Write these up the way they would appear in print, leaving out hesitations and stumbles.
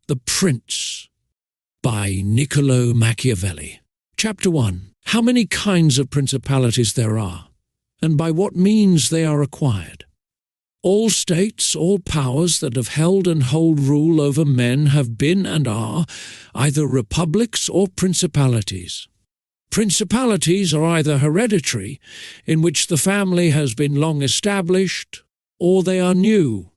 The Prince by Niccolò Machiavelli. Chapter 1. How many kinds of principalities there are, and by what means they are acquired. All states, all powers that have held and hold rule over men have been and are either republics or principalities. Principalities are either hereditary, in which the family has been long established, or they are new.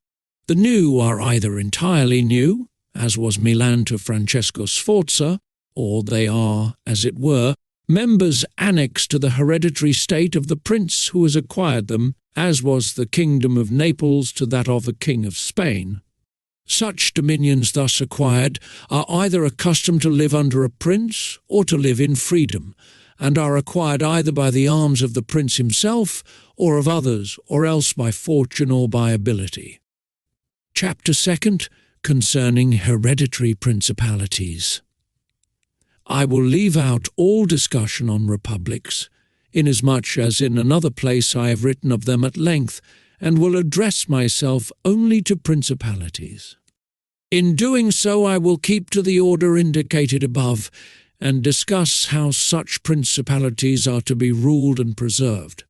The new are either entirely new, as was Milan to Francesco Sforza, or they are, as it were, members annexed to the hereditary state of the prince who has acquired them, as was the kingdom of Naples to that of the King of Spain. Such dominions thus acquired are either accustomed to live under a prince or to live in freedom, and are acquired either by the arms of the prince himself or of others, or else by fortune or by ability. Chapter 2. Concerning hereditary principalities. I will leave out all discussion on republics, inasmuch as in another place I have written of them at length, and will address myself only to principalities. In doing so I will keep to the order indicated above, and discuss how such principalities are to be ruled and preserved.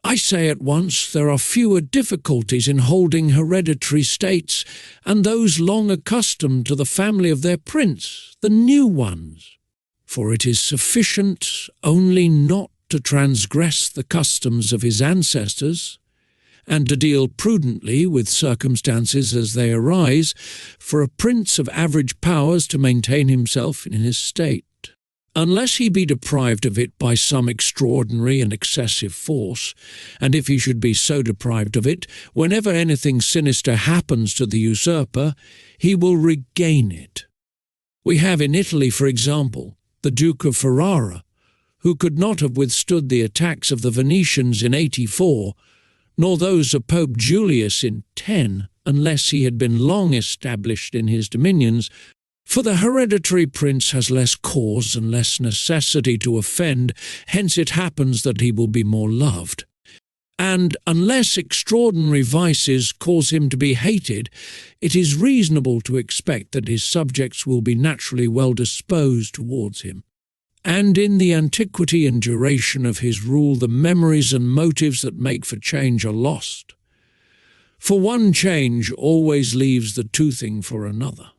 I say at once there are fewer difficulties in holding hereditary states, and those long accustomed to the family of their prince, the new ones. For it is sufficient only not to transgress the customs of his ancestors, and to deal prudently with circumstances as they arise, for a prince of average powers to maintain himself in his state. Unless he be deprived of it by some extraordinary and excessive force, and if he should be so deprived of it, whenever anything sinister happens to the usurper, he will regain it. We have in Italy, for example, the Duke of Ferrara, who could not have withstood the attacks of the Venetians in 84, nor those of Pope Julius in 10, unless he had been long established in his dominions, for the hereditary prince has less cause and less necessity to offend, hence it happens that he will be more loved. And unless extraordinary vices cause him to be hated, it is reasonable to expect that his subjects will be naturally well disposed towards him. And in the antiquity and duration of his rule the memories and motives that make for change are lost. For one change always leaves the toothing for another.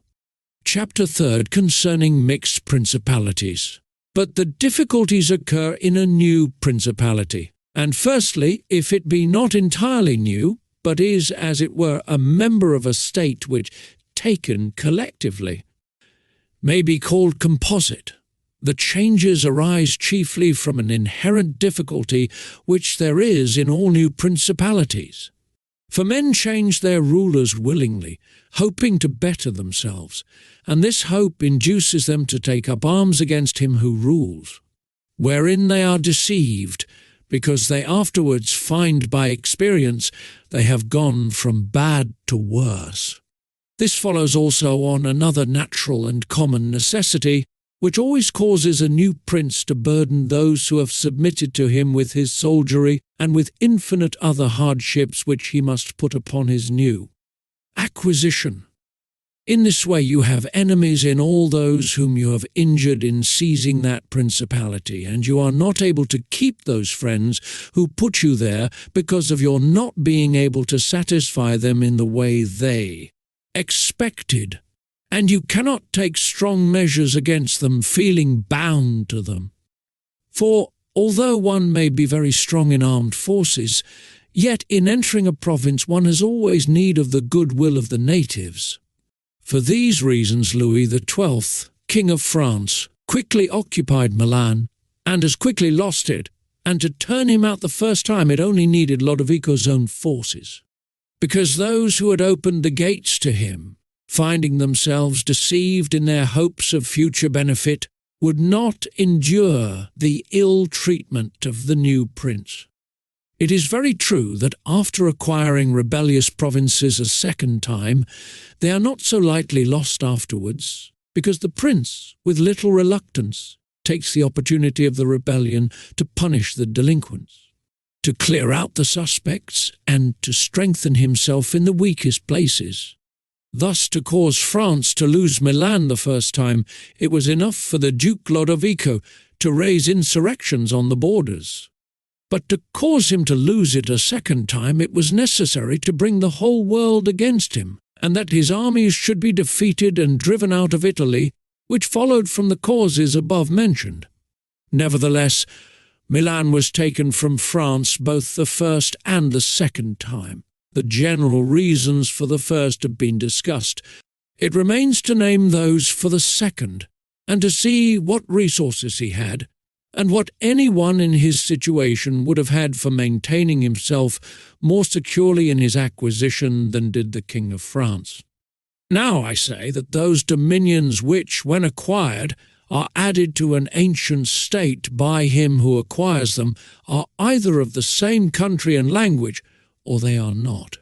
Chapter 3. Concerning mixed principalities. But the difficulties occur in a new principality. And firstly, if it be not entirely new, but is, as it were, a member of a state which, taken collectively, may be called composite, the changes arise chiefly from an inherent difficulty which there is in all new principalities. For men change their rulers willingly, hoping to better themselves, and this hope induces them to take up arms against him who rules, wherein they are deceived, because they afterwards find by experience they have gone from bad to worse. This follows also on another natural and common necessity, which always causes a new prince to burden those who have submitted to him with his soldiery and with infinite other hardships which he must put upon his new acquisition. In this way you have enemies in all those whom you have injured in seizing that principality, and you are not able to keep those friends who put you there because of your not being able to satisfy them in the way they expected, and you cannot take strong measures against them, feeling bound to them. For although one may be very strong in armed forces, yet in entering a province one has always need of the goodwill of the natives. For these reasons Louis XII, King of France, quickly occupied Milan, and as quickly lost it, and to turn him out the first time it only needed Lodovico's own forces. Because those who had opened the gates to him, finding themselves deceived in their hopes of future benefit, would not endure the ill treatment of the new prince. It is very true that after acquiring rebellious provinces a second time, they are not so lightly lost afterwards, because the prince, with little reluctance, takes the opportunity of the rebellion to punish the delinquents, to clear out the suspects, and to strengthen himself in the weakest places. Thus, to cause France to lose Milan the first time, it was enough for the Duke Lodovico to raise insurrections on the borders. But to cause him to lose it a second time, it was necessary to bring the whole world against him, and that his armies should be defeated and driven out of Italy, which followed from the causes above mentioned. Nevertheless, Milan was taken from France both the first and the second time. The general reasons for the first have been discussed. It remains to name those for the second, and to see what resources he had, and what anyone in his situation would have had for maintaining himself more securely in his acquisition than did the King of France. Now I say that those dominions which, when acquired, are added to an ancient state by him who acquires them, are either of the same country and language, or they are not.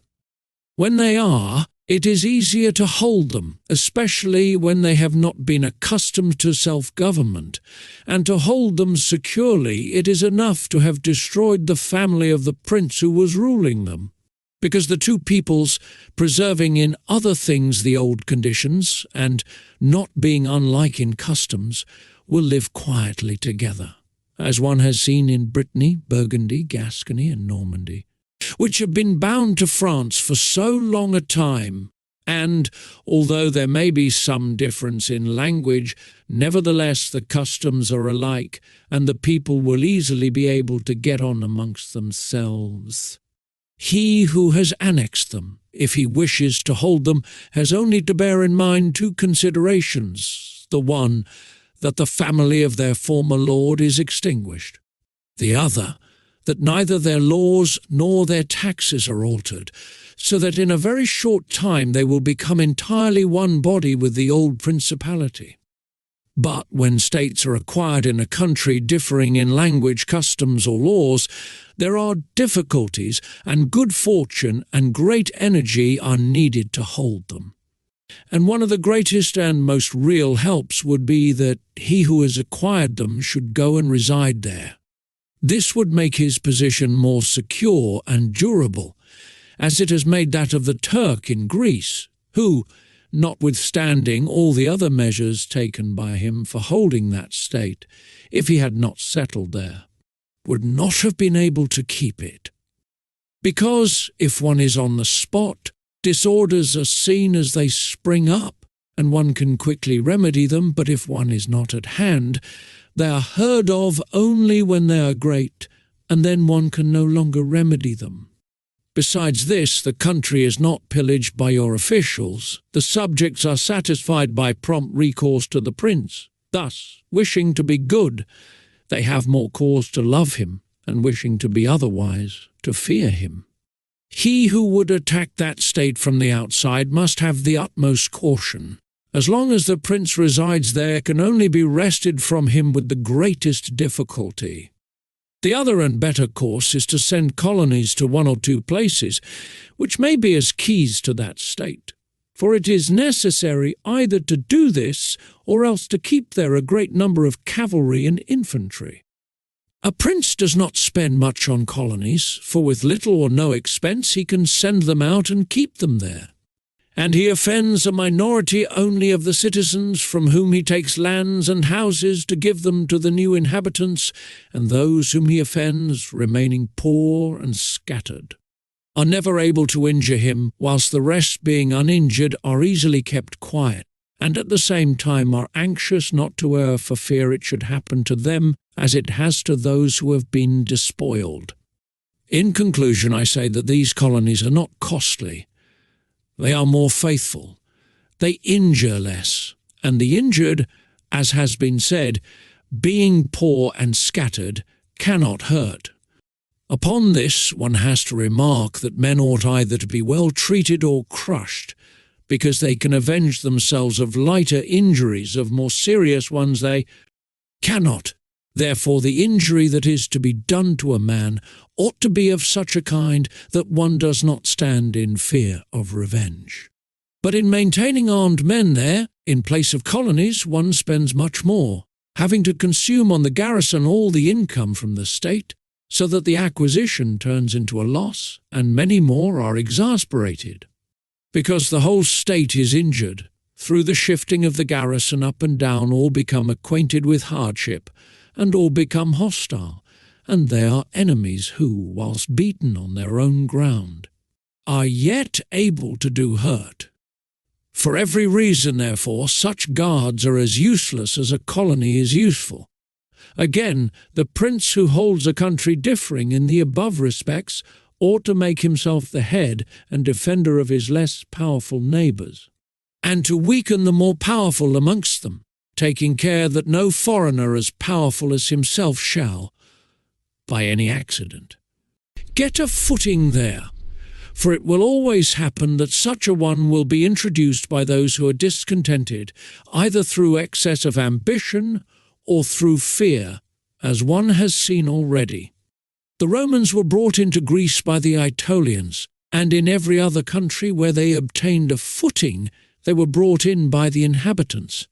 When they are, it is easier to hold them, especially when they have not been accustomed to self-government, and to hold them securely it is enough to have destroyed the family of the prince who was ruling them, because the two peoples, preserving in other things the old conditions, and not being unlike in customs, will live quietly together, as one has seen in Brittany, Burgundy, Gascony, and Normandy, which have been bound to France for so long a time, and, although there may be some difference in language, nevertheless the customs are alike, and the people will easily be able to get on amongst themselves. He who has annexed them, if he wishes to hold them, has only to bear in mind two considerations: the one, that the family of their former lord is extinguished; the other, that neither their laws nor their taxes are altered, so that in a very short time they will become entirely one body with the old principality. But when states are acquired in a country differing in language, customs, or laws, there are difficulties, and good fortune and great energy are needed to hold them. And one of the greatest and most real helps would be that he who has acquired them should go and reside there. This would make his position more secure and durable, as it has made that of the Turk in Greece, who, notwithstanding all the other measures taken by him for holding that state, if he had not settled there, would not have been able to keep it. Because, if one is on the spot, disorders are seen as they spring up, and one can quickly remedy them, but if one is not at hand, they are heard of only when they are great, and then one can no longer remedy them. Besides this, the country is not pillaged by your officials. The subjects are satisfied by prompt recourse to the prince. Thus, wishing to be good, they have more cause to love him, and wishing to be otherwise, to fear him. He who would attack that state from the outside must have the utmost caution. As long as the prince resides there, can only be wrested from him with the greatest difficulty. The other and better course is to send colonies to one or two places, which may be as keys to that state. For it is necessary either to do this, or else to keep there a great number of cavalry and infantry. A prince does not spend much on colonies, for with little or no expense he can send them out and keep them there. And he offends a minority only of the citizens, from whom he takes lands and houses to give them to the new inhabitants, and those whom he offends, remaining poor and scattered, are never able to injure him, whilst the rest, being uninjured, are easily kept quiet, and at the same time are anxious not to err for fear it should happen to them as it has to those who have been despoiled. In conclusion, I say that these colonies are not costly. They are more faithful. They injure less, and the injured, as has been said, being poor and scattered, cannot hurt. Upon this one has to remark that men ought either to be well treated or crushed, because they can avenge themselves of lighter injuries, of more serious ones they cannot. Therefore the injury that is to be done to a man ought to be of such a kind that one does not stand in fear of revenge. But in maintaining armed men there, in place of colonies, one spends much more, having to consume on the garrison all the income from the state, so that the acquisition turns into a loss, and many more are exasperated. because the whole state is injured. Through the shifting of the garrison up and down, all become acquainted with hardship, and all become hostile, and they are enemies who, whilst beaten on their own ground, are yet able to do hurt. For every reason, therefore, such guards are as useless as a colony is useful. Again, the prince who holds a country differing in the above respects ought to make himself the head and defender of his less powerful neighbours, and to weaken the more powerful amongst them, taking care that no foreigner as powerful as himself shall, by any accident, get a footing there. For it will always happen that such a one will be introduced by those who are discontented, either through excess of ambition or through fear, as one has seen already. The Romans were brought into Greece by the Aetolians, and in every other country where they obtained a footing, they were brought in by the inhabitants.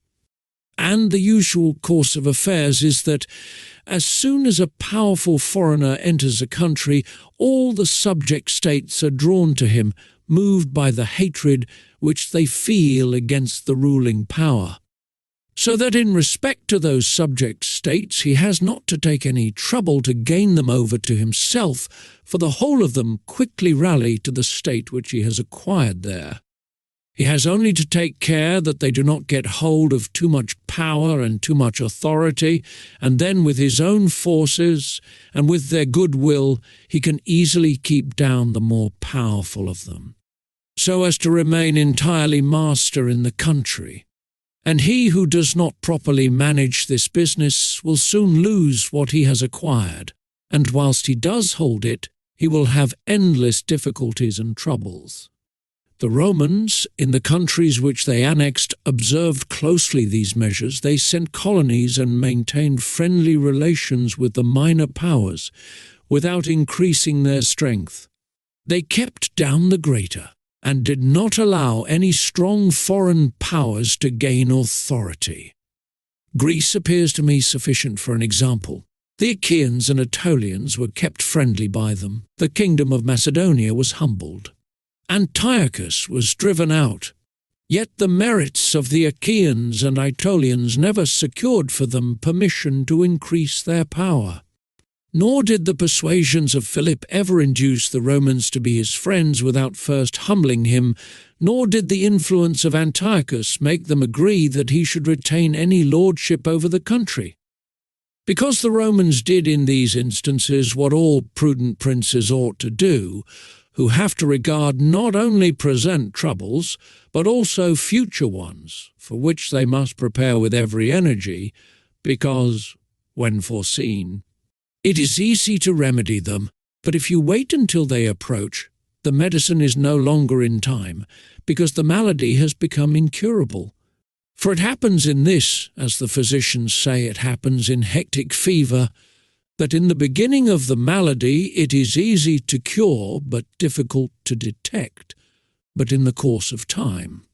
And the usual course of affairs is that, as soon as a powerful foreigner enters a country, all the subject states are drawn to him, moved by the hatred which they feel against the ruling power. So that in respect to those subject states he has not to take any trouble to gain them over to himself, for the whole of them quickly rally to the state which he has acquired there. He has only to take care that they do not get hold of too much power and too much authority, and then with his own forces and with their good will he can easily keep down the more powerful of them, so as to remain entirely master in the country. And he who does not properly manage this business will soon lose what he has acquired, and whilst he does hold it, he will have endless difficulties and troubles. The Romans, in the countries which they annexed, observed closely these measures. They sent colonies and maintained friendly relations with the minor powers, without increasing their strength. They kept down the greater, and did not allow any strong foreign powers to gain authority. Greece appears to me sufficient for an example. The Achaeans and Aetolians were kept friendly by them. The kingdom of Macedonia was humbled. Antiochus was driven out. Yet the merits of the Achaeans and Aetolians never secured for them permission to increase their power. Nor did the persuasions of Philip ever induce the Romans to be his friends without first humbling him, nor did the influence of Antiochus make them agree that he should retain any lordship over the country. Because the Romans did in these instances what all prudent princes ought to do, who have to regard not only present troubles, but also future ones, for which they must prepare with every energy, because, when foreseen, it is easy to remedy them, but if you wait until they approach, the medicine is no longer in time, because the malady has become incurable. For it happens in this, as the physicians say it happens in hectic fever, that in the beginning of the malady it is easy to cure but difficult to detect, but in the course of time,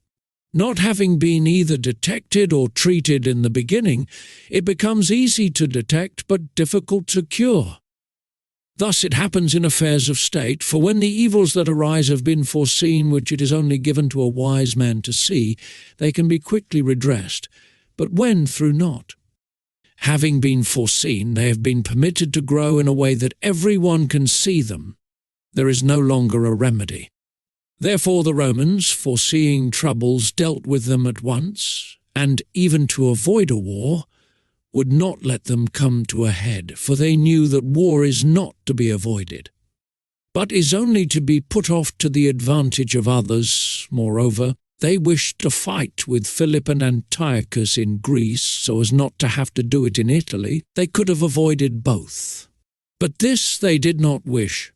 not having been either detected or treated in the beginning, it becomes easy to detect but difficult to cure. Thus it happens in affairs of state, for when the evils that arise have been foreseen, which it is only given to a wise man to see, they can be quickly redressed, but when through not, having been foreseen, they have been permitted to grow in a way that every one can see them, there is no longer a remedy. Therefore the Romans, foreseeing troubles, dealt with them at once, and even to avoid a war, would not let them come to a head, for they knew that war is not to be avoided, but is only to be put off to the advantage of others. Moreover, they wished to fight with Philip and Antiochus in Greece so as not to have to do it in Italy. They could have avoided both. But this they did not wish,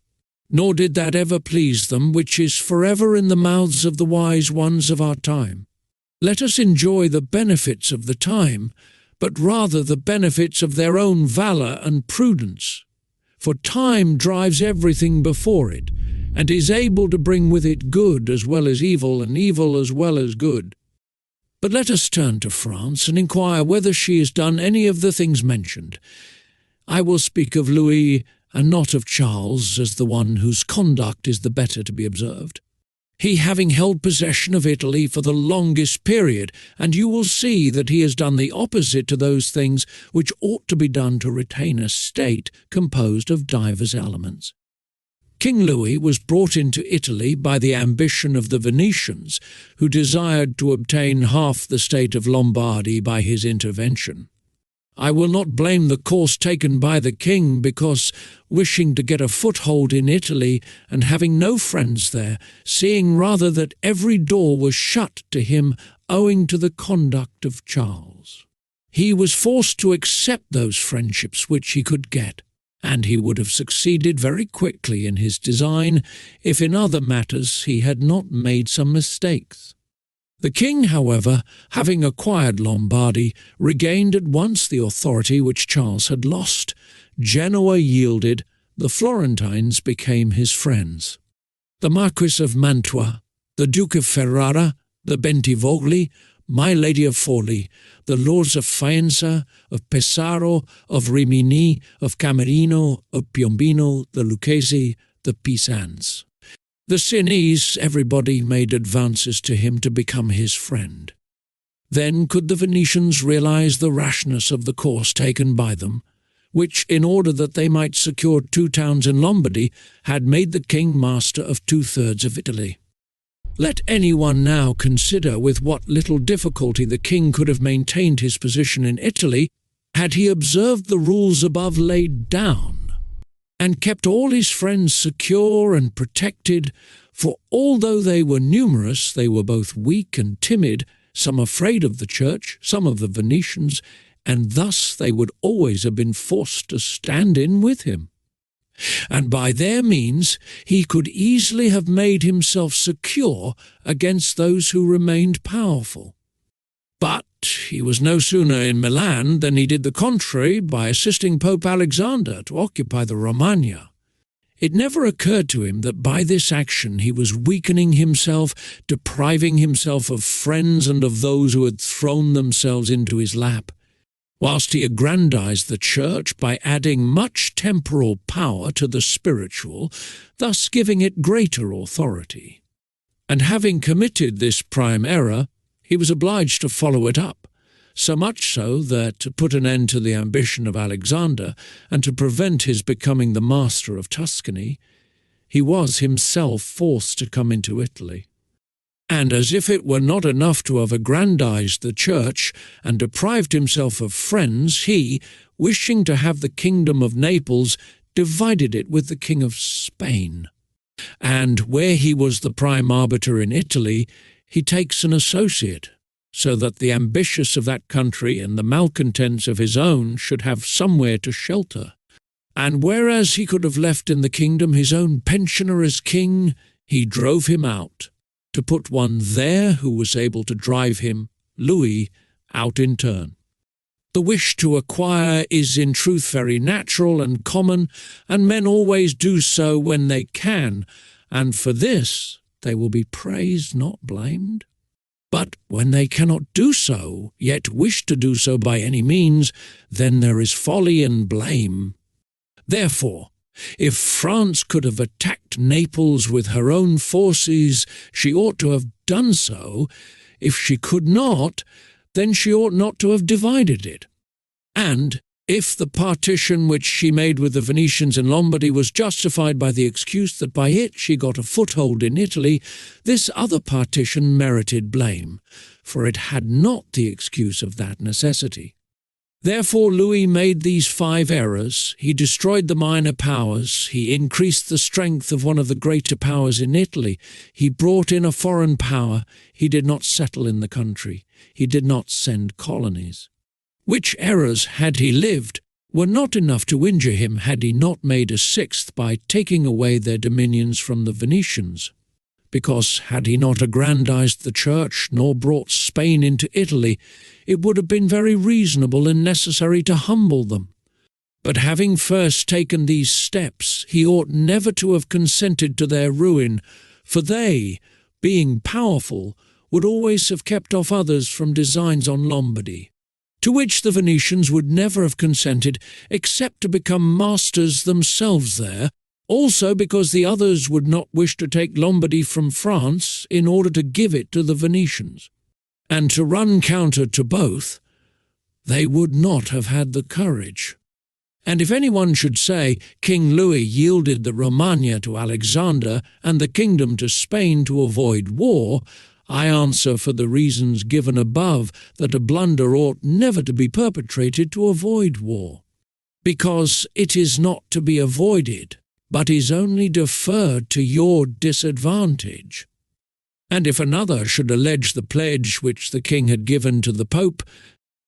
nor did that ever please them, which is forever in the mouths of the wise ones of our time. Let us enjoy the benefits of the time, but rather the benefits of their own valour and prudence. For time drives everything before it, and is able to bring with it good as well as evil, and evil as well as good. But let us turn to France and inquire whether she has done any of the things mentioned. I will speak of Louis and not of Charles as the one whose conduct is the better to be observed. he having held possession of Italy for the longest period, and you will see that he has done the opposite to those things which ought to be done to retain a state composed of divers elements. King Louis was brought into Italy by the ambition of the Venetians, who desired to obtain half the state of Lombardy by his intervention. I will not blame the course taken by the king because, wishing to get a foothold in Italy and having no friends there, seeing rather that every door was shut to him owing to the conduct of Charles, he was forced to accept those friendships which he could get, and he would have succeeded very quickly in his design if in other matters he had not made some mistakes. The king, however, having acquired Lombardy, regained at once the authority which Charles had lost. Genoa yielded, the Florentines became his friends. The Marquis of Mantua, the Duke of Ferrara, the Bentivogli, my Lady of Forli, the lords of Faenza, of Pesaro, of Rimini, of Camerino, of Piombino, the Lucchesi, the Pisans. The Sienese, everybody made advances to him to become his friend. Then could the Venetians realize the rashness of the course taken by them, which, in order that they might secure 2 towns in Lombardy, had made the king master of 2/3 of Italy. Let anyone now consider with what little difficulty the king could have maintained his position in Italy had he observed the rules above laid down, and kept all his friends secure and protected, for although they were numerous, they were both weak and timid, some afraid of the church, some of the Venetians, and thus they would always have been forced to stand in with him. And by their means he could easily have made himself secure against those who remained powerful. But he was no sooner in Milan than he did the contrary by assisting Pope Alexander to occupy the Romagna. It never occurred to him that by this action he was weakening himself, depriving himself of friends and of those who had thrown themselves into his lap, whilst he aggrandized the Church by adding much temporal power to the spiritual, thus giving it greater authority. And having committed this prime error, he was obliged to follow it up, so much so that, to put an end to the ambition of Alexander and to prevent his becoming the master of Tuscany, he was himself forced to come into Italy. And as if it were not enough to have aggrandized the Church and deprived himself of friends, he, wishing to have the kingdom of Naples, divided it with the king of Spain. And where he was the prime arbiter in Italy, he takes an associate, so that the ambitious of that country and the malcontents of his own should have somewhere to shelter. And whereas he could have left in the kingdom his own pensioner as king, he drove him out, to put one there who was able to drive him, Louis, out in turn. The wish to acquire is in truth very natural and common, and men always do so when they can, and for this they will be praised, not blamed. But when they cannot do so, yet wish to do so by any means, then there is folly and blame. Therefore, if France could have attacked Naples with her own forces, she ought to have done so. If she could not, then she ought not to have divided it. And if the partition which she made with the Venetians in Lombardy was justified by the excuse that by it she got a foothold in Italy, this other partition merited blame, for it had not the excuse of that necessity. Therefore Louis made these 5 errors. He destroyed the minor powers. He increased the strength of one of the greater powers in Italy. He brought in a foreign power. He did not settle in the country. He did not send colonies. Which errors, had he lived, were not enough to injure him had he not made a 6th by taking away their dominions from the Venetians. Because had he not aggrandized the Church, nor brought Spain into Italy, it would have been very reasonable and necessary to humble them. But having first taken these steps, he ought never to have consented to their ruin, for they, being powerful, would always have kept off others from designs on Lombardy, to which the Venetians would never have consented except to become masters themselves there, Also because the others would not wish to take Lombardy from France in order to give it to the Venetians. And to run counter to both, they would not have had the courage. And if anyone should say King Louis yielded the Romagna to Alexander and the kingdom to Spain to avoid war, I answer for the reasons given above that a blunder ought never to be perpetrated to avoid war, because it is not to be avoided, but is only deferred to your disadvantage. And if another should allege the pledge which the king had given to the Pope,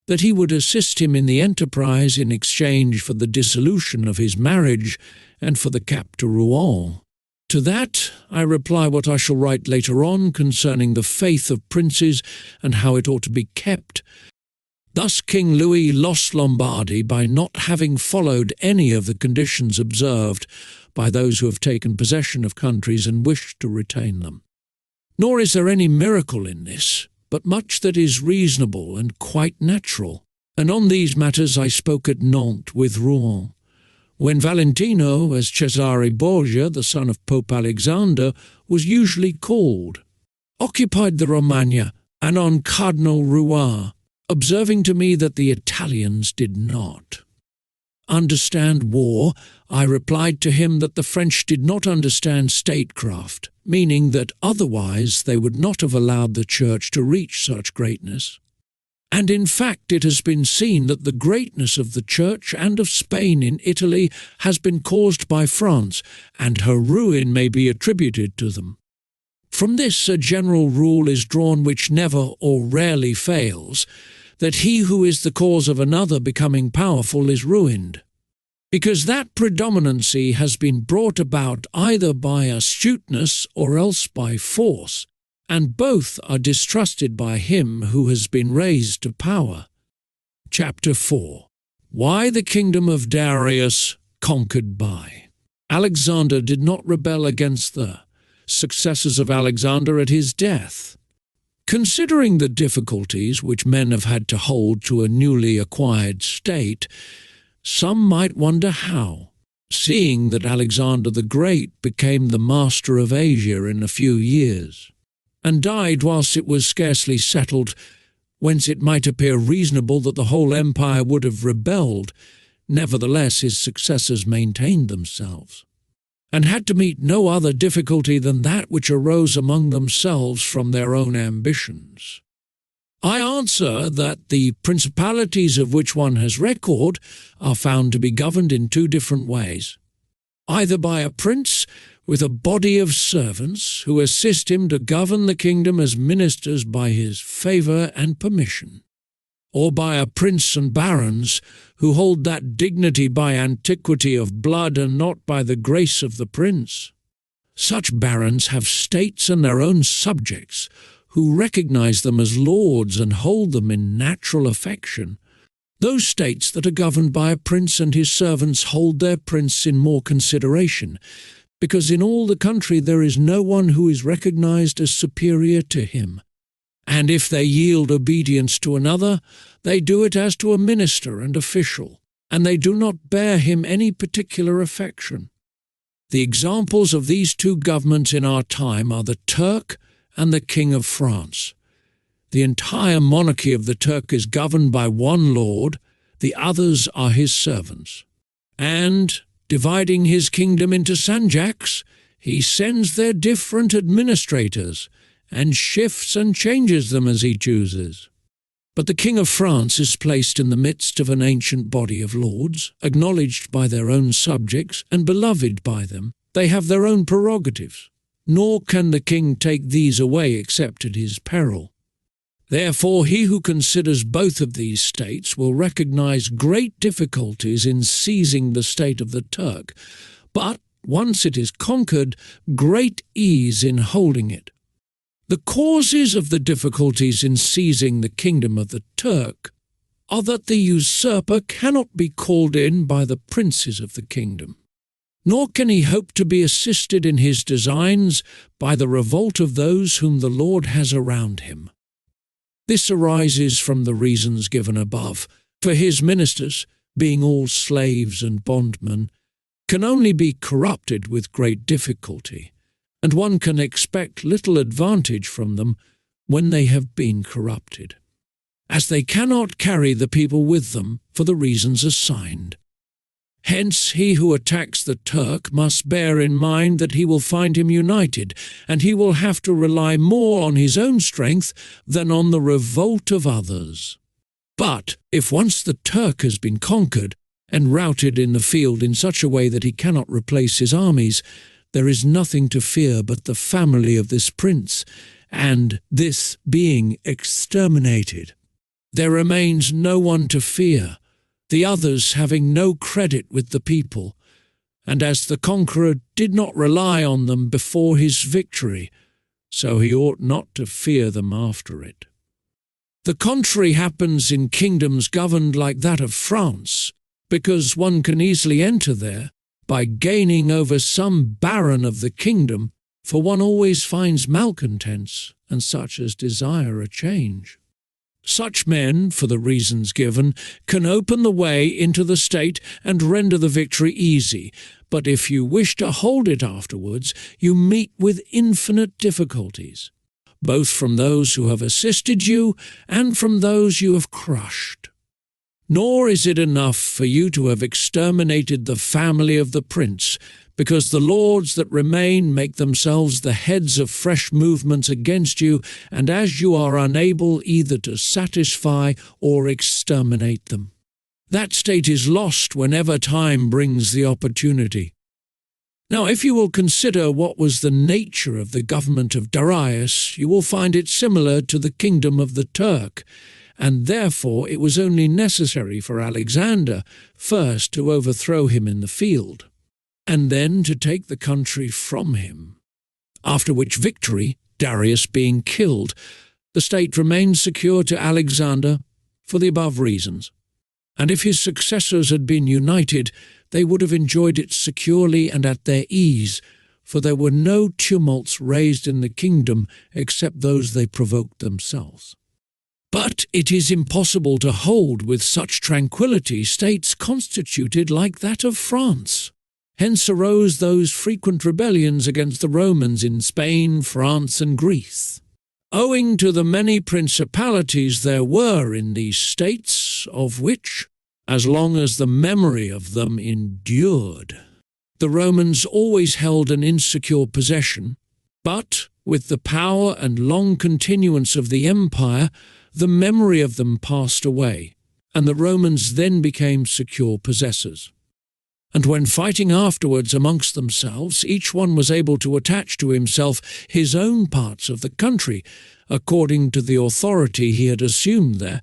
that he would assist him in the enterprise in exchange for the dissolution of his marriage and for the cap to Rouen. To that I reply what I shall write later on concerning the faith of princes and how it ought to be kept. Thus King Louis lost Lombardy by not having followed any of the conditions observed by those who have taken possession of countries and wish to retain them. Nor is there any miracle in this, but much that is reasonable and quite natural. And on these matters I spoke at Nantes with Rouen, when Valentino, as Cesare Borgia, the son of Pope Alexander, was usually called, occupied the Romagna and on Cardinal Rouen, observing to me that the Italians did not understand war. I replied to him that the French did not understand statecraft, meaning that otherwise they would not have allowed the Church to reach such greatness. And in fact it has been seen that the greatness of the Church and of Spain in Italy has been caused by France, and her ruin may be attributed to them. From this a general rule is drawn which never or rarely fails, that he who is the cause of another becoming powerful is ruined, because that predominancy has been brought about either by astuteness or else by force, and both are distrusted by him who has been raised to power. Chapter 4. Why the kingdom of Darius conquered by. Alexander did not rebel against the successors of Alexander at his death. Considering the difficulties which men have had to hold to a newly acquired state, some might wonder how, seeing that Alexander the Great became the master of Asia in a few years, and died whilst it was scarcely settled, whence it might appear reasonable that the whole empire would have rebelled. Nevertheless his successors maintained themselves, and had to meet no other difficulty than that which arose among themselves from their own ambitions. I answer that the principalities of which one has record are found to be governed in two different ways, either by a prince with a body of servants who assist him to govern the kingdom as ministers by his favour and permission, or by a prince and barons who hold that dignity by antiquity of blood and not by the grace of the prince. Such barons have states and their own subjects, who recognize them as lords and hold them in natural affection. Those states that are governed by a prince and his servants hold their prince in more consideration, because in all the country there is no one who is recognized as superior to him. And if they yield obedience to another, they do it as to a minister and official, and they do not bear him any particular affection. The examples of these two governments in our time are the Turk and the King of France. The entire monarchy of the Turk is governed by one lord, the others are his servants. And, dividing his kingdom into sanjaks, he sends their different administrators, and shifts and changes them as he chooses. But the King of France is placed in the midst of an ancient body of lords, acknowledged by their own subjects and beloved by them. They have their own prerogatives, nor can the king take these away except at his peril. Therefore he who considers both of these states will recognize great difficulties in seizing the state of the Turk, but, once it is conquered, great ease in holding it. The causes of the difficulties in seizing the kingdom of the Turk are that the usurper cannot be called in by the princes of the kingdom, nor can he hope to be assisted in his designs by the revolt of those whom the Lord has around him. This arises from the reasons given above, for his ministers, being all slaves and bondmen, can only be corrupted with great difficulty, and one can expect little advantage from them when they have been corrupted, as they cannot carry the people with them for the reasons assigned. Hence he who attacks the Turk must bear in mind that he will find him united, and he will have to rely more on his own strength than on the revolt of others. But if once the Turk has been conquered and routed in the field in such a way that he cannot replace his armies, there is nothing to fear but the family of this prince, and this being exterminated. There remains no one to fear, the others having no credit with the people, and as the conqueror did not rely on them before his victory, so he ought not to fear them after it. The contrary happens in kingdoms governed like that of France, because one can easily enter there by gaining over some baron of the kingdom, for one always finds malcontents and such as desire a change. Such men, for the reasons given, can open the way into the state and render the victory easy, but if you wish to hold it afterwards, you meet with infinite difficulties, both from those who have assisted you and from those you have crushed. Nor is it enough for you to have exterminated the family of the prince, because the lords that remain make themselves the heads of fresh movements against you, and as you are unable either to satisfy or exterminate them, that state is lost whenever time brings the opportunity. Now, if you will consider what was the nature of the government of Darius, you will find it similar to the kingdom of the Turk, and therefore it was only necessary for Alexander first to overthrow him in the field, and then to take the country from him, after which victory, Darius being killed, the state remained secure to Alexander for the above reasons, and if his successors had been united, they would have enjoyed it securely and at their ease, for there were no tumults raised in the kingdom except those they provoked themselves. But it is impossible to hold with such tranquillity states constituted like that of France. Hence arose those frequent rebellions against the Romans in Spain, France, and Greece. Owing to the many principalities there were in these states, of which, as long as the memory of them endured, the Romans always held an insecure possession, but with the power and long continuance of the empire, the memory of them passed away, and the Romans then became secure possessors. And when fighting afterwards amongst themselves, each one was able to attach to himself his own parts of the country, according to the authority he had assumed there,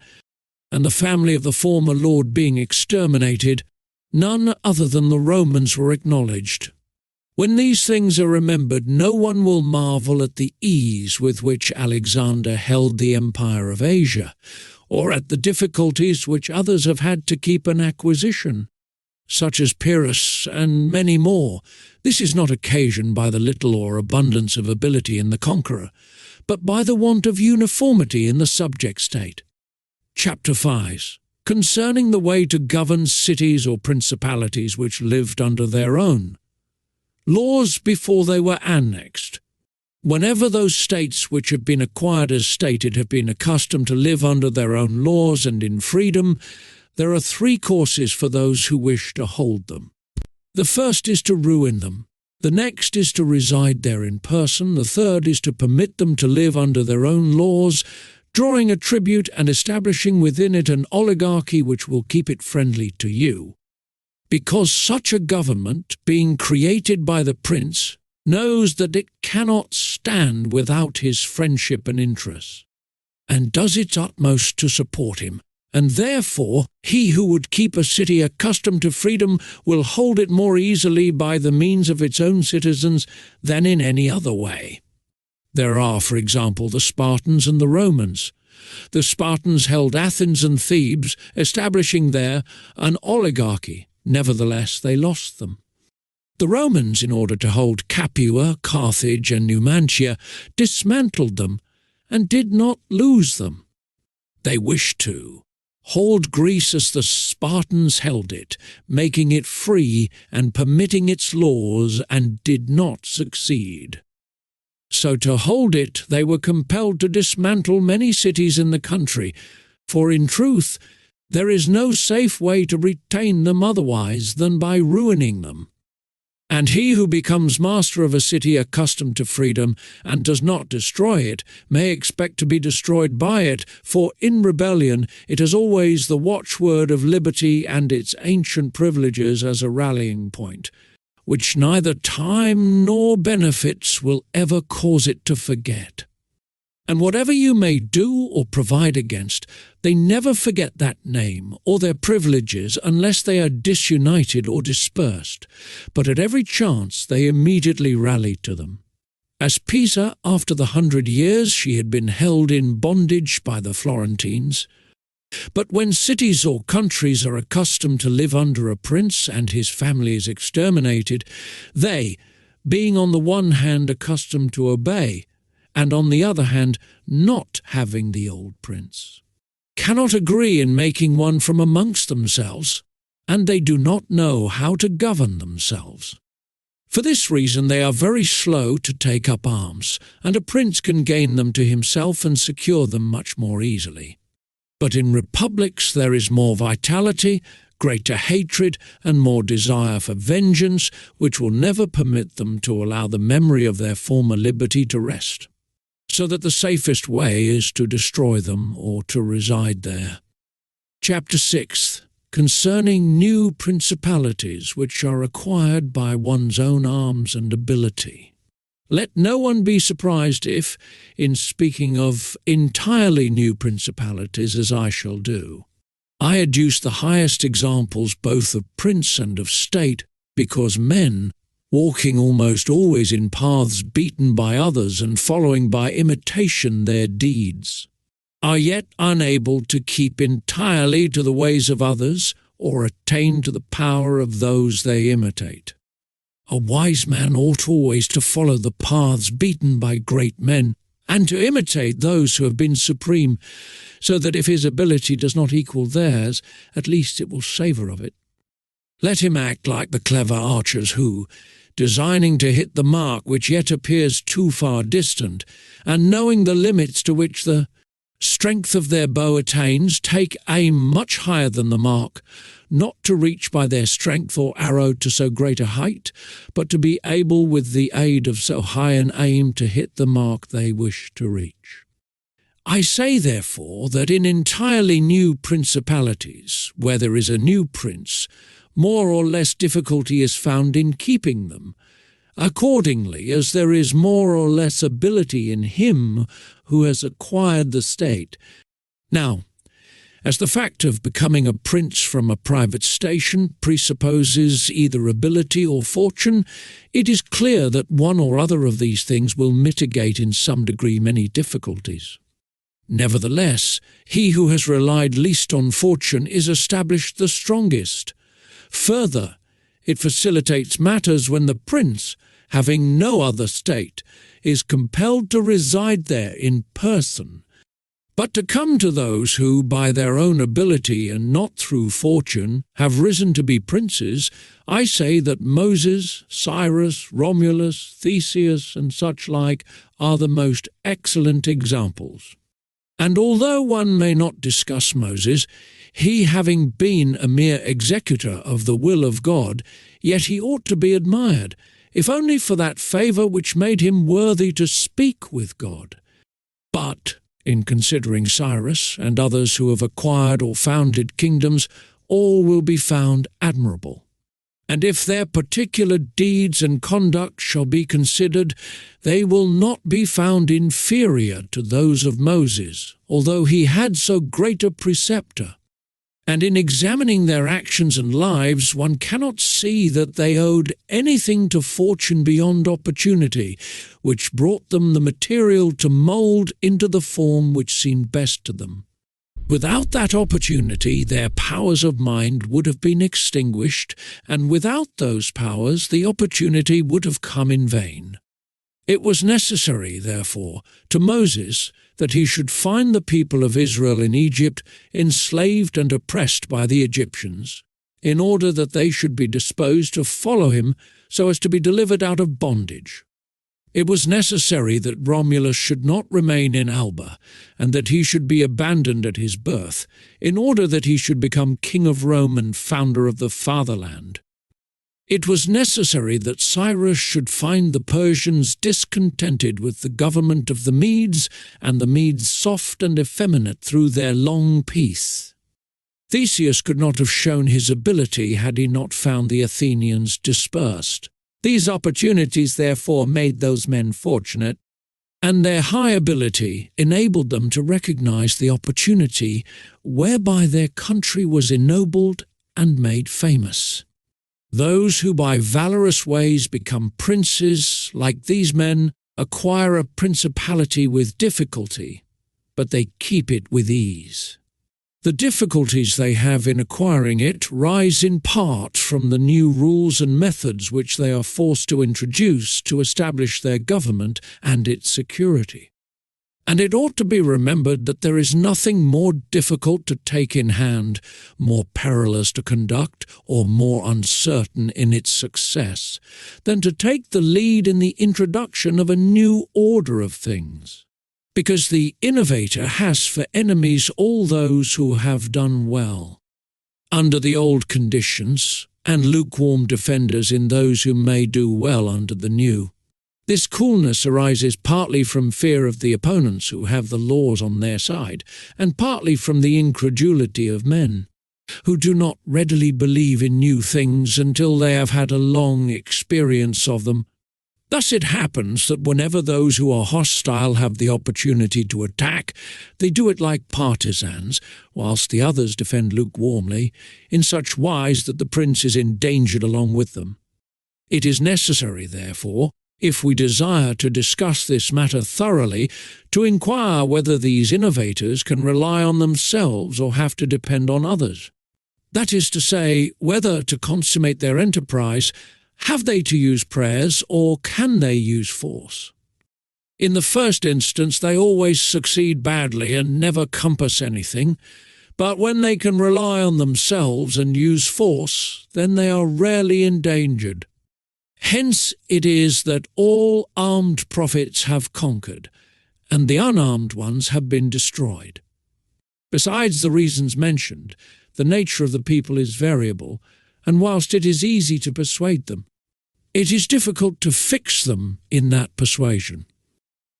and the family of the former lord being exterminated, none other than the Romans were acknowledged. When these things are remembered, no one will marvel at the ease with which Alexander held the empire of Asia, or at the difficulties which others have had to keep an acquisition, such as Pyrrhus and many more. This is not occasioned by the little or abundance of ability in the conqueror, but by the want of uniformity in the subject state. Chapter 5. Concerning the way to govern cities or principalities which lived under their own. Laws before they were annexed. Whenever those states which have been acquired as stated have been accustomed to live under their own laws and in freedom, there are three courses for those who wish to hold them. The first is to ruin them. The next is to reside there in person. The third is to permit them to live under their own laws, drawing a tribute and establishing within it an oligarchy which will keep it friendly to you. Because such a government, being created by the prince, knows that it cannot stand without his friendship and interest, and does its utmost to support him, and therefore he who would keep a city accustomed to freedom will hold it more easily by the means of its own citizens than in any other way. There are, for example, the Spartans and the Romans. The Spartans held Athens and Thebes, establishing there an oligarchy. Nevertheless, they lost them. The Romans, in order to hold Capua, Carthage, and Numantia, dismantled them and did not lose them. They wished to, hold Greece as the Spartans held it, making it free and permitting its laws, and did not succeed. So to hold it, they were compelled to dismantle many cities in the country, for in truth there is no safe way to retain them otherwise than by ruining them. And he who becomes master of a city accustomed to freedom and does not destroy it may expect to be destroyed by it, for in rebellion it has always the watchword of liberty and its ancient privileges as a rallying point, which neither time nor benefits will ever cause it to forget. And whatever you may do or provide against, they never forget that name or their privileges unless they are disunited or dispersed, but at every chance they immediately rally to them. As Pisa, after the 100 years she had been held in bondage by the Florentines. But when cities or countries are accustomed to live under a prince and his family is exterminated, they, being on the one hand accustomed to obey, and on the other hand not having the old prince, cannot agree in making one from amongst themselves, and they do not know how to govern themselves. For this reason they are very slow to take up arms, and a prince can gain them to himself and secure them much more easily. But in republics there is more vitality, greater hatred, and more desire for vengeance, which will never permit them to allow the memory of their former liberty to rest, so that the safest way is to destroy them or to reside there. Chapter 6. Concerning new principalities which are acquired by one's own arms and ability. Let no one be surprised if, in speaking of entirely new principalities as I shall do, I adduce the highest examples both of prince and of state, because men, walking almost always in paths beaten by others and following by imitation their deeds, are yet unable to keep entirely to the ways of others or attain to the power of those they imitate. A wise man ought always to follow the paths beaten by great men, and to imitate those who have been supreme, so that if his ability does not equal theirs, at least it will savour of it. Let him act like the clever archers who, designing to hit the mark which yet appears too far distant, and knowing the limits to which the strength of their bow attains, take aim much higher than the mark, not to reach by their strength or arrow to so great a height, but to be able with the aid of so high an aim to hit the mark they wish to reach. I say, therefore, that in entirely new principalities, where there is a new prince, more or less difficulty is found in keeping them, accordingly as there is more or less ability in him who has acquired the state. Now, as the fact of becoming a prince from a private station presupposes either ability or fortune, it is clear that one or other of these things will mitigate in some degree many difficulties. Nevertheless, he who has relied least on fortune is established the strongest. Further, it facilitates matters when the prince, having no other state, is compelled to reside there in person. But to come to those who, by their own ability and not through fortune, have risen to be princes, I say that Moses, Cyrus, Romulus, Theseus, and such like are the most excellent examples. And although one may not discuss Moses, he having been a mere executor of the will of God, yet he ought to be admired, if only for that favour which made him worthy to speak with God. But, in considering Cyrus and others who have acquired or founded kingdoms, all will be found admirable. And if their particular deeds and conduct shall be considered, they will not be found inferior to those of Moses, although he had so great a preceptor. And in examining their actions and lives, one cannot see that they owed anything to fortune beyond opportunity, which brought them the material to mould into the form which seemed best to them. Without that opportunity, their powers of mind would have been extinguished, and without those powers, the opportunity would have come in vain. It was necessary, therefore, to Moses that he should find the people of Israel in Egypt enslaved and oppressed by the Egyptians, in order that they should be disposed to follow him so as to be delivered out of bondage. It was necessary that Romulus should not remain in Alba, and that he should be abandoned at his birth, in order that he should become king of Rome and founder of the fatherland. It was necessary that Cyrus should find the Persians discontented with the government of the Medes, and the Medes soft and effeminate through their long peace. Theseus could not have shown his ability had he not found the Athenians dispersed. These opportunities therefore made those men fortunate, and their high ability enabled them to recognize the opportunity whereby their country was ennobled and made famous. Those who by valorous ways become princes, like these men, acquire a principality with difficulty, but they keep it with ease. The difficulties they have in acquiring it rise in part from the new rules and methods which they are forced to introduce to establish their government and its security. And it ought to be remembered that there is nothing more difficult to take in hand, more perilous to conduct, or more uncertain in its success, than to take the lead in the introduction of a new order of things. Because the innovator has for enemies all those who have done well, under the old conditions, and lukewarm defenders in those who may do well under the new. This coolness arises partly from fear of the opponents who have the laws on their side, and partly from the incredulity of men, who do not readily believe in new things until they have had a long experience of them. Thus it happens that whenever those who are hostile have the opportunity to attack, they do it like partisans, whilst the others defend lukewarmly, in such wise that the prince is endangered along with them. It is necessary, therefore, if we desire to discuss this matter thoroughly, to inquire whether these innovators can rely on themselves or have to depend on others. That is to say, whether to consummate their enterprise, have they to use prayers or can they use force? In the first instance, they always succeed badly and never compass anything, but when they can rely on themselves and use force, then they are rarely endangered. Hence it is that all armed prophets have conquered, and the unarmed ones have been destroyed. Besides the reasons mentioned, the nature of the people is variable, and whilst it is easy to persuade them, it is difficult to fix them in that persuasion.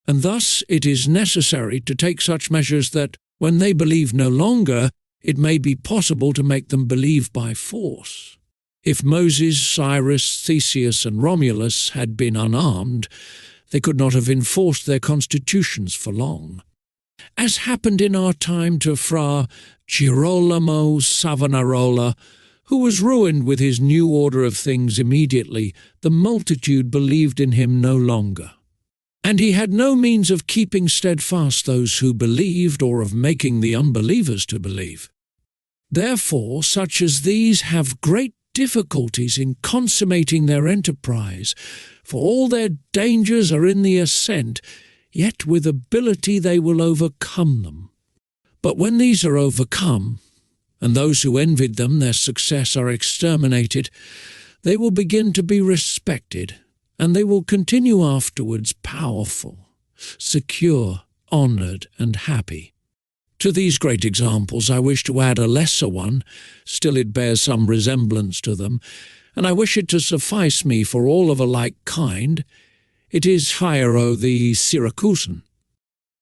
And thus it is necessary to take such measures that, when they believe no longer, it may be possible to make them believe by force. If Moses, Cyrus, Theseus, and Romulus had been unarmed, they could not have enforced their constitutions for long. As happened in our time to Fra Girolamo Savonarola, who was ruined with his new order of things immediately, the multitude believed in him no longer. And he had no means of keeping steadfast those who believed or of making the unbelievers to believe. Therefore, such as these have great difficulties in consummating their enterprise, for all their dangers are in the ascent, yet with ability they will overcome them. But when these are overcome, and those who envied them their success are exterminated, they will begin to be respected, and they will continue afterwards powerful, secure, honoured, and happy. To these great examples I wish to add a lesser one, still it bears some resemblance to them, and I wish it to suffice me for all of a like kind. It is Hiero the Syracusan.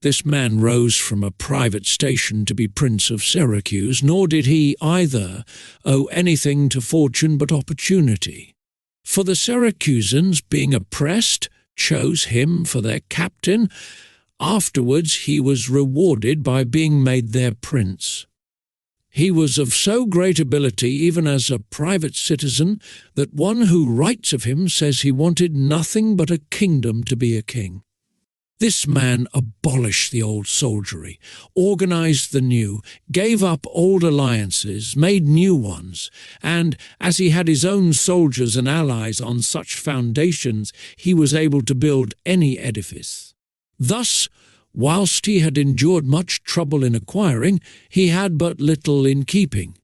This man rose from a private station to be Prince of Syracuse, nor did he either owe anything to fortune but opportunity. For the Syracusans, being oppressed, chose him for their captain. Afterwards he was rewarded by being made their prince. He was of so great ability even as a private citizen that one who writes of him says he wanted nothing but a kingdom to be a king. This man abolished the old soldiery, organized the new, gave up old alliances, made new ones, and, as he had his own soldiers and allies on such foundations, he was able to build any edifice. Thus, whilst he had endured much trouble in acquiring, he had but little in keeping.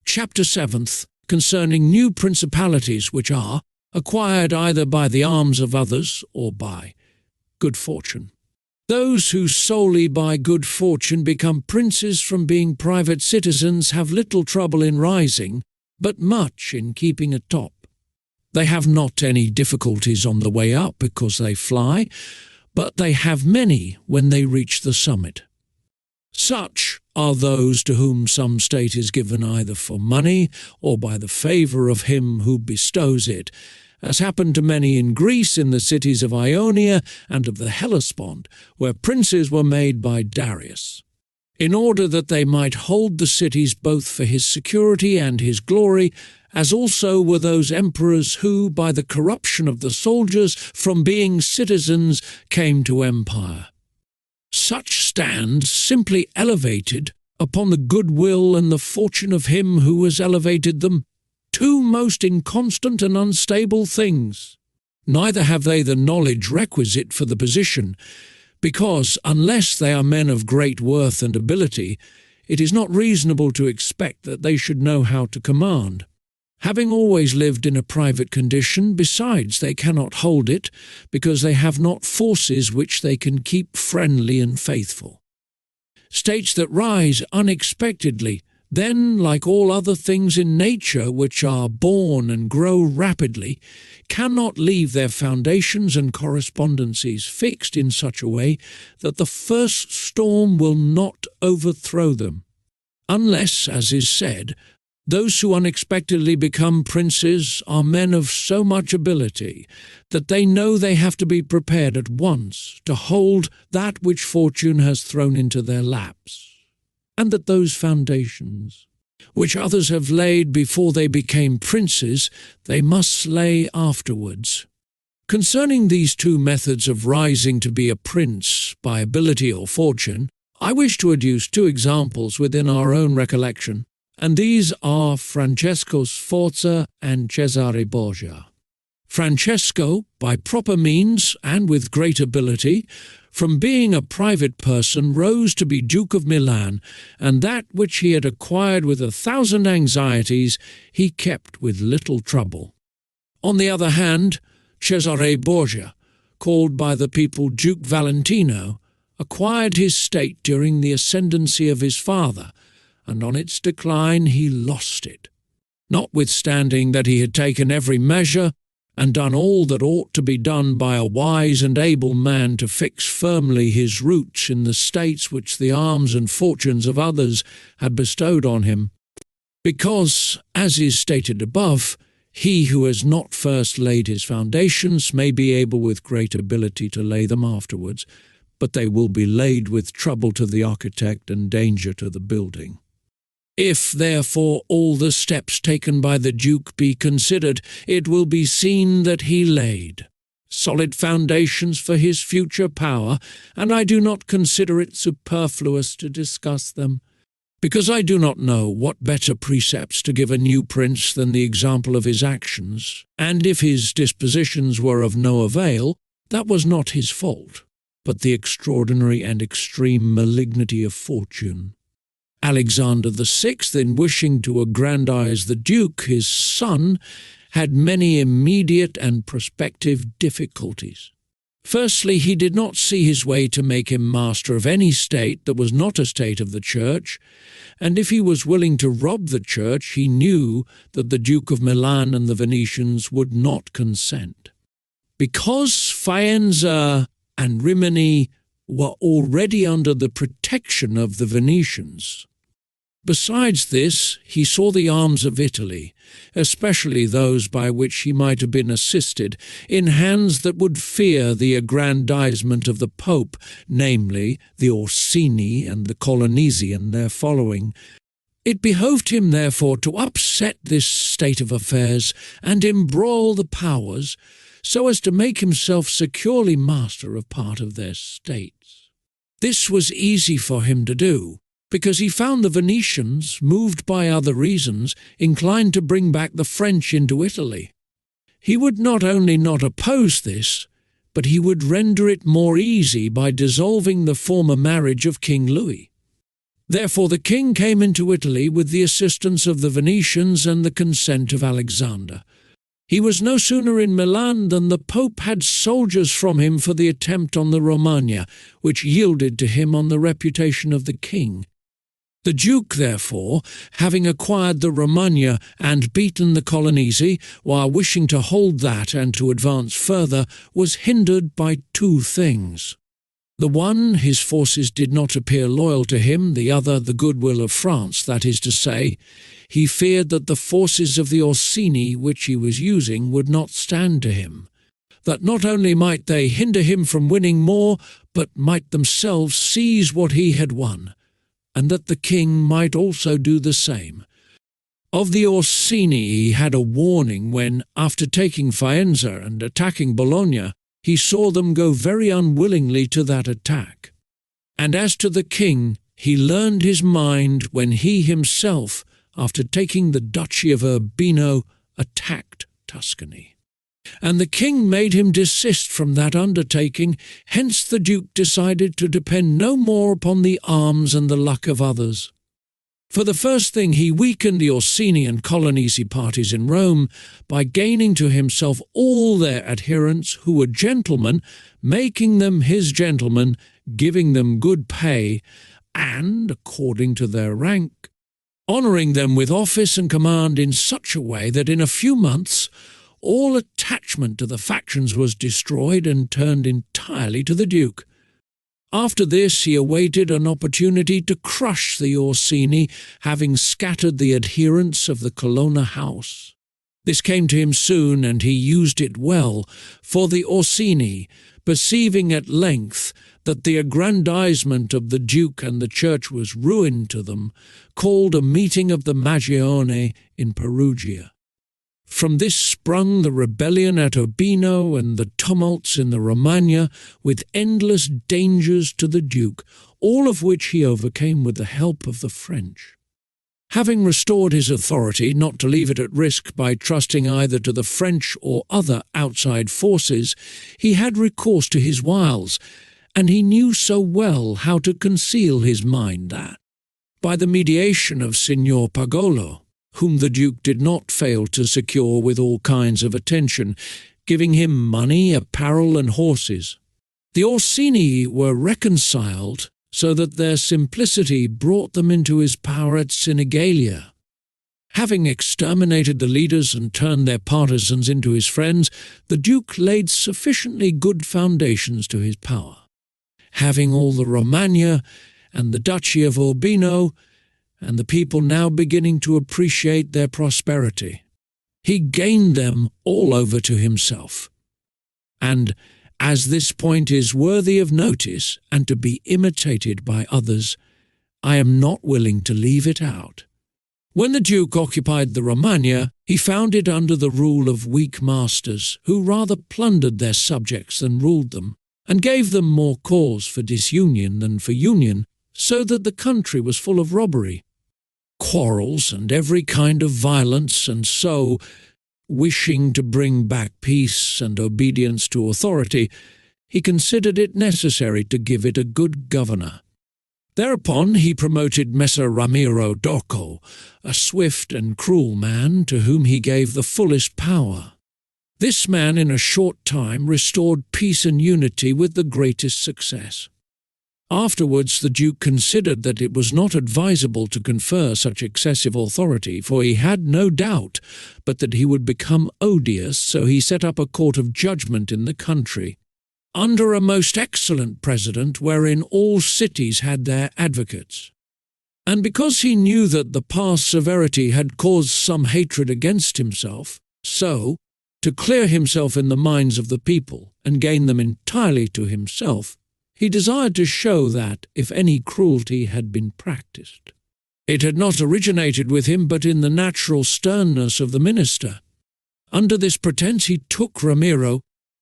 Chapter 7th, concerning new principalities which are acquired either by the arms of others or by good fortune. Those who solely by good fortune become princes from being private citizens have little trouble in rising, but much in keeping atop. They have not any difficulties on the way up because they fly, but they have many when they reach the summit. Such are those to whom some state is given either for money or by the favour of him who bestows it, as happened to many in Greece in the cities of Ionia and of the Hellespont, where princes were made by Darius, in order that they might hold the cities both for his security and his glory, as also were those emperors who, by the corruption of the soldiers, from being citizens, came to empire. Such stand simply elevated upon the goodwill and the fortune of him who has elevated them, two most inconstant and unstable things. Neither have they the knowledge requisite for the position, because, unless they are men of great worth and ability, it is not reasonable to expect that they should know how to command. Having always lived in a private condition, besides they cannot hold it, because they have not forces which they can keep friendly and faithful. States that rise unexpectedly, then, like all other things in nature which are born and grow rapidly, cannot leave their foundations and correspondencies fixed in such a way that the first storm will not overthrow them, unless, as is said, those who unexpectedly become princes are men of so much ability that they know they have to be prepared at once to hold that which fortune has thrown into their laps, and that those foundations, which others have laid before they became princes, they must lay afterwards. Concerning these two methods of rising to be a prince by ability or fortune, I wish to adduce two examples within our own recollection, and these are Francesco Sforza and Cesare Borgia. Francesco, by proper means and with great ability, from being a private person rose to be Duke of Milan, and that which he had acquired with 1,000 anxieties he kept with little trouble. On the other hand, Cesare Borgia, called by the people Duke Valentino, acquired his state during the ascendancy of his father, and on its decline he lost it, notwithstanding that he had taken every measure and done all that ought to be done by a wise and able man to fix firmly his roots in the states which the arms and fortunes of others had bestowed on him. Because, as is stated above, he who has not first laid his foundations may be able with great ability to lay them afterwards, but they will be laid with trouble to the architect and danger to the building. If, therefore, all the steps taken by the Duke be considered, it will be seen that he laid solid foundations for his future power, and I do not consider it superfluous to discuss them, because I do not know what better precepts to give a new prince than the example of his actions, and if his dispositions were of no avail, that was not his fault, but the extraordinary and extreme malignity of fortune. Alexander VI, in wishing to aggrandize the Duke, his son, had many immediate and prospective difficulties. Firstly, he did not see his way to make him master of any state that was not a state of the Church, and if he was willing to rob the Church, he knew that the Duke of Milan and the Venetians would not consent. Because Faenza and Rimini were already under the protection of the Venetians. Besides this, he saw the arms of Italy, especially those by which he might have been assisted, in hands that would fear the aggrandizement of the Pope, namely the Orsini and the Colonnesi and their following. It behoved him, therefore, to upset this state of affairs and embroil the powers, so as to make himself securely master of part of their states. This was easy for him to do, because he found the Venetians, moved by other reasons, inclined to bring back the French into Italy. He would not only not oppose this, but he would render it more easy by dissolving the former marriage of King Louis. Therefore the king came into Italy with the assistance of the Venetians and the consent of Alexander. He was no sooner in Milan than the Pope had soldiers from him for the attempt on the Romagna, which yielded to him on the reputation of the king. The Duke, therefore, having acquired the Romagna and beaten the Colonnesi, while wishing to hold that and to advance further, was hindered by two things. The one, his forces did not appear loyal to him; the other, the goodwill of France, that is to say, he feared that the forces of the Orsini which he was using would not stand to him, that not only might they hinder him from winning more, but might themselves seize what he had won, and that the king might also do the same. Of the Orsini he had a warning when, after taking Faenza and attacking Bologna, he saw them go very unwillingly to that attack. And as to the king, he learned his mind when he himself, after taking the Duchy of Urbino, attacked Tuscany. And the king made him desist from that undertaking. Hence the Duke decided to depend no more upon the arms and the luck of others. For the first thing, he weakened the Orsini and Colonnesi parties in Rome by gaining to himself all their adherents who were gentlemen, making them his gentlemen, giving them good pay, and, according to their rank, honouring them with office and command in such a way that in a few months all attachment to the factions was destroyed and turned entirely to the Duke. After this he awaited an opportunity to crush the Orsini, having scattered the adherents of the Colonna house. This came to him soon, and he used it well, for the Orsini, perceiving at length that the aggrandizement of the Duke and the Church was ruin to them, called a meeting of the Magione in Perugia. From this sprung the rebellion at Urbino and the tumults in the Romagna, with endless dangers to the Duke, all of which he overcame with the help of the French. Having restored his authority, not to leave it at risk by trusting either to the French or other outside forces, he had recourse to his wiles, and he knew so well how to conceal his mind that, by the mediation of Signor Pagolo, whom the Duke did not fail to secure with all kinds of attention, giving him money, apparel, and horses, the Orsini were reconciled so that their simplicity brought them into his power at Sinigalia. Having exterminated the leaders and turned their partisans into his friends, the Duke laid sufficiently good foundations to his power. Having all the Romagna and the Duchy of Urbino, and the people now beginning to appreciate their prosperity, he gained them all over to himself. And, as this point is worthy of notice and to be imitated by others, I am not willing to leave it out. When the Duke occupied the Romagna, he found it under the rule of weak masters, who rather plundered their subjects than ruled them, and gave them more cause for disunion than for union, so that the country was full of robbery, quarrels, and every kind of violence, and so, wishing to bring back peace and obedience to authority, he considered it necessary to give it a good governor. Thereupon he promoted Messer Ramiro d'Occo, a swift and cruel man, to whom he gave the fullest power. This man in a short time restored peace and unity with the greatest success. Afterwards the Duke considered that it was not advisable to confer such excessive authority, for he had no doubt but that he would become odious, so he set up a court of judgment in the country, under a most excellent president, wherein all cities had their advocates. And because he knew that the past severity had caused some hatred against himself, so, to clear himself in the minds of the people and gain them entirely to himself, he desired to show that, if any cruelty had been practised, it had not originated with him but in the natural sternness of the minister. Under this pretence he took Ramiro,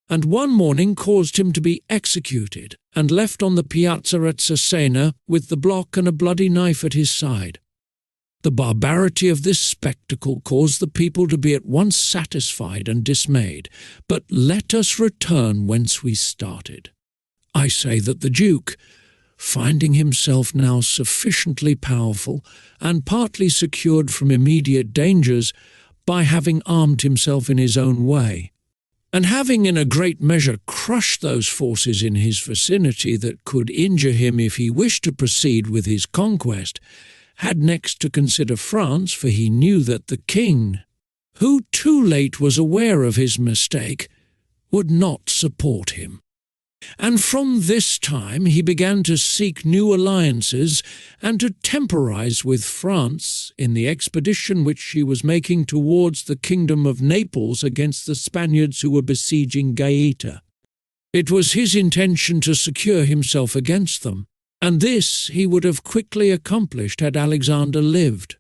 and one morning caused him to be executed, and left on the piazza at Cesena with the block and a bloody knife at his side. The barbarity of this spectacle caused the people to be at once satisfied and dismayed. But let us return whence we started. I say that the Duke, finding himself now sufficiently powerful and partly secured from immediate dangers by having armed himself in his own way, and having in a great measure crushed those forces in his vicinity that could injure him if he wished to proceed with his conquest, had next to consider France, for he knew that the king, who too late was aware of his mistake, would not support him. And from this time he began to seek new alliances and to temporize with France in the expedition which she was making towards the kingdom of Naples against the Spaniards who were besieging Gaeta. It was his intention to secure himself against them, and this he would have quickly accomplished had Alexander lived.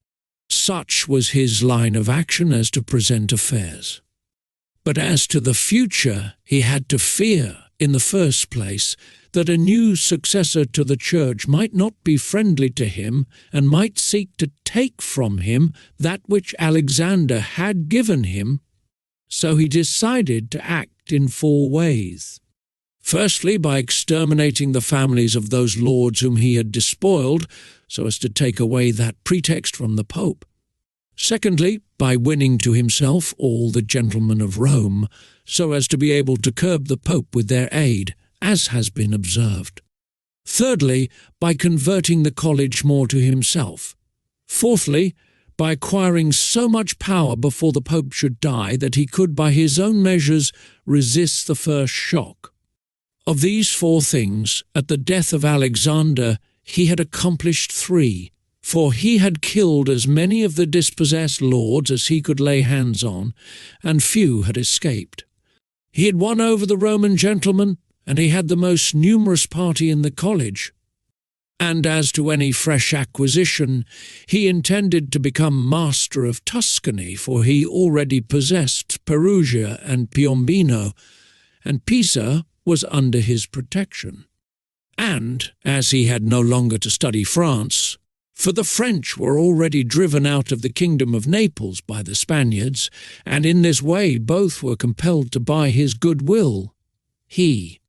Such was his line of action as to present affairs. But as to the future, he had to fear, in the first place, that a new successor to the Church might not be friendly to him and might seek to take from him that which Alexander had given him. So he decided to act in 4 ways. Firstly, by exterminating the families of those lords whom he had despoiled, so as to take away that pretext from the Pope. Secondly, by winning to himself all the gentlemen of Rome, so as to be able to curb the Pope with their aid, as has been observed. Thirdly, by converting the college more to himself. Fourthly, by acquiring so much power before the Pope should die that he could by his own measures resist the first shock. Of these 4 things, at the death of Alexander, he had accomplished 3, for he had killed as many of the dispossessed lords as he could lay hands on, and few had escaped. He had won over the Roman gentlemen, and he had the most numerous party in the college. And as to any fresh acquisition, he intended to become master of Tuscany, for he already possessed Perugia and Piombino, and Pisa was under his protection. And, as he had no longer to study France, for the French were already driven out of the kingdom of Naples by the Spaniards, and in this way both were compelled to buy his goodwill, he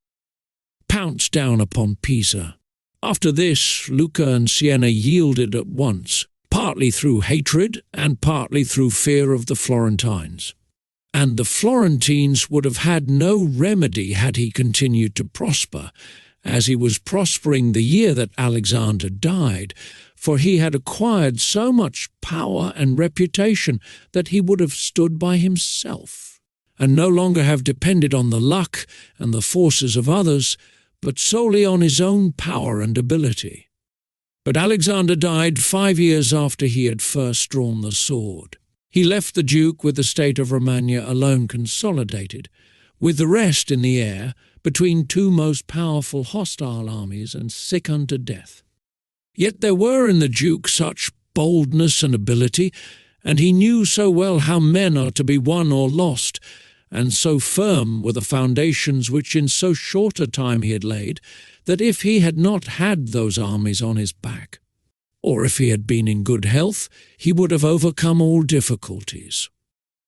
pounced down upon Pisa. After this, Lucca and Siena yielded at once, partly through hatred and partly through fear of the Florentines. And the Florentines would have had no remedy had he continued to prosper, as he was prospering the year that Alexander died, for he had acquired so much power and reputation that he would have stood by himself, and no longer have depended on the luck and the forces of others, but solely on his own power and ability. But Alexander died 5 years after he had first drawn the sword. He left the Duke with the state of Romagna alone consolidated, with the rest in the air, between 2 most powerful hostile armies and sick unto death. Yet there were in the Duke such boldness and ability, and he knew so well how men are to be won or lost, and so firm were the foundations which in so short a time he had laid, that if he had not had those armies on his back, or if he had been in good health, he would have overcome all difficulties.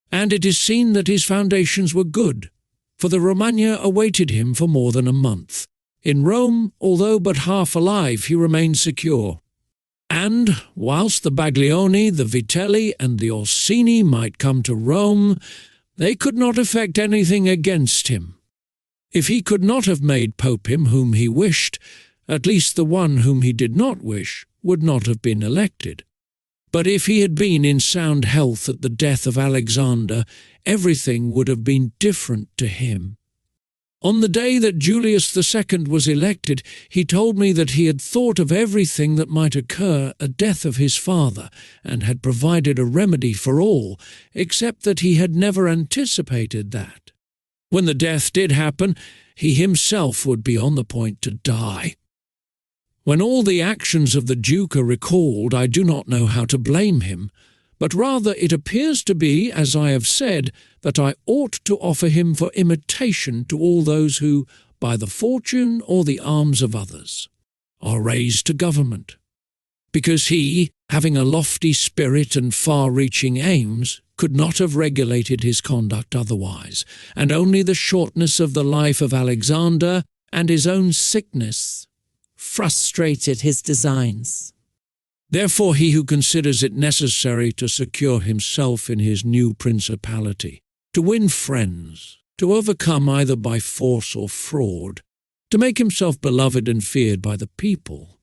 And it is seen that his foundations were good, for the Romagna awaited him for more than a month. In Rome, although but half alive, he remained secure. And, whilst the Baglioni, the Vitelli, and the Orsini might come to Rome, they could not effect anything against him. If he could not have made Pope him whom he wished, at least the one whom he did not wish would not have been elected. But if he had been in sound health at the death of Alexander, everything would have been different to him. On the day that Julius II was elected, he told me that he had thought of everything that might occur at the death of his father, and had provided a remedy for all, except that he had never anticipated that. When the death did happen, he himself would be on the point to die. When all the actions of the Duke are recalled, I do not know how to blame him, but rather it appears to be, as I have said, that I ought to offer him for imitation to all those who, by the fortune or the arms of others, are raised to government. because he, having a lofty spirit and far-reaching aims, could not have regulated his conduct otherwise, and only the shortness of the life of Alexander and his own sickness frustrated his designs. Therefore he who considers it necessary to secure himself in his new principality, to win friends, to overcome either by force or fraud, to make himself beloved and feared by the people,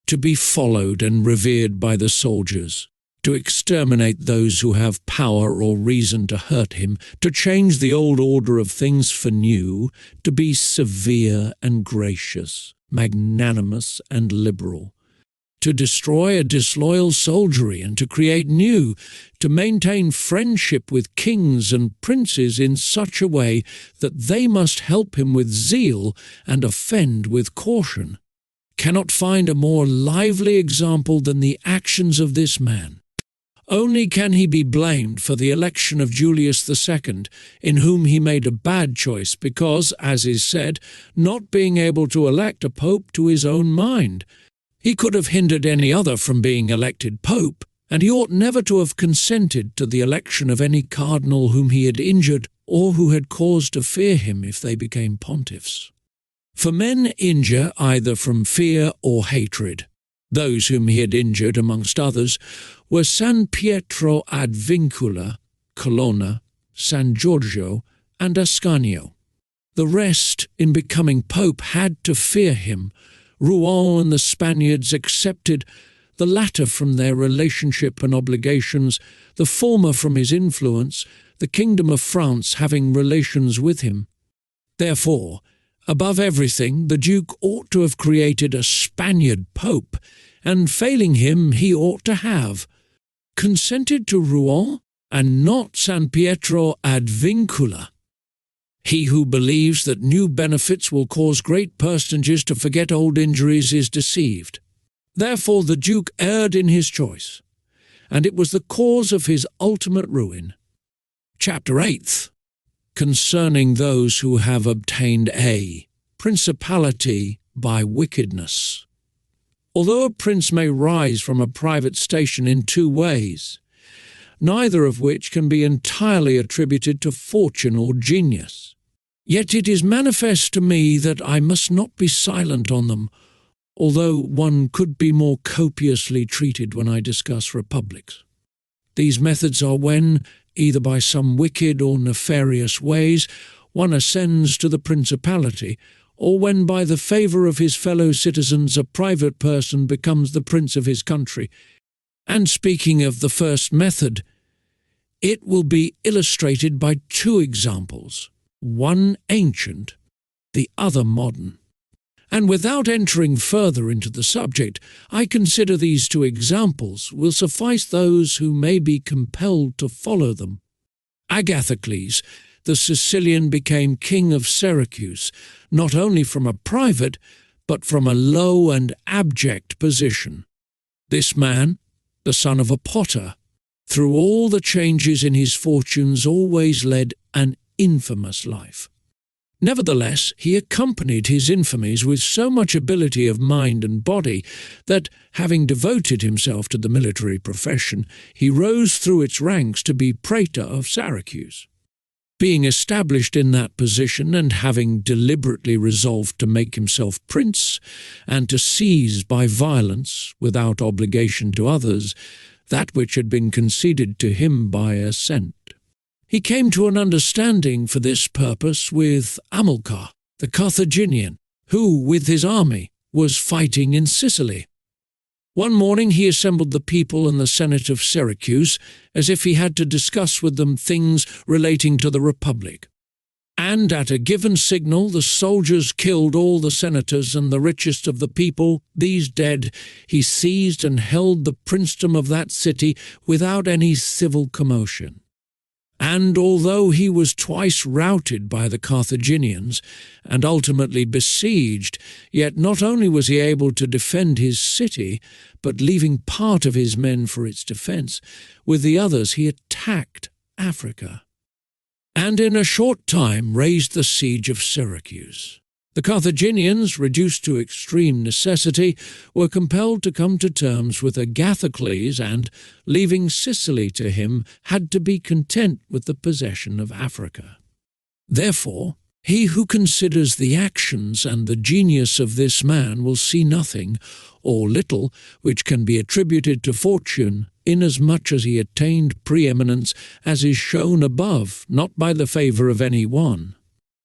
to be followed and revered by the soldiers, to exterminate those who have power or reason to hurt him, to change the old order of things for new, to be severe and gracious, magnanimous and liberal, to destroy a disloyal soldiery and to create new, to maintain friendship with kings and princes in such a way that they must help him with zeal and offend with caution, cannot find a more lively example than the actions of this man. Only can he be blamed for the election of Julius II, in whom he made a bad choice because, as is said, not being able to elect a pope to his own mind, he could have hindered any other from being elected pope, and he ought never to have consented to the election of any cardinal whom he had injured or who had cause to fear him if they became pontiffs. For men injure either from fear or hatred. Those whom he had injured, amongst others, were San Pietro ad Vincula, Colonna, San Giorgio, and Ascanio. The rest, in becoming pope, had to fear him. Rouen and the Spaniards accepted, the latter from their relationship and obligations, the former from his influence, the kingdom of France having relations with him. Therefore, above everything, the Duke ought to have created a Spaniard pope, and failing him he ought to have consented to Rouen and not San Pietro ad Vincula. He who believes that new benefits will cause great personages to forget old injuries is deceived. Therefore the Duke erred in his choice, and it was the cause of his ultimate ruin. Chapter 8. Concerning those who have obtained a principality by wickedness. Although a prince may rise from a private station in two ways, neither of which can be entirely attributed to fortune or genius, yet it is manifest to me that I must not be silent on them, although one could be more copiously treated when I discuss republics. These methods are when, either by some wicked or nefarious ways, one ascends to the principality, or when by the favour of his fellow citizens a private person becomes the prince of his country. And speaking of the first method, it will be illustrated by two examples, one ancient, the other modern. And without entering further into the subject, I consider these two examples will suffice those who may be compelled to follow them. Agathocles, the Sicilian, became king of Syracuse, not only from a private, but from a low and abject position. This man, the son of a potter, through all the changes in his fortunes always led an infamous life. Nevertheless, he accompanied his infamies with so much ability of mind and body that, having devoted himself to the military profession, he rose through its ranks to be praetor of Syracuse. Being established in that position and having deliberately resolved to make himself prince and to seize by violence, without obligation to others, that which had been conceded to him by assent, he came to an understanding for this purpose with Hamilcar, the Carthaginian, who, with his army, was fighting in Sicily. One morning he assembled the people and the Senate of Syracuse, as if he had to discuss with them things relating to the Republic. And at a given signal the soldiers killed all the senators and the richest of the people. These dead, he seized and held the princedom of that city without any civil commotion. And although he was twice routed by the Carthaginians and ultimately besieged, yet not only was he able to defend his city, but leaving part of his men for its defence, with the others he attacked Africa, and in a short time raised the siege of Syracuse. The Carthaginians, reduced to extreme necessity, were compelled to come to terms with Agathocles and, leaving Sicily to him, had to be content with the possession of Africa. Therefore, he who considers the actions and the genius of this man will see nothing, or little, which can be attributed to fortune, inasmuch as he attained preeminence, as is shown above, not by the favour of any one,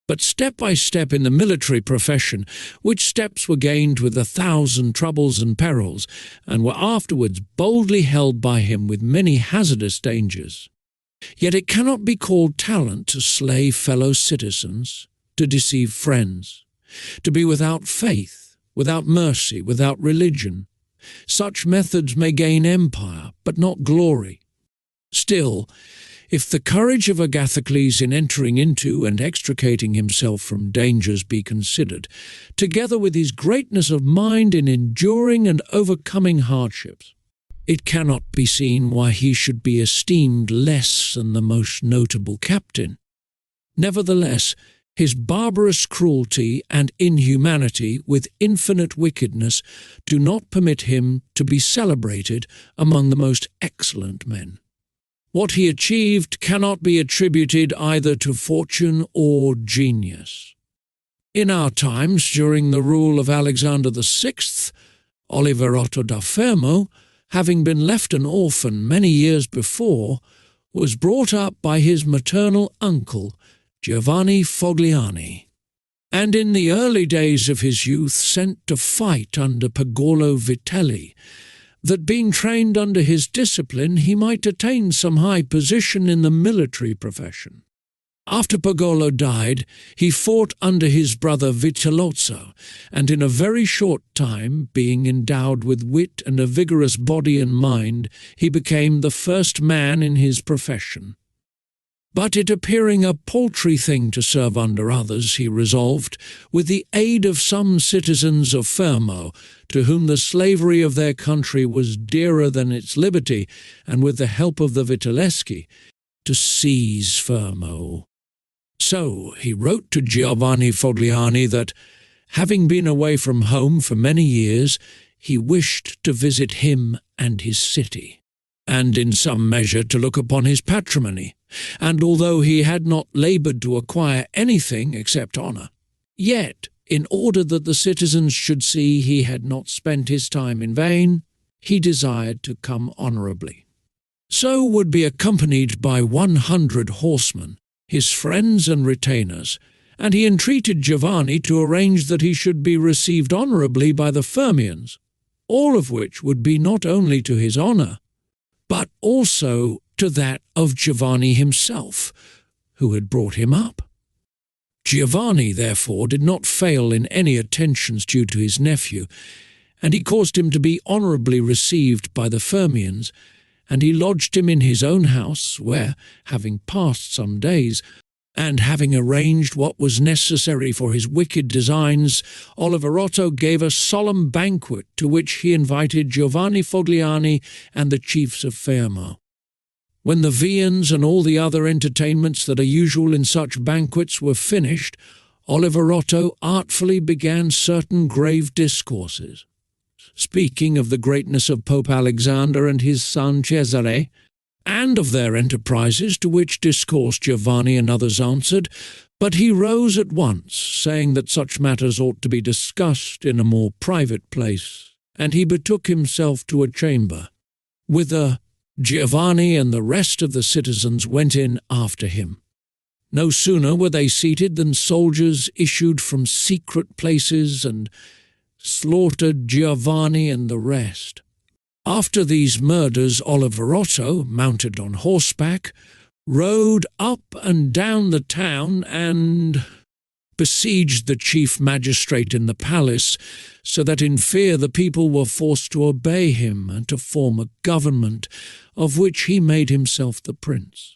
but step by step in the military profession, which steps were gained with 1,000 troubles and perils, and were afterwards boldly held by him with many hazardous dangers. Yet it cannot be called talent to slay fellow citizens, to deceive friends, to be without faith, without mercy, without religion. Such methods may gain empire, but not glory. Still, if the courage of Agathocles in entering into and extricating himself from dangers be considered, together with his greatness of mind in enduring and overcoming hardships, it cannot be seen why he should be esteemed less than the most notable captain. Nevertheless, his barbarous cruelty and inhumanity with infinite wickedness do not permit him to be celebrated among the most excellent men. What he achieved cannot be attributed either to fortune or genius. In our times, during the rule of Alexander VI, Oliverotto da Fermo, having been left an orphan many years before, was brought up by his maternal uncle, Giovanni Fogliani, and in the early days of his youth sent to fight under Pagolo Vitelli, that being trained under his discipline he might attain some high position in the military profession. After Pagolo died, he fought under his brother Vitellozzo, and in a very short time, being endowed with wit and a vigorous body and mind, he became the first man in his profession. But it appearing a paltry thing to serve under others, he resolved, with the aid of some citizens of Fermo, to whom the slavery of their country was dearer than its liberty, and with the help of the Vitelleschi, to seize Fermo. So he wrote to Giovanni Fogliani that, having been away from home for many years, he wished to visit him and his city, and in some measure to look upon his patrimony. And although he had not laboured to acquire anything except honour, yet, in order that the citizens should see he had not spent his time in vain, he desired to come honourably. So would be accompanied by 100 horsemen, his friends and retainers, and he entreated Giovanni to arrange that he should be received honourably by the Fermians, all of which would be not only to his honour, but also to that of Giovanni himself, who had brought him up. Giovanni, therefore, did not fail in any attentions due to his nephew, and he caused him to be honourably received by the Fermians, and he lodged him in his own house, where, having passed some days, and having arranged what was necessary for his wicked designs, Oliverotto gave a solemn banquet to which he invited Giovanni Fogliani and the chiefs of Fermo. When the viands and all the other entertainments that are usual in such banquets were finished, Oliverotto artfully began certain grave discourses, speaking of the greatness of Pope Alexander and his son Cesare, and of their enterprises, to which discourse Giovanni and others answered, but he rose at once, saying that such matters ought to be discussed in a more private place, and he betook himself to a chamber, whither Giovanni and the rest of the citizens went in after him. No sooner were they seated than soldiers issued from secret places and slaughtered Giovanni and the rest. After these murders, Oliverotto, mounted on horseback, rode up and down the town and besieged the chief magistrate in the palace, so that in fear the people were forced to obey him and to form a government, of which he made himself the prince.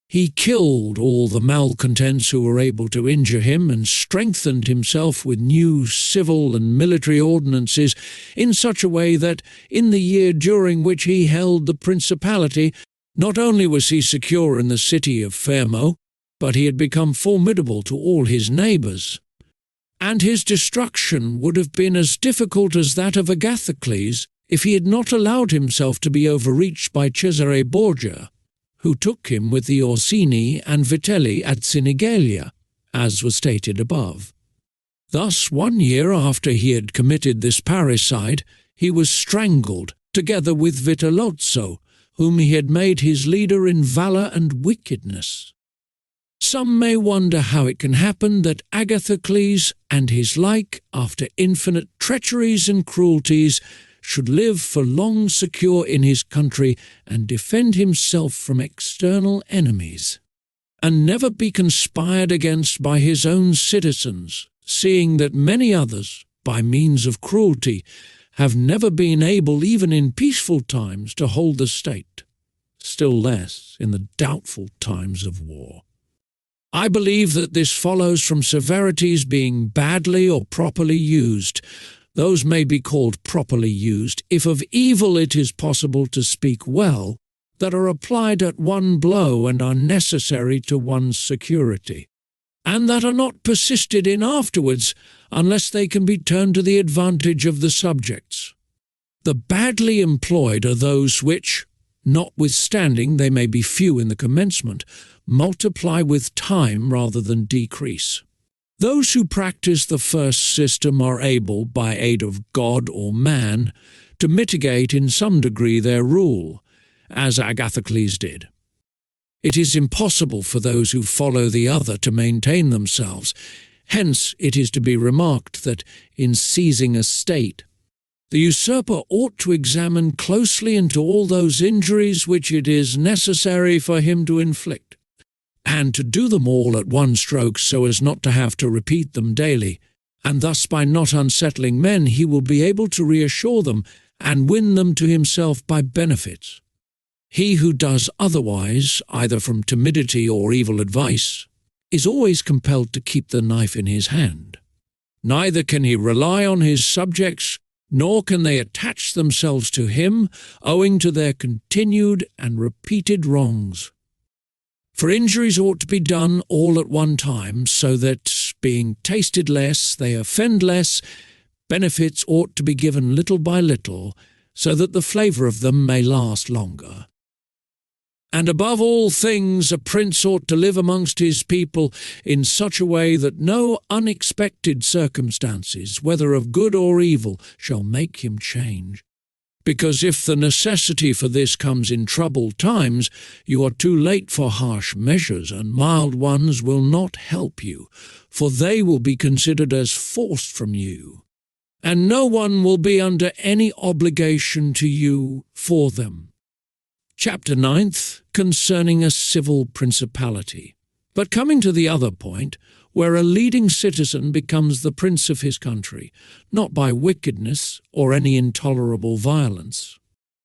He killed all the malcontents who were able to injure him, and strengthened himself with new civil and military ordinances in such a way that, in the year during which he held the principality, not only was he secure in the city of Fermo, but he had become formidable to all his neighbours. and his destruction would have been as difficult as that of Agathocles if he had not allowed himself to be overreached by Cesare Borgia, who took him with the Orsini and Vitelli at Sinigalia, as was stated above. Thus, 1 year after he had committed this parricide, he was strangled, together with Vitellozzo, whom he had made his leader in valour and wickedness. Some may wonder how it can happen that Agathocles and his like, after infinite treacheries and cruelties, should live for long secure in his country and defend himself from external enemies, and never be conspired against by his own citizens, seeing that many others, by means of cruelty, have never been able even in peaceful times to hold the state, still less in the doubtful times of war. I believe that this follows from severities being badly or properly used. Those may be called properly used, if of evil it is possible to speak well, that are applied at one blow and are necessary to one's security, and that are not persisted in afterwards unless they can be turned to the advantage of the subjects. The badly employed are those which, notwithstanding they may be few in the commencement, multiply with time rather than decrease. Those who practice the first system are able, by aid of God or man, to mitigate in some degree their rule, as Agathocles did. It is impossible for those who follow the other to maintain themselves. Hence it is to be remarked that, in seizing a state, the usurper ought to examine closely into all those injuries which it is necessary for him to inflict, and to do them all at one stroke so as not to have to repeat them daily, and thus by not unsettling men he will be able to reassure them and win them to himself by benefits. He who does otherwise, either from timidity or evil advice, is always compelled to keep the knife in his hand. Neither can he rely on his subjects, nor can they attach themselves to him, owing to their continued and repeated wrongs. For injuries ought to be done all at one time, so that, being tasted less, they offend less. Benefits ought to be given little by little, so that the flavour of them may last longer. And above all things, a prince ought to live amongst his people in such a way that no unexpected circumstances, whether of good or evil, shall make him change. Because if the necessity for this comes in troubled times, you are too late for harsh measures, and mild ones will not help you, for they will be considered as forced from you, and no one will be under any obligation to you for them. Chapter 9th, concerning a civil principality. But coming to the other point, where a leading citizen becomes the prince of his country, not by wickedness or any intolerable violence,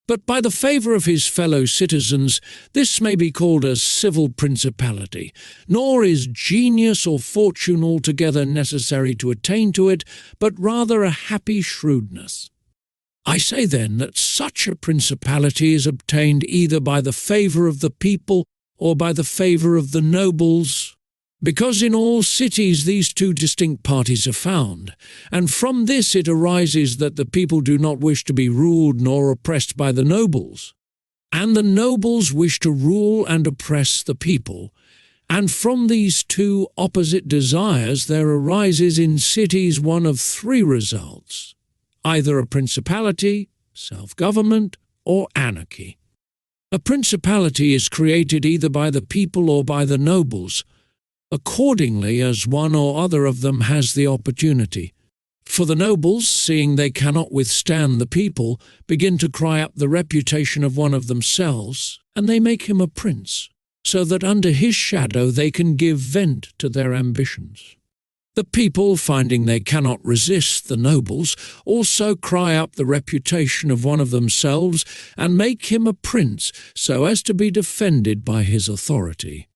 but by the favour of his fellow citizens, this may be called a civil principality, nor is genius or fortune altogether necessary to attain to it, but rather a happy shrewdness. I say then that such a principality is obtained either by the favour of the people or by the favour of the nobles, because in all cities these two distinct parties are found, and from this it arises that the people do not wish to be ruled nor oppressed by the nobles, and the nobles wish to rule and oppress the people, and from these two opposite desires there arises in cities one of three results: either a principality, self-government, or anarchy. A principality is created either by the people or by the nobles, accordingly as one or other of them has the opportunity. For the nobles, seeing they cannot withstand the people, begin to cry up the reputation of one of themselves, and they make him a prince, so that under his shadow they can give vent to their ambitions. The people, finding they cannot resist the nobles, also cry up the reputation of one of themselves and make him a prince, so as to be defended by his authority.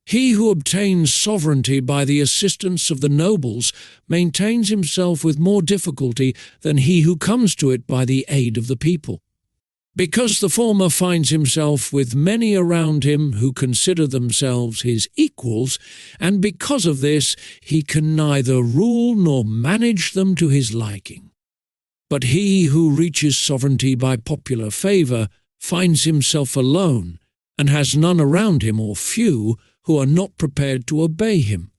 He who obtains sovereignty by the assistance of the nobles maintains himself with more difficulty than he who comes to it by the aid of the people. Because the former finds himself with many around him who consider themselves his equals, and because of this he can neither rule nor manage them to his liking. But he who reaches sovereignty by popular favour finds himself alone, and has none around him or few who are not prepared to obey him.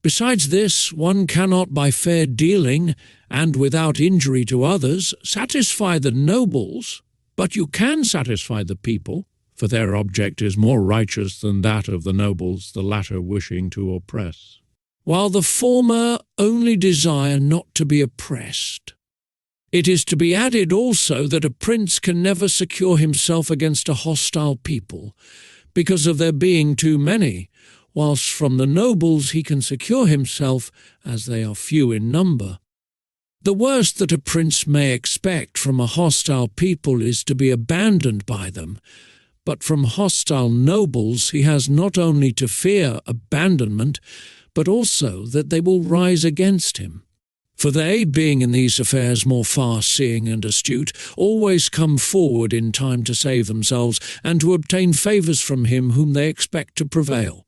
Besides this, one cannot by fair dealing, and without injury to others, satisfy the nobles, but you can satisfy the people, for their object is more righteous than that of the nobles, the latter wishing to oppress, while the former only desire not to be oppressed. It is to be added also that a prince can never secure himself against a hostile people, because of there being too many, whilst from the nobles he can secure himself, as they are few in number. The worst that a prince may expect from a hostile people is to be abandoned by them, but from hostile nobles he has not only to fear abandonment, but also that they will rise against him. For they, being in these affairs more far-seeing and astute, always come forward in time to save themselves, and to obtain favours from him whom they expect to prevail.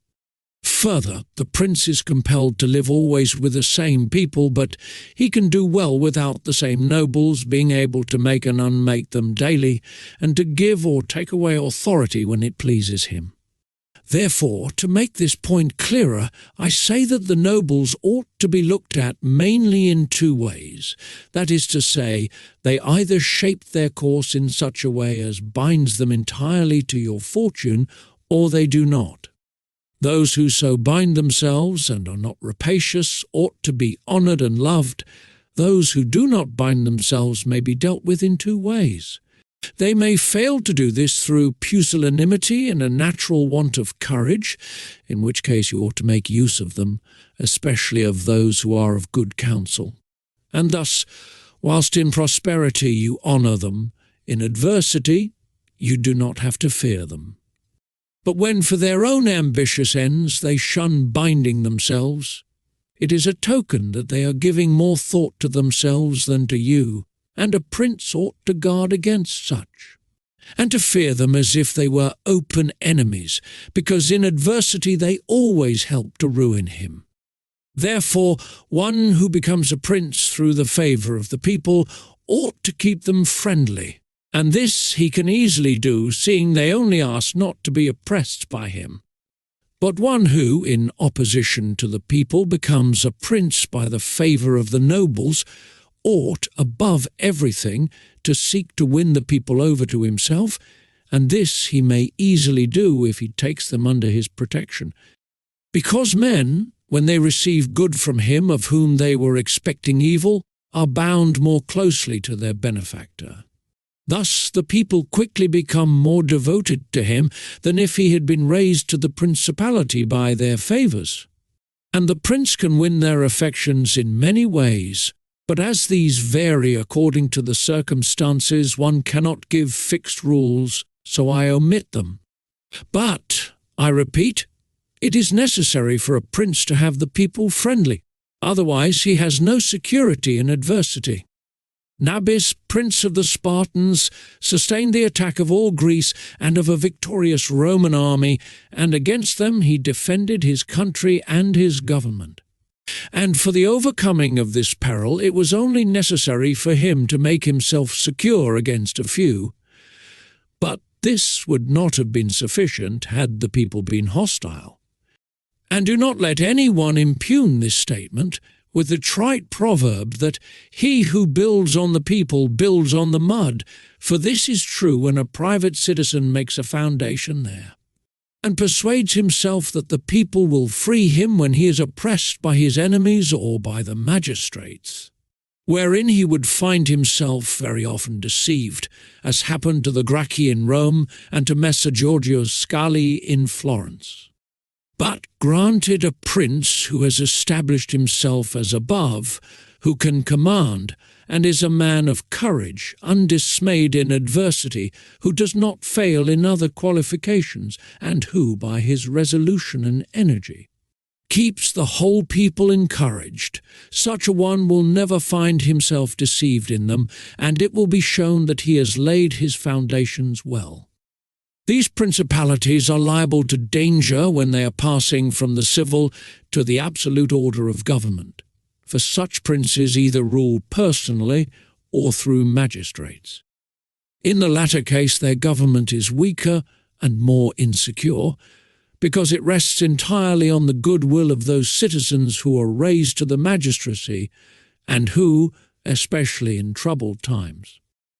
Further, the prince is compelled to live always with the same people, but he can do well without the same nobles, being able to make and unmake them daily, and to give or take away authority when it pleases him. Therefore, to make this point clearer, I say that the nobles ought to be looked at mainly in two ways. That is to say, they either shape their course in such a way as binds them entirely to your fortune, or they do not. Those who so bind themselves and are not rapacious ought to be honoured and loved. Those who do not bind themselves may be dealt with in two ways. They may fail to do this through pusillanimity and a natural want of courage, in which case you ought to make use of them, especially of those who are of good counsel. And thus, whilst in prosperity you honour them, in adversity you do not have to fear them. But when for their own ambitious ends they shun binding themselves, it is a token that they are giving more thought to themselves than to you, and a prince ought to guard against such, and to fear them as if they were open enemies, because in adversity they always help to ruin him. Therefore, one who becomes a prince through the favour of the people ought to keep them friendly, and this he can easily do, seeing they only ask not to be oppressed by him. But one who, in opposition to the people, becomes a prince by the favour of the nobles, ought, above everything, to seek to win the people over to himself, and this he may easily do if he takes them under his protection. Because men, when they receive good from him of whom they were expecting evil, are bound more closely to their benefactor. Thus the people quickly become more devoted to him than if he had been raised to the principality by their favours. And the prince can win their affections in many ways, but as these vary according to the circumstances, one cannot give fixed rules, so I omit them. But, I repeat, it is necessary for a prince to have the people friendly, otherwise he has no security in adversity. Nabis, prince of the Spartans, sustained the attack of all Greece and of a victorious Roman army, and against them he defended his country and his government. And for the overcoming of this peril it was only necessary for him to make himself secure against a few. But this would not have been sufficient had the people been hostile. And do not let anyone impugn this statement with the trite proverb that he who builds on the people builds on the mud, for this is true when a private citizen makes a foundation there, and persuades himself that the people will free him when he is oppressed by his enemies or by the magistrates, wherein he would find himself very often deceived, as happened to the Gracchi in Rome and to Messer Giorgio Scali in Florence. But granted a prince who has established himself as above, who can command, and is a man of courage, undismayed in adversity, who does not fail in other qualifications, and who, by his resolution and energy, keeps the whole people encouraged. Such a one will never find himself deceived in them, and it will be shown that he has laid his foundations well. These principalities are liable to danger when they are passing from the civil to the absolute order of government, for such princes either rule personally or through magistrates. In the latter case, their government is weaker and more insecure, because it rests entirely on the goodwill of those citizens who are raised to the magistracy and who, especially in troubled times,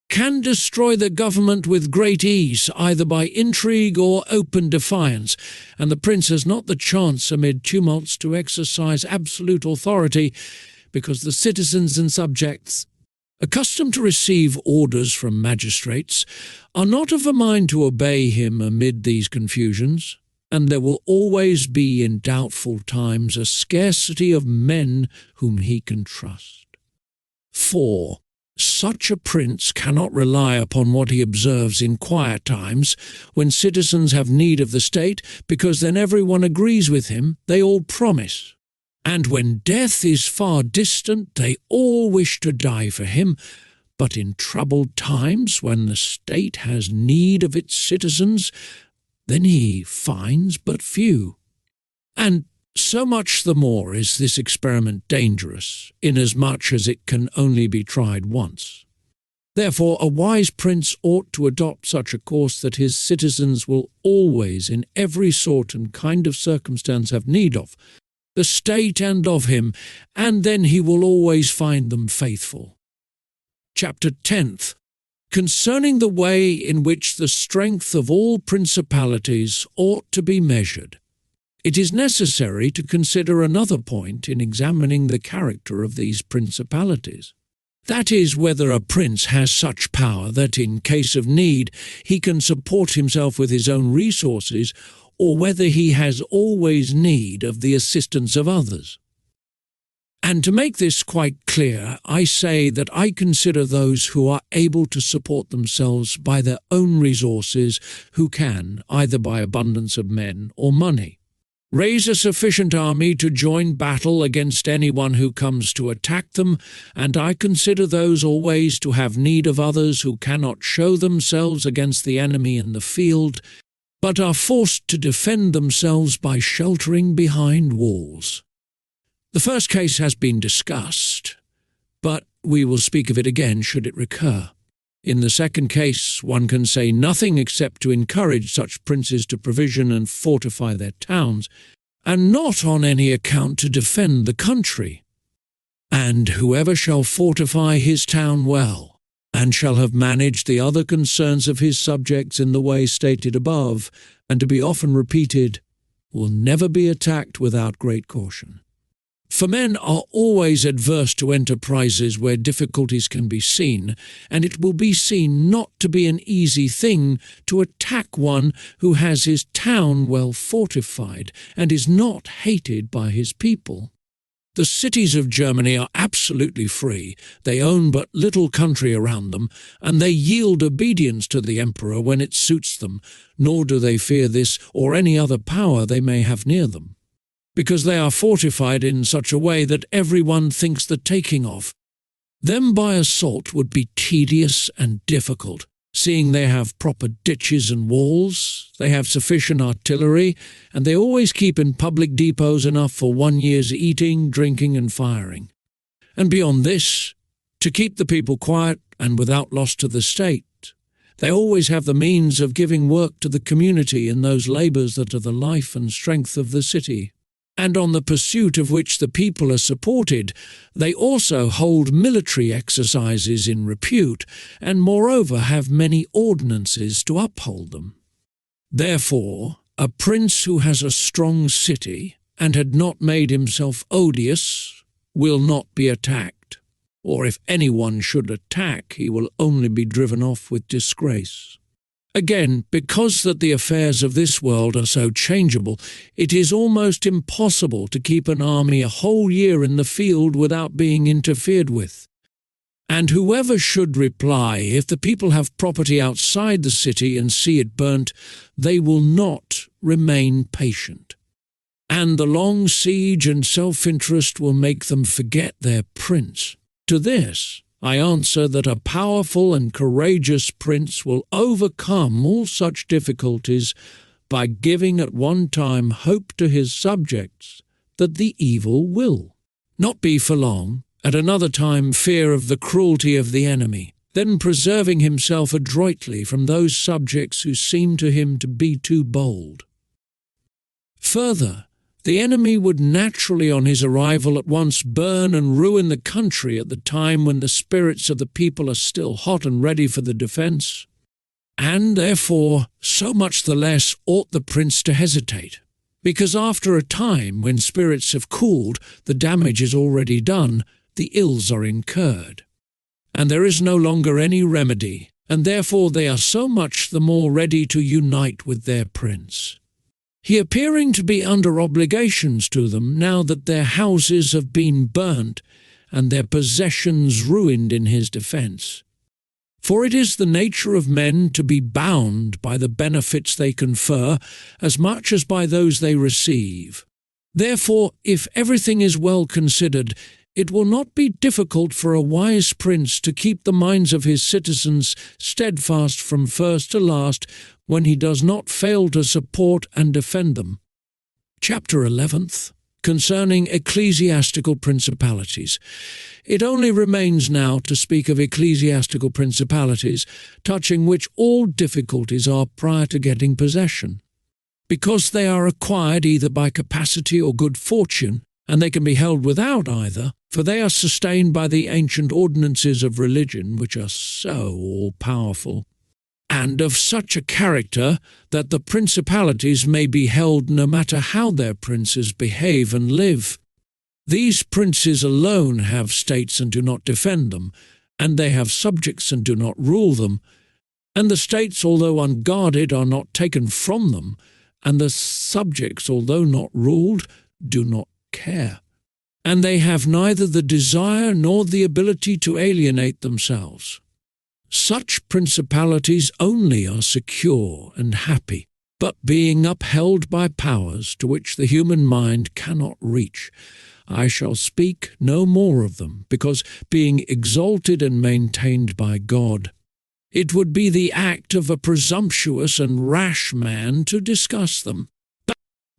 can destroy the government with great ease, either by intrigue or open defiance, and the prince has not the chance amid tumults to exercise absolute authority, because the citizens and subjects, accustomed to receive orders from magistrates, are not of a mind to obey him amid these confusions, and there will always be in doubtful times a scarcity of men whom he can trust. 4. Such a prince cannot rely upon what he observes in quiet times, when citizens have need of the state, because then everyone agrees with him, they all promise. And when death is far distant, they all wish to die for him. But in troubled times, when the state has need of its citizens, then he finds but few. And so much the more is this experiment dangerous, inasmuch as it can only be tried once. Therefore, a wise prince ought to adopt such a course that his citizens will always, in every sort and kind of circumstance, have need of the state and of him, and then he will always find them faithful. Chapter 10th. Concerning the way in which the strength of all principalities ought to be measured. It is necessary to consider another point in examining the character of these principalities. That is, whether a prince has such power that in case of need he can support himself with his own resources, or whether he has always need of the assistance of others. And to make this quite clear, I say that I consider those who are able to support themselves by their own resources, who can, either by abundance of men or money, raise a sufficient army to join battle against anyone who comes to attack them, and I consider those always to have need of others who cannot show themselves against the enemy in the field, but are forced to defend themselves by sheltering behind walls. The first case has been discussed, but we will speak of it again should it recur. In the second case, one can say nothing except to encourage such princes to provision and fortify their towns, and not on any account to defend the country. And whoever shall fortify his town well, and shall have managed the other concerns of his subjects in the way stated above, and to be often repeated, will never be attacked without great caution. For men are always adverse to enterprises where difficulties can be seen, and it will be seen not to be an easy thing to attack one who has his town well fortified and is not hated by his people. The cities of Germany are absolutely free, they own but little country around them, and they yield obedience to the emperor when it suits them, nor do they fear this or any other power they may have near them, because they are fortified in such a way that everyone thinks the taking of them by assault would be tedious and difficult, seeing they have proper ditches and walls, they have sufficient artillery, and they always keep in public depots enough for 1 year's eating, drinking, and firing. And beyond this, to keep the people quiet and without loss to the state, they always have the means of giving work to the community in those labours that are the life and strength of the city, and on the pursuit of which the people are supported. They also hold military exercises in repute, and moreover have many ordinances to uphold them. Therefore, a prince who has a strong city, and had not made himself odious, will not be attacked, or if anyone should attack, he will only be driven off with disgrace. Again, because that the affairs of this world are so changeable, it is almost impossible to keep an army a whole year in the field without being interfered with. And whoever should reply, if the people have property outside the city and see it burnt, they will not remain patient. and the long siege and self-interest will make them forget their prince. To this I answer that a powerful and courageous prince will overcome all such difficulties by giving at one time hope to his subjects that the evil will not be for long, at another time fear of the cruelty of the enemy, then preserving himself adroitly from those subjects who seem to him to be too bold. Further, the enemy would naturally on his arrival at once burn and ruin the country at the time when the spirits of the people are still hot and ready for the defence. And therefore, so much the less ought the prince to hesitate, because after a time when spirits have cooled, the damage is already done, the ills are incurred, and there is no longer any remedy, and therefore they are so much the more ready to unite with their prince, he appearing to be under obligations to them now that their houses have been burnt and their possessions ruined in his defence. For it is the nature of men to be bound by the benefits they confer as much as by those they receive. Therefore, if everything is well considered, it will not be difficult for a wise prince to keep the minds of his citizens steadfast from first to last when he does not fail to support and defend them. Chapter 11th, concerning ecclesiastical principalities. It only remains now to speak of ecclesiastical principalities, touching which all difficulties are prior to getting possession, because they are acquired either by capacity or good fortune, and they can be held without either, for they are sustained by the ancient ordinances of religion, which are so all-powerful, and of such a character that the principalities may be held no matter how their princes behave and live. These princes alone have states and do not defend them, and they have subjects and do not rule them, and the states, although unguarded, are not taken from them, and the subjects, although not ruled, do not care, and they have neither the desire nor the ability to alienate themselves. Such principalities only are secure and happy, but being upheld by powers to which the human mind cannot reach, I shall speak no more of them, because being exalted and maintained by God, it would be the act of a presumptuous and rash man to discuss them.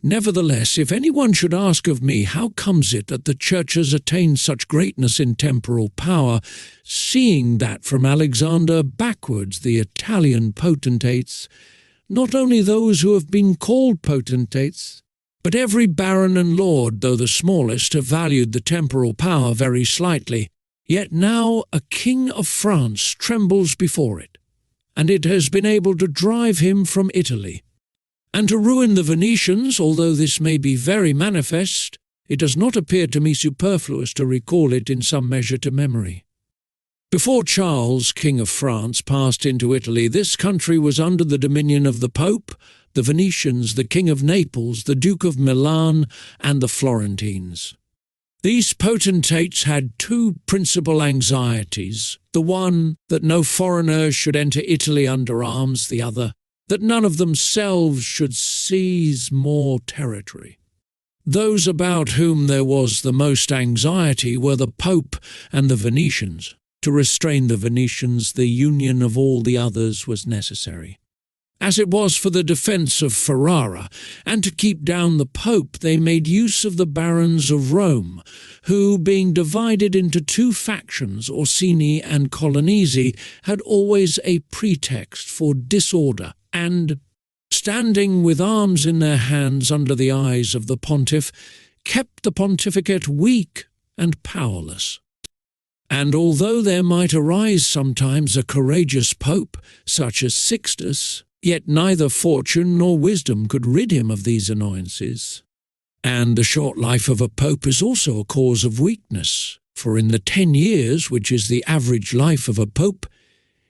Nevertheless, if anyone should ask of me, how comes it that the Church has attained such greatness in temporal power, seeing that from Alexander backwards the Italian potentates, not only those who have been called potentates, but every baron and lord, though the smallest, have valued the temporal power very slightly, yet now a king of France trembles before it, and it has been able to drive him from Italy. And to ruin the Venetians, although this may be very manifest, it does not appear to me superfluous to recall it in some measure to memory. Before Charles, King of France, passed into Italy, this country was under the dominion of the Pope, the Venetians, the King of Naples, the Duke of Milan, and the Florentines. These potentates had two principal anxieties, the one that no foreigners should enter Italy under arms, the other that none of themselves should seize more territory. Those about whom there was the most anxiety were the Pope and the Venetians. To restrain the Venetians, the union of all the others was necessary, as it was for the defence of Ferrara, and to keep down the Pope they made use of the barons of Rome, who, being divided into two factions, Orsini and Colonnesi, had always a pretext for disorder, and, standing with arms in their hands under the eyes of the pontiff, kept the pontificate weak and powerless. And although there might arise sometimes a courageous pope, such as Sixtus, yet neither fortune nor wisdom could rid him of these annoyances. And the short life of a pope is also a cause of weakness, for in the 10 years, which is the average life of a pope,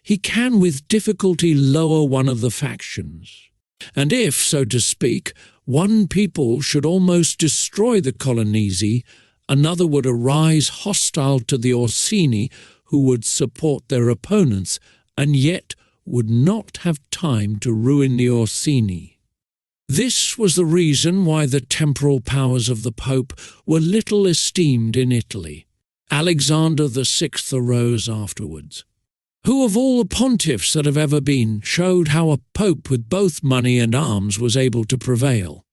he can with difficulty lower one of the factions. And if, so to speak, one people should almost destroy the Colonnesi, another would arise hostile to the Orsini, who would support their opponents, and yet would not have time to ruin the Orsini. This was the reason why the temporal powers of the Pope were little esteemed in Italy. Alexander VI arose afterwards, who of all the pontiffs that have ever been showed how a pope with both money and arms was able to prevail.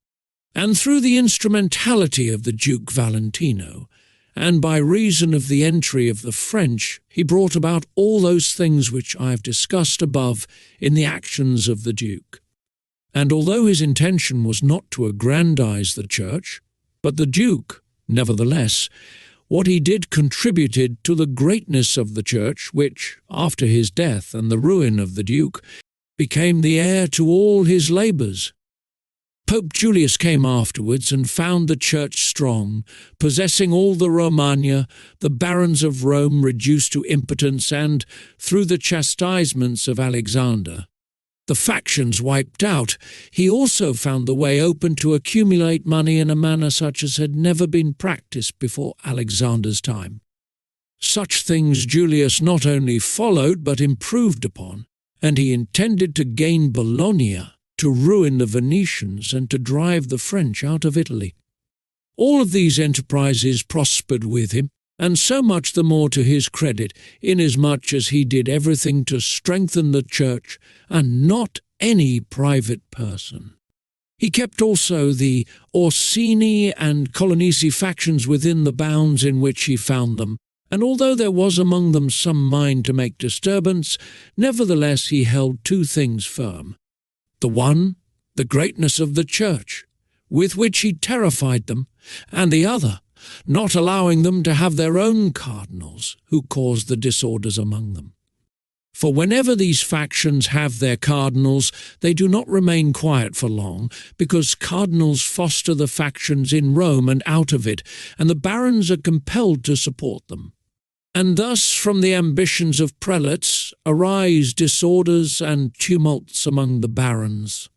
And through the instrumentality of the Duke Valentino, and by reason of the entry of the French, he brought about all those things which I have discussed above in the actions of the Duke. And although his intention was not to aggrandize the Church, but the Duke, nevertheless, what he did contributed to the greatness of the Church, which, after his death and the ruin of the Duke, became the heir to all his labours. Pope Julius came afterwards and found the Church strong, possessing all the Romagna, the barons of Rome reduced to impotence, and, through the chastisements of Alexander, the factions wiped out. He also found the way open to accumulate money in a manner such as had never been practised before Alexander's time. Such things Julius not only followed but improved upon, and he intended to gain Bologna, to ruin the Venetians and to drive the French out of Italy. All of these enterprises prospered with him, and so much the more to his credit, inasmuch as he did everything to strengthen the Church, and not any private person. He kept also the Orsini and Colonnesi factions within the bounds in which he found them, and although there was among them some mind to make disturbance, nevertheless he held two things firm. The one, the greatness of the Church, with which he terrified them, and the other, not allowing them to have their own cardinals, who caused the disorders among them. For whenever these factions have their cardinals, they do not remain quiet for long, because cardinals foster the factions in Rome and out of it, and the barons are compelled to support them. And thus from the ambitions of prelates arise disorders and tumults among the barons.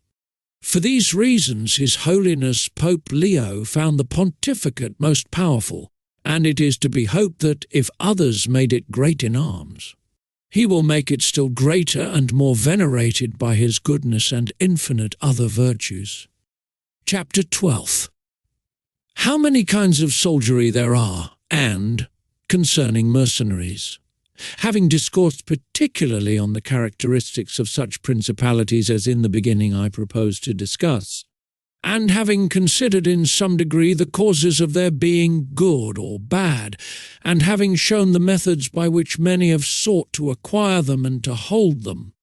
For these reasons His Holiness Pope Leo found the pontificate most powerful, and it is to be hoped that, if others made it great in arms, he will make it still greater and more venerated by his goodness and infinite other virtues. Chapter 12. How many kinds of soldiery there are, and concerning mercenaries. Having discoursed particularly on the characteristics of such principalities as in the beginning I propose to discuss, and having considered in some degree the causes of their being good or bad, and having shown the methods by which many have sought to acquire them and to hold them,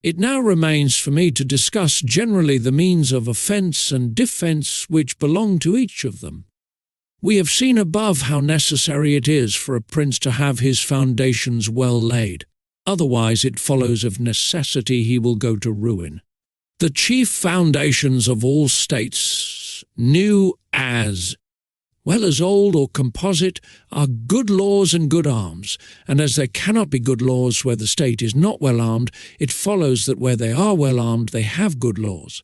it now remains for me to discuss generally the means of offence and defence which belong to each of them. We have seen above how necessary it is for a prince to have his foundations well laid, otherwise it follows of necessity he will go to ruin. The chief foundations of all states, new as well as old or composite, are good laws and good arms, and as there cannot be good laws where the state is not well armed, it follows that where they are well armed they have good laws.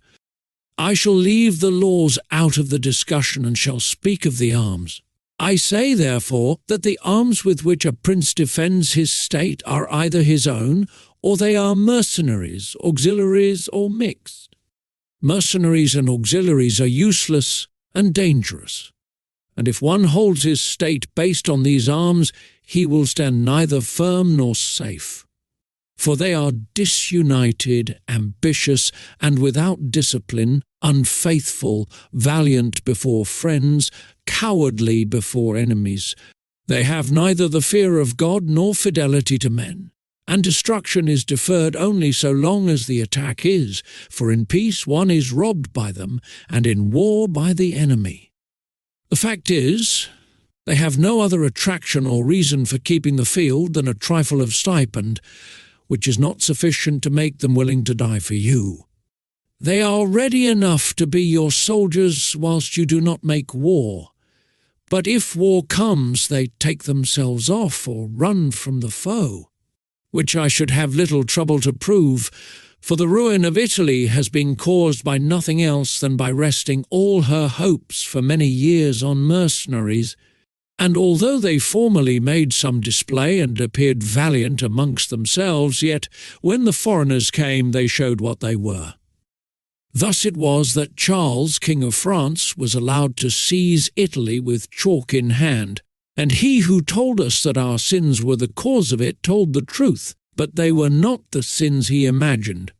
I shall leave the laws out of the discussion and shall speak of the arms. I say, therefore, that the arms with which a prince defends his state are either his own, or they are mercenaries, auxiliaries, or mixed. Mercenaries and auxiliaries are useless and dangerous, and if one holds his state based on these arms, he will stand neither firm nor safe. For they are disunited, ambitious, and without discipline, unfaithful, valiant before friends, cowardly before enemies. They have neither the fear of God nor fidelity to men, and destruction is deferred only so long as the attack is, for in peace one is robbed by them, and in war by the enemy. The fact is, they have no other attraction or reason for keeping the field than a trifle of stipend, which is not sufficient to make them willing to die for you. They are ready enough to be your soldiers whilst you do not make war, but if war comes they take themselves off or run from the foe, which I should have little trouble to prove, for the ruin of Italy has been caused by nothing else than by resting all her hopes for many years on mercenaries. And although they formerly made some display and appeared valiant amongst themselves, yet when the foreigners came they showed what they were. Thus it was that Charles, King of France, was allowed to seize Italy with chalk in hand, and he who told us that our sins were the cause of it told the truth, but they were not the sins he imagined,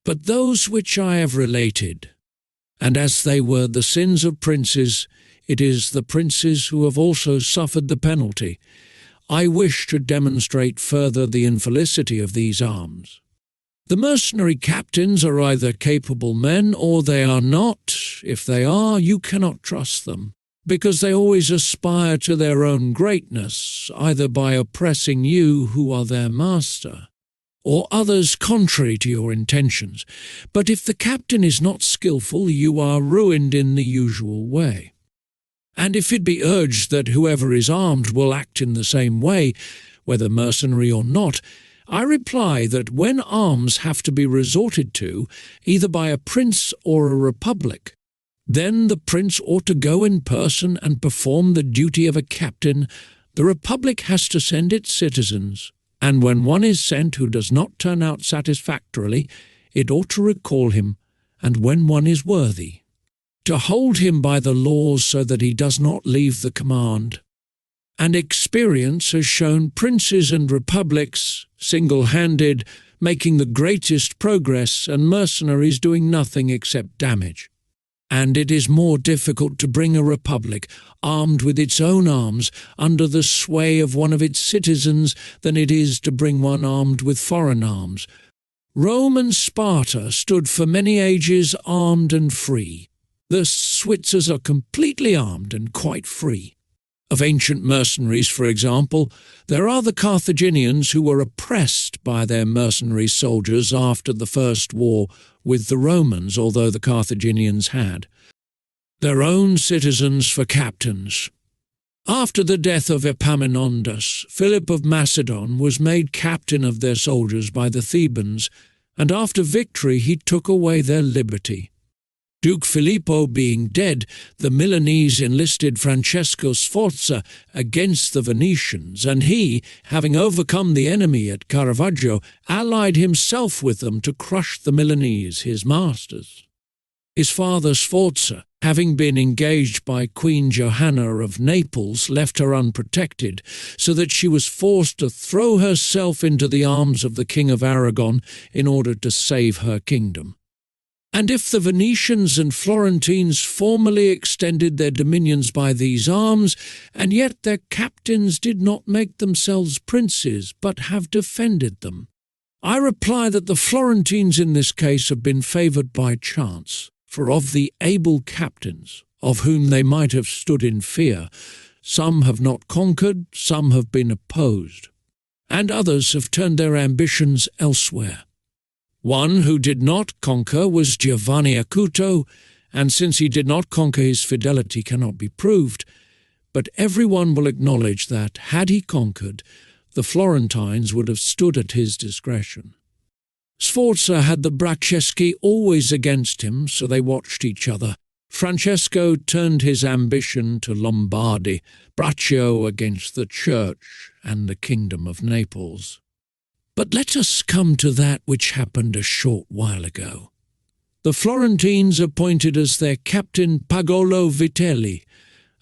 but those which I have related. And as they were the sins of princes, it is the princes who have also suffered the penalty. I wish to demonstrate further the infelicity of these arms. The mercenary captains are either capable men or they are not. If they are, you cannot trust them, because they always aspire to their own greatness, either by oppressing you who are their master, or others contrary to your intentions. But if the captain is not skilful, you are ruined in the usual way. And if it be urged that whoever is armed will act in the same way, whether mercenary or not, I reply that when arms have to be resorted to, either by a prince or a republic, then the prince ought to go in person and perform the duty of a captain. The republic has to send its citizens, and when one is sent who does not turn out satisfactorily, it ought to recall him, and when one is worthy, to hold him by the laws so that he does not leave the command. And experience has shown princes and republics, single-handed, making the greatest progress, and mercenaries doing nothing except damage. And it is more difficult to bring a republic, armed with its own arms, under the sway of one of its citizens than it is to bring one armed with foreign arms. Rome and Sparta stood for many ages armed and free. The Switzers are completely armed and quite free. Of ancient mercenaries, for example, there are the Carthaginians who were oppressed by their mercenary soldiers after the first war with the Romans, although the Carthaginians had their own citizens for captains. After the death of Epaminondas, Philip of Macedon was made captain of their soldiers by the Thebans, and after victory he took away their liberty. Duke Filippo being dead, the Milanese enlisted Francesco Sforza against the Venetians, and he, having overcome the enemy at Caravaggio, allied himself with them to crush the Milanese, his masters. His father Sforza, having been engaged by Queen Johanna of Naples, left her unprotected, so that she was forced to throw herself into the arms of the King of Aragon in order to save her kingdom. And if the Venetians and Florentines formerly extended their dominions by these arms, and yet their captains did not make themselves princes, but have defended them, I reply that the Florentines in this case have been favoured by chance, for of the able captains, of whom they might have stood in fear, some have not conquered, some have been opposed, and others have turned their ambitions elsewhere. One who did not conquer was Giovanni Acuto, and since he did not conquer, his fidelity cannot be proved. But everyone will acknowledge that, had he conquered, the Florentines would have stood at his discretion. Sforza had the Bracceschi always against him, so they watched each other. Francesco turned his ambition to Lombardy, Braccio against the Church and the Kingdom of Naples. But let us come to that which happened a short while ago. The Florentines appointed as their captain Pagolo Vitelli,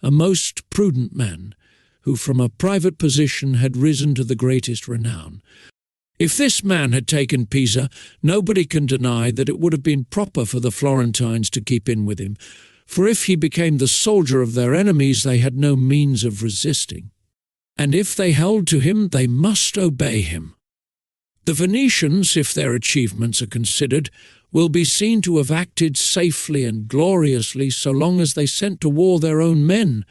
a most prudent man, who from a private position had risen to the greatest renown. If this man had taken Pisa, nobody can deny that it would have been proper for the Florentines to keep in with him, for if he became the soldier of their enemies, they had no means of resisting. And if they held to him, they must obey him. The Venetians, if their achievements are considered, will be seen to have acted safely and gloriously so long as they sent to war their own men,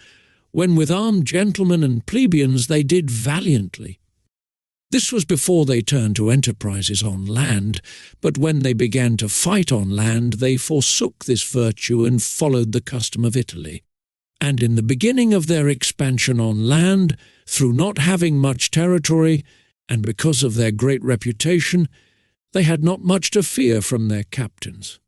when with armed gentlemen and plebeians they did valiantly. This was before they turned to enterprises on land, but when they began to fight on land they forsook this virtue and followed the custom of Italy. And in the beginning of their expansion on land, through not having much territory, and because of their great reputation, they had not much to fear from their captains.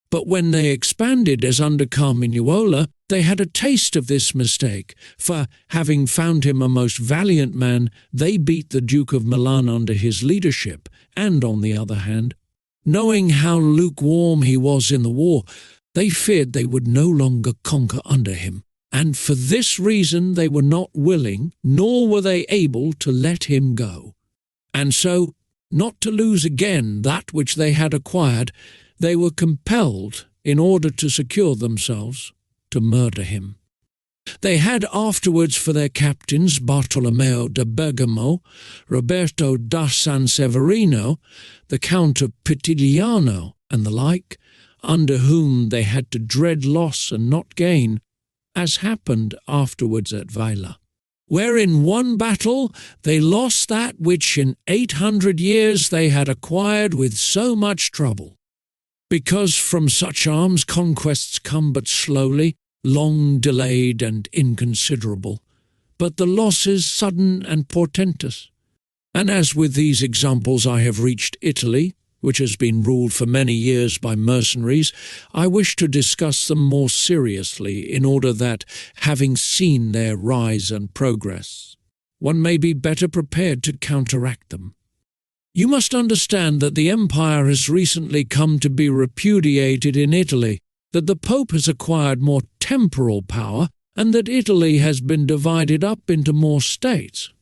But when they expanded as under Carmignuola, they had a taste of this mistake, for, having found him a most valiant man, they beat the Duke of Milan under his leadership, and, on the other hand, Knowing how lukewarm he was in the war, they feared they would no longer conquer under him, and for this reason they were not willing, nor were they able to let him go. And so, not to lose again that which they had acquired, they were compelled, in order to secure themselves, to murder him. They had afterwards for their captains Bartolomeo da Bergamo, Roberto da San Severino, the Count of Pitigliano, and the like, under whom they had to dread loss and not gain, as happened afterwards at Vaila, where in one battle they lost that which in 800 years they had acquired with so much trouble. Because from such arms conquests come but slowly, long delayed and inconsiderable, but the losses sudden and portentous. And as with these examples I have reached Italy, which has been ruled for many years by mercenaries, I wish to discuss them more seriously in order that, having seen their rise and progress, one may be better prepared to counteract them. You must understand that the empire has recently come to be repudiated in Italy, that the Pope has acquired more temporal power, and that Italy has been divided up into more states,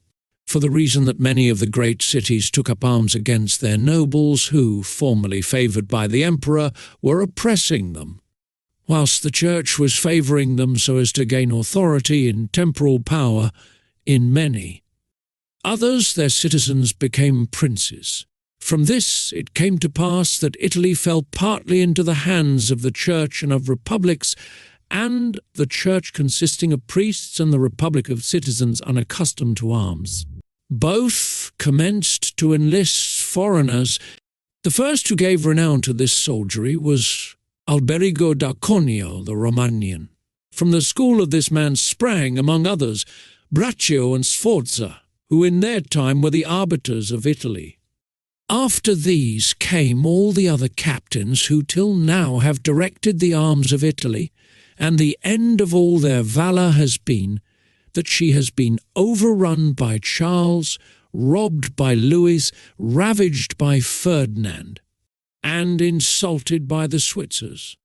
for the reason that many of the great cities took up arms against their nobles who, formerly favoured by the emperor, were oppressing them, whilst the Church was favouring them so as to gain authority in temporal power in many. Others, their citizens, became princes. From this it came to pass that Italy fell partly into the hands of the Church and of republics, and the Church consisting of priests and the republic of citizens unaccustomed to arms. Both commenced to enlist foreigners. The first who gave renown to this soldiery was Alberigo da Conio, the Romagnan. From the school of this man sprang, among others, Braccio and Sforza, who in their time were the arbiters of Italy. After these came all the other captains who till now have directed the arms of Italy, and the end of all their valour has been that she has been overrun by Charles, robbed by Louis, ravaged by Ferdinand, and insulted by the Switzers.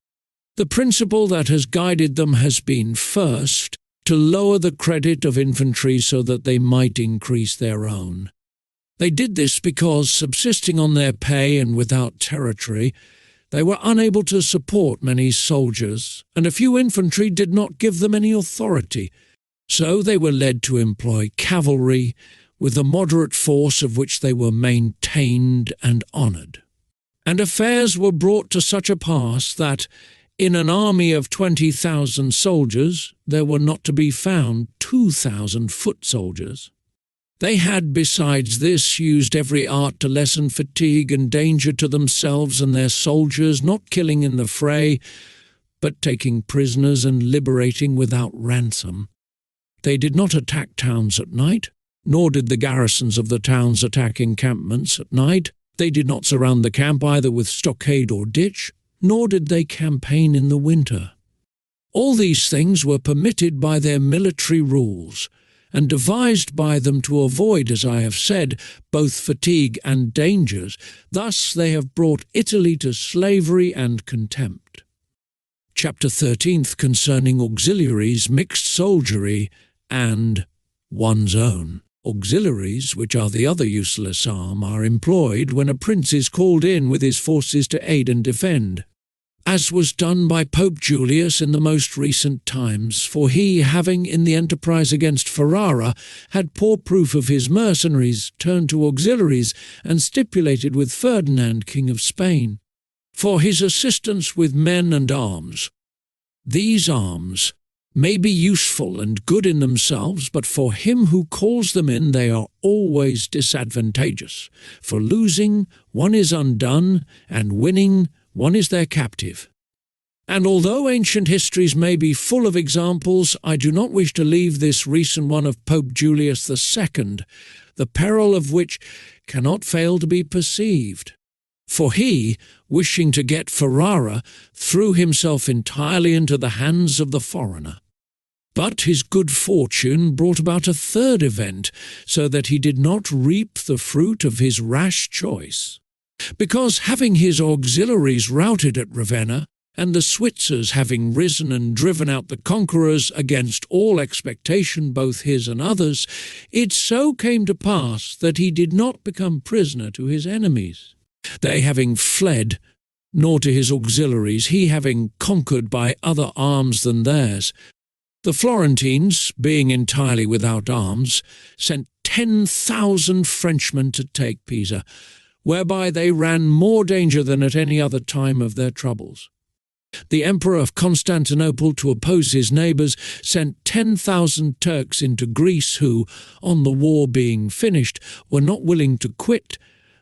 The principle that has guided them has been, first, to lower the credit of infantry so that they might increase their own. They did this because, subsisting on their pay and without territory, they were unable to support many soldiers, and a few infantry did not give them any authority. So they were led to employ cavalry, with a moderate force of which they were maintained and honoured. And affairs were brought to such a pass that, in an army of 20,000 soldiers, there were not to be found 2,000 foot soldiers. They had, besides this, used every art to lessen fatigue and danger to themselves and their soldiers, not killing in the fray, but taking prisoners and liberating without ransom. They did not attack towns at night, nor did the garrisons of the towns attack encampments at night. They did not surround the camp either with stockade or ditch, nor did they campaign in the winter. All these things were permitted by their military rules, and devised by them to avoid, as I have said, both fatigue and dangers. Thus they have brought Italy to slavery and contempt. Chapter 13th, concerning auxiliaries, mixed soldiery, and one's own. Auxiliaries, which are the other useless arm, are employed when a prince is called in with his forces to aid and defend, as was done by Pope Julius in the most recent times, for he, having in the enterprise against Ferrara had poor proof of his mercenaries, turned to auxiliaries and stipulated with Ferdinand, King of Spain, for his assistance with men and arms. These arms may be useful and good in themselves, but for him who calls them in they are always disadvantageous. For losing, one is undone, and winning, one is their captive. And although ancient histories may be full of examples, I do not wish to leave this recent one of Pope Julius II, the peril of which cannot fail to be perceived. For he, wishing to get Ferrara, threw himself entirely into the hands of the foreigner. But his good fortune brought about a third event, so that he did not reap the fruit of his rash choice. Because having his auxiliaries routed at Ravenna, and the Switzers having risen and driven out the conquerors against all expectation, both his and others, it so came to pass that he did not become prisoner to his enemies, they having fled, nor to his auxiliaries, he having conquered by other arms than theirs. The Florentines, being entirely without arms, sent 10,000 Frenchmen to take Pisa, whereby they ran more danger than at any other time of their troubles. The Emperor of Constantinople, to oppose his neighbours, sent 10,000 Turks into Greece who, on the war being finished, were not willing to quit.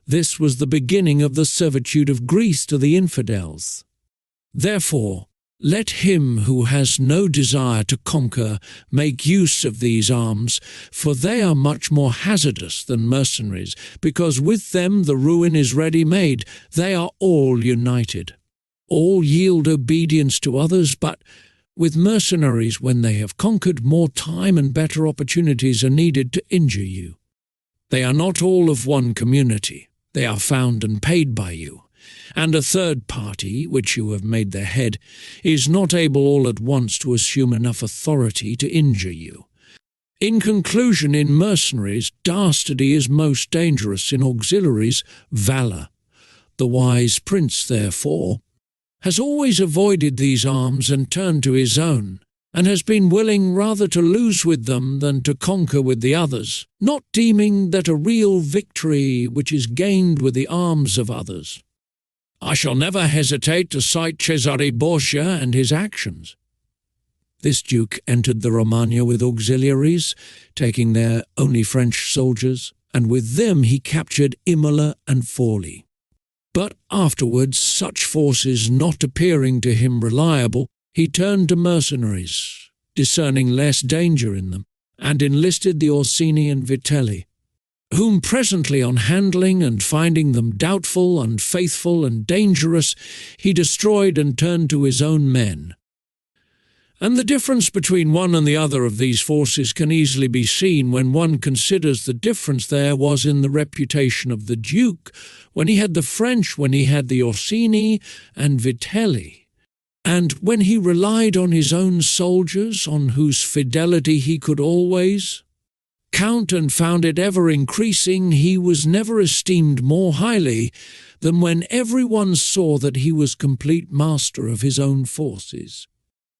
This was the beginning of the servitude of Greece to the infidels. Therefore, let him who has no desire to conquer make use of these arms, for they are much more hazardous than mercenaries, because with them the ruin is ready made. They are all united. All yield obedience to others, but with mercenaries, when they have conquered, more time and better opportunities are needed to injure you. They are not all of one community. They are found and paid by you. And a third party, which you have made their head, is not able all at once to assume enough authority to injure you. In conclusion, in mercenaries, dastardy is most dangerous; in auxiliaries, valour. The wise prince, therefore, has always avoided these arms and turned to his own, and has been willing rather to lose with them than to conquer with the others, not deeming that a real victory which is gained with the arms of others. I shall never hesitate to cite Cesare Borgia and his actions. This duke entered the Romagna with auxiliaries, taking there only French soldiers, and with them he captured Imola and Forli. But afterwards, such forces not appearing to him reliable, he turned to mercenaries, discerning less danger in them, and enlisted the Orsini and Vitelli, whom presently on handling and finding them doubtful, unfaithful, and dangerous, he destroyed and turned to his own men. And the difference between one and the other of these forces can easily be seen when one considers the difference there was in the reputation of the Duke, when he had the French, when he had the Orsini and Vitelli, and when he relied on his own soldiers, on whose fidelity he could always count and found it ever increasing. He was never esteemed more highly than when everyone saw that he was complete master of his own forces.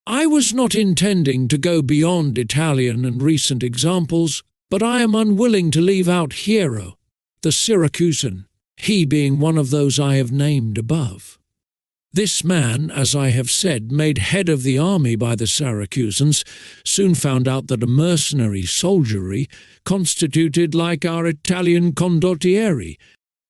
I was not intending to go beyond Italian and recent examples, but I am unwilling to leave out Hiero, the Syracusan, he being one of those I have named above. This man, as I have said, made head of the army by the Syracusans, soon found out that a mercenary soldiery, constituted like our Italian condottieri,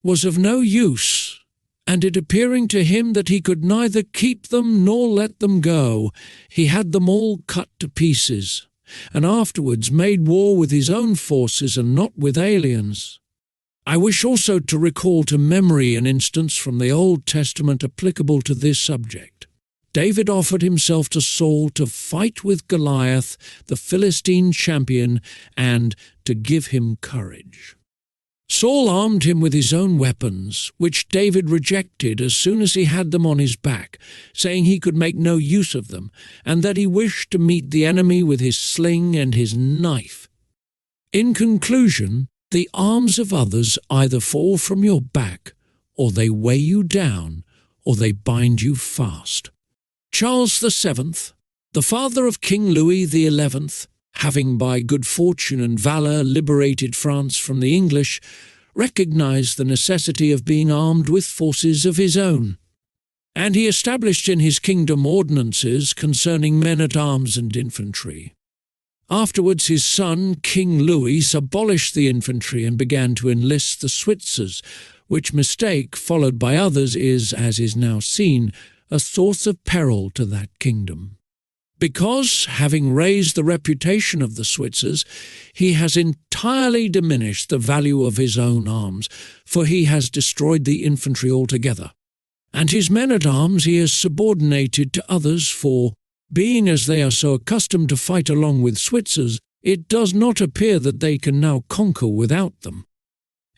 was of no use, and it appearing to him that he could neither keep them nor let them go, he had them all cut to pieces, and afterwards made war with his own forces and not with aliens. I wish also to recall to memory an instance from the Old Testament applicable to this subject. David offered himself to Saul to fight with Goliath, the Philistine champion, and to give him courage. Saul armed him with his own weapons, which David rejected as soon as he had them on his back, saying he could make no use of them, and that he wished to meet the enemy with his sling and his knife. In conclusion, the arms of others either fall from your back, or they weigh you down, or they bind you fast. Charles VII, the father of King Louis XI, having by good fortune and valour liberated France from the English, recognized the necessity of being armed with forces of his own, and he established in his kingdom ordinances concerning men-at-arms and infantry. Afterwards his son, King Louis, abolished the infantry and began to enlist the Switzers, which mistake, followed by others, is, as is now seen, a source of peril to that kingdom. Because, having raised the reputation of the Switzers, he has entirely diminished the value of his own arms, for he has destroyed the infantry altogether. And his men-at-arms he has subordinated to others, for, being as they are so accustomed to fight along with Switzers, it does not appear that they can now conquer without them.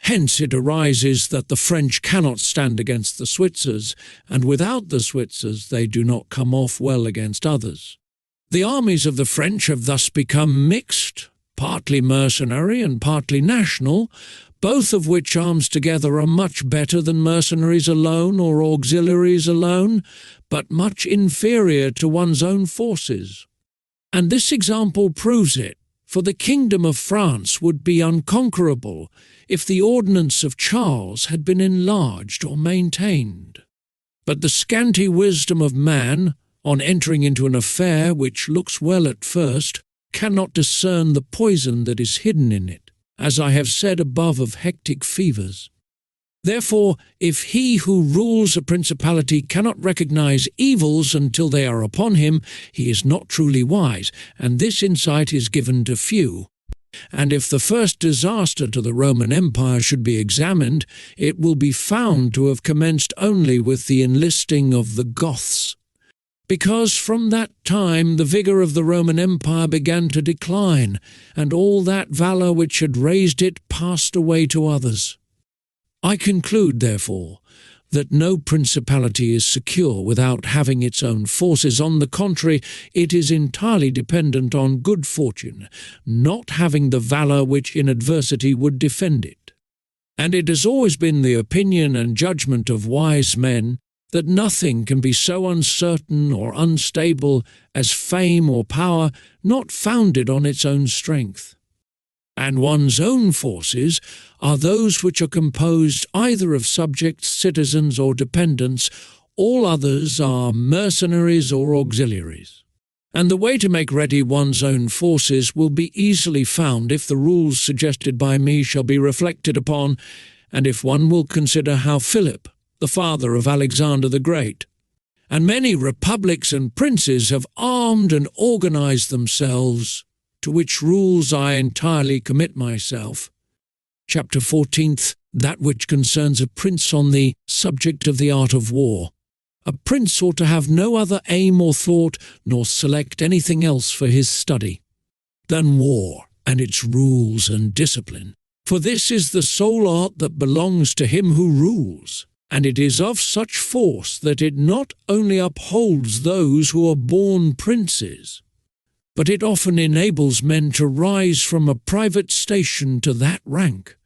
Hence it arises that the French cannot stand against the Switzers, and without the Switzers they do not come off well against others. The armies of the French have thus become mixed, partly mercenary and partly national, both of which arms together are much better than mercenaries alone or auxiliaries alone, but much inferior to one's own forces. And this example proves it, for the kingdom of France would be unconquerable if the ordnance of Charles had been enlarged or maintained. But the scanty wisdom of man, on entering into an affair which looks well at first, cannot discern the poison that is hidden in it, as I have said above of hectic fevers. Therefore, if he who rules a principality cannot recognize evils until they are upon him, he is not truly wise, and this insight is given to few. And if the first disaster to the Roman Empire should be examined, it will be found to have commenced only with the enlisting of the Goths, because from that time the vigour of the Roman Empire began to decline, and all that valour which had raised it passed away to others. I conclude, therefore, that no principality is secure without having its own forces. On the contrary, it is entirely dependent on good fortune, not having the valour which in adversity would defend it. And it has always been the opinion and judgment of wise men that nothing can be so uncertain or unstable as fame or power not founded on its own strength. And one's own forces are those which are composed either of subjects, citizens, or dependents. All others are mercenaries or auxiliaries. And the way to make ready one's own forces will be easily found if the rules suggested by me shall be reflected upon, and if one will consider how Philip, the father of Alexander the Great, and many republics and princes have armed and organized themselves, to which rules I entirely commit myself. Chapter 14th, that which concerns a prince on the subject of the art of war. A prince ought to have no other aim or thought, nor select anything else for his study, than war and its rules and discipline. For this is the sole art that belongs to him who rules, and it is of such force that it not only upholds those who are born princes, but it often enables men to rise from a private station to that rank.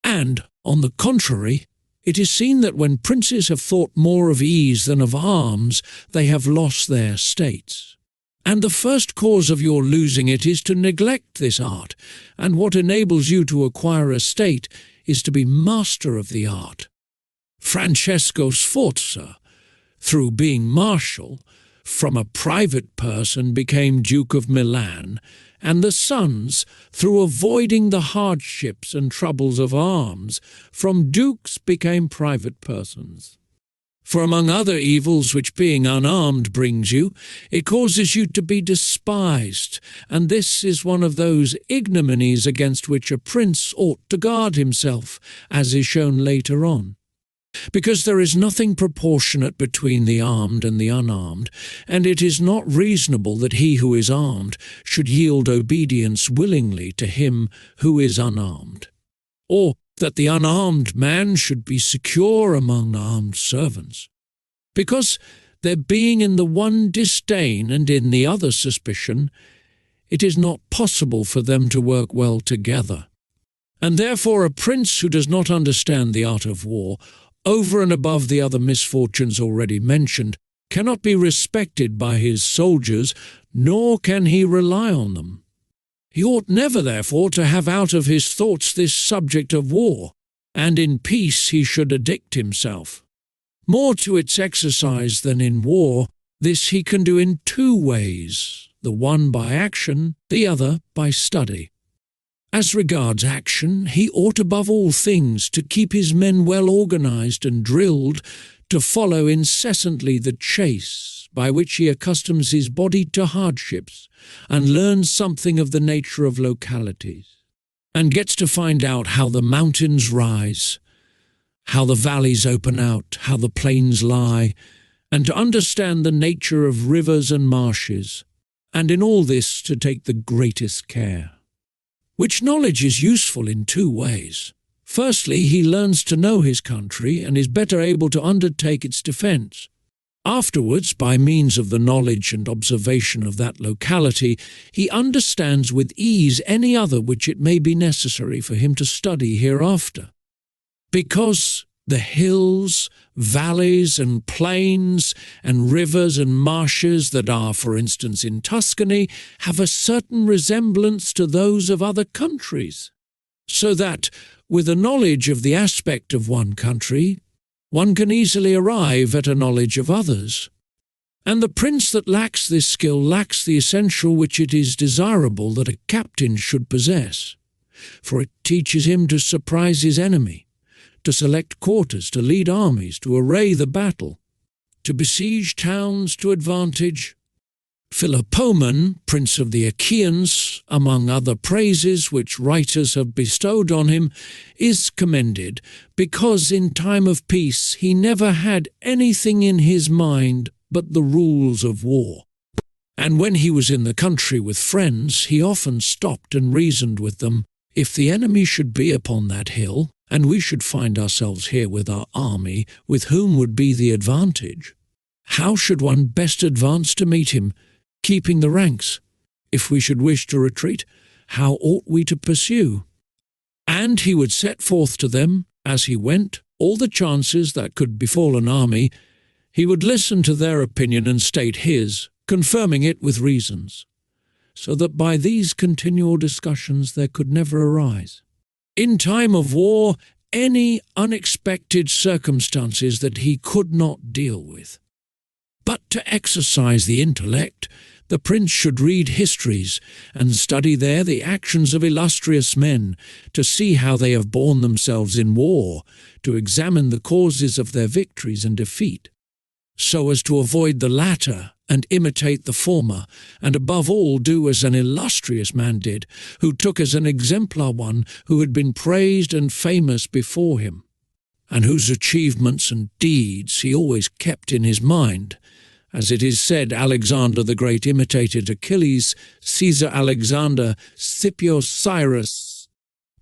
And, on the contrary, it is seen that when princes have thought more of ease than of arms, they have lost their states. And the first cause of your losing it is to neglect this art, and what enables you to acquire a state is to be master of the art. Francesco Sforza, through being marshal, from a private person became Duke of Milan, and the sons, through avoiding the hardships and troubles of arms, from dukes became private persons. For among other evils which being unarmed brings you, it causes you to be despised, and this is one of those ignominies against which a prince ought to guard himself, as is shown later on. Because there is nothing proportionate between the armed and the unarmed, and it is not reasonable that he who is armed should yield obedience willingly to him who is unarmed, or that the unarmed man should be secure among armed servants. Because there being in the one disdain and in the other suspicion, it is not possible for them to work well together. And therefore a prince who does not understand the art of war, over and above the other misfortunes already mentioned, cannot be respected by his soldiers, nor can he rely on them. He ought never, therefore, to have out of his thoughts this subject of war, and in peace he should addict himself more to its exercise than in war. This he can do in two ways, the one by action, the other by study. As regards action, he ought above all things to keep his men well organized and drilled, to follow incessantly the chase, by which he accustoms his body to hardships, and learns something of the nature of localities, and gets to find out how the mountains rise, how the valleys open out, how the plains lie, and to understand the nature of rivers and marshes, and in all this to take the greatest care. Which knowledge is useful in two ways. Firstly, he learns to know his country and is better able to undertake its defence. Afterwards, by means of the knowledge and observation of that locality, he understands with ease any other which it may be necessary for him to study hereafter. Because the hills, valleys and plains and rivers and marshes that are, for instance, in Tuscany, have a certain resemblance to those of other countries, so that, with a knowledge of the aspect of one country, one can easily arrive at a knowledge of others. And the prince that lacks this skill lacks the essential which it is desirable that a captain should possess, for it teaches him to surprise his enemy, to select quarters, to lead armies, to array the battle, to besiege towns to advantage. Philopoemen, prince of the Achaeans, among other praises which writers have bestowed on him, is commended, because in time of peace he never had anything in his mind but the rules of war. And when he was in the country with friends, he often stopped and reasoned with them, if the enemy should be upon that hill, and we should find ourselves here with our army, with whom would be the advantage? How should one best advance to meet him, keeping the ranks? If we should wish to retreat, how ought we to pursue? And he would set forth to them, as he went, all the chances that could befall an army. He would listen to their opinion and state his, confirming it with reasons, so that by these continual discussions there could never arise, in time of war, any unexpected circumstances that he could not deal with. But to exercise the intellect, the prince should read histories and study there the actions of illustrious men, to see how they have borne themselves in war, to examine the causes of their victories and defeat, so as to avoid the latter and imitate the former, and above all do as an illustrious man did, who took as an exemplar one who had been praised and famous before him, and whose achievements and deeds he always kept in his mind. As it is said, Alexander the Great imitated Achilles, Caesar Alexander, Scipio Cyrus.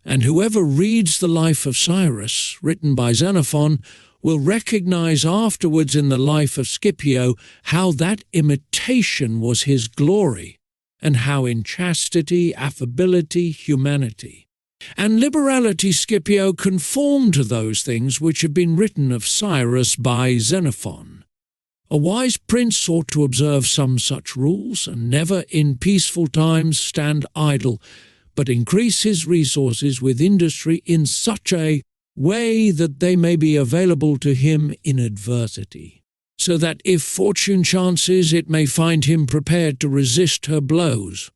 And whoever reads the life of Cyrus, written by Xenophon, will recognize afterwards in the life of Scipio how that imitation was his glory, and how in chastity, affability, humanity, and liberality Scipio conformed to those things which have been written of Cyrus by Xenophon. A wise prince ought to observe some such rules, and never in peaceful times stand idle, but increase his resources with industry in such a way that they may be available to him in adversity, so that if fortune chances, it may find him prepared to resist her blows.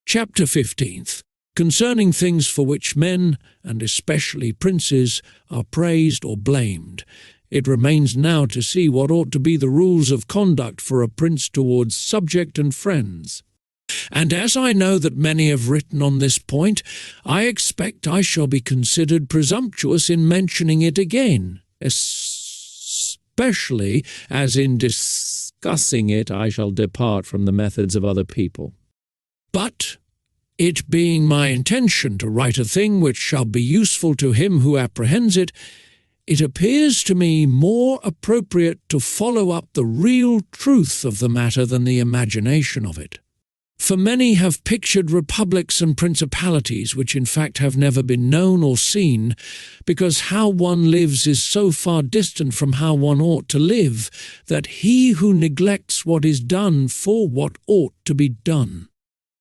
Chapter 15th. Concerning things for which men, and especially princes, are praised or blamed. It remains now to see what ought to be the rules of conduct for a prince towards subject and friends. And as I know that many have written on this point, I expect I shall be considered presumptuous in mentioning it again, especially as in discussing it I shall depart from the methods of other people. But it being my intention to write a thing which shall be useful to him who apprehends it, it appears to me more appropriate to follow up the real truth of the matter than the imagination of it. For many have pictured republics and principalities which in fact have never been known or seen, because how one lives is so far distant from how one ought to live, that he who neglects what is done for what ought to be done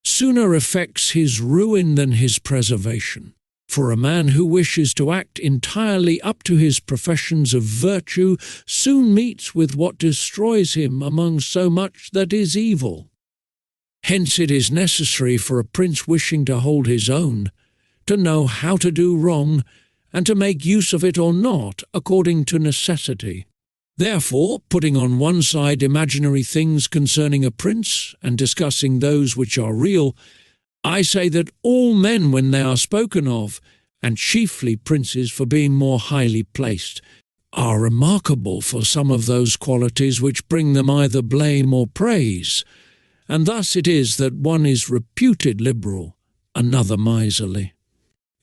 sooner effects his ruin than his preservation. For a man who wishes to act entirely up to his professions of virtue soon meets with what destroys him among so much that is evil. Hence it is necessary for a prince wishing to hold his own to know how to do wrong, and to make use of it or not according to necessity. Therefore, putting on one side imaginary things concerning a prince, and discussing those which are real, I say that all men, when they are spoken of, and chiefly princes for being more highly placed, are remarkable for some of those qualities which bring them either blame or praise, and thus it is that one is reputed liberal, another miserly.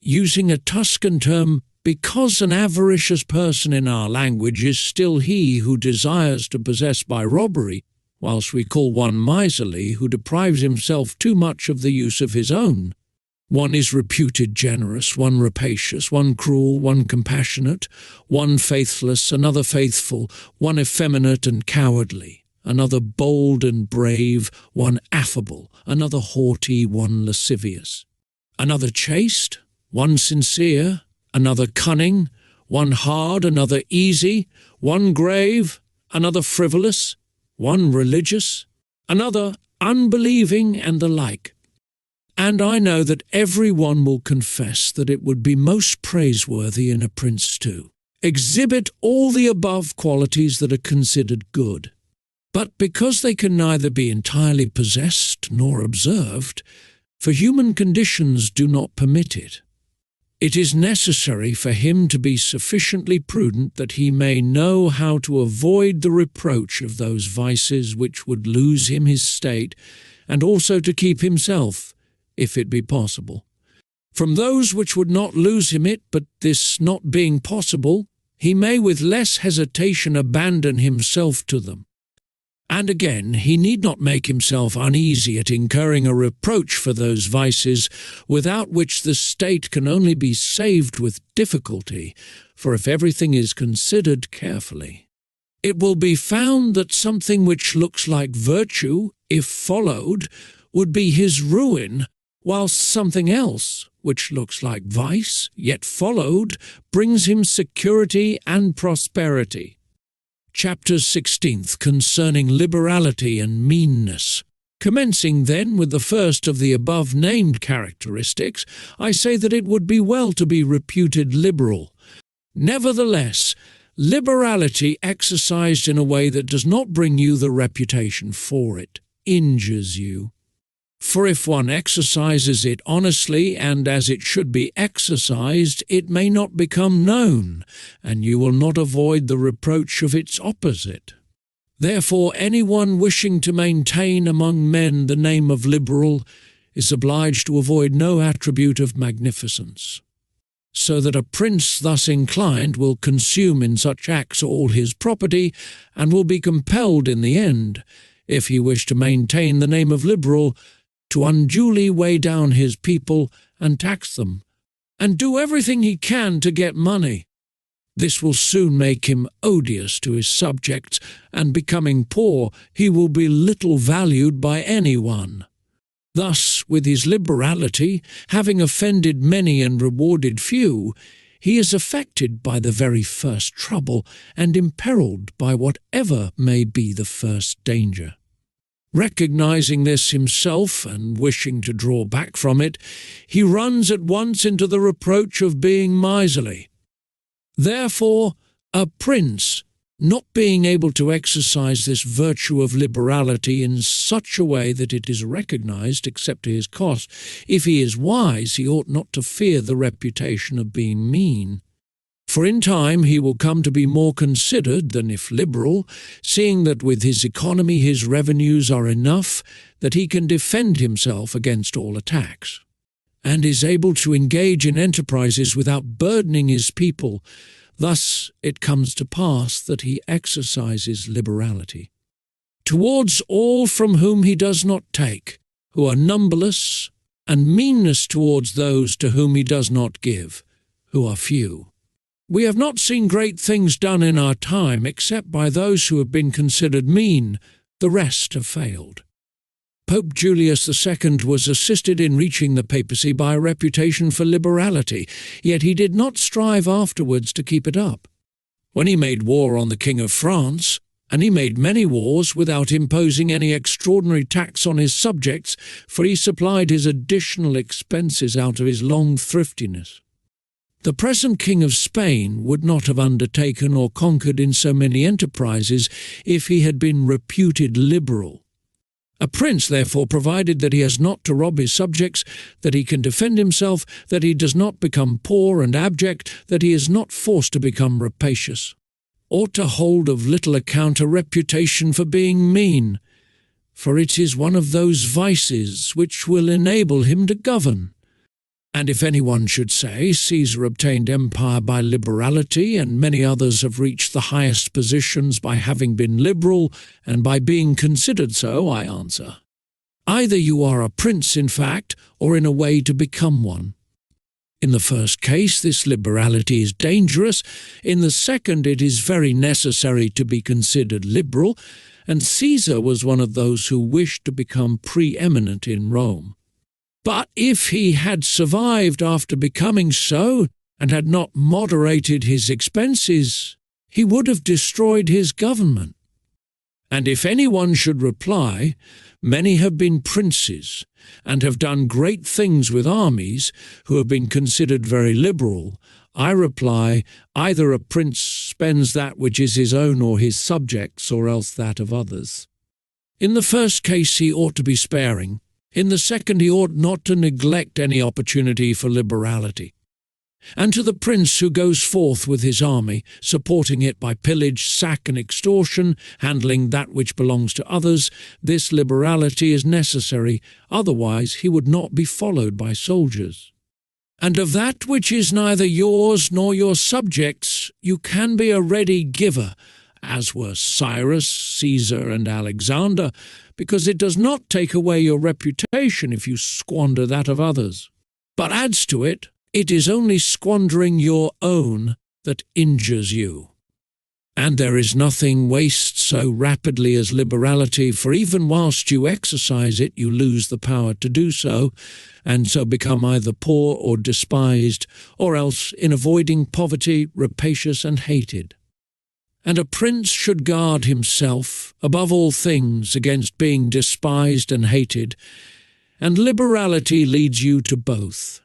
using a Tuscan term, because an avaricious person in our language is still he who desires to possess by robbery, whilst we call one miserly who deprives himself too much of the use of his own. One is reputed generous, one rapacious, one cruel, one compassionate, one faithless, another faithful, one effeminate and cowardly, another bold and brave, one affable, another haughty, one lascivious, another chaste, one sincere, another cunning, one hard, another easy, one grave, another frivolous, one religious, another unbelieving, and the like. And I know that every one will confess that it would be most praiseworthy in a prince to exhibit all the above qualities that are considered good. But because they can neither be entirely possessed nor observed, for human conditions do not permit it, it is necessary for him to be sufficiently prudent that he may know how to avoid the reproach of those vices which would lose him his state, and also to keep himself, if it be possible, from those which would not lose him it, but this not being possible, he may with less hesitation abandon himself to them. And again, he need not make himself uneasy at incurring a reproach for those vices, without which the state can only be saved with difficulty, for if everything is considered carefully, it will be found that something which looks like virtue, if followed, would be his ruin, whilst something else, which looks like vice, yet followed, brings him security and prosperity. Chapter 16th, concerning liberality and meanness. Commencing then with the first of the above-named characteristics, I say that it would be well to be reputed liberal. Nevertheless, liberality exercised in a way that does not bring you the reputation for it injures you. For if one exercises it honestly and as it should be exercised, it may not become known, and you will not avoid the reproach of its opposite. Therefore, anyone wishing to maintain among men the name of liberal is obliged to avoid no attribute of magnificence, so that a prince thus inclined will consume in such acts all his property, and will be compelled in the end, if he wish to maintain the name of liberal, to unduly weigh down his people and tax them, and do everything he can to get money. This will soon make him odious to his subjects, and becoming poor, he will be little valued by anyone. Thus, with his liberality, having offended many and rewarded few, he is affected by the very first trouble, and imperilled by whatever may be the first danger. Recognizing this himself, and wishing to draw back from it, he runs at once into the reproach of being miserly. Therefore, a prince, not being able to exercise this virtue of liberality in such a way that it is recognized except to his cost, if he is wise, he ought not to fear the reputation of being mean. For in time he will come to be more considered than if liberal, seeing that with his economy his revenues are enough that he can defend himself against all attacks, and is able to engage in enterprises without burdening his people. Thus it comes to pass that he exercises liberality towards all from whom he does not take, who are numberless, and meanness towards those to whom he does not give, who are few. We have not seen great things done in our time except by those who have been considered mean. The rest have failed. Pope Julius II was assisted in reaching the papacy by a reputation for liberality, yet he did not strive afterwards to keep it up. When he made war on the King of France, and he made many wars without imposing any extraordinary tax on his subjects, for he supplied his additional expenses out of his long thriftiness. The present King of Spain would not have undertaken or conquered in so many enterprises if he had been reputed liberal. A prince, therefore, provided that he has not to rob his subjects, that he can defend himself, that he does not become poor and abject, that he is not forced to become rapacious, ought to hold of little account a reputation for being mean, for it is one of those vices which will enable him to govern. And if anyone should say, Caesar obtained empire by liberality, and many others have reached the highest positions by having been liberal and by being considered so, I answer, either you are a prince in fact, or in a way to become one. In the first case, this liberality is dangerous. In the second, it is very necessary to be considered liberal, and Caesar was one of those who wished to become preeminent in Rome. But if he had survived after becoming so, and had not moderated his expenses, he would have destroyed his government. And if anyone should reply, many have been princes, and have done great things with armies, who have been considered very liberal, I reply, either a prince spends that which is his own or his subjects, or else that of others. In the first case he ought to be sparing. In the second, he ought not to neglect any opportunity for liberality. And to the prince who goes forth with his army, supporting it by pillage, sack, and extortion, handling that which belongs to others, this liberality is necessary, otherwise he would not be followed by soldiers. And of that which is neither yours nor your subjects, you can be a ready giver, as were Cyrus, Caesar, and Alexander, because it does not take away your reputation if you squander that of others, but adds to it. It is only squandering your own that injures you. And there is nothing wastes so rapidly as liberality, for even whilst you exercise it, you lose the power to do so, and so become either poor or despised, or else, in avoiding poverty, rapacious and hated. And a prince should guard himself, above all things, against being despised and hated, and liberality leads you to both.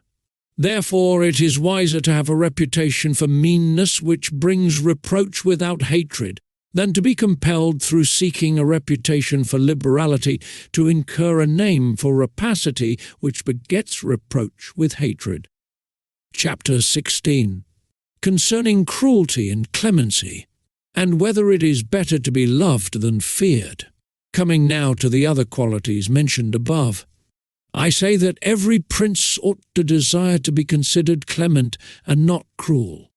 Therefore it is wiser to have a reputation for meanness which brings reproach without hatred, than to be compelled through seeking a reputation for liberality to incur a name for rapacity which begets reproach with hatred. Chapter 16. Concerning cruelty and clemency, and whether it is better to be loved than feared. Coming now to the other qualities mentioned above, I say that every prince ought to desire to be considered clement and not cruel.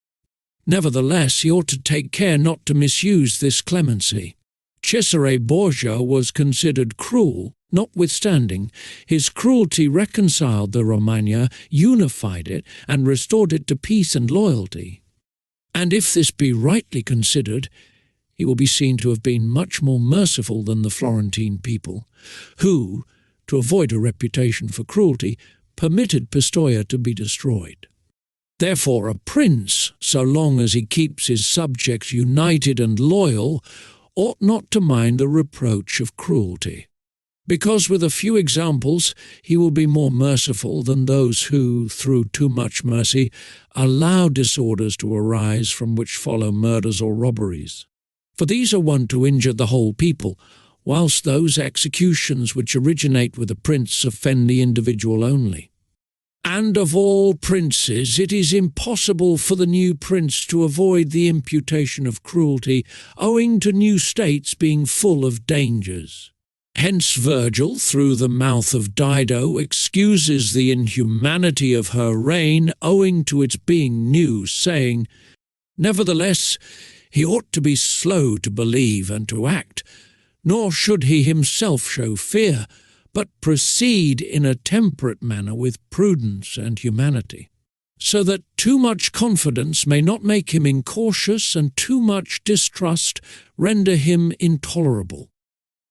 Nevertheless, he ought to take care not to misuse this clemency. Cesare Borgia was considered cruel, notwithstanding his cruelty reconciled the Romagna, unified it, and restored it to peace and loyalty. And if this be rightly considered, he will be seen to have been much more merciful than the Florentine people, who, to avoid a reputation for cruelty, permitted Pistoia to be destroyed. Therefore a prince, so long as he keeps his subjects united and loyal, ought not to mind the reproach of cruelty, because with a few examples he will be more merciful than those who, through too much mercy, allow disorders to arise from which follow murders or robberies. For these are wont to injure the whole people, whilst those executions which originate with a prince offend the individual only. And of all princes it is impossible for the new prince to avoid the imputation of cruelty, owing to new states being full of dangers. Hence Virgil, through the mouth of Dido, excuses the inhumanity of her reign owing to its being new, saying, Nevertheless, he ought to be slow to believe and to act, nor should he himself show fear, but proceed in a temperate manner with prudence and humanity, so that too much confidence may not make him incautious, and too much distrust render him intolerable.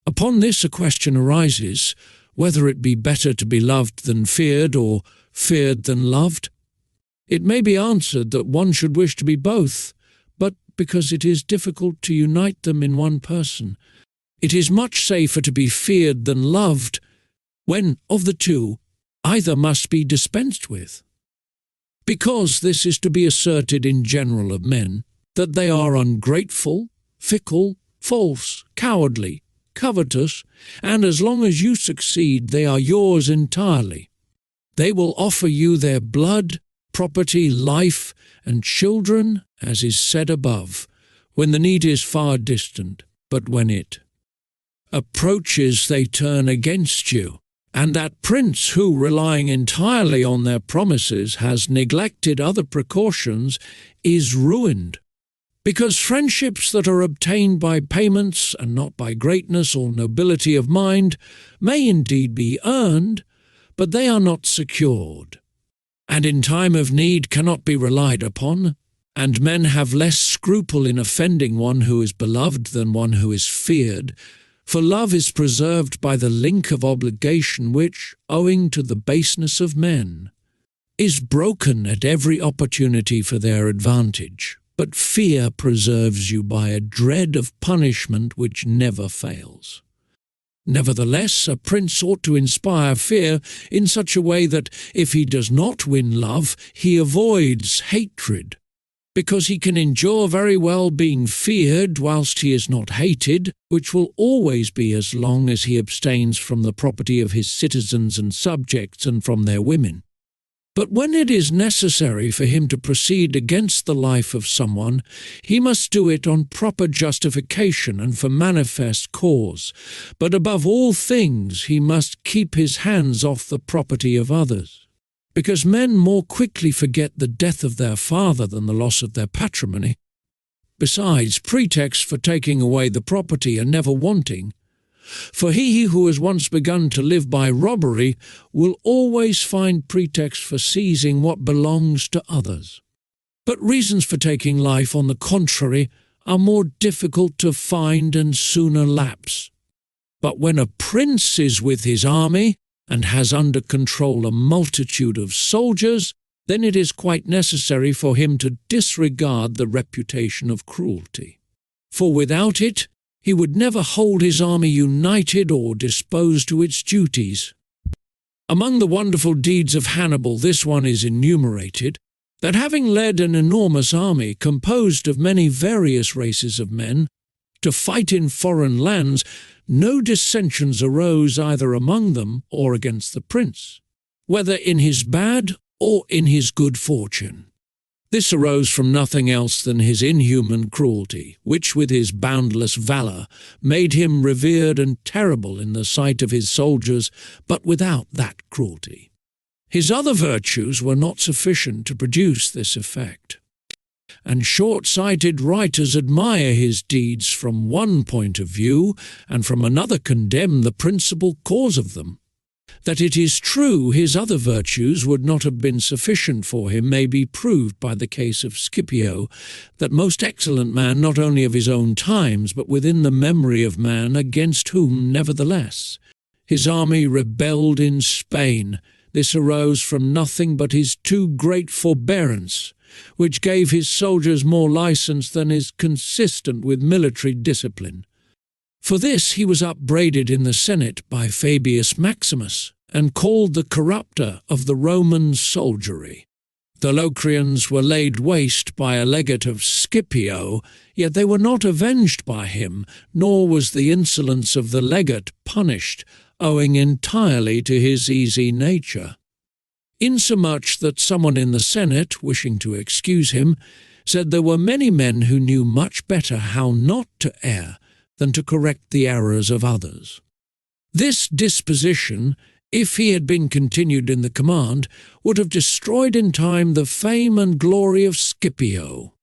Upon this a question arises, whether it be better to be loved than feared, or feared than loved. It may be answered that one should wish to be both, but because it is difficult to unite them in one person, it is much safer to be feared than loved, when, of the two, either must be dispensed with. Because this is to be asserted in general of men, that they are ungrateful, fickle, false, cowardly, covetous, and as long as you succeed they are yours entirely. They will offer you their blood, property, life, and children, as is said above, when the need is far distant, but when it approaches they turn against you, and that prince who, relying entirely on their promises, has neglected other precautions, is ruined. Because friendships that are obtained by payments and not by greatness or nobility of mind may indeed be earned, but they are not secured, and in time of need cannot be relied upon, and men have less scruple in offending one who is beloved than one who is feared, for love is preserved by the link of obligation which, owing to the baseness of men, is broken at every opportunity for their advantage. But fear preserves you by a dread of punishment which never fails. Nevertheless, a prince ought to inspire fear in such a way that, if he does not win love, he avoids hatred, because he can endure very well being feared whilst he is not hated, which will always be as long as he abstains from the property of his citizens and subjects and from their women. But when it is necessary for him to proceed against the life of someone, he must do it on proper justification and for manifest cause. But above all things he must keep his hands off the property of others, because men more quickly forget the death of their father than the loss of their patrimony. Besides, pretexts for taking away the property are never wanting. For he who has once begun to live by robbery will always find pretext for seizing what belongs to others. But reasons for taking life, on the contrary, are more difficult to find and sooner lapse. But when a prince is with his army and has under control a multitude of soldiers, then it is quite necessary for him to disregard the reputation of cruelty. For without it, he would never hold his army united or disposed to its duties. Among the wonderful deeds of Hannibal this one is enumerated, that having led an enormous army composed of many various races of men to fight in foreign lands, no dissensions arose either among them or against the prince, whether in his bad or in his good fortune. This arose from nothing else than his inhuman cruelty, which with his boundless valour made him revered and terrible in the sight of his soldiers, but without that cruelty. His other virtues were not sufficient to produce this effect, and short-sighted writers admire his deeds from one point of view, and from another condemn the principal cause of them. That it is true his other virtues would not have been sufficient for him may be proved by the case of Scipio, that most excellent man not only of his own times, but within the memory of man, against whom, nevertheless, his army rebelled in Spain. This arose from nothing but his too great forbearance, which gave his soldiers more license than is consistent with military discipline. For this he was upbraided in the Senate by Fabius Maximus, and called the corrupter of the Roman soldiery. The Locrians were laid waste by a legate of Scipio, yet they were not avenged by him, nor was the insolence of the legate punished, owing entirely to his easy nature. Insomuch that someone in the Senate, wishing to excuse him, said there were many men who knew much better how not to err than to correct the errors of others. This disposition, if he had been continued in the command, would have destroyed in time the fame and glory of Scipio.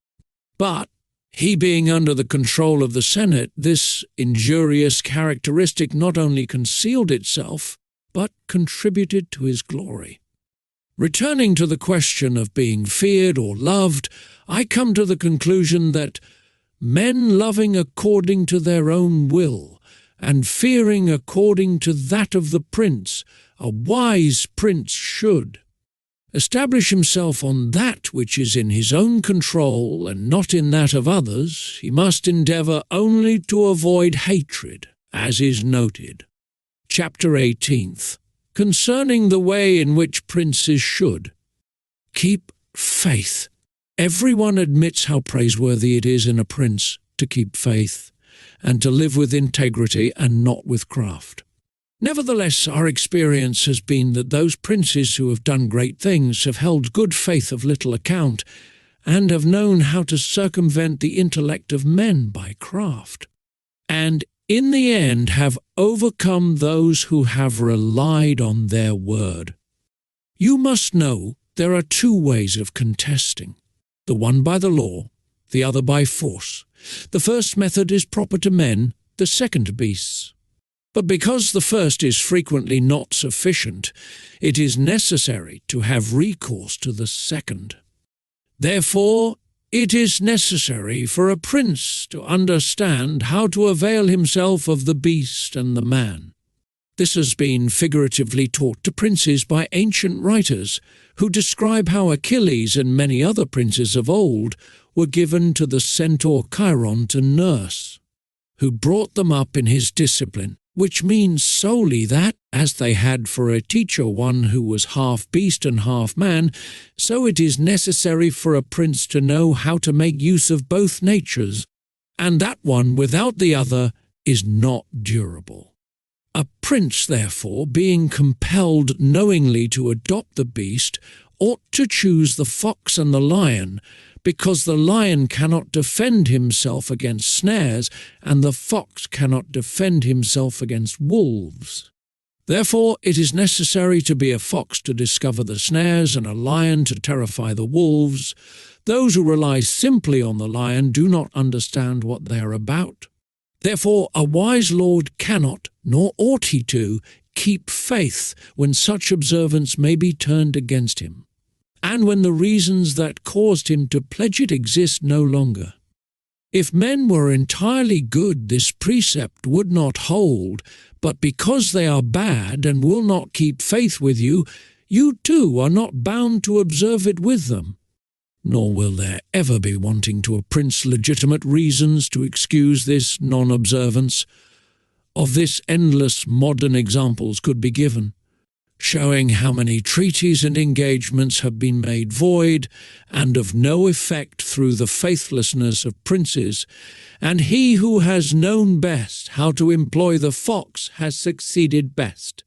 But, he being under the control of the Senate, this injurious characteristic not only concealed itself, but contributed to his glory. Returning to the question of being feared or loved, I come to the conclusion that men loving according to their own will, and fearing according to that of the prince, a wise prince should establish himself on that which is in his own control, and not in that of others. He must endeavour only to avoid hatred, as is noted. Chapter 18th. Concerning the way in which princes should keep faith. Everyone admits how praiseworthy it is in a prince to keep faith, and to live with integrity and not with craft. Nevertheless, our experience has been that those princes who have done great things have held good faith of little account, and have known how to circumvent the intellect of men by craft. And in the end have overcome those who have relied on their word. You must know there are two ways of contesting, the one by the law, the other by force. The first method is proper to men, the second to beasts. But because the first is frequently not sufficient, it is necessary to have recourse to the second. Therefore, it is necessary for a prince to understand how to avail himself of the beast and the man. This has been figuratively taught to princes by ancient writers, who describe how Achilles and many other princes of old were given to the centaur Chiron to nurse, who brought them up in his discipline, which means solely that, as they had for a teacher one who was half beast and half man, so it is necessary for a prince to know how to make use of both natures, and that one without the other is not durable. A prince, therefore, being compelled knowingly to adopt the beast, ought to choose the fox and the lion, because the lion cannot defend himself against snares, and the fox cannot defend himself against wolves. Therefore it is necessary to be a fox to discover the snares, and a lion to terrify the wolves. Those who rely simply on the lion do not understand what they are about. Therefore a wise lord cannot, nor ought he to, keep faith when such observance may be turned against him, and when the reasons that caused him to pledge it exist no longer. If men were entirely good, this precept would not hold, but because they are bad and will not keep faith with you, you too are not bound to observe it with them. Nor will there ever be wanting to a prince legitimate reasons to excuse this non-observance. Of this endless modern examples could be given, showing how many treaties and engagements have been made void and of no effect through the faithlessness of princes, and he who has known best how to employ the fox has succeeded best.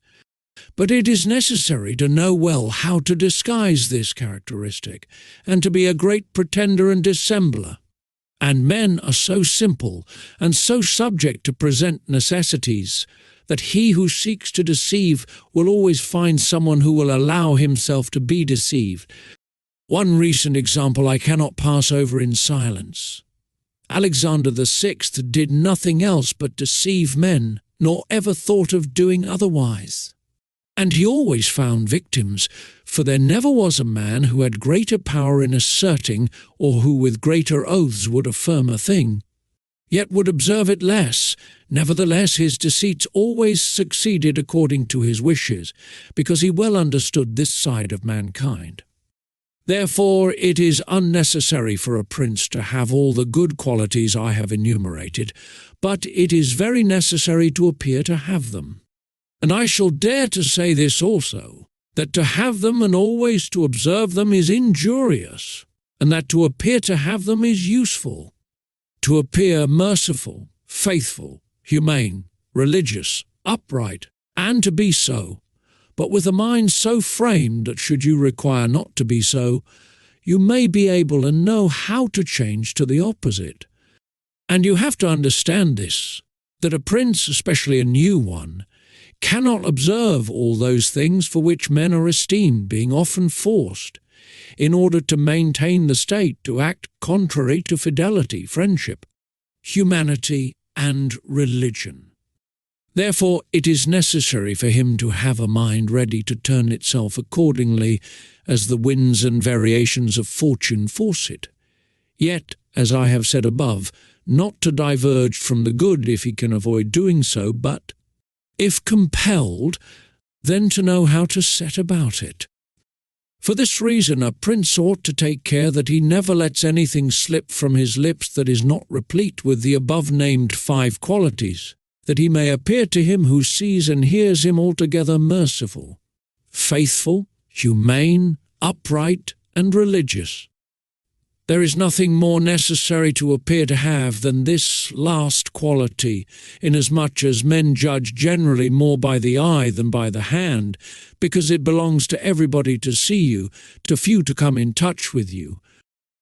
But it is necessary to know well how to disguise this characteristic, and to be a great pretender and dissembler. And men are so simple, and so subject to present necessities, that he who seeks to deceive will always find someone who will allow himself to be deceived. One recent example I cannot pass over in silence. Alexander VI did nothing else but deceive men, nor ever thought of doing otherwise. And he always found victims, for there never was a man who had greater power in asserting, or who with greater oaths would affirm a thing, yet would observe it less. Nevertheless his deceits always succeeded according to his wishes, because he well understood this side of mankind. Therefore it is unnecessary for a prince to have all the good qualities I have enumerated, but it is very necessary to appear to have them. And I shall dare to say this also, that to have them and always to observe them is injurious, and that to appear to have them is useful. To appear merciful, faithful, humane, religious, upright, and to be so, but with a mind so framed that should you require not to be so, you may be able and know how to change to the opposite. And you have to understand this, that a prince, especially a new one, cannot observe all those things for which men are esteemed, being often forced, in order to maintain the state, to act contrary to fidelity, friendship, humanity, and religion. Therefore it is necessary for him to have a mind ready to turn itself accordingly as the winds and variations of fortune force it. Yet, as I have said above, not to diverge from the good if he can avoid doing so, but, if compelled, then to know how to set about it. For this reason a prince ought to take care that he never lets anything slip from his lips that is not replete with the above-named 5 qualities, that he may appear to him who sees and hears him altogether merciful, faithful, humane, upright, and religious. There is nothing more necessary to appear to have than this last quality, inasmuch as men judge generally more by the eye than by the hand, because it belongs to everybody to see you, to few to come in touch with you.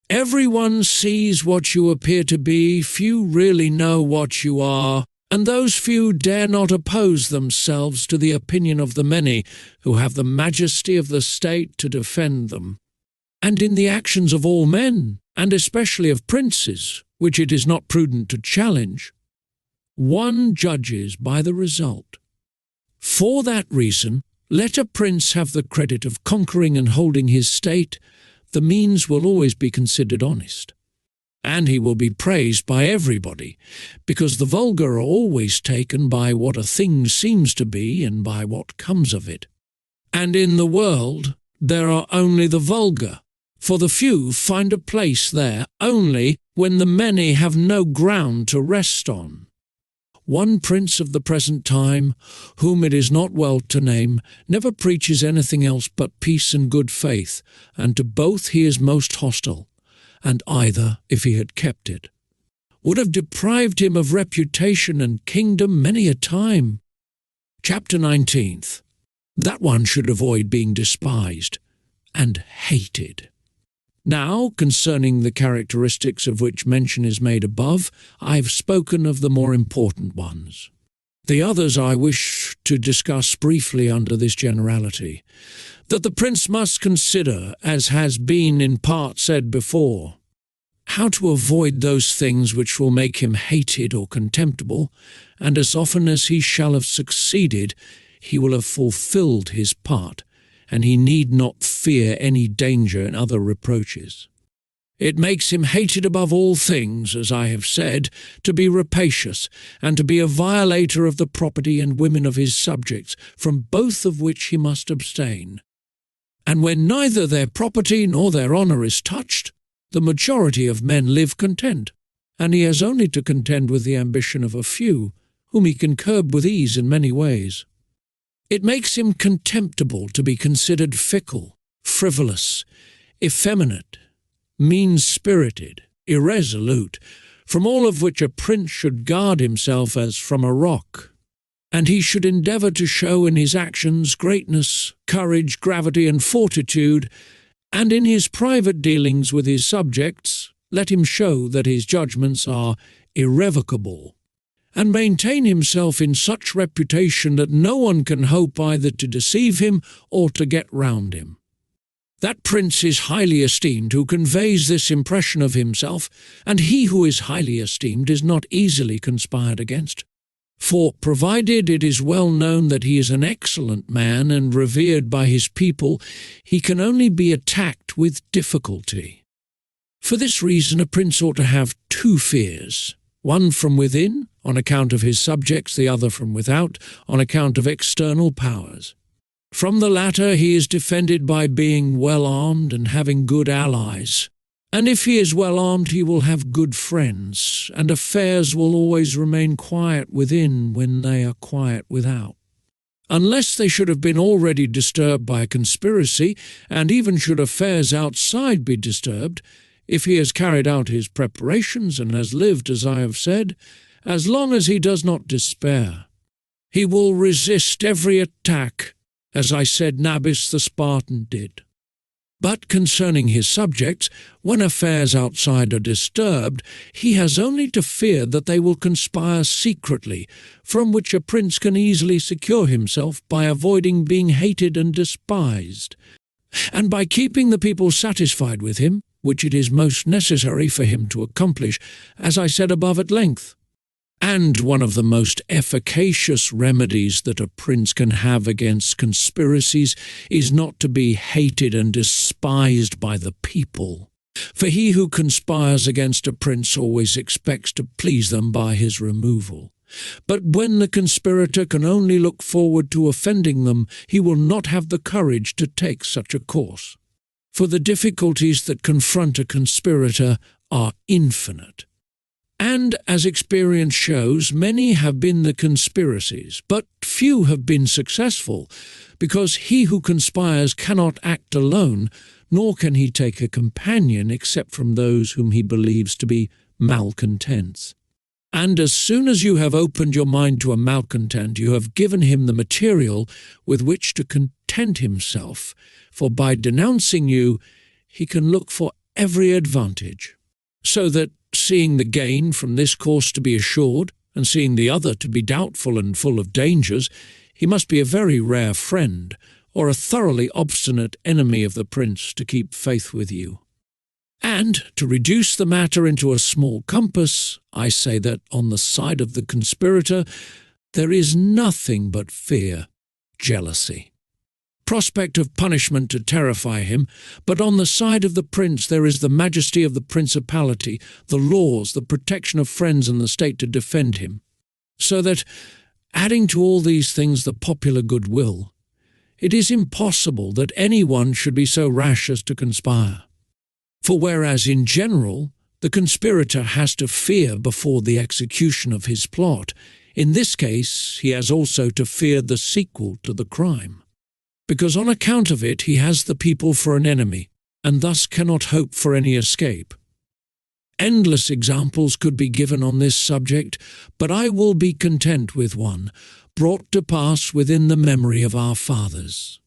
Everyone sees what you appear to be, few really know what you are, and those few dare not oppose themselves to the opinion of the many who have the majesty of the state to defend them. And in the actions of all men, and especially of princes, which it is not prudent to challenge, one judges by the result. For that reason, let a prince have the credit of conquering and holding his state, the means will always be considered honest. And he will be praised by everybody, because the vulgar are always taken by what a thing seems to be and by what comes of it. And in the world there are only the vulgar, for the few find a place there only when the many have no ground to rest on. One prince of the present time, whom it is not well to name, never preaches anything else but peace and good faith, and to both he is most hostile, and either, if he had kept it, would have deprived him of reputation and kingdom many a time. Chapter 19th. That one should avoid being despised and hated. Now, concerning the characteristics of which mention is made above, I have spoken of the more important ones. The others I wish to discuss briefly under this generality, that the prince must consider, as has been in part said before, how to avoid those things which will make him hated or contemptible, and as often as he shall have succeeded, he will have fulfilled his part, and he need not fear any danger in other reproaches. It makes him hated above all things, as I have said, to be rapacious, and to be a violator of the property and women of his subjects, from both of which he must abstain. And when neither their property nor their honour is touched, the majority of men live content, and he has only to contend with the ambition of a few, whom he can curb with ease in many ways. It makes him contemptible to be considered fickle, frivolous, effeminate, mean-spirited, irresolute, from all of which a prince should guard himself as from a rock, and he should endeavour to show in his actions greatness, courage, gravity, and fortitude, and in his private dealings with his subjects let him show that his judgments are irrevocable, and maintain himself in such reputation that no one can hope either to deceive him or to get round him. That prince is highly esteemed who conveys this impression of himself, and he who is highly esteemed is not easily conspired against. For, provided it is well known that he is an excellent man and revered by his people, he can only be attacked with difficulty. For this reason a prince ought to have two fears, one from within, on account of his subjects, the other from without, on account of external powers. From the latter he is defended by being well armed and having good allies, and if he is well armed he will have good friends, and affairs will always remain quiet within when they are quiet without. Unless they should have been already disturbed by a conspiracy, and even should affairs outside be disturbed, if he has carried out his preparations and has lived as I have said, as long as he does not despair, he will resist every attack, as I said Nabis the Spartan did. But concerning his subjects, when affairs outside are disturbed, he has only to fear that they will conspire secretly, from which a prince can easily secure himself by avoiding being hated and despised, and by keeping the people satisfied with him, which it is most necessary for him to accomplish, as I said above at length. And one of the most efficacious remedies that a prince can have against conspiracies is not to be hated and despised by the people. For he who conspires against a prince always expects to please them by his removal. But when the conspirator can only look forward to offending them, he will not have the courage to take such a course. For the difficulties that confront a conspirator are infinite. And, as experience shows, many have been the conspiracies, but few have been successful, because he who conspires cannot act alone, nor can he take a companion except from those whom he believes to be malcontents. And as soon as you have opened your mind to a malcontent, you have given him the material with which to content himself, for by denouncing you, he can look for every advantage, so that, seeing the gain from this course to be assured, and seeing the other to be doubtful and full of dangers, he must be a very rare friend, or a thoroughly obstinate enemy of the prince to keep faith with you. And, to reduce the matter into a small compass, I say that on the side of the conspirator there is nothing but fear, jealousy, prospect of punishment to terrify him, but on the side of the prince there is the majesty of the principality, the laws, the protection of friends and the state to defend him. So that, adding to all these things the popular goodwill, it is impossible that anyone should be so rash as to conspire. For whereas in general the conspirator has to fear before the execution of his plot, in this case he has also to fear the sequel to the crime, because on account of it he has the people for an enemy, and thus cannot hope for any escape. Endless examples could be given on this subject, but I will be content with one, brought to pass within the memory of our fathers.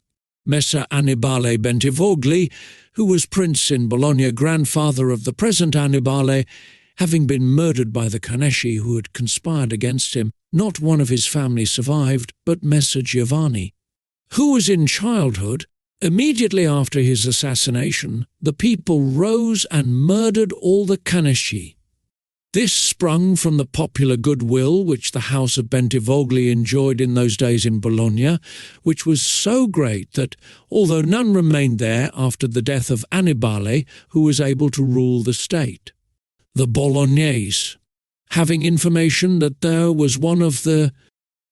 Messer Annibale Bentivogli, who was prince in Bologna, grandfather of the present Annibale, having been murdered by the Canesci who had conspired against him, not one of his family survived, but Messer Giovanni, who was in childhood. Immediately after his assassination, the people rose and murdered all the Canesci. This sprung from the popular goodwill which the house of Bentivogli enjoyed in those days in Bologna, which was so great that, although none remained there after the death of Annibale, who was able to rule the state, the Bolognese, having information that there was one of the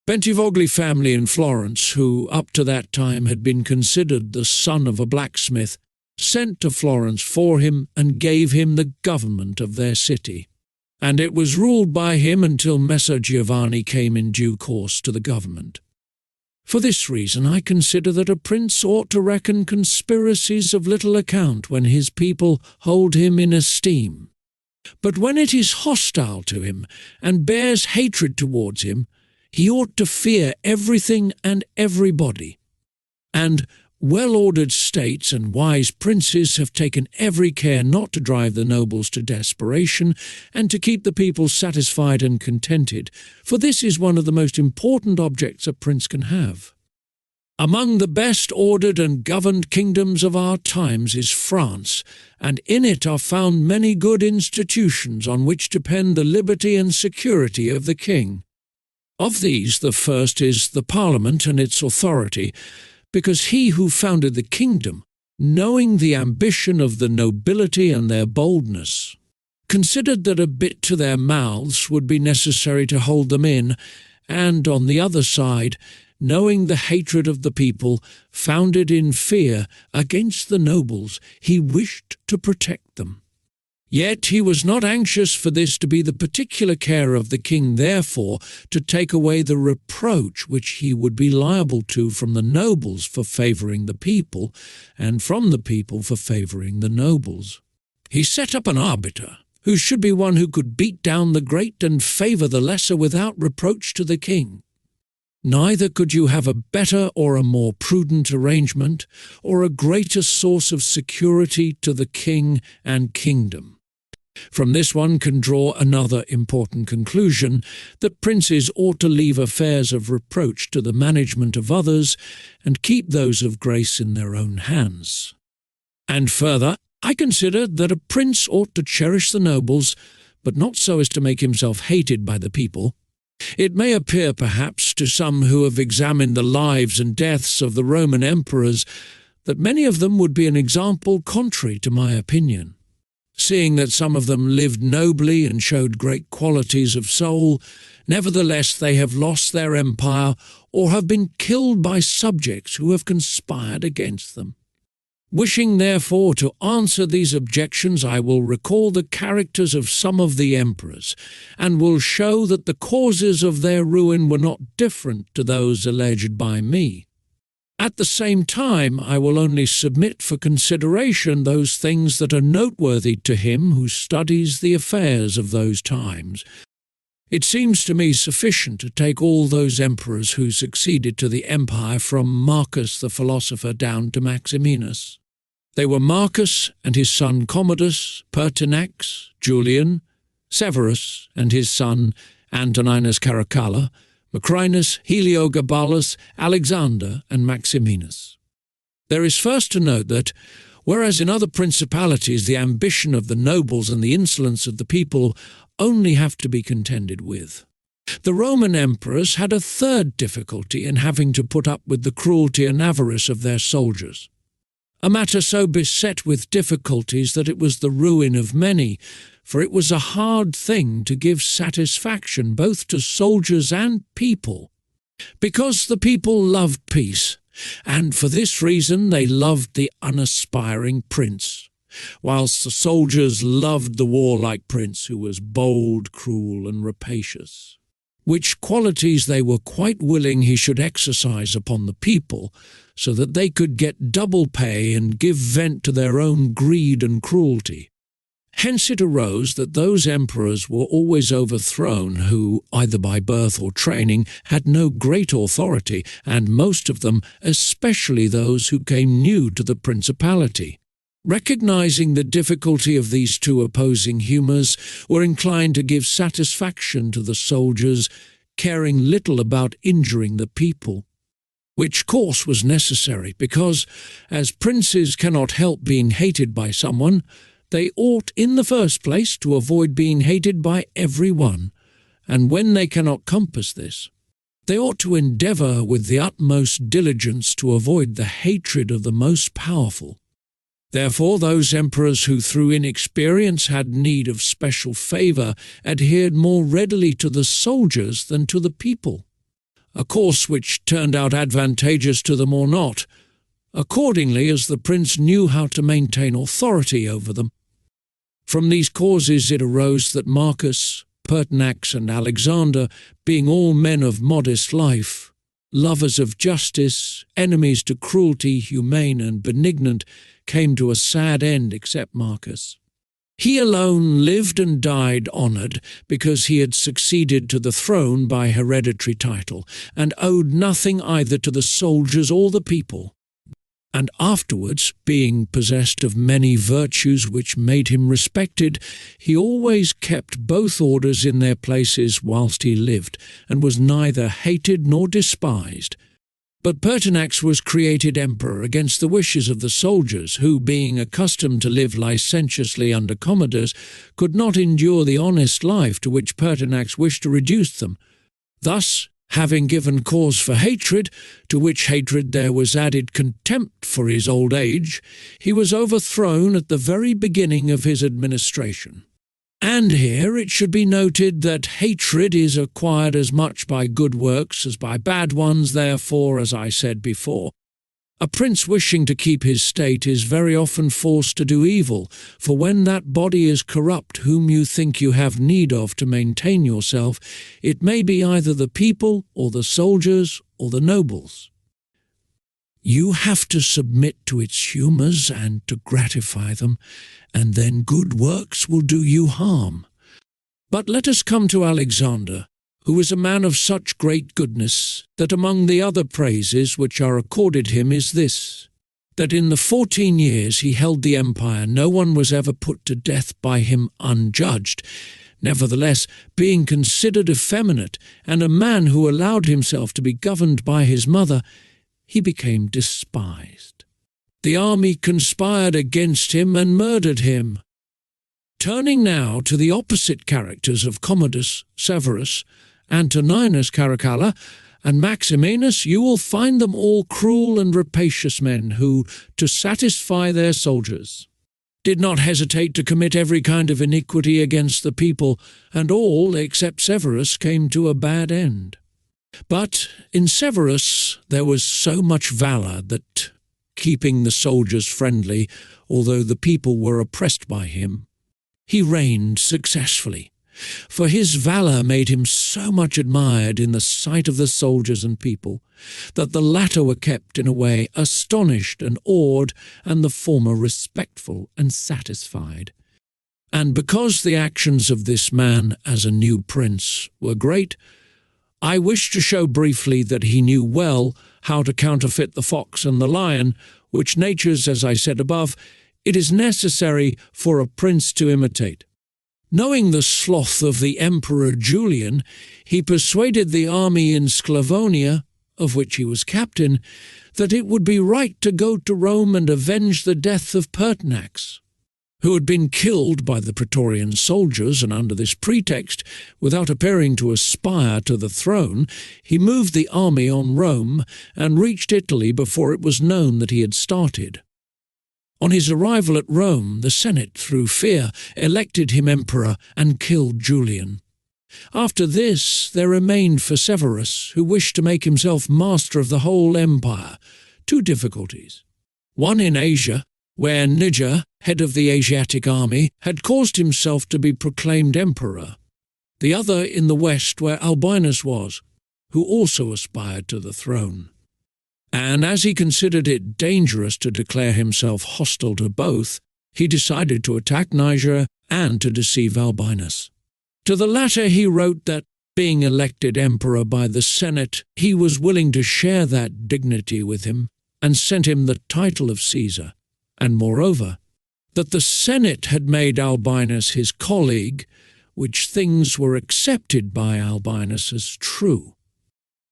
Bentivogli family in Florence, who up to that time had been considered the son of a blacksmith, sent to Florence for him and gave him the government of their city. And it was ruled by him until Messer Giovanni came in due course to the government. For this reason I consider that a prince ought to reckon conspiracies of little account when his people hold him in esteem. But when it is hostile to him and bears hatred towards him, he ought to fear everything and everybody. And well-ordered states and wise princes have taken every care not to drive the nobles to desperation and to keep the people satisfied and contented, for this is one of the most important objects a prince can have. Among the best ordered and governed kingdoms of our times is France, and in it are found many good institutions on which depend the liberty and security of the king. Of these the first is the Parliament and its authority, because he who founded the kingdom, knowing the ambition of the nobility and their boldness, considered that a bit to their mouths would be necessary to hold them in, and, on the other side, knowing the hatred of the people, founded in fear against the nobles, he wished to protect them. Yet he was not anxious for this to be the particular care of the king, therefore, to take away the reproach which he would be liable to from the nobles for favouring the people, and from the people for favouring the nobles. He set up an arbiter, who should be one who could beat down the great and favour the lesser without reproach to the king. Neither could you have a better or a more prudent arrangement, or a greater source of security to the king and kingdom. From this one can draw another important conclusion, that princes ought to leave affairs of reproach to the management of others, and keep those of grace in their own hands. And further, I consider that a prince ought to cherish the nobles, but not so as to make himself hated by the people. It may appear, perhaps, to some who have examined the lives and deaths of the Roman emperors, that many of them would be an example contrary to my opinion. Seeing that some of them lived nobly and showed great qualities of soul, nevertheless they have lost their empire or have been killed by subjects who have conspired against them. Wishing, therefore, to answer these objections, I will recall the characters of some of the emperors, and will show that the causes of their ruin were not different to those alleged by me. At the same time, I will only submit for consideration those things that are noteworthy to him who studies the affairs of those times. It seems to me sufficient to take all those emperors who succeeded to the empire from Marcus the philosopher down to Maximinus. They were Marcus and his son Commodus, Pertinax, Julian, Severus and his son Antoninus Caracalla, Macrinus, Heliogabalus, Alexander, and Maximinus. There is first to note that, whereas in other principalities the ambition of the nobles and the insolence of the people only have to be contended with, the Roman emperors had a third difficulty in having to put up with the cruelty and avarice of their soldiers, a matter so beset with difficulties that it was the ruin of many, for it was a hard thing to give satisfaction both to soldiers and people, because the people loved peace, and for this reason they loved the unaspiring prince, whilst the soldiers loved the warlike prince who was bold, cruel, and rapacious, which qualities they were quite willing he should exercise upon the people, so that they could get double pay and give vent to their own greed and cruelty. Hence it arose that those emperors were always overthrown who, either by birth or training, had no great authority, and most of them, especially those who came new to the principality, recognizing the difficulty of these two opposing humours, were inclined to give satisfaction to the soldiers, caring little about injuring the people, which course was necessary because, as princes cannot help being hated by someone, they ought in the first place to avoid being hated by every one, and when they cannot compass this, they ought to endeavour with the utmost diligence to avoid the hatred of the most powerful. Therefore those emperors who through inexperience had need of special favour adhered more readily to the soldiers than to the people, a course which turned out advantageous to them or not, accordingly as the prince knew how to maintain authority over them. From these causes it arose that Marcus, Pertinax, and Alexander, being all men of modest life, lovers of justice, enemies to cruelty, humane and benignant, came to a sad end except Marcus. He alone lived and died honoured because he had succeeded to the throne by hereditary title, and owed nothing either to the soldiers or the people, and afterwards, being possessed of many virtues which made him respected, he always kept both orders in their places whilst he lived, and was neither hated nor despised. But Pertinax was created emperor against the wishes of the soldiers, who, being accustomed to live licentiously under commodores, could not endure the honest life to which Pertinax wished to reduce them. Thus, having given cause for hatred, to which hatred there was added contempt for his old age, he was overthrown at the very beginning of his administration. And here it should be noted that hatred is acquired as much by good works as by bad ones, therefore, as I said before, a prince wishing to keep his state is very often forced to do evil, for when that body is corrupt whom you think you have need of to maintain yourself, it may be either the people or the soldiers or the nobles. You have to submit to its humours and to gratify them, and then good works will do you harm. But let us come to Alexander, who is a man of such great goodness, that among the other praises which are accorded him is this, that in the 14 years he held the empire no one was ever put to death by him unjudged. Nevertheless, being considered effeminate, and a man who allowed himself to be governed by his mother, he became despised. The army conspired against him and murdered him. Turning now to the opposite characters of Commodus, Severus, Antoninus Caracalla, and Maximinus, you will find them all cruel and rapacious men who, to satisfy their soldiers, did not hesitate to commit every kind of iniquity against the people, and all, except Severus, came to a bad end. But in Severus there was so much valour that, keeping the soldiers friendly, although the people were oppressed by him, he reigned successfully. For his valour made him so much admired in the sight of the soldiers and people, that the latter were kept in a way astonished and awed, and the former respectful and satisfied. And because the actions of this man as a new prince were great, I wish to show briefly that he knew well how to counterfeit the fox and the lion, which natures, as I said above, it is necessary for a prince to imitate. Knowing the sloth of the Emperor Julian, he persuaded the army in Sclavonia, of which he was captain, that it would be right to go to Rome and avenge the death of Pertinax, who had been killed by the Praetorian soldiers, and under this pretext, without appearing to aspire to the throne, he moved the army on Rome and reached Italy before it was known that he had started. On his arrival at Rome, the Senate, through fear, elected him emperor and killed Julian. After this, there remained for Severus, who wished to make himself master of the whole empire, two difficulties. One in Asia, where Niger, head of the Asiatic army, had caused himself to be proclaimed emperor. The other in the west, where Albinus was, who also aspired to the throne. And as he considered it dangerous to declare himself hostile to both, he decided to attack Niger and to deceive Albinus. To the latter he wrote that, being elected emperor by the Senate, he was willing to share that dignity with him, and sent him the title of Caesar, and moreover, that the Senate had made Albinus his colleague, which things were accepted by Albinus as true.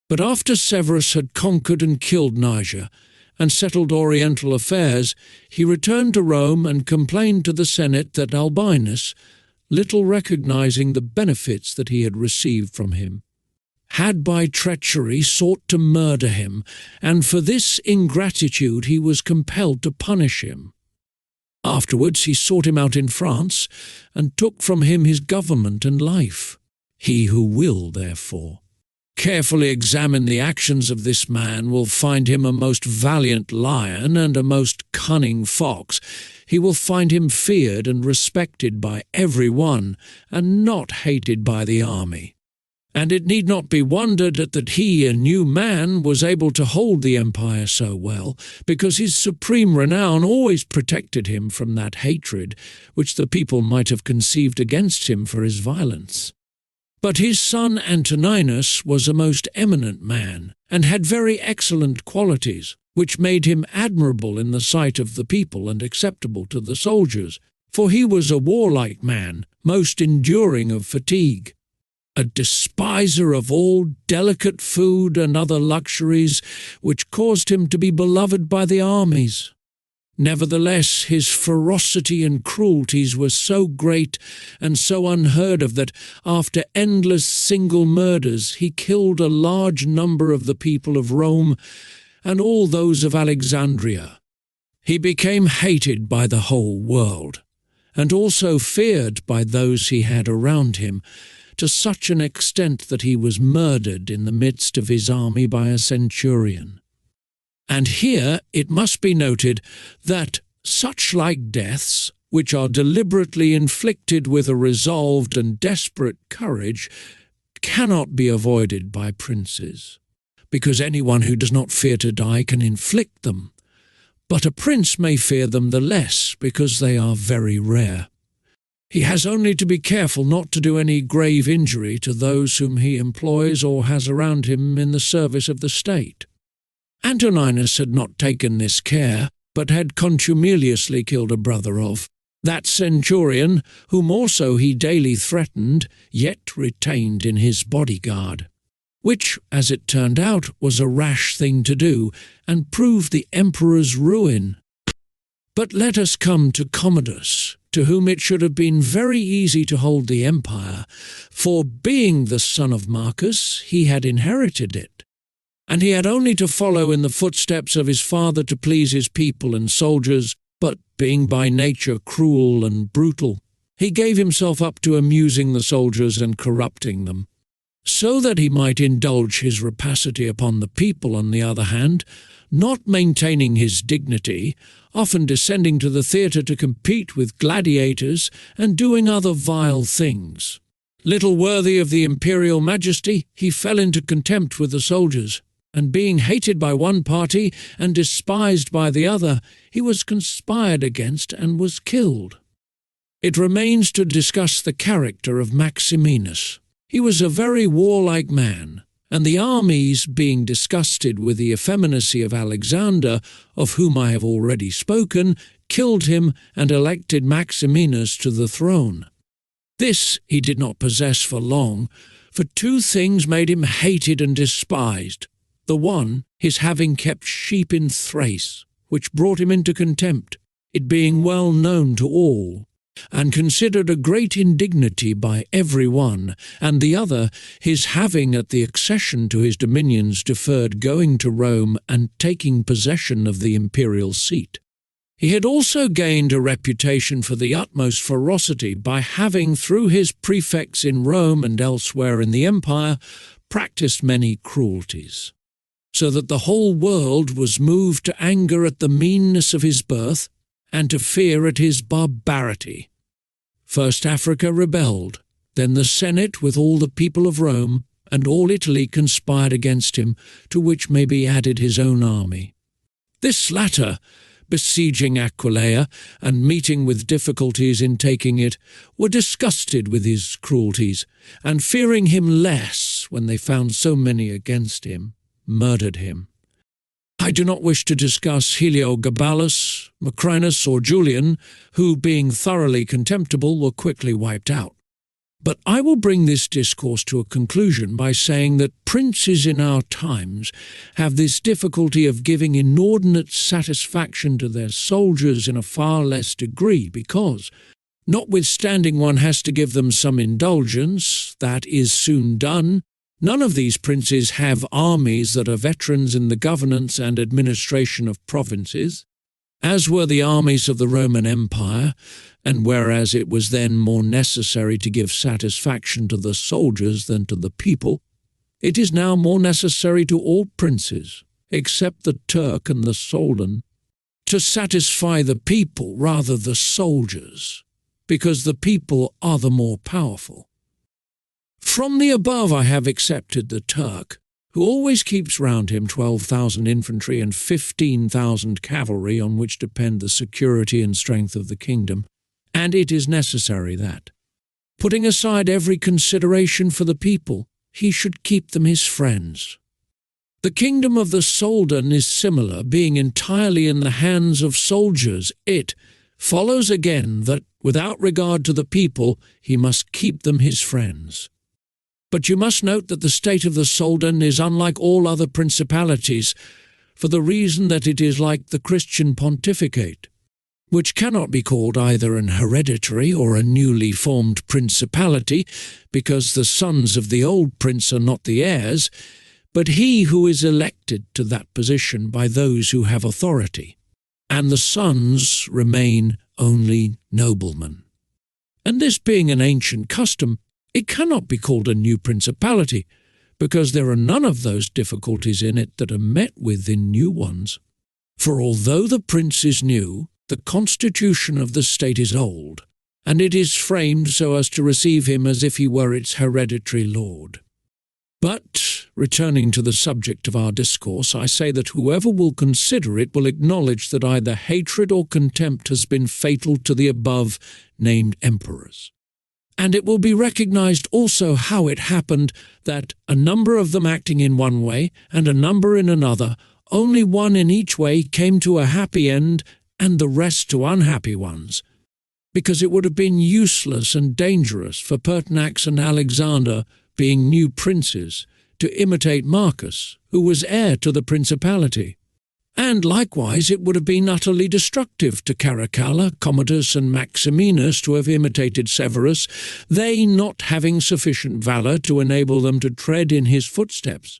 But after Severus had conquered and killed Niger, and settled oriental affairs, he returned to Rome and complained to the Senate that Albinus, little recognizing the benefits that he had received from him, had by treachery sought to murder him, and for this ingratitude he was compelled to punish him. Afterwards he sought him out in France, and took from him his government and life. He who will, therefore, carefully examine the actions of this man will find him a most valiant lion and a most cunning fox. He will find him feared and respected by every one, and not hated by the army. And it need not be wondered at that he, a new man, was able to hold the empire so well, because his supreme renown always protected him from that hatred which the people might have conceived against him for his violence. But his son Antoninus was a most eminent man, and had very excellent qualities, which made him admirable in the sight of the people and acceptable to the soldiers, for he was a warlike man, most enduring of fatigue, a despiser of all delicate food and other luxuries, which caused him to be beloved by the armies. Nevertheless, his ferocity and cruelties were so great and so unheard of that, after endless single murders, he killed a large number of the people of Rome and all those of Alexandria. He became hated by the whole world, and also feared by those he had around him, to such an extent that he was murdered in the midst of his army by a centurion. And here it must be noted that such like deaths, which are deliberately inflicted with a resolved and desperate courage, cannot be avoided by princes, because anyone who does not fear to die can inflict them. But a prince may fear them the less, because they are very rare. He has only to be careful not to do any grave injury to those whom he employs or has around him in the service of the state. Antoninus had not taken this care, but had contumeliously killed a brother of that centurion, whom also he daily threatened, yet retained in his bodyguard, which, as it turned out, was a rash thing to do, and proved the emperor's ruin. But let us come to Commodus, to whom it should have been very easy to hold the empire, for being the son of Marcus, he had inherited it. And he had only to follow in the footsteps of his father to please his people and soldiers, but being by nature cruel and brutal, he gave himself up to amusing the soldiers and corrupting them, so that he might indulge his rapacity upon the people on the other hand, not maintaining his dignity, often descending to the theatre to compete with gladiators and doing other vile things. Little worthy of the imperial majesty, he fell into contempt with the soldiers, and being hated by one party and despised by the other, he was conspired against and was killed. It remains to discuss the character of Maximinus. He was a very warlike man, and the armies, being disgusted with the effeminacy of Alexander, of whom I have already spoken, killed him and elected Maximinus to the throne. This he did not possess for long, for two things made him hated and despised. The one, his having kept sheep in Thrace, which brought him into contempt, it being well known to all, and considered a great indignity by every one, and the other, his having at the accession to his dominions deferred going to Rome and taking possession of the imperial seat. He had also gained a reputation for the utmost ferocity by having, through his prefects in Rome and elsewhere in the empire, practised many cruelties, so that the whole world was moved to anger at the meanness of his birth, and to fear at his barbarity. First Africa rebelled, then the Senate with all the people of Rome, and all Italy conspired against him, to which may be added his own army. This latter, besieging Aquileia, and meeting with difficulties in taking it, were disgusted with his cruelties, and fearing him less when they found so many against him, murdered him. I do not wish to discuss Heliogabalus, Macrinus, or Julian, who, being thoroughly contemptible, were quickly wiped out. But I will bring this discourse to a conclusion by saying that princes in our times have this difficulty of giving inordinate satisfaction to their soldiers in a far less degree, because, notwithstanding one has to give them some indulgence, that is soon done, none of these princes have armies that are veterans in the governance and administration of provinces, as were the armies of the Roman Empire, and whereas it was then more necessary to give satisfaction to the soldiers than to the people, it is now more necessary to all princes, except the Turk and the Soldan, to satisfy the people rather than the soldiers, because the people are the more powerful. From the above I have accepted the Turk, who always keeps round him 12,000 infantry and 15,000 cavalry on which depend the security and strength of the kingdom, and it is necessary that, putting aside every consideration for the people, he should keep them his friends. The kingdom of the Soldan is similar, being entirely in the hands of soldiers. It follows again that, without regard to the people, he must keep them his friends. But you must note that the state of the Soldan is unlike all other principalities, for the reason that it is like the Christian pontificate, which cannot be called either an hereditary or a newly formed principality, because the sons of the old prince are not the heirs, but he who is elected to that position by those who have authority, and the sons remain only noblemen. And this being an ancient custom, it cannot be called a new principality, because there are none of those difficulties in it that are met with in new ones. For although the prince is new, the constitution of the state is old, and it is framed so as to receive him as if he were its hereditary lord. But, returning to the subject of our discourse, I say that whoever will consider it will acknowledge that either hatred or contempt has been fatal to the above-named emperors. And it will be recognized also how it happened that, a number of them acting in one way and a number in another, only one in each way came to a happy end and the rest to unhappy ones, because it would have been useless and dangerous for Pertinax and Alexander, being new princes, to imitate Marcus, who was heir to the principality. And likewise it would have been utterly destructive to Caracalla, Commodus, and Maximinus to have imitated Severus, they not having sufficient valour to enable them to tread in his footsteps.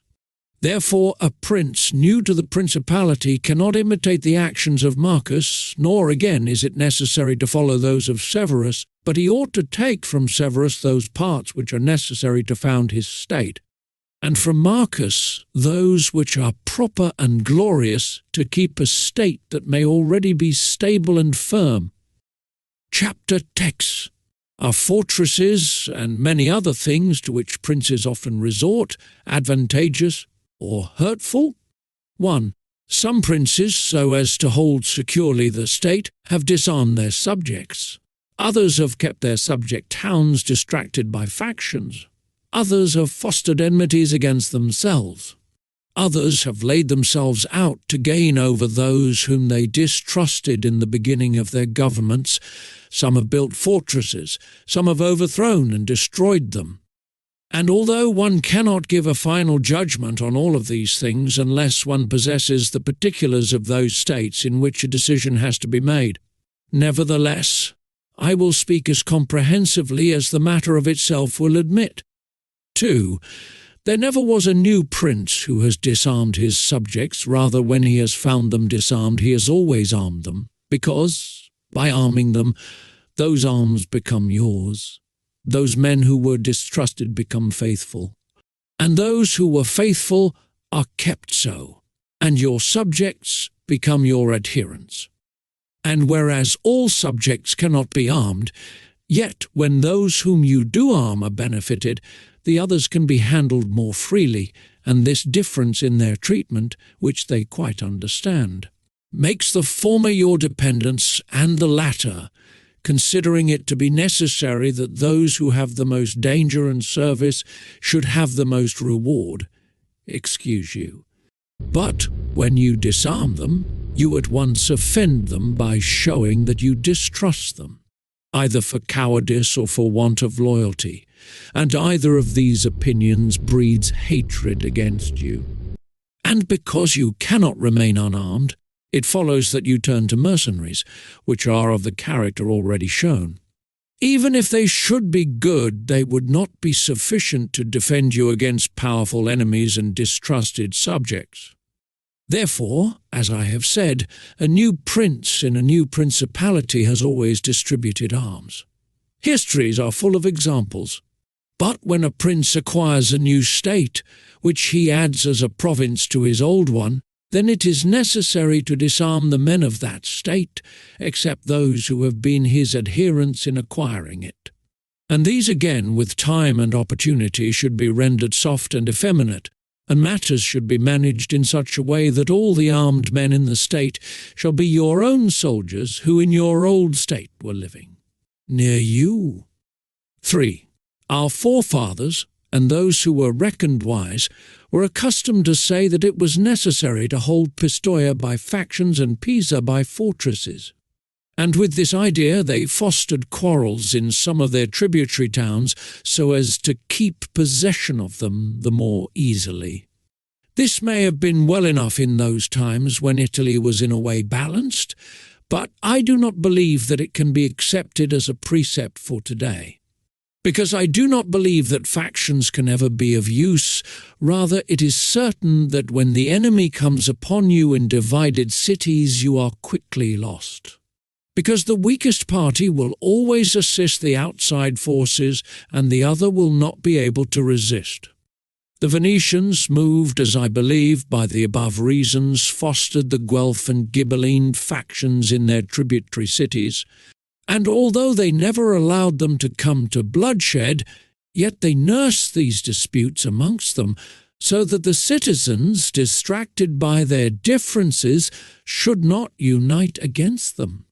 Therefore a prince new to the principality cannot imitate the actions of Marcus, nor again is it necessary to follow those of Severus, but he ought to take from Severus those parts which are necessary to found his state, and from Marcus those which are proper and glorious to keep a state that may already be stable and firm. Chapter text are fortresses and many other things to which princes often resort, advantageous or hurtful. 1. Some princes, so as to hold securely the state, have disarmed their subjects. Others have kept their subject towns distracted by factions. Others have fostered enmities against themselves. Others have laid themselves out to gain over those whom they distrusted in the beginning of their governments, Some have built fortresses, some have overthrown and destroyed them. And although one cannot give a final judgment on all of these things unless one possesses the particulars of those states in which a decision has to be made, nevertheless, I will speak as comprehensively as the matter of itself will admit. 2. There never was a new prince who has disarmed his subjects. Rather, when he has found them disarmed, he has always armed them, because, by arming them, those arms become yours. Those men who were distrusted become faithful, and those who were faithful are kept so, and your subjects become your adherents. And whereas all subjects cannot be armed, yet when those whom you do arm are benefited, the others can be handled more freely, and this difference in their treatment, which they quite understand, makes the former your dependents and the latter, considering it to be necessary that those who have the most danger and service should have the most reward, excuse you. But when you disarm them, you at once offend them by showing that you distrust them, either for cowardice or for want of loyalty, and either of these opinions breeds hatred against you. And because you cannot remain unarmed, it follows that you turn to mercenaries, which are of the character already shown. Even if they should be good, they would not be sufficient to defend you against powerful enemies and distrusted subjects. Therefore, as I have said, a new prince in a new principality has always distributed arms. Histories are full of examples. But when a prince acquires a new state, which he adds as a province to his old one, then it is necessary to disarm the men of that state, except those who have been his adherents in acquiring it. And these again, with time and opportunity, should be rendered soft and effeminate, and matters should be managed in such a way that all the armed men in the state shall be your own soldiers who in your old state were living, near you. 3. Our forefathers, and those who were reckoned wise, were accustomed to say that it was necessary to hold Pistoia by factions and Pisa by fortresses. And with this idea they fostered quarrels in some of their tributary towns so as to keep possession of them the more easily. This may have been well enough in those times when Italy was in a way balanced, but I do not believe that it can be accepted as a precept for today. Because I do not believe that factions can ever be of use. Rather, it is certain that when the enemy comes upon you in divided cities, you are quickly lost. Because the weakest party will always assist the outside forces, and the other will not be able to resist. The Venetians, moved, as I believe, by the above reasons, fostered the Guelph and Ghibelline factions in their tributary cities, and although they never allowed them to come to bloodshed, yet they nursed these disputes amongst them, so that the citizens, distracted by their differences, should not unite against them,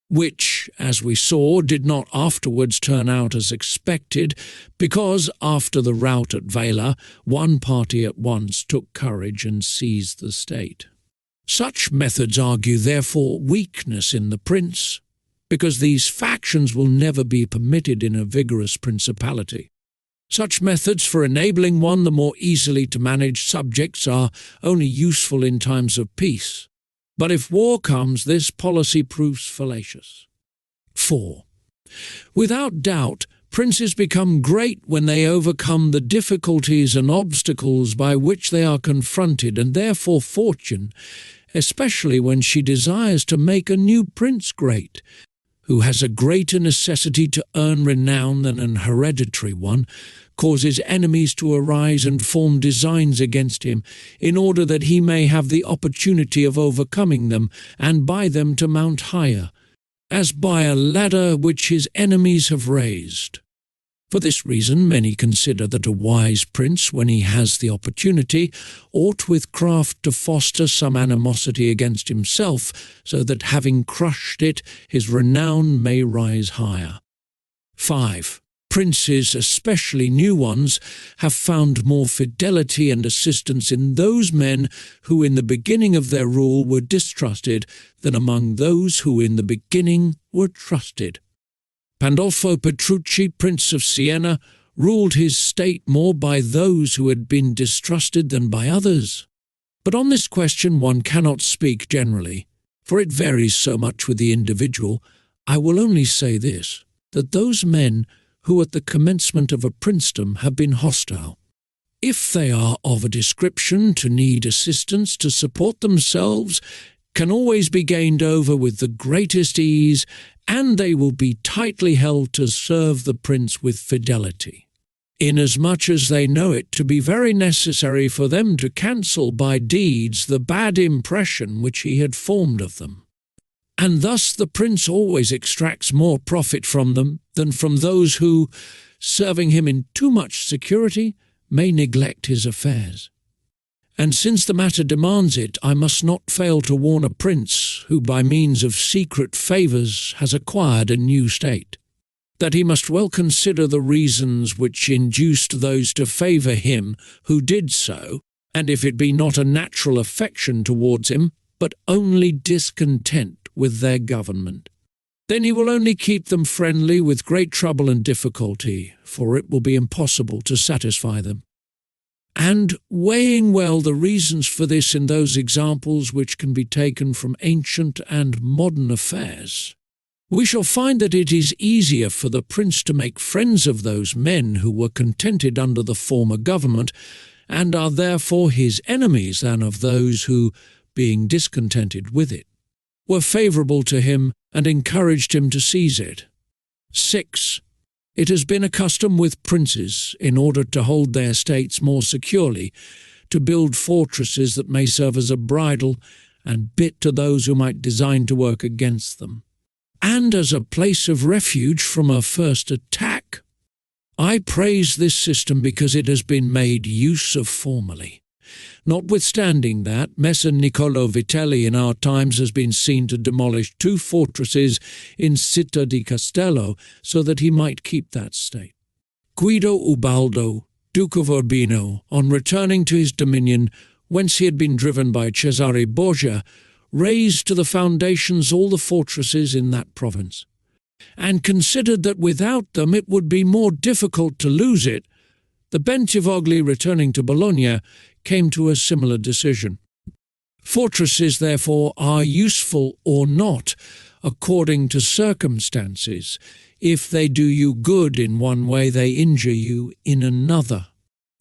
which, as we saw, did not afterwards turn out as expected, because after the rout at Vela, one party at once took courage and seized the state. Such methods argue, therefore, weakness in the prince, because these factions will never be permitted in a vigorous principality. Such methods for enabling one the more easily to manage subjects are only useful in times of peace, but if war comes, this policy proves fallacious. 4. Without doubt, princes become great when they overcome the difficulties and obstacles by which they are confronted, and therefore fortune, especially when she desires to make a new prince great, who has a greater necessity to earn renown than an hereditary one, causes enemies to arise and form designs against him, in order that he may have the opportunity of overcoming them, and by them to mount higher, as by a ladder which his enemies have raised. For this reason many consider that a wise prince, when he has the opportunity, ought with craft to foster some animosity against himself, so that having crushed it, his renown may rise higher. 5. Princes, especially new ones, have found more fidelity and assistance in those men who in the beginning of their rule were distrusted than among those who in the beginning were trusted. Pandolfo Petrucci, Prince of Siena, ruled his state more by those who had been distrusted than by others. But on this question one cannot speak generally, for it varies so much with the individual. I will only say this, that those men who at the commencement of a princedom have been hostile, if they are of a description to need assistance to support themselves, can always be gained over with the greatest ease, and they will be tightly held to serve the prince with fidelity, inasmuch as they know it to be very necessary for them to cancel by deeds the bad impression which he had formed of them. And thus the prince always extracts more profit from them than from those who, serving him in too much security, may neglect his affairs. And since the matter demands it, I must not fail to warn a prince who by means of secret favours has acquired a new state, that he must well consider the reasons which induced those to favour him who did so, and if it be not a natural affection towards him, but only discontent with their government, then he will only keep them friendly with great trouble and difficulty, for it will be impossible to satisfy them. And weighing well the reasons for this in those examples which can be taken from ancient and modern affairs, we shall find that it is easier for the prince to make friends of those men who were contented under the former government, and are therefore his enemies, than of those who, being discontented with it, were favourable to him and encouraged him to seize it. 6. It has been a custom with princes, in order to hold their states more securely, to build fortresses that may serve as a bridle and bit to those who might design to work against them, and as a place of refuge from a first attack. I praise this system because it has been made use of formerly, notwithstanding that Messer Niccolò Vitelli in our times has been seen to demolish 2 fortresses in Città di Castello so that he might keep that state. Guido Ubaldo, Duke of Urbino, on returning to his dominion, whence he had been driven by Cesare Borgia, razed to the foundations all the fortresses in that province, and considered that without them it would be more difficult to lose it. The Bentivogli, returning to Bologna, came to a similar decision. Fortresses, therefore, are useful or not, according to circumstances. If they do you good in one way, they injure you in another.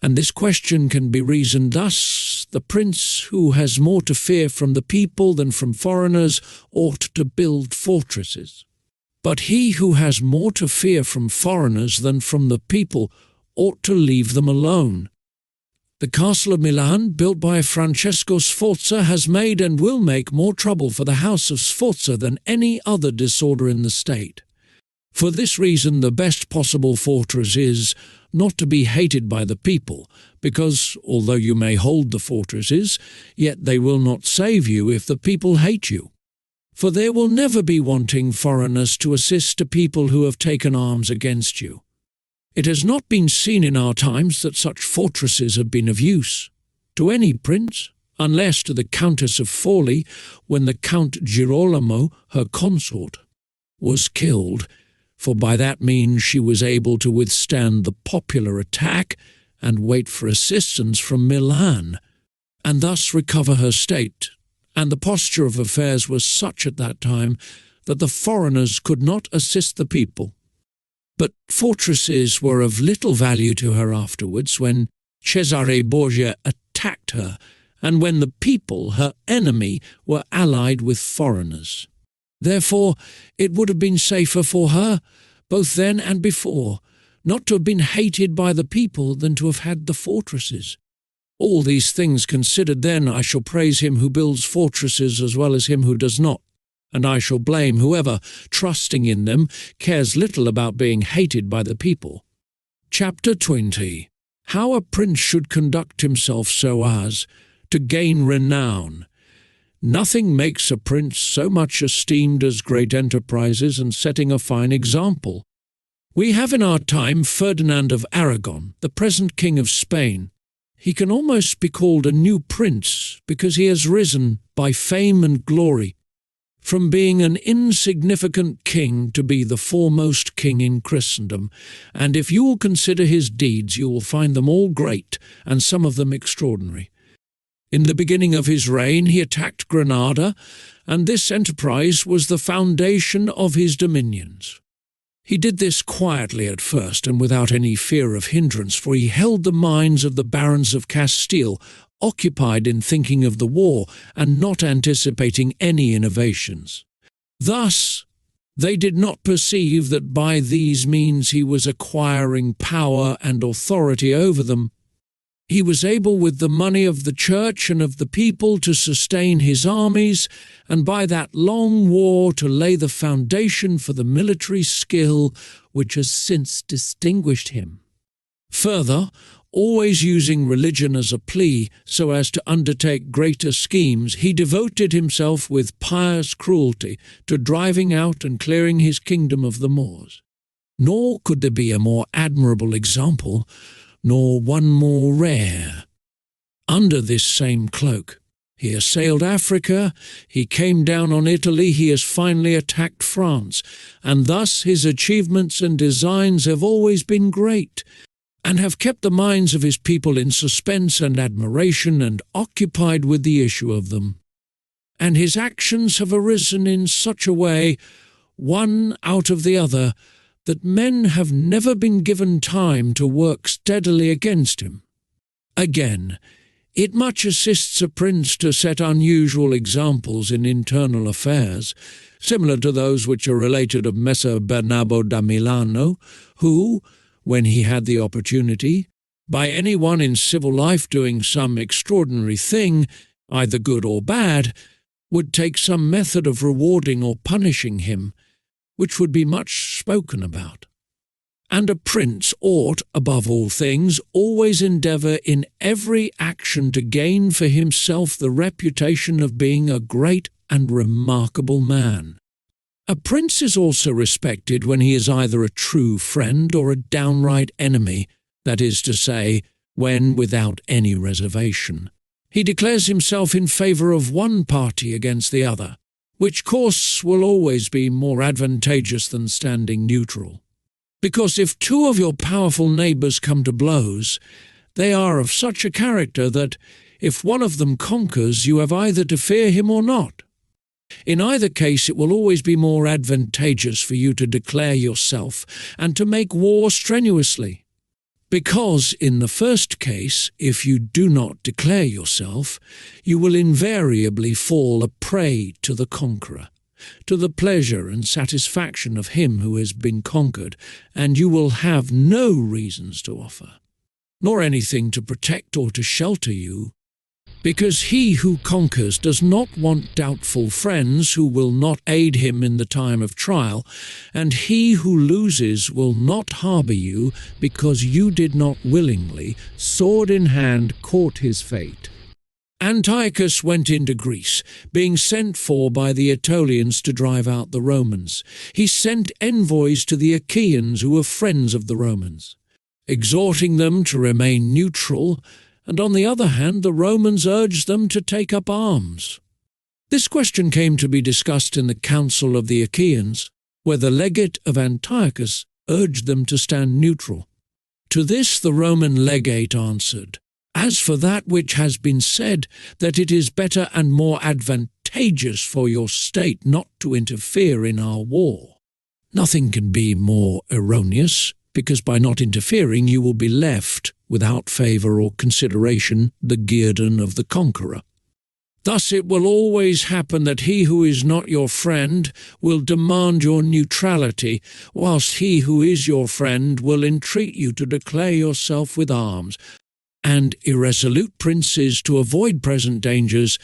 And this question can be reasoned thus: the prince who has more to fear from the people than from foreigners ought to build fortresses. But he who has more to fear from foreigners than from the people ought to leave them alone. The castle of Milan, built by Francesco Sforza, has made and will make more trouble for the house of Sforza than any other disorder in the state. For this reason the best possible fortress is not to be hated by the people, because, although you may hold the fortresses, yet they will not save you if the people hate you. For there will never be wanting foreigners to assist a people who have taken arms against you. It has not been seen in our times that such fortresses have been of use to any prince, unless to the Countess of Forli, when the Count Girolamo, her consort, was killed, for by that means she was able to withstand the popular attack and wait for assistance from Milan, and thus recover her state. And the posture of affairs was such at that time that the foreigners could not assist the people. But fortresses were of little value to her afterwards, when Cesare Borgia attacked her, and when the people, her enemy, were allied with foreigners. Therefore it would have been safer for her, both then and before, not to have been hated by the people than to have had the fortresses. All these things considered, then, I shall praise him who builds fortresses as well as him who does not, and I shall blame whoever, trusting in them, cares little about being hated by the people. Chapter 20. How a prince should conduct himself so as to gain renown. Nothing makes a prince so much esteemed as great enterprises and setting a fine example. We have in our time Ferdinand of Aragon, the present King of Spain. He can almost be called a new prince, because he has risen by fame and glory. from being an insignificant king to be the foremost king in Christendom, and if you will consider his deeds, you will find them all great, and some of them extraordinary. In the beginning of his reign he attacked Granada, and this enterprise was the foundation of his dominions. He did this quietly at first and without any fear of hindrance, for he held the minds of the barons of Castile occupied in thinking of the war and not anticipating any innovations. Thus, they did not perceive that by these means he was acquiring power and authority over them. He was able with the money of the church and of the people to sustain his armies, and by that long war to lay the foundation for the military skill which has since distinguished him. Further, always using religion as a plea so as to undertake greater schemes, he devoted himself with pious cruelty to driving out and clearing his kingdom of the Moors. Nor could there be a more admirable example, nor one more rare. Under this same cloak, he assailed Africa, he came down on Italy, he has finally attacked France, and thus his achievements and designs have always been great, and have kept the minds of his people in suspense and admiration and occupied with the issue of them. And his actions have arisen in such a way, one out of the other, that men have never been given time to work steadily against him. Again, it much assists a prince to set unusual examples in internal affairs, similar to those which are related of Messer Bernabo da Milano, who, when he had the opportunity, by any one in civil life doing some extraordinary thing, either good or bad, would take some method of rewarding or punishing him, which would be much spoken about. And a prince ought, above all things, always endeavour in every action to gain for himself the reputation of being a great and remarkable man. A prince is also respected when he is either a true friend or a downright enemy, that is to say, when, without any reservation, he declares himself in favour of one party against the other, which course will always be more advantageous than standing neutral. Because if two of your powerful neighbours come to blows, they are of such a character that, if one of them conquers, you have either to fear him or not. In either case it will always be more advantageous for you to declare yourself and to make war strenuously. Because in the first case, if you do not declare yourself, you will invariably fall a prey to the conqueror, to the pleasure and satisfaction of him who has been conquered, and you will have no reasons to offer, nor anything to protect or to shelter you, because he who conquers does not want doubtful friends who will not aid him in the time of trial, and he who loses will not harbour you because you did not willingly, sword in hand, court his fate. Antiochus went into Greece, being sent for by the Aetolians to drive out the Romans. He sent envoys to the Achaeans who were friends of the Romans, exhorting them to remain neutral, and on the other hand the Romans urged them to take up arms. This question came to be discussed in the council of the Achaeans, where the legate of Antiochus urged them to stand neutral. To this the Roman legate answered, "As for that which has been said, that it is better and more advantageous for your state not to interfere in our war, nothing can be more erroneous, because by not interfering you will be left, without favour or consideration, the guerdon of the conqueror. Thus it will always happen that he who is not your friend will demand your neutrality, whilst he who is your friend will entreat you to declare yourself with arms. And irresolute princes, to avoid present dangers,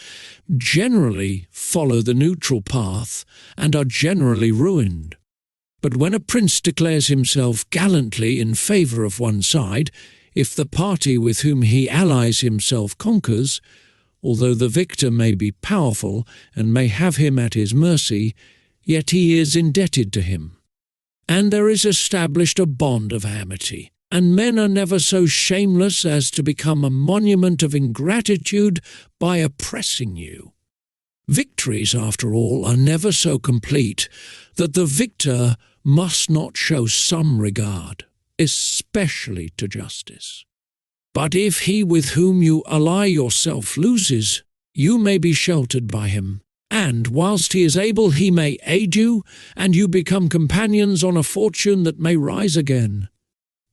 generally follow the neutral path and are generally ruined. But when a prince declares himself gallantly in favour of one side, if the party with whom he allies himself conquers, although the victor may be powerful and may have him at his mercy, yet he is indebted to him. And there is established a bond of amity, and men are never so shameless as to become a monument of ingratitude by oppressing you. Victories, after all, are never so complete that the victor must not show some regard, especially to justice. But if he with whom you ally yourself loses, you may be sheltered by him, and whilst he is able he may aid you, and you become companions on a fortune that may rise again.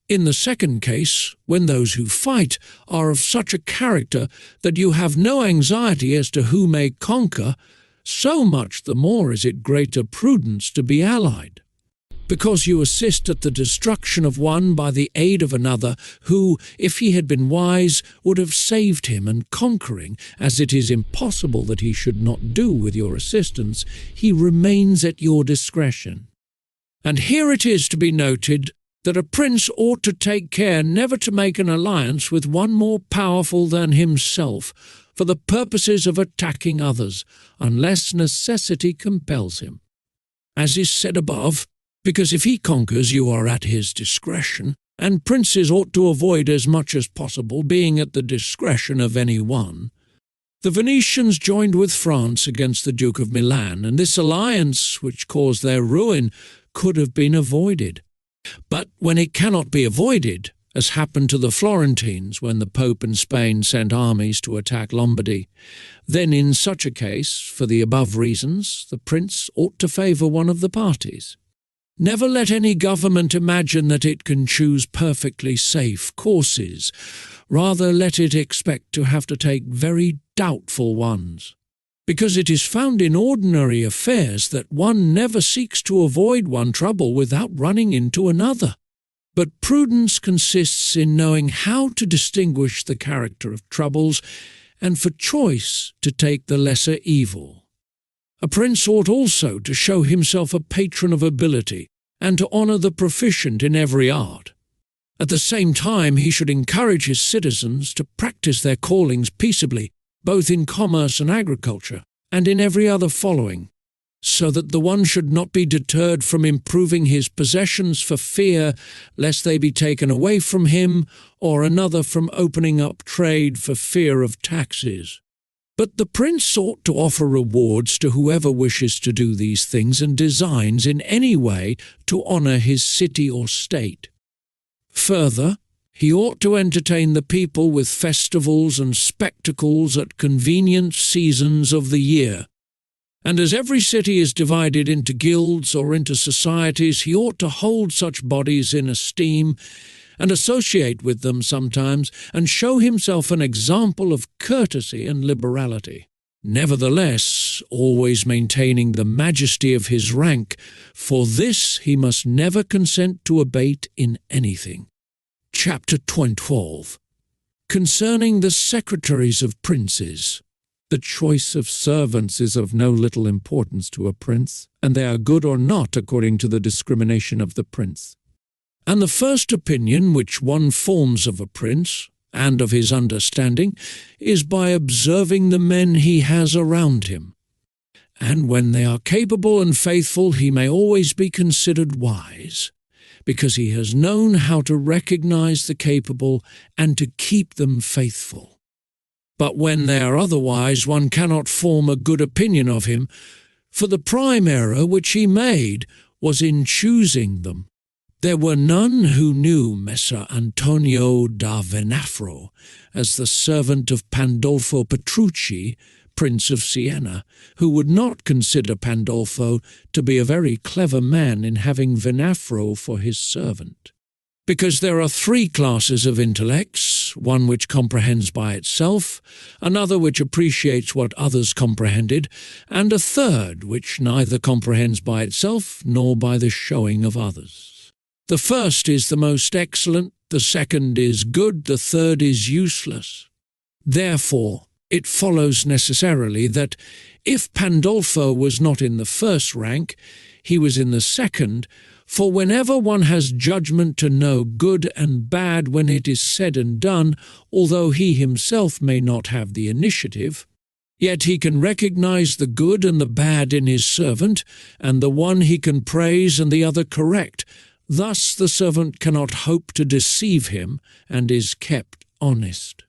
In the second case, when those who fight are of such a character that you have no anxiety as to who may conquer, so much the more is it greater prudence to be allied, because you assist at the destruction of one by the aid of another, who, if he had been wise, would have saved him, and conquering, as it is impossible that he should not do with your assistance, he remains at your discretion. And here it is to be noted that a prince ought to take care never to make an alliance with one more powerful than himself, for the purposes of attacking others, unless necessity compels him. As is said above, because if he conquers you are at his discretion, and princes ought to avoid as much as possible being at the discretion of any one. The Venetians joined with France against the Duke of Milan, and this alliance, which caused their ruin, could have been avoided. But when it cannot be avoided, as happened to the Florentines when the Pope and Spain sent armies to attack Lombardy, then in such a case, for the above reasons, the prince ought to favour one of the parties. Never let any government imagine that it can choose perfectly safe courses. Rather let it expect to have to take very doubtful ones. Because it is found in ordinary affairs that one never seeks to avoid one trouble without running into another. But prudence consists in knowing how to distinguish the character of troubles, and for choice to take the lesser evil. A prince ought also to show himself a patron of ability, and to honour the proficient in every art. At the same time he should encourage his citizens to practise their callings peaceably, both in commerce and agriculture, and in every other following, so that the one should not be deterred from improving his possessions for fear lest they be taken away from him, or another from opening up trade for fear of taxes. But the prince ought to offer rewards to whoever wishes to do these things and designs in any way to honour his city or state. Further, he ought to entertain the people with festivals and spectacles at convenient seasons of the year. And as every city is divided into guilds or into societies, he ought to hold such bodies in esteem, and associate with them sometimes, and show himself an example of courtesy and liberality. Nevertheless, always maintaining the majesty of his rank, for this he must never consent to abate in anything. Chapter 12. Concerning the secretaries of princes. The choice of servants is of no little importance to a prince, and they are good or not according to the discrimination of the prince. And the first opinion which one forms of a prince, and of his understanding, is by observing the men he has around him. And when they are capable and faithful, he may always be considered wise, because he has known how to recognize the capable and to keep them faithful. But when they are otherwise, one cannot form a good opinion of him, for the prime error which he made was in choosing them. There were none who knew Messer Antonio da Venafro as the servant of Pandolfo Petrucci, Prince of Siena, who would not consider Pandolfo to be a very clever man in having Venafro for his servant. Because there are three classes of intellects, one which comprehends by itself, another which appreciates what others comprehended, and a third which neither comprehends by itself nor by the showing of others. The first is the most excellent, the second is good, the third is useless. Therefore, it follows necessarily that if Pandolfo was not in the first rank, he was in the second, for whenever one has judgment to know good and bad when it is said and done, although he himself may not have the initiative, yet he can recognize the good and the bad in his servant, and the one he can praise and the other correct. Thus the servant cannot hope to deceive him, and is kept honest.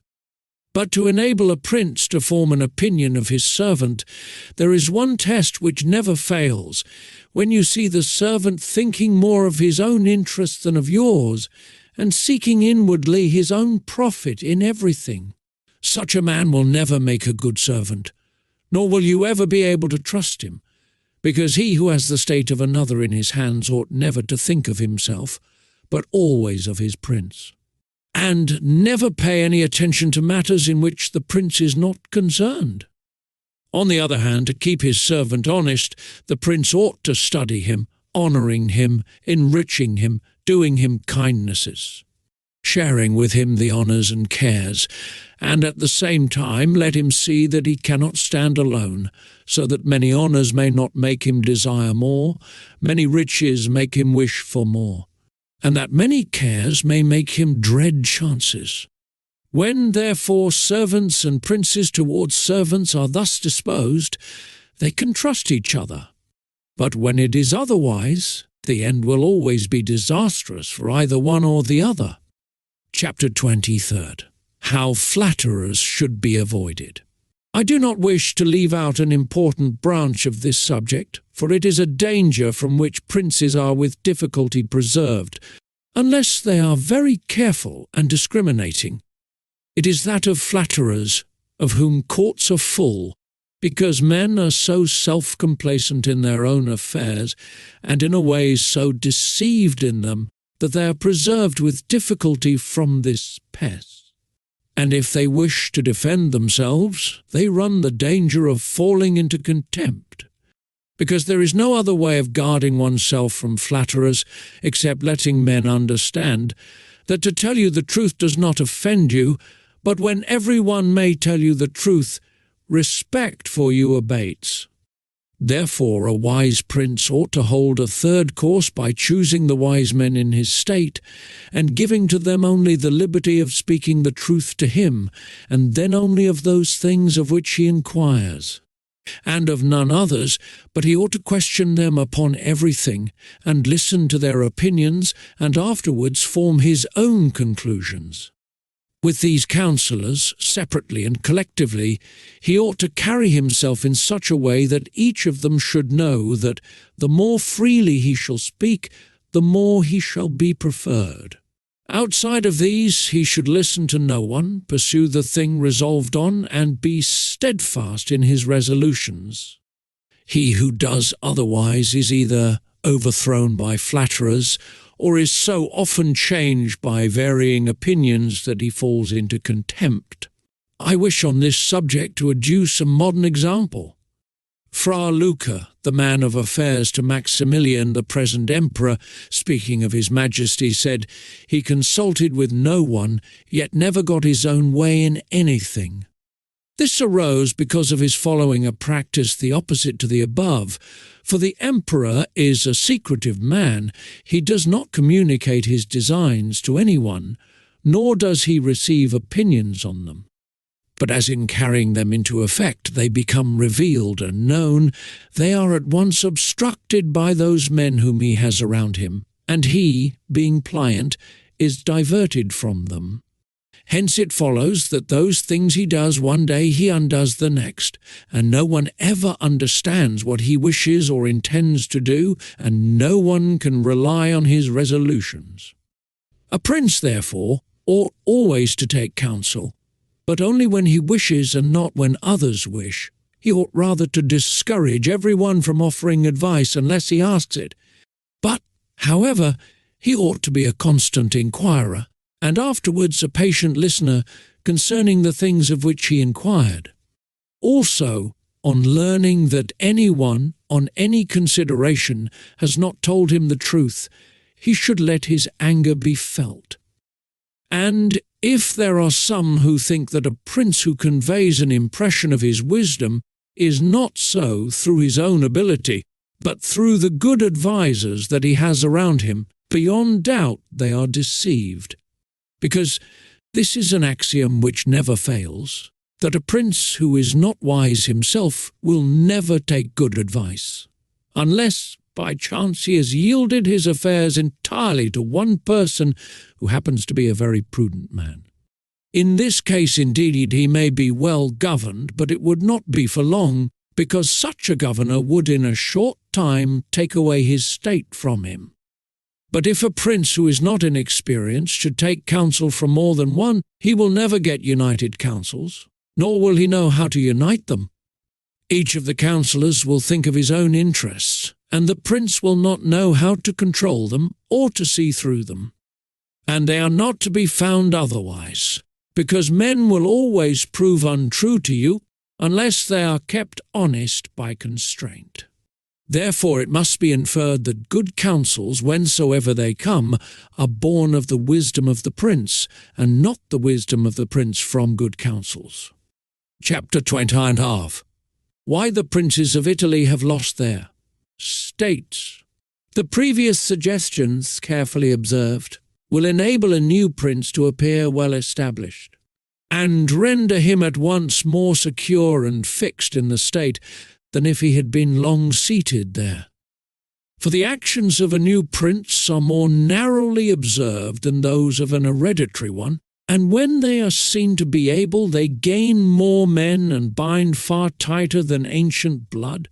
But to enable a prince to form an opinion of his servant, there is one test which never fails. When you see the servant thinking more of his own interest than of yours, and seeking inwardly his own profit in everything, such a man will never make a good servant, nor will you ever be able to trust him, because he who has the state of another in his hands ought never to think of himself, but always of his prince. And never pay any attention to matters in which the prince is not concerned. On the other hand, to keep his servant honest, the prince ought to study him, honouring him, enriching him, doing him kindnesses, sharing with him the honours and cares, and at the same time let him see that he cannot stand alone, so that many honours may not make him desire more, many riches make him wish for more, and that many cares may make him dread chances. When, therefore, servants and princes towards servants are thus disposed, they can trust each other. But when it is otherwise, the end will always be disastrous for either one or the other. Chapter 23. How flatterers should be avoided. I do not wish to leave out an important branch of this subject, for it is a danger from which princes are with difficulty preserved, unless they are very careful and discriminating. It is that of flatterers, of whom courts are full, because men are so self-complacent in their own affairs, and in a way so deceived in them, that they are preserved with difficulty from this pest. And if they wish to defend themselves, they run the danger of falling into contempt, because there is no other way of guarding oneself from flatterers except letting men understand that to tell you the truth does not offend you, but when every one may tell you the truth, respect for you abates. Therefore a wise prince ought to hold a third course by choosing the wise men in his state, and giving to them only the liberty of speaking the truth to him, and then only of those things of which he inquires, and of none others, but he ought to question them upon everything, and listen to their opinions, and afterwards form his own conclusions. With these counsellors, separately and collectively, he ought to carry himself in such a way that each of them should know that the more freely he shall speak, the more he shall be preferred. Outside of these, he should listen to no one, pursue the thing resolved on, and be steadfast in his resolutions. He who does otherwise is either overthrown by flatterers, or is so often changed by varying opinions that he falls into contempt. I wish on this subject to adduce a modern example. Fra Luca, the man of affairs to Maximilian, the present emperor, speaking of his majesty, said he consulted with no one, yet never got his own way in anything. This arose because of his following a practice the opposite to the above, for the emperor is a secretive man. He does not communicate his designs to anyone, nor does he receive opinions on them. But as in carrying them into effect they become revealed and known, they are at once obstructed by those men whom he has around him, and he, being pliant, is diverted from them. Hence it follows that those things he does one day he undoes the next, and no one ever understands what he wishes or intends to do, and no one can rely on his resolutions. A prince, therefore, ought always to take counsel, but only when he wishes and not when others wish. He ought rather to discourage everyone from offering advice unless he asks it. But, however, he ought to be a constant inquirer, and afterwards a patient listener concerning the things of which he inquired. Also, on learning that anyone, on any consideration, has not told him the truth, he should let his anger be felt. And if there are some who think that a prince who conveys an impression of his wisdom is not so through his own ability, but through the good advisers that he has around him, beyond doubt they are deceived. Because this is an axiom which never fails, that a prince who is not wise himself will never take good advice, unless by chance he has yielded his affairs entirely to one person who happens to be a very prudent man. In this case indeed he may be well governed, but it would not be for long, because such a governor would in a short time take away his state from him. But if a prince who is not inexperienced should take counsel from more than one, he will never get united counsels, nor will he know how to unite them. Each of the counsellors will think of his own interests, and the prince will not know how to control them or to see through them. And they are not to be found otherwise, because men will always prove untrue to you unless they are kept honest by constraint. Therefore it must be inferred that good counsels, whensoever they come, are born of the wisdom of the prince, and not the wisdom of the prince from good counsels. Chapter 20.5. Why the princes of Italy have lost their states. The previous suggestions, carefully observed, will enable a new prince to appear well established, and render him at once more secure and fixed in the state than if he had been long seated there. For the actions of a new prince are more narrowly observed than those of an hereditary one, and when they are seen to be able, they gain more men and bind far tighter than ancient blood,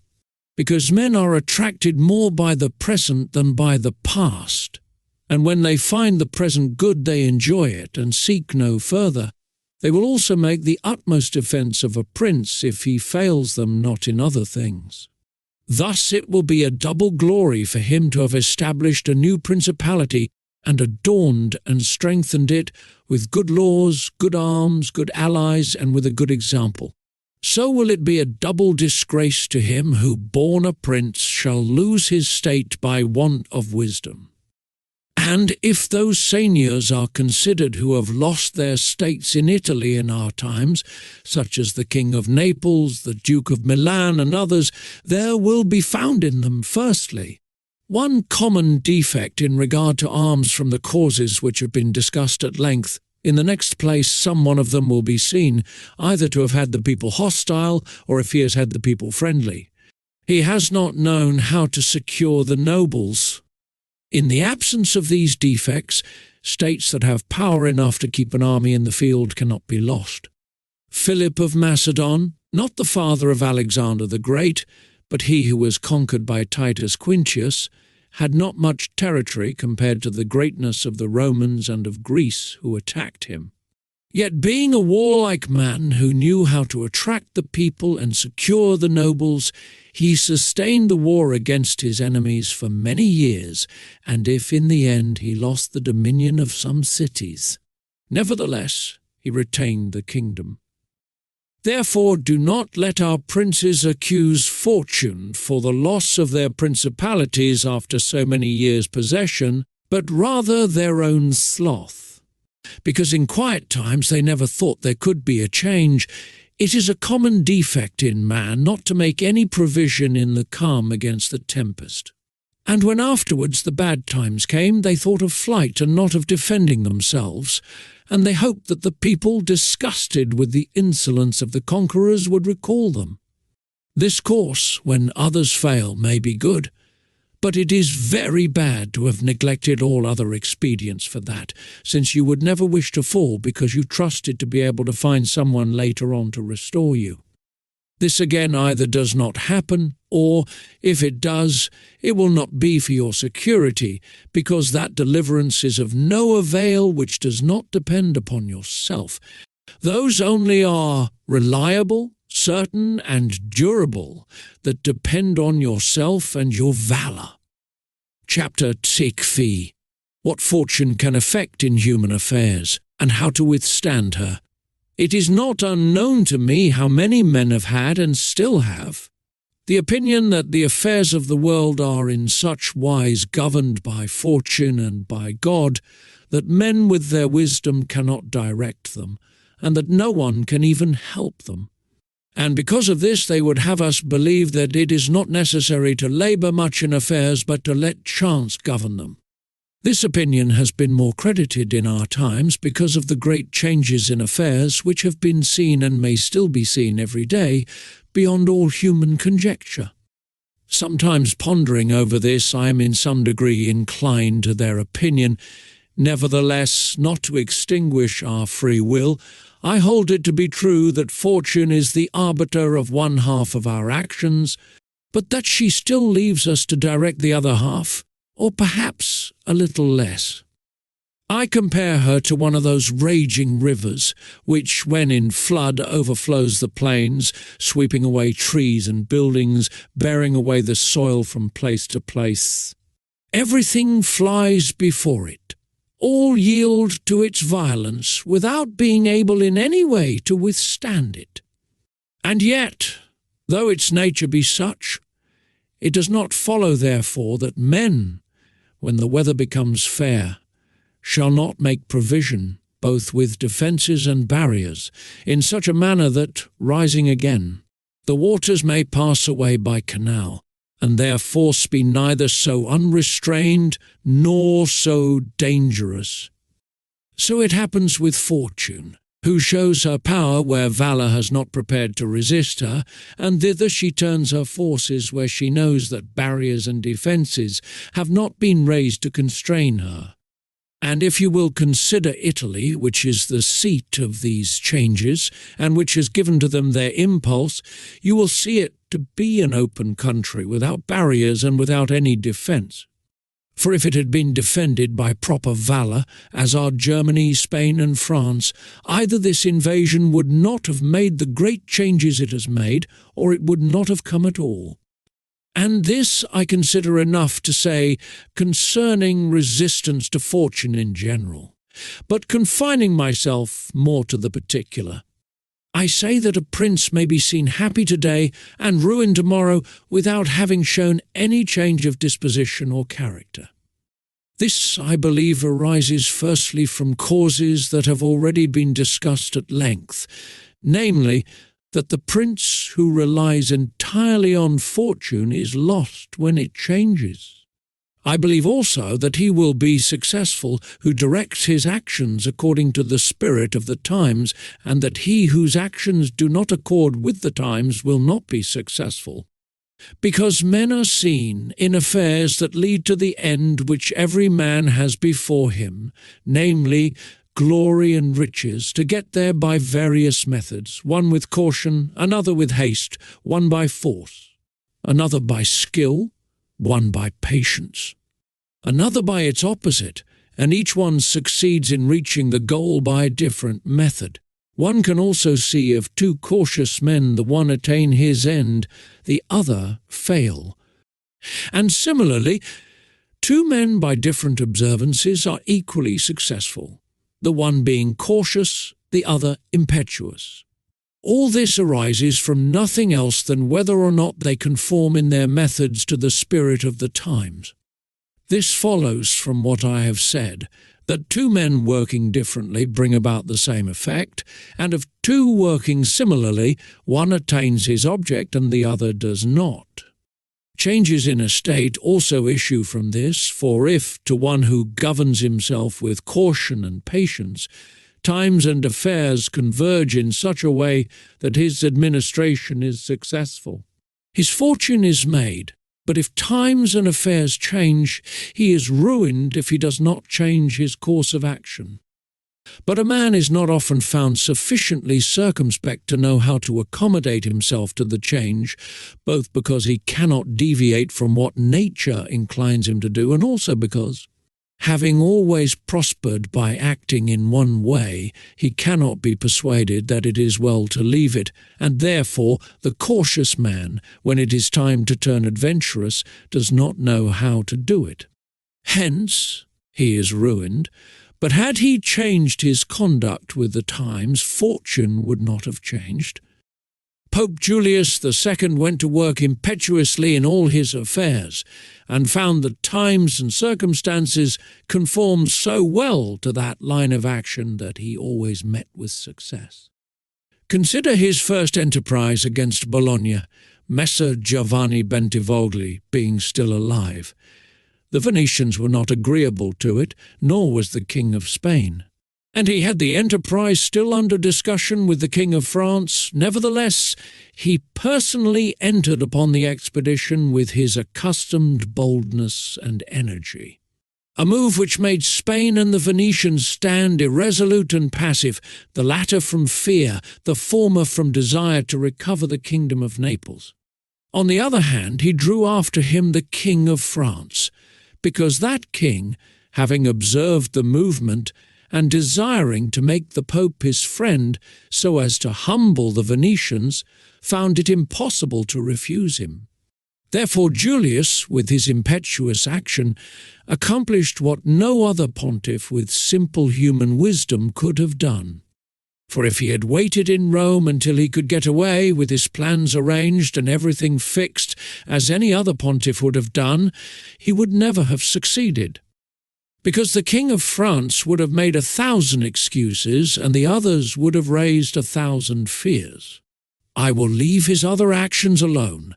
because men are attracted more by the present than by the past, and when they find the present good they enjoy it and seek no further. They will also make the utmost defence of a prince if he fails them not in other things. Thus it will be a double glory for him to have established a new principality and adorned and strengthened it with good laws, good arms, good allies, and with a good example. So will it be a double disgrace to him who, born a prince, shall lose his state by want of wisdom. And if those seigneurs are considered who have lost their states in Italy in our times, such as the King of Naples, the Duke of Milan, and others, there will be found in them, firstly, one common defect in regard to arms from the causes which have been discussed at length. In the next place, some one of them will be seen, either to have had the people hostile, or if he has had the people friendly. He has not known how to secure the nobles. In the absence of these defects, states that have power enough to keep an army in the field cannot be lost. Philip of Macedon, not the father of Alexander the Great, but he who was conquered by Titus Quintius, had not much territory compared to the greatness of the Romans and of Greece who attacked him. Yet being a warlike man who knew how to attract the people and secure the nobles, he sustained the war against his enemies for many years, and if in the end he lost the dominion of some cities, nevertheless he retained the kingdom. Therefore do not let our princes accuse fortune for the loss of their principalities after so many years' possession, but rather their own sloth. Because in quiet times they never thought there could be a change. It is a common defect in man not to make any provision in the calm against the tempest. And when afterwards the bad times came, they thought of flight and not of defending themselves, and they hoped that the people, disgusted with the insolence of the conquerors, would recall them. This course, when others fail, may be good, but it is very bad to have neglected all other expedients for that, since you would never wish to fall because you trusted to be able to find someone later on to restore you. This again either does not happen, or, if it does, it will not be for your security, because that deliverance is of no avail which does not depend upon yourself. Those only are reliable, certain, and durable that depend on yourself and your valour. Chapter 6. What fortune can effect in human affairs, and how to withstand her. It is not unknown to me how many men have had, and still have, the opinion that the affairs of the world are in such wise governed by fortune and by God that men with their wisdom cannot direct them, and that no one can even help them. And because of this they would have us believe that it is not necessary to labour much in affairs, but to let chance govern them. This opinion has been more credited in our times because of the great changes in affairs which have been seen and may still be seen every day beyond all human conjecture. Sometimes pondering over this, I am in some degree inclined to their opinion, Nevertheless, not to extinguish our free will, I hold it to be true that fortune is the arbiter of one half of our actions, but that she still leaves us to direct the other half, or perhaps a little less. I compare her to one of those raging rivers, which, when in flood, overflows the plains, sweeping away trees and buildings, bearing away the soil from place to place. Everything flies before it. All yield to its violence without being able in any way to withstand it. And yet, though its nature be such, it does not follow, therefore, that men, when the weather becomes fair, shall not make provision, both with defences and barriers, in such a manner that, rising again, the waters may pass away by canal, and their force be neither so unrestrained nor so dangerous. So it happens with fortune, who shows her power where valour has not prepared to resist her, and thither she turns her forces where she knows that barriers and defences have not been raised to constrain her. And if you will consider Italy, which is the seat of these changes, and which has given to them their impulse, you will see it to be an open country, without barriers and without any defence. For if it had been defended by proper valour, as are Germany, Spain, and France, either this invasion would not have made the great changes it has made, or it would not have come at all. And this I consider enough to say concerning resistance to fortune in general. But confining myself more to the particular, I say that a prince may be seen happy today and ruined tomorrow without having shown any change of disposition or character. This, I believe, arises firstly from causes that have already been discussed at length, namely, that the prince who relies entirely on fortune is lost when it changes. I believe also that he will be successful who directs his actions according to the spirit of the times, and that he whose actions do not accord with the times will not be successful. Because men are seen in affairs that lead to the end which every man has before him, namely, glory and riches, to get there by various methods, one with caution, another with haste, one by force, another by skill, one by patience, another by its opposite, and each one succeeds in reaching the goal by a different method. One can also see of two cautious men the one attain his end, the other fail. And similarly, two men by different observances are equally successful, the one being cautious, the other impetuous. All this arises from nothing else than whether or not they conform in their methods to the spirit of the times. This follows from what I have said, that two men working differently bring about the same effect, and of two working similarly, one attains his object and the other does not. Changes in a state also issue from this, for if, to one who governs himself with caution and patience, times and affairs converge in such a way that his administration is successful, his fortune is made. But if times and affairs change, he is ruined if he does not change his course of action. But a man is not often found sufficiently circumspect to know how to accommodate himself to the change, both because he cannot deviate from what nature inclines him to do, and also because, having always prospered by acting in one way, he cannot be persuaded that it is well to leave it, and therefore the cautious man, when it is time to turn adventurous, does not know how to do it. Hence, he is ruined. But had he changed his conduct with the times, fortune would not have changed. Pope Julius II went to work impetuously in all his affairs, and found that times and circumstances conformed so well to that line of action that he always met with success. Consider his first enterprise against Bologna, Messer Giovanni Bentivogli being still alive. The Venetians were not agreeable to it, nor was the King of Spain. And he had the enterprise still under discussion with the King of France. Nevertheless, he personally entered upon the expedition with his accustomed boldness and energy. a move which made Spain and the Venetians stand irresolute and passive, the latter from fear, the former from desire to recover the kingdom of Naples. On the other hand, he drew after him the King of France, because that king, having observed the movement, and desiring to make the Pope his friend so as to humble the Venetians, found it impossible to refuse him. Therefore Julius, with his impetuous action, accomplished what no other pontiff with simple human wisdom could have done. For if he had waited in Rome until he could get away with his plans arranged and everything fixed, as any other pontiff would have done, he would never have succeeded. Because the King of France would have made 1,000 excuses, and the others would have raised 1,000 fears. I will leave his other actions alone,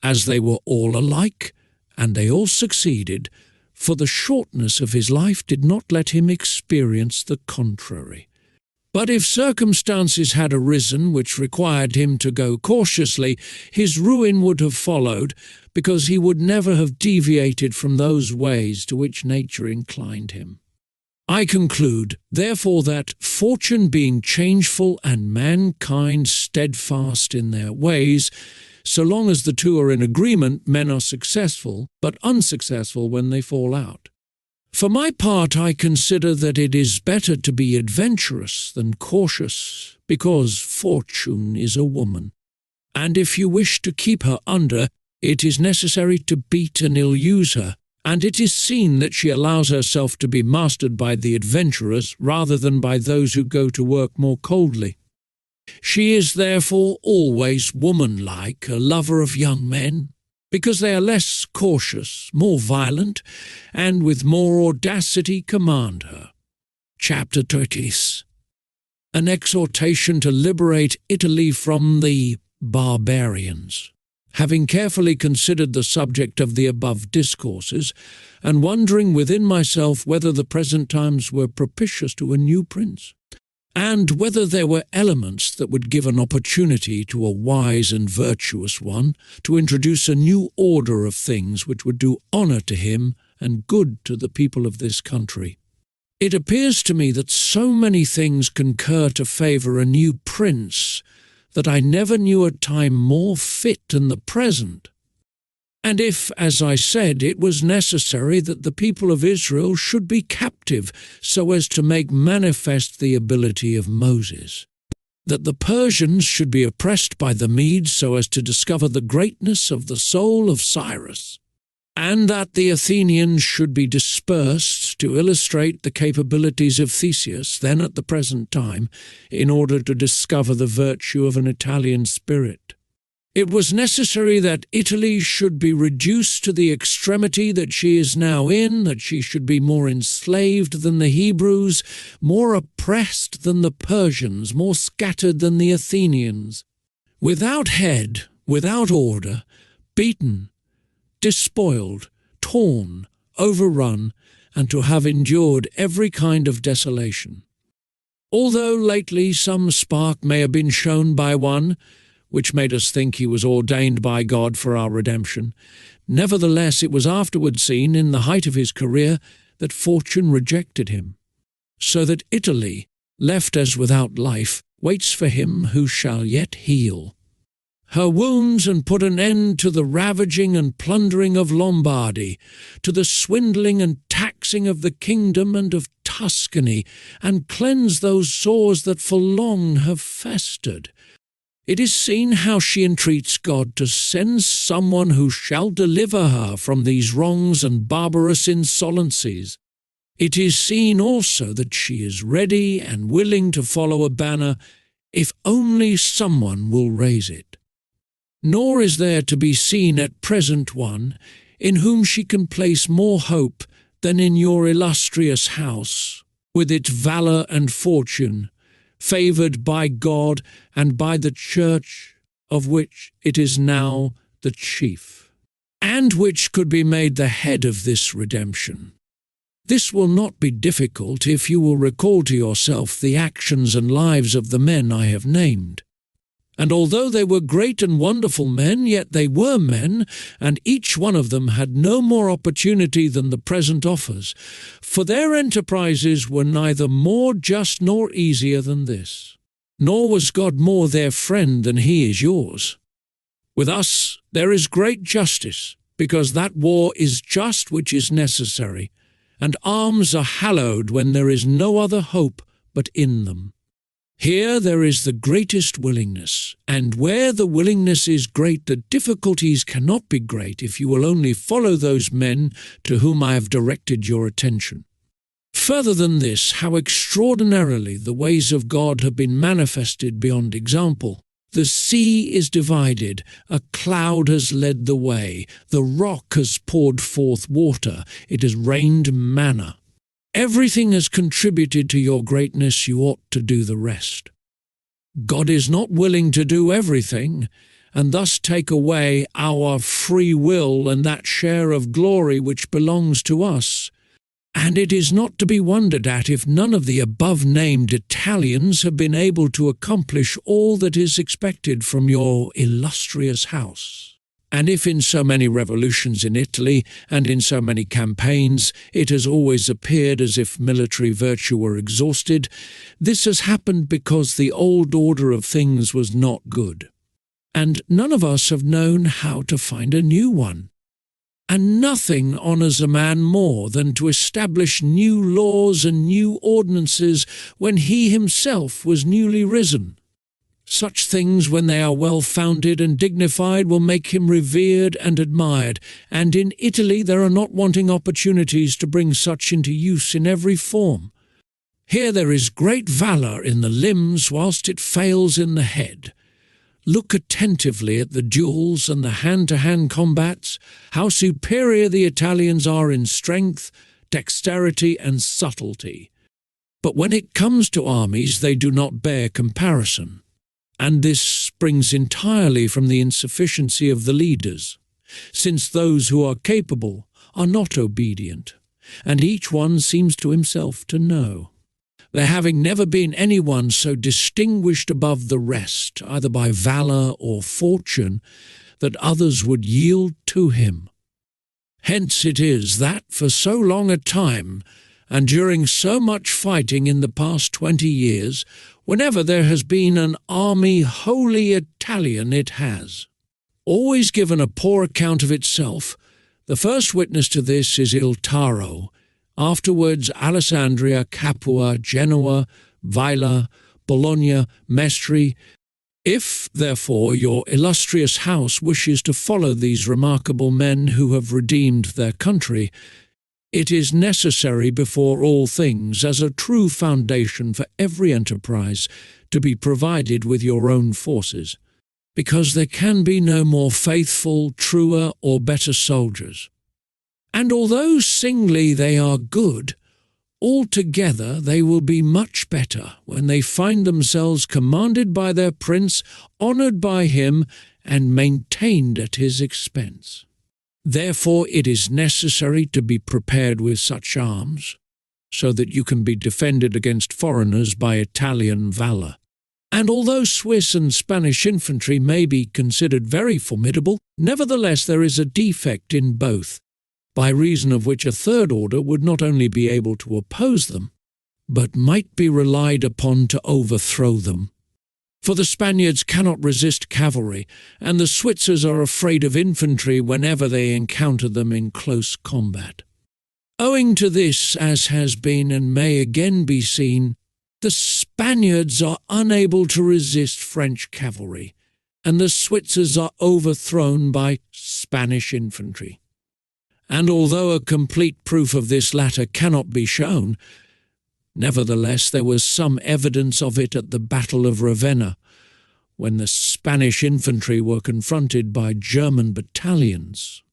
as they were all alike, and they all succeeded, for the shortness of his life did not let him experience the contrary. But if circumstances had arisen which required him to go cautiously, his ruin would have followed, because he would never have deviated from those ways to which nature inclined him. I conclude, therefore, that fortune being changeful and mankind steadfast in their ways, so long as the two are in agreement, men are successful, but unsuccessful when they fall out. For my part, I consider that it is better to be adventurous than cautious, because fortune is a woman. And if you wish to keep her under, it is necessary to beat and ill-use her, and it is seen that she allows herself to be mastered by the adventurers rather than by those who go to work more coldly. She is therefore always womanlike, a lover of young men, because they are less cautious, more violent, and with more audacity command her. Chapter treatise. An exhortation to liberate Italy from the barbarians. Having carefully considered the subject of the above discourses, and wondering within myself whether the present times were propitious to a new prince, and whether there were elements that would give an opportunity to a wise and virtuous one to introduce a new order of things which would do honour to him and good to the people of this country. It appears to me that so many things concur to favour a new prince that I never knew a time more fit than the present. And if, as I said, it was necessary that the people of Israel should be captive so as to make manifest the ability of Moses, that the Persians should be oppressed by the Medes so as to discover the greatness of the soul of Cyrus, and that the Athenians should be dispersed to illustrate the capabilities of Theseus, then at the present time, in order to discover the virtue of an Italian spirit. It was necessary that Italy should be reduced to the extremity that she is now in, that she should be more enslaved than the Hebrews, more oppressed than the Persians, more scattered than the Athenians, without head, without order, beaten, despoiled, torn, overrun, and to have endured every kind of desolation. Although lately some spark may have been shown by one, which made us think he was ordained by God for our redemption, nevertheless it was afterward seen, in the height of his career, that fortune rejected him, so that Italy, left as without life, waits for him who shall yet heal her wounds and put an end to the ravaging and plundering of Lombardy, to the swindling and taxing of the kingdom and of Tuscany, and cleanse those sores that for long have festered. It is seen how she entreats God to send someone who shall deliver her from these wrongs and barbarous insolencies. It is seen also that she is ready and willing to follow a banner, if only someone will raise it. Nor is there to be seen at present one in whom she can place more hope than in your illustrious house, with its valour and fortune, favoured by God and by the Church, of which it is now the chief, and which could be made the head of this redemption. This will not be difficult if you will recall to yourself the actions and lives of the men I have named. And although they were great and wonderful men, yet they were men, and each one of them had no more opportunity than the present offers, for their enterprises were neither more just nor easier than this. Nor was God more their friend than he is yours. With us there is great justice, because that war is just which is necessary, and arms are hallowed when there is no other hope but in them. Here there is the greatest willingness, and where the willingness is great, the difficulties cannot be great if you will only follow those men to whom I have directed your attention. Further than this, how extraordinarily the ways of God have been manifested beyond example. The sea is divided, a cloud has led the way, the rock has poured forth water, it has rained manna. Everything has contributed to your greatness, you ought to do the rest. God is not willing to do everything, and thus take away our free will and that share of glory which belongs to us. And it is not to be wondered at if none of the above-named Italians have been able to accomplish all that is expected from your illustrious house. And if in so many revolutions in Italy and in so many campaigns it has always appeared as if military virtue were exhausted, this has happened because the old order of things was not good. And none of us have known how to find a new one. And nothing honours a man more than to establish new laws and new ordinances when he himself was newly risen. Such things, when they are well-founded and dignified, will make him revered and admired, and in Italy there are not wanting opportunities to bring such into use in every form. Here there is great valour in the limbs, whilst it fails in the head. Look attentively at the duels and the hand-to-hand combats, how superior the Italians are in strength, dexterity, and subtlety. But when it comes to armies, they do not bear comparison. And this springs entirely from the insufficiency of the leaders, since those who are capable are not obedient, and each one seems to himself to know. There having never been any one so distinguished above the rest, either by valour or fortune, that others would yield to him. Hence it is that, for so long a time, and during so much fighting in the past 20 years, whenever there has been an army wholly Italian, it has always given a poor account of itself. The first witness to this is Il Taro, afterwards Alessandria, Capua, Genoa, Vaila, Bologna, Mestre. If, therefore, your illustrious house wishes to follow these remarkable men who have redeemed their country, it is necessary before all things, as a true foundation for every enterprise, to be provided with your own forces, because there can be no more faithful, truer, or better soldiers. And although singly they are good, altogether they will be much better when they find themselves commanded by their prince, honoured by him, and maintained at his expense. Therefore it is necessary to be prepared with such arms, so that you can be defended against foreigners by Italian valour. And although Swiss and Spanish infantry may be considered very formidable, nevertheless there is a defect in both, by reason of which a third order would not only be able to oppose them, but might be relied upon to overthrow them. For the Spaniards cannot resist cavalry, and the Switzers are afraid of infantry whenever they encounter them in close combat. Owing to this, as has been and may again be seen, the Spaniards are unable to resist French cavalry, and the Switzers are overthrown by Spanish infantry. And although a complete proof of this latter cannot be shown, nevertheless there was some evidence of it at the Battle of Ravenna, when the Spanish infantry were confronted by German battalions,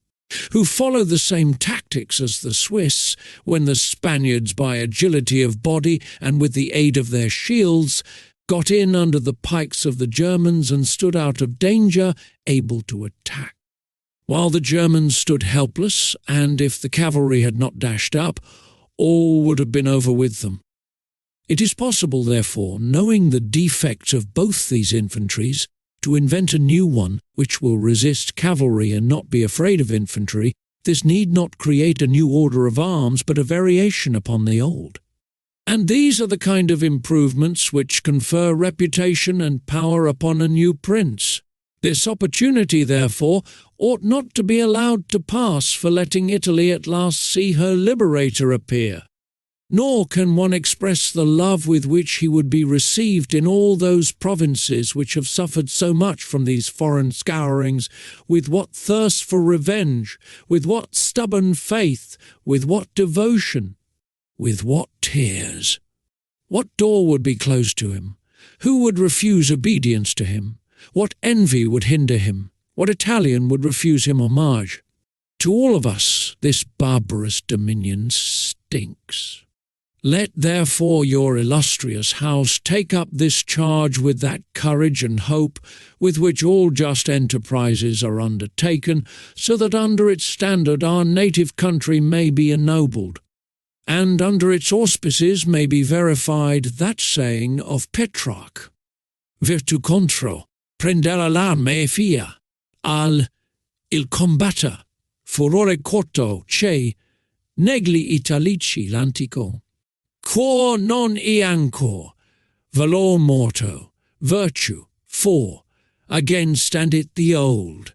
who followed the same tactics as the Swiss, when the Spaniards, by agility of body and with the aid of their shields, got in under the pikes of the Germans and stood out of danger, able to attack. While the Germans stood helpless, and if the cavalry had not dashed up, all would have been over with them. It is possible, therefore, knowing the defects of both these infantries, to invent a new one which will resist cavalry and not be afraid of infantry, this need not create a new order of arms but a variation upon the old. And these are the kind of improvements which confer reputation and power upon a new prince. This opportunity, therefore, ought not to be allowed to pass for letting Italy at last see her liberator appear. Nor can one express the love with which he would be received in all those provinces which have suffered so much from these foreign scourings, with what thirst for revenge, with what stubborn faith, with what devotion, with what tears. What door would be closed to him? Who would refuse obedience to him? What envy would hinder him? What Italian would refuse him homage? To all of us this barbarous dominion stinks. Let therefore your illustrious house take up this charge with that courage and hope with which all just enterprises are undertaken, so that under its standard our native country may be ennobled, and under its auspices may be verified that saying of Petrarch, Virtu contro, prendere l'arme e fia, al il combatter, furore corto, che, negli italici l'antico. Quo non e ancor, valor morto, virtue, for, again stand it the old,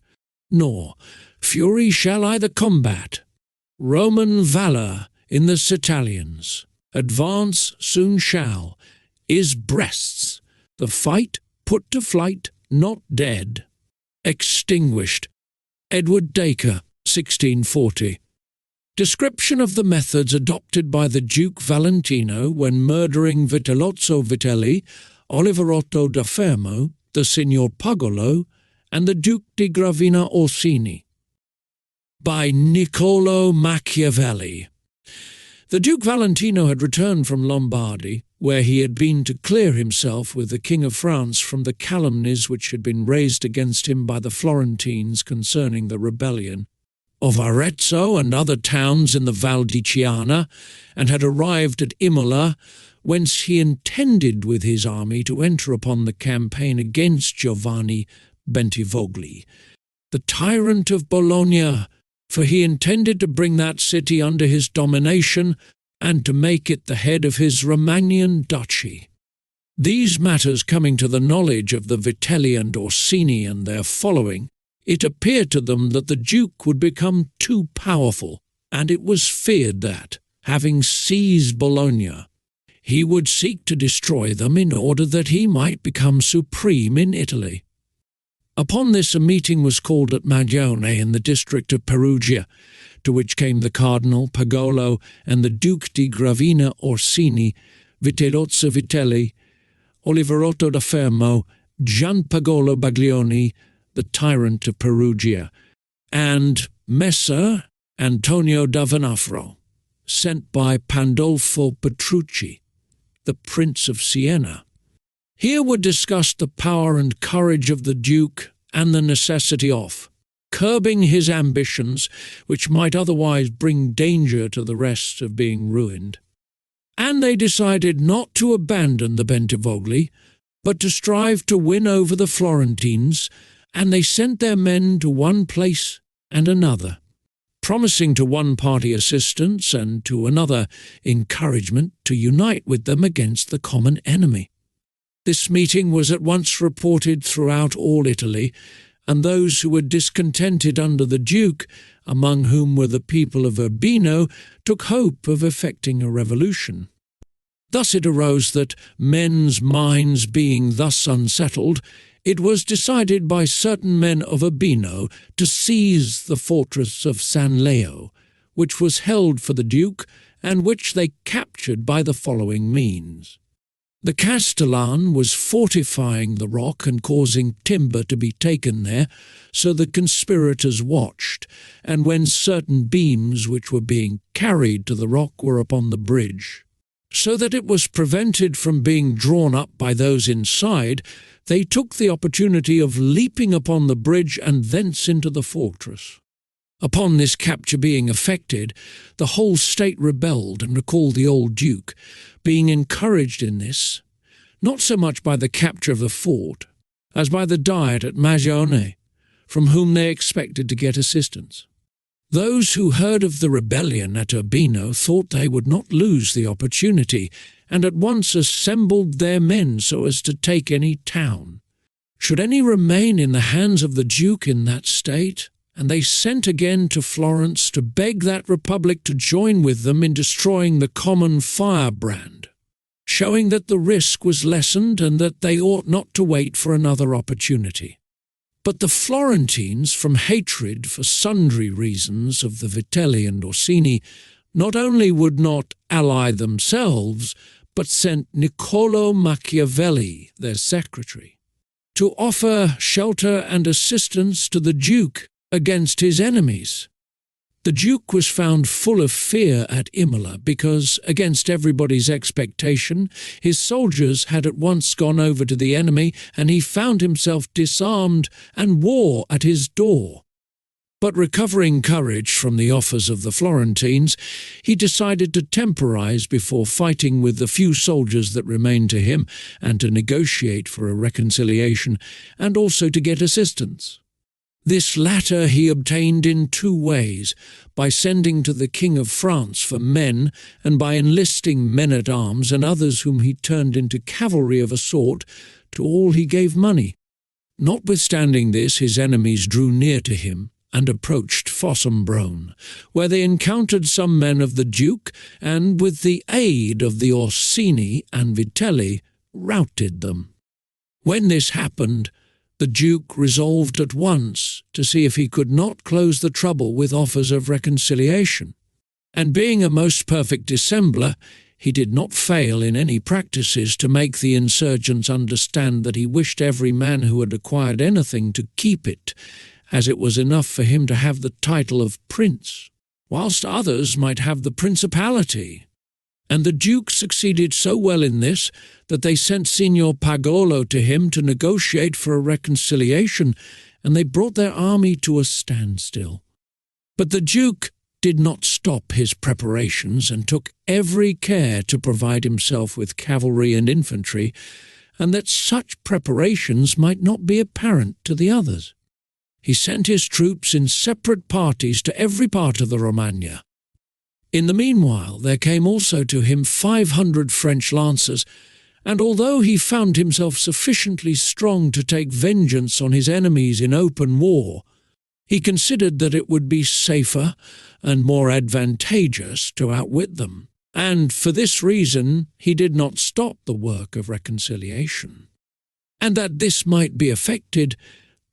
nor fury shall either combat. Roman valour in the Italians, advance soon shall, is breasts, the fight put to flight, not dead. Extinguished. Edward Dacre, 1640. Description of the methods adopted by the Duke Valentino when murdering Vitellozzo Vitelli, Oliverotto da Fermo, the Signor Pagolo, and the Duke di Gravina Orsini. By Niccolò Machiavelli. The Duke Valentino had returned from Lombardy, where he had been to clear himself with the King of France from the calumnies which had been raised against him by the Florentines concerning the rebellion of Arezzo and other towns in the Val di Chiana, and had arrived at Imola, whence he intended with his army to enter upon the campaign against Giovanni Bentivogli, the tyrant of Bologna, for he intended to bring that city under his domination and to make it the head of his Romagnan duchy. These matters coming to the knowledge of the Vitelli and Orsini and their following, it appeared to them that the Duke would become too powerful, and it was feared that, having seized Bologna, he would seek to destroy them in order that he might become supreme in Italy. Upon this a meeting was called at Magione in the district of Perugia, to which came the Cardinal Pagolo and the Duke di Gravina Orsini, Vitellozzo Vitelli, Oliverotto da Fermo, Gianpagolo Baglioni, the tyrant of Perugia, and Messer Antonio da Venafro, sent by Pandolfo Petrucci, the Prince of Siena. Here were discussed the power and courage of the Duke and the necessity of curbing his ambitions, which might otherwise bring danger to the rest of being ruined. And they decided not to abandon the Bentivogli, but to strive to win over the Florentines, and they sent their men to one place and another, promising to one party assistance and to another encouragement to unite with them against the common enemy. This meeting was at once reported throughout all Italy, and those who were discontented under the Duke, among whom were the people of Urbino, took hope of effecting a revolution. Thus it arose that, men's minds being thus unsettled, it was decided by certain men of Urbino to seize the fortress of San Leo, which was held for the Duke, and which they captured by the following means. The Castellan was fortifying the rock and causing timber to be taken there, so the conspirators watched, and when certain beams which were being carried to the rock were upon the bridge, so that it was prevented from being drawn up by those inside, they took the opportunity of leaping upon the bridge and thence into the fortress. Upon this capture being effected, the whole state rebelled and recalled the old Duke, being encouraged in this, not so much by the capture of the fort, as by the Diet at Magione, from whom they expected to get assistance. Those who heard of the rebellion at Urbino thought they would not lose the opportunity, and at once assembled their men so as to take any town. Should any remain in the hands of the Duke in that state, and they sent again to Florence to beg that republic to join with them in destroying the common firebrand, showing that the risk was lessened and that they ought not to wait for another opportunity. But the Florentines, from hatred for sundry reasons of the Vitelli and Orsini, not only would not ally themselves, but sent Niccolò Machiavelli, their secretary, to offer shelter and assistance to the Duke against his enemies. The Duke was found full of fear at Imola because, against everybody's expectation, his soldiers had at once gone over to the enemy, and he found himself disarmed and war at his door. But recovering courage from the offers of the Florentines, he decided to temporize before fighting with the few soldiers that remained to him, and to negotiate for a reconciliation, and also to get assistance. This latter he obtained in two ways, by sending to the King of France for men, and by enlisting men-at-arms and others whom he turned into cavalry of a sort. To all he gave money. Notwithstanding this, his enemies drew near to him, and approached Fossombrone, where they encountered some men of the Duke, and with the aid of the Orsini and Vitelli, routed them. When this happened, the Duke resolved at once to see if he could not close the trouble with offers of reconciliation, and being a most perfect dissembler, he did not fail in any practices to make the insurgents understand that he wished every man who had acquired anything to keep it, as it was enough for him to have the title of prince, whilst others might have the principality. And the Duke succeeded so well in this that they sent Signor Pagolo to him to negotiate for a reconciliation, and they brought their army to a standstill. But the Duke did not stop his preparations, and took every care to provide himself with cavalry and infantry, and that such preparations might not be apparent to the others. He sent his troops in separate parties to every part of the Romagna. In the meanwhile there came also to him 500 French lancers, and although he found himself sufficiently strong to take vengeance on his enemies in open war, he considered that it would be safer and more advantageous to outwit them, and for this reason he did not stop the work of reconciliation. And that this might be effected,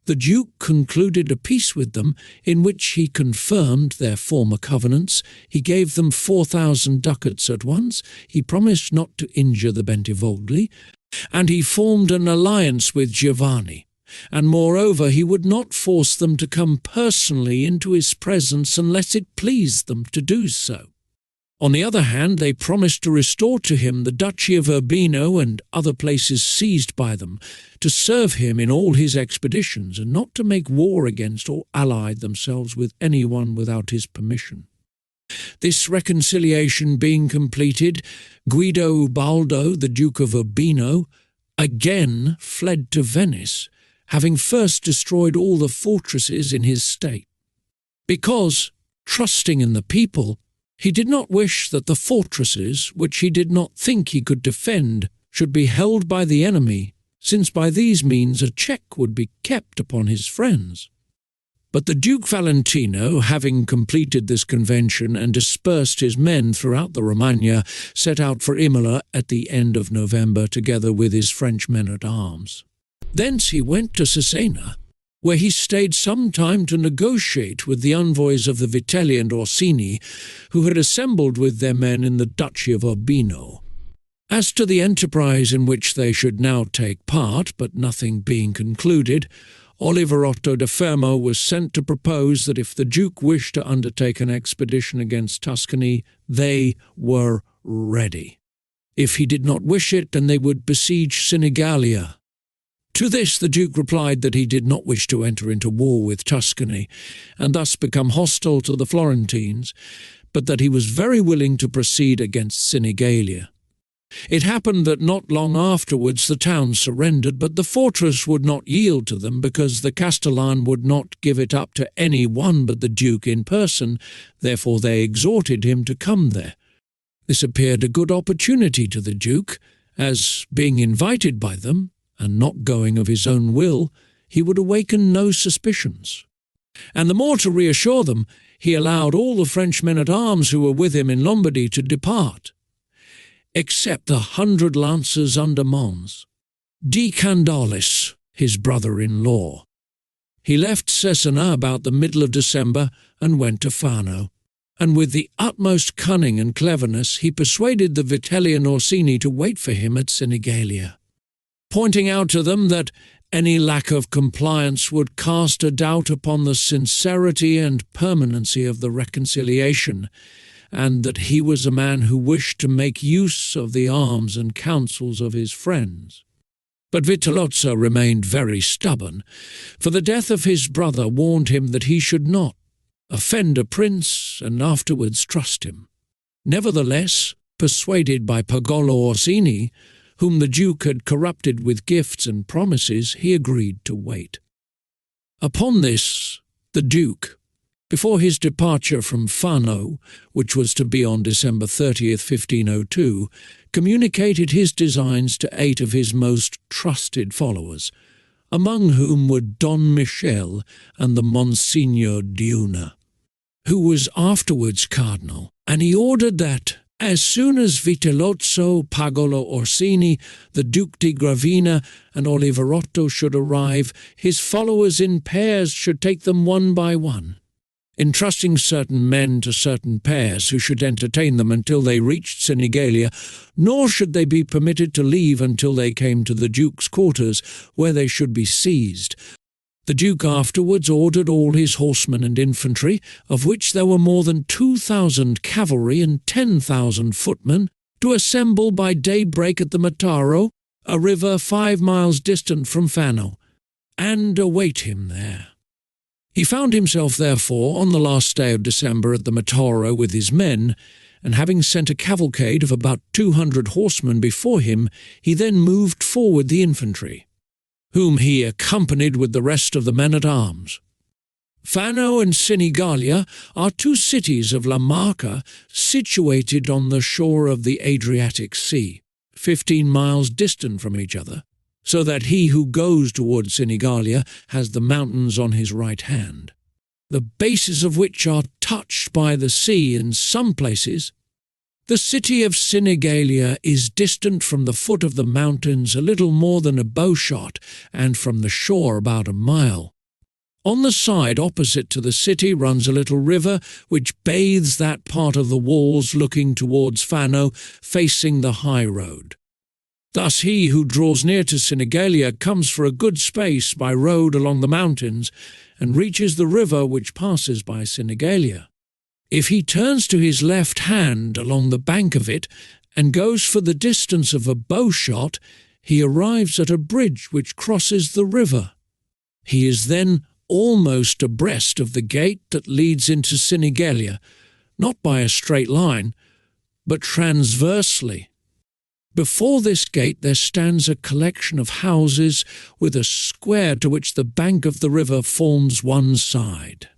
the Duke concluded a peace with them, in which he confirmed their former covenants. He gave them 4,000 ducats at once, he promised not to injure the Bentivogli, and he formed an alliance with Giovanni, and moreover he would not force them to come personally into his presence unless it pleased them to do so. On the other hand, they promised to restore to him the Duchy of Urbino and other places seized by them, to serve him in all his expeditions, and not to make war against or ally themselves with anyone without his permission. This reconciliation being completed, Guido Ubaldo, the Duke of Urbino, again fled to Venice, having first destroyed all the fortresses in his state, because, trusting in the people, he did not wish that the fortresses, which he did not think he could defend, should be held by the enemy, since by these means a check would be kept upon his friends. But the Duke Valentino, having completed this convention and dispersed his men throughout the Romagna, set out for Imola at the end of November together with his French men-at-arms. Thence he went to Cesena, where he stayed some time to negotiate with the envoys of the Vitelli and Orsini, who had assembled with their men in the Duchy of Urbino. As to the enterprise in which they should now take part, but nothing being concluded, Oliverotto da Fermo was sent to propose that if the Duke wished to undertake an expedition against Tuscany, they were ready. If he did not wish it, then they would besiege Sinigalia. To this the Duke replied that he did not wish to enter into war with Tuscany, and thus become hostile to the Florentines, but that he was very willing to proceed against Sinigalia. It happened that not long afterwards the town surrendered, but the fortress would not yield to them because the Castellan would not give it up to any one but the Duke in person. Therefore they exhorted him to come there. This appeared a good opportunity to the Duke, as, being invited by them, and not going of his own will, he would awaken no suspicions. And the more to reassure them, he allowed all the French men-at-arms who were with him in Lombardy to depart, except the 100 lancers under Mons, De Candalis, his brother-in-law. He left Cesena about the middle of December and went to Fano, and with the utmost cunning and cleverness he persuaded the Vitelli and Orsini to wait for him at Sinigalia, pointing out to them that any lack of compliance would cast a doubt upon the sincerity and permanency of the reconciliation, and that he was a man who wished to make use of the arms and counsels of his friends. But Vitellozzo remained very stubborn, for the death of his brother warned him that he should not offend a prince and afterwards trust him. Nevertheless, persuaded by Pagolo Orsini, whom the Duke had corrupted with gifts and promises, he agreed to wait. Upon this, the Duke, before his departure from Fano, which was to be on December 30th, 1502, communicated his designs to 8 of his most trusted followers, among whom were Don Michel and the Monsignor Diuna, who was afterwards cardinal, and he ordered that, as soon as Vitellozzo, Pagolo Orsini, the Duke di Gravina, and Oliverotto should arrive, his followers in pairs should take them one by one, entrusting certain men to certain pairs who should entertain them until they reached Sinigalia, nor should they be permitted to leave until they came to the Duke's quarters, where they should be seized. The Duke afterwards ordered all his horsemen and infantry, of which there were more than 2,000 cavalry and 10,000 footmen, to assemble by daybreak at the Mataro, a river 5 miles distant from Fano, and await him there. He found himself, therefore, on the last day of December at the Mataro with his men, and having sent a cavalcade of about 200 horsemen before him, he then moved forward the infantry, whom he accompanied with the rest of the men-at-arms. Fano and Sinigalia are 2 cities of La Marca situated on the shore of the Adriatic Sea, 15 miles distant from each other, so that he who goes towards Sinigalia has the mountains on his right hand, the bases of which are touched by the sea in some places. The city of Sinigalia is distant from the foot of the mountains a little more than a bowshot, and from the shore about a mile. On the side opposite to the city runs a little river, which bathes that part of the walls looking towards Fano, facing the high road. Thus he who draws near to Sinigalia comes for a good space by road along the mountains, and reaches the river which passes by Sinigalia. If he turns to his left hand along the bank of it, and goes for the distance of a bowshot, he arrives at a bridge which crosses the river. He is then almost abreast of the gate that leads into Sinigalia, not by a straight line, but transversely. Before this gate there stands a collection of houses with a square to which the bank of the river forms one side.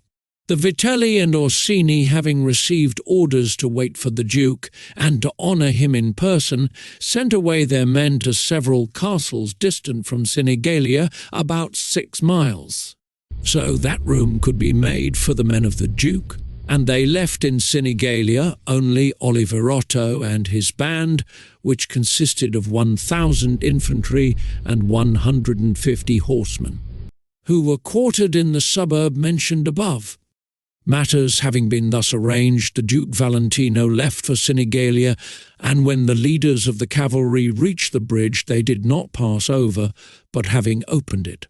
The Vitelli and Orsini, having received orders to wait for the Duke and to honour him in person, sent away their men to several castles distant from Sinigalia, about 6 miles. So that room could be made for the men of the Duke, and they left in Sinigalia only Oliverotto and his band, which consisted of 1,000 infantry and 150 horsemen, who were quartered in the suburb mentioned above. Matters having been thus arranged, the Duke Valentino left for Sinigalia, and when the leaders of the cavalry reached the bridge they did not pass over, but having opened it,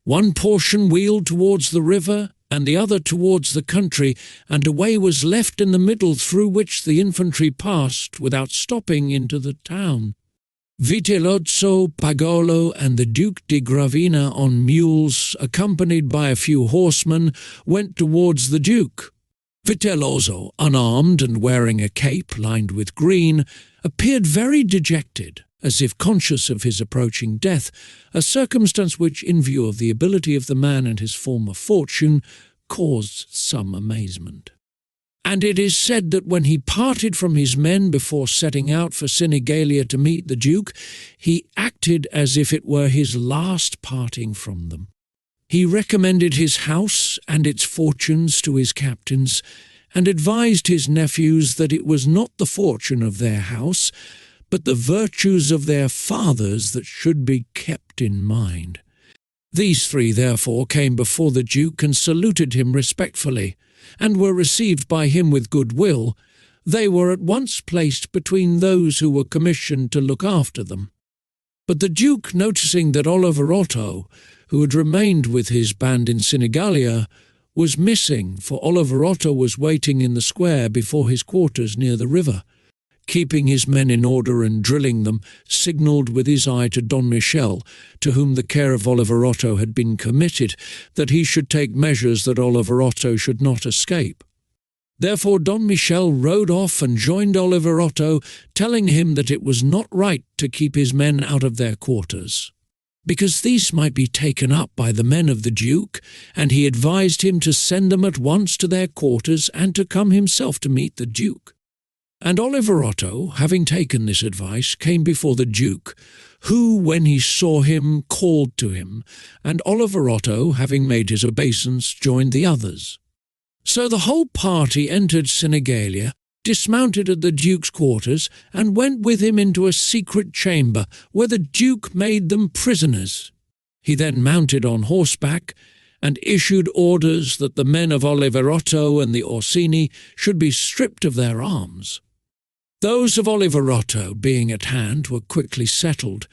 one portion wheeled towards the river and the other towards the country, and a way was left in the middle through which the infantry passed without stopping into the town. Vitellozzo, Pagolo, and the Duke di Gravina on mules, accompanied by a few horsemen, went towards the Duke. Vitellozzo, unarmed and wearing a cape lined with green, appeared very dejected, as if conscious of his approaching death, a circumstance which, in view of the ability of the man and his former fortune, caused some amazement. And it is said that when he parted from his men before setting out for Sinigalia to meet the Duke, he acted as if it were his last parting from them. He recommended his house and its fortunes to his captains, and advised his nephews that it was not the fortune of their house, but the virtues of their fathers that should be kept in mind. These three, therefore, came before the Duke and saluted him respectfully, and were received by him with good will. They were at once placed between those who were commissioned to look after them. But the Duke, noticing that Oliverotto, who had remained with his band in Sinigalia, was missing, for Oliverotto was waiting in the square before his quarters near the river, keeping his men in order and drilling them, signalled with his eye to Don Michel, to whom the care of Oliverotto had been committed, that he should take measures that Oliverotto should not escape. Therefore Don Michel rode off and joined Oliverotto, telling him that it was not right to keep his men out of their quarters, because these might be taken up by the men of the Duke, and he advised him to send them at once to their quarters and to come himself to meet the Duke. And Oliverotto, having taken this advice, came before the Duke, who, when he saw him, called to him, and Oliverotto, having made his obeisance, joined the others. So the whole party entered Sinigalia, dismounted at the Duke's quarters, and went with him into a secret chamber, where the Duke made them prisoners. He then mounted on horseback, and issued orders that the men of Oliverotto and the Orsini should be stripped of their arms. Those of Oliverotto, being at hand, were quickly settled,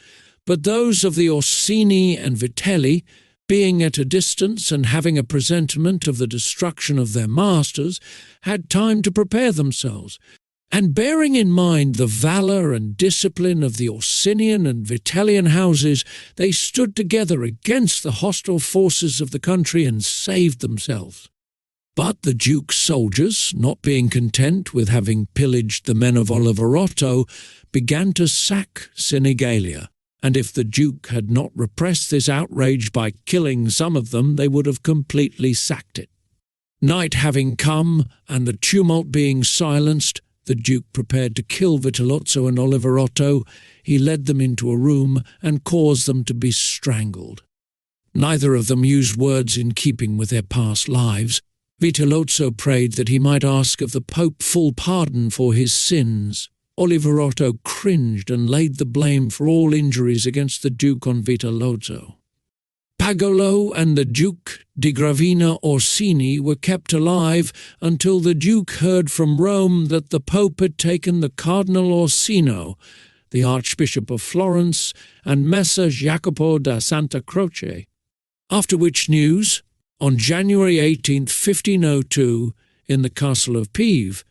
but those of the Orsini and Vitelli, being at a distance and having a presentiment of the destruction of their masters, had time to prepare themselves, and bearing in mind the valour and discipline of the Orsinian and Vitellian houses, they stood together against the hostile forces of the country and saved themselves. But the Duke's soldiers, not being content with having pillaged the men of Oliverotto, began to sack Sinigalia, and if the Duke had not repressed this outrage by killing some of them, they would have completely sacked it. Night having come, and the tumult being silenced, the Duke prepared to kill Vitellozzo and Oliverotto. He led them into a room and caused them to be strangled. Neither of them used words in keeping with their past lives. Vitellozzo prayed that he might ask of the Pope full pardon for his sins. Oliverotto cringed and laid the blame for all injuries against the Duke on Vitellozzo. Pagolo and the Duke di Gravina Orsini were kept alive until the Duke heard from Rome that the Pope had taken the Cardinal Orsino, the Archbishop of Florence, and Messer Jacopo da Santa Croce. After which news, on January 18, 1502, in the castle of Pieve,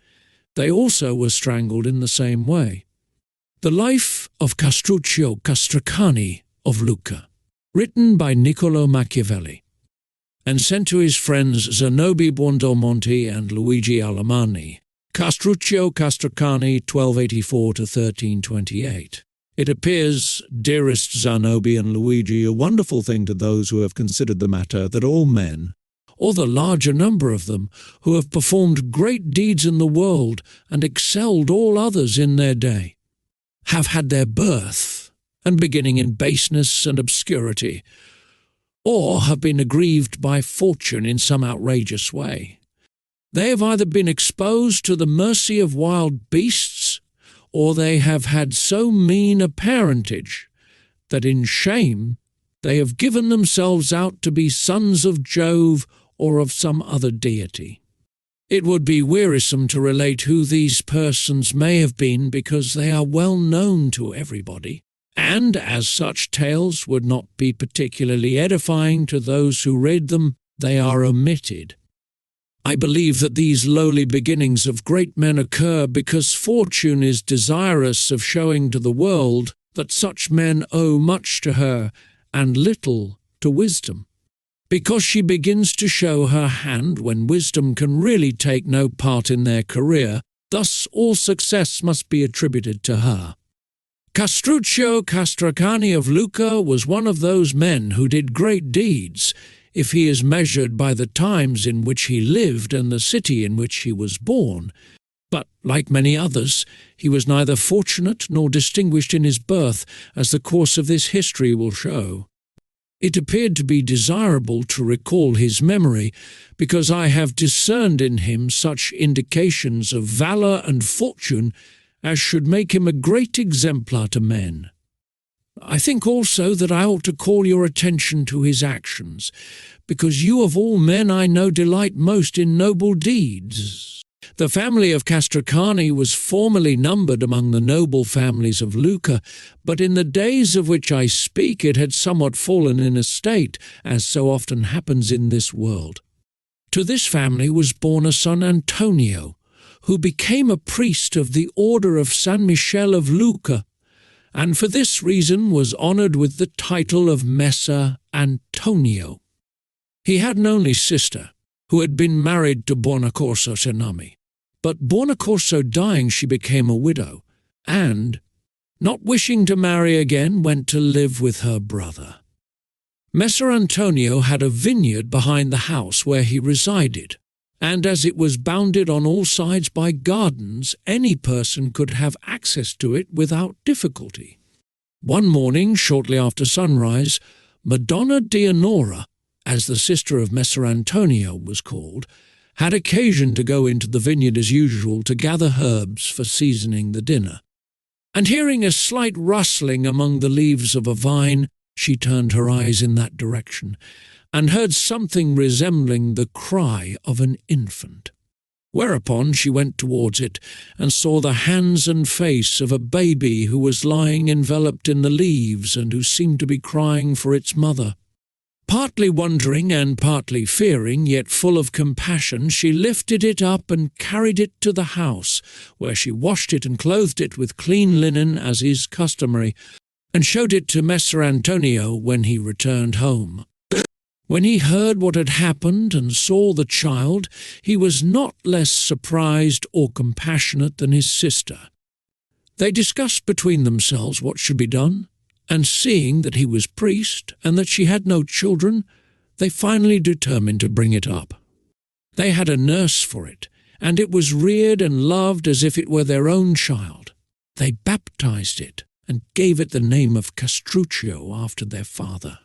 they also were strangled in the same way. The Life of Castruccio Castracani of Lucca, written by Niccolò Machiavelli, and sent to his friends Zanobi Buondelmonte and Luigi Alamanni. Castruccio Castracani, 1284–1328. It appears, dearest Zanobi and Luigi, a wonderful thing to those who have considered the matter, that all men, or the larger number of them, who have performed great deeds in the world and excelled all others in their day, have had their birth, and beginning in baseness and obscurity, or have been aggrieved by fortune in some outrageous way. They have either been exposed to the mercy of wild beasts, or they have had so mean a parentage that in shame they have given themselves out to be sons of Jove or of some other deity. It would be wearisome to relate who these persons may have been, because they are well known to everybody, and as such tales would not be particularly edifying to those who read them, they are omitted. I believe that these lowly beginnings of great men occur because fortune is desirous of showing to the world that such men owe much to her and little to wisdom, because she begins to show her hand when wisdom can really take no part in their career, thus all success must be attributed to her. Castruccio Castracani of Lucca was one of those men who did great deeds, if he is measured by the times in which he lived and the city in which he was born. But, like many others, he was neither fortunate nor distinguished in his birth, as the course of this history will show. It appeared to be desirable to recall his memory, because I have discerned in him such indications of valour and fortune as should make him a great exemplar to men. I think also that I ought to call your attention to his actions, because you of all men I know delight most in noble deeds. The family of Castracani was formerly numbered among the noble families of Lucca, but in the days of which I speak it had somewhat fallen in estate, as so often happens in this world. To this family was born a son Antonio, who became a priest of the order of San Michele of Lucca, and for this reason was honoured with the title of Messer Antonio. He had an only sister, who had been married to Buonaccorso Cenami, but Buonaccorso dying she became a widow, and, not wishing to marry again, went to live with her brother. Messer Antonio had a vineyard behind the house where he resided, and as it was bounded on all sides by gardens, any person could have access to it without difficulty. One morning, shortly after sunrise, Madonna Dianora, as the sister of Messer Antonio was called, had occasion to go into the vineyard as usual to gather herbs for seasoning the dinner, and hearing a slight rustling among the leaves of a vine, she turned her eyes in that direction, and heard something resembling the cry of an infant. Whereupon she went towards it, and saw the hands and face of a baby who was lying enveloped in the leaves, and who seemed to be crying for its mother. Partly wondering and partly fearing, yet full of compassion, she lifted it up and carried it to the house, where she washed it and clothed it with clean linen, as is customary, and showed it to Messer Antonio when he returned home. When he heard what had happened and saw the child, he was not less surprised or compassionate than his sister. They discussed between themselves what should be done, and seeing that he was priest and that she had no children, they finally determined to bring it up. They had a nurse for it, and it was reared and loved as if it were their own child. They baptized it and gave it the name of Castruccio after their father.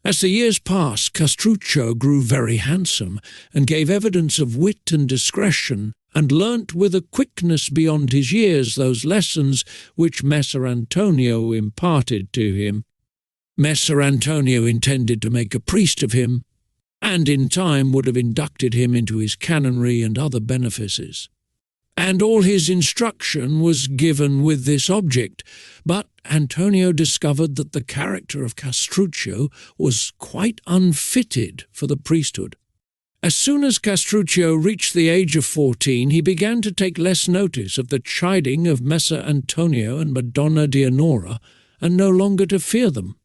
As the years passed, Castruccio grew very handsome, and gave evidence of wit and discretion, and learnt with a quickness beyond his years those lessons which Messer Antonio imparted to him. Messer Antonio intended to make a priest of him, and in time would have inducted him into his canonry and other benefices. And all his instruction was given with this object, but Antonio discovered that the character of Castruccio was quite unfitted for the priesthood. As soon as Castruccio reached the age of 14, he began to take less notice of the chiding of Messer Antonio and Madonna Dianora, and no longer to fear them.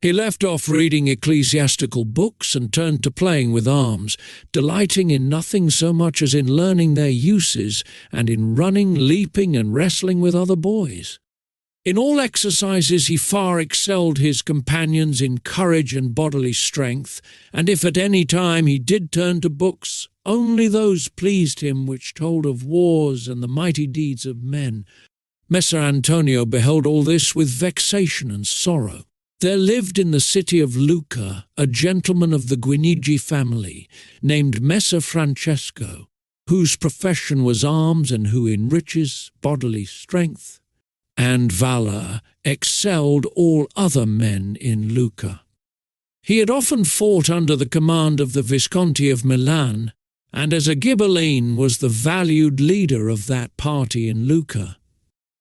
He left off reading ecclesiastical books and turned to playing with arms, delighting in nothing so much as in learning their uses and in running, leaping, and wrestling with other boys. In all exercises he far excelled his companions in courage and bodily strength, and if at any time he did turn to books, only those pleased him which told of wars and the mighty deeds of men. Messer Antonio beheld all this with vexation and sorrow. There lived in the city of Lucca a gentleman of the Guinigi family, named Messer Francesco, whose profession was arms, and who in riches, bodily strength, and valour excelled all other men in Lucca. He had often fought under the command of the Visconti of Milan, and as a Ghibelline was the valued leader of that party in Lucca.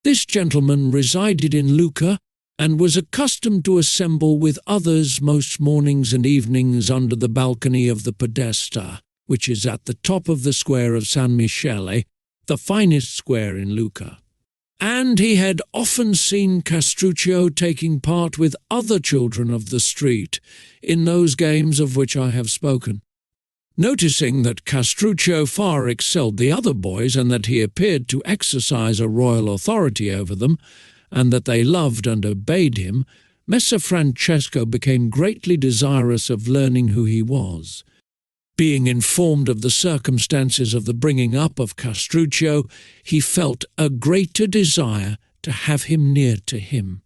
This gentleman resided in Lucca, and was accustomed to assemble with others most mornings and evenings under the balcony of the Podesta, which is at the top of the square of San Michele, the finest square in Lucca. and he had often seen Castruccio taking part with other children of the street in those games of which I have spoken. Noticing that Castruccio far excelled the other boys and that he appeared to exercise a royal authority over them, and that they loved and obeyed him, Messer Francesco became greatly desirous of learning who he was. Being informed of the circumstances of the bringing up of Castruccio, he felt a greater desire to have him near to him.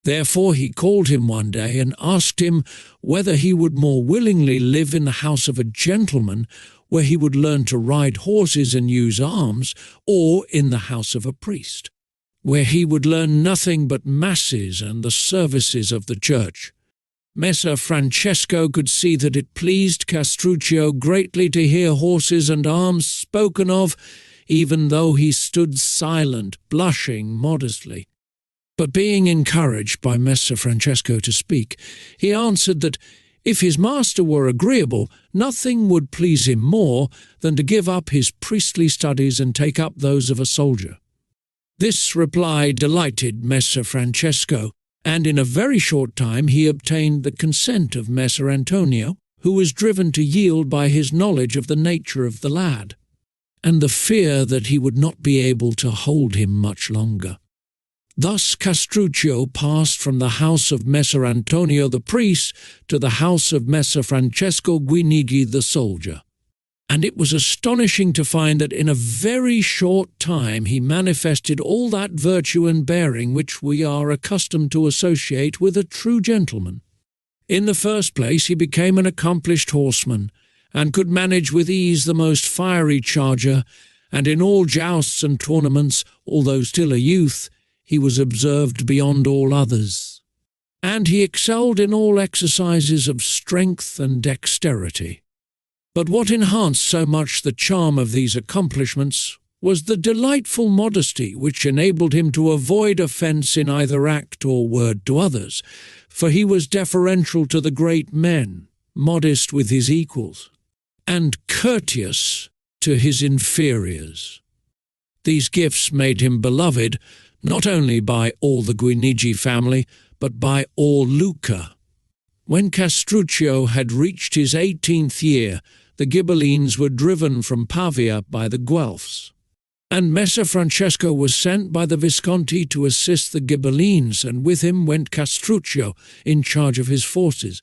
Therefore he called him one day and asked him whether he would more willingly live in the house of a gentleman, where he would learn to ride horses and use arms, or in the house of a priest, where he would learn nothing but masses and the services of the church. Messer Francesco could see that it pleased Castruccio greatly to hear horses and arms spoken of, even though he stood silent, blushing modestly. But being encouraged by Messer Francesco to speak, he answered that if his master were agreeable, nothing would please him more than to give up his priestly studies and take up those of a soldier. This reply delighted Messer Francesco, and in a very short time he obtained the consent of Messer Antonio, who was driven to yield by his knowledge of the nature of the lad, and the fear that he would not be able to hold him much longer. Thus Castruccio passed from the house of Messer Antonio the priest to the house of Messer Francesco Guinigi the soldier. And it was astonishing to find that in a very short time he manifested all that virtue and bearing which we are accustomed to associate with a true gentleman. In the first place, he became an accomplished horseman, and could manage with ease the most fiery charger, and in all jousts and tournaments, although still a youth, he was observed beyond all others. And he excelled in all exercises of strength and dexterity. But what enhanced so much the charm of these accomplishments was the delightful modesty which enabled him to avoid offence in either act or word to others, for he was deferential to the great men, modest with his equals, and courteous to his inferiors. These gifts made him beloved not only by all the Guinigi family, but by all Lucca. When Castruccio had reached his 18th year, the Ghibellines were driven from Pavia by the Guelphs, and Messer Francesco was sent by the Visconti to assist the Ghibellines, and with him went Castruccio in charge of his forces.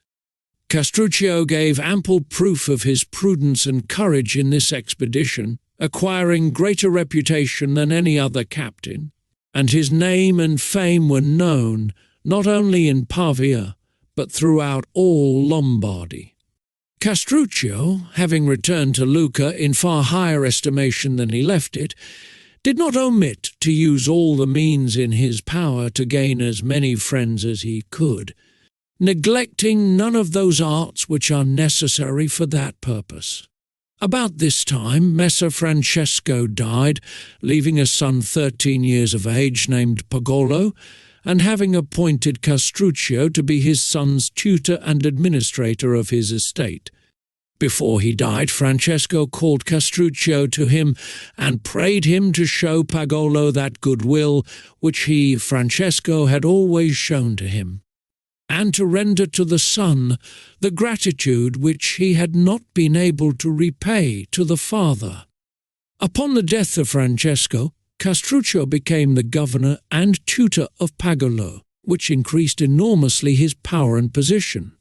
Castruccio gave ample proof of his prudence and courage in this expedition, acquiring greater reputation than any other captain, and his name and fame were known not only in Pavia, but throughout all Lombardy. Castruccio, having returned to Lucca in far higher estimation than he left it, did not omit to use all the means in his power to gain as many friends as he could, neglecting none of those arts which are necessary for that purpose. About this time Messer Francesco died, leaving a son 13 years of age named Pagolo, and having appointed Castruccio to be his son's tutor and administrator of his estate. Before he died, Francesco called Castruccio to him and prayed him to show Pagolo that goodwill which he, Francesco, had always shown to him, and to render to the son the gratitude which he had not been able to repay to the father. Upon the death of Francesco, Castruccio became the governor and tutor of Pagolo, which increased enormously his power and position,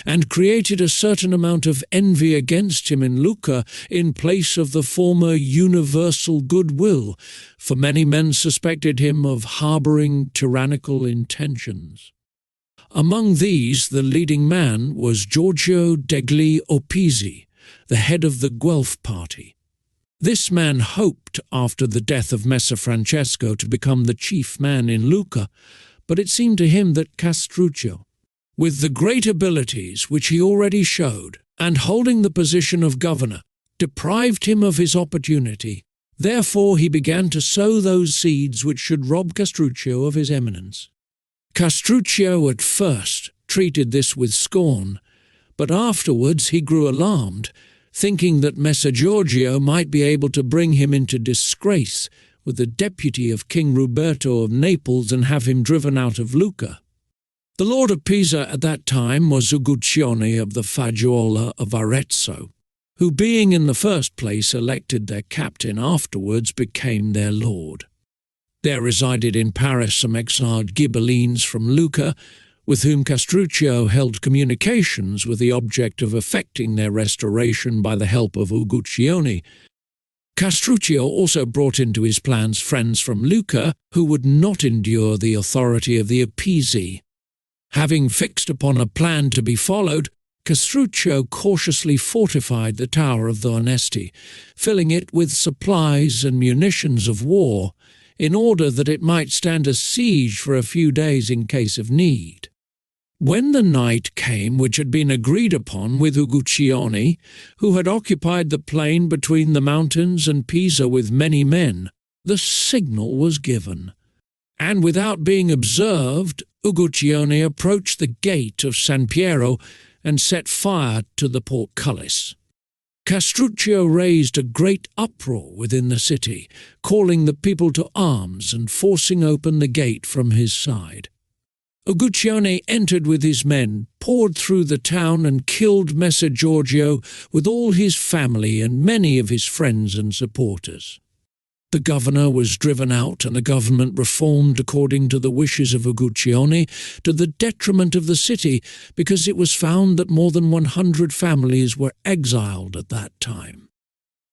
and created a certain amount of envy against him in Lucca in place of the former universal goodwill, for many men suspected him of harbouring tyrannical intentions. Among these, the leading man was Giorgio degli Opizi, the head of the Guelph party. This man hoped, after the death of Messer Francesco, to become the chief man in Lucca, but it seemed to him that Castruccio, with the great abilities which he already showed, and holding the position of governor, deprived him of his opportunity. Therefore he began to sow those seeds which should rob Castruccio of his eminence. Castruccio at first treated this with scorn, but afterwards he grew alarmed, thinking that Messer Giorgio might be able to bring him into disgrace with the deputy of King Ruberto of Naples and have him driven out of Lucca. The lord of Pisa at that time was Uguccione of the Faggiola of Arezzo, who being in the first place elected their captain afterwards became their lord. There resided in Paris some exiled Ghibellines from Lucca, with whom Castruccio held communications with the object of effecting their restoration by the help of Uguccione. Castruccio also brought into his plans friends from Lucca who would not endure the authority of the Apisi. Having fixed upon a plan to be followed, Castruccio cautiously fortified the tower of the Onesti, filling it with supplies and munitions of war, in order that it might stand a siege for a few days in case of need. When the night came which had been agreed upon with Uguccione, who had occupied the plain between the mountains and Pisa with many men, the signal was given, and without being observed, Uguccione approached the gate of San Piero and set fire to the portcullis. Castruccio raised a great uproar within the city, calling the people to arms and forcing open the gate from his side. Uguccione entered with his men, poured through the town and killed Messer Giorgio with all his family and many of his friends and supporters. The governor was driven out and the government reformed according to the wishes of Uguccione, to the detriment of the city, because it was found that more than 100 families were exiled at that time.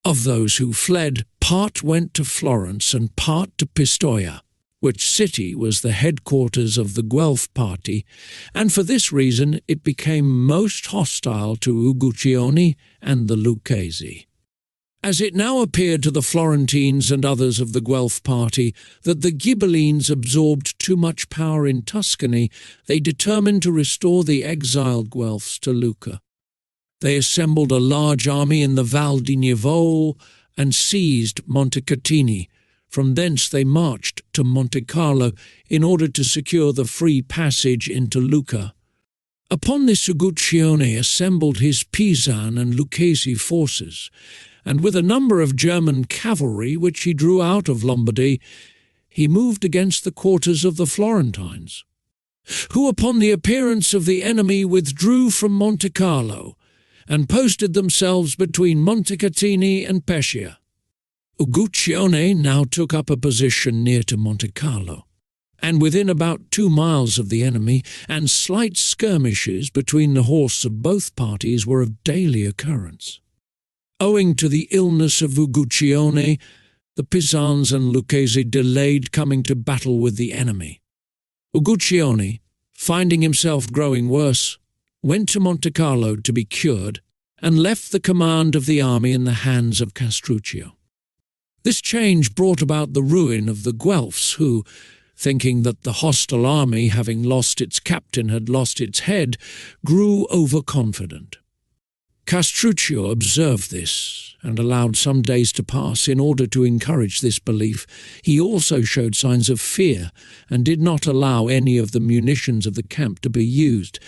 Of those who fled, part went to Florence and part to Pistoia, which city was the headquarters of the Guelph party, and for this reason it became most hostile to Uguccione and the Lucchesi. As it now appeared to the Florentines and others of the Guelph party that the Ghibellines absorbed too much power in Tuscany, they determined to restore the exiled Guelphs to Lucca. They assembled a large army in the Val di Nievole and seized Montecatini. From thence they marched to Monte Carlo in order to secure the free passage into Lucca. Upon this Uguccione assembled his Pisan and Lucchese forces, and with a number of German cavalry which he drew out of Lombardy, he moved against the quarters of the Florentines, who upon the appearance of the enemy withdrew from Monte Carlo and posted themselves between Montecatini and Pescia. Uguccione now took up a position near to Monte Carlo, and within about 2 miles of the enemy, and slight skirmishes between the horse of both parties were of daily occurrence. Owing to the illness of Uguccione, the Pisans and Lucchesi delayed coming to battle with the enemy. Uguccione, finding himself growing worse, went to Monte Carlo to be cured, and left the command of the army in the hands of Castruccio. This change brought about the ruin of the Guelphs, who, thinking that the hostile army, having lost its captain, had lost its head, grew overconfident. Castruccio observed this, and allowed some days to pass in order to encourage this belief. He also showed signs of fear, and did not allow any of the munitions of the camp to be used.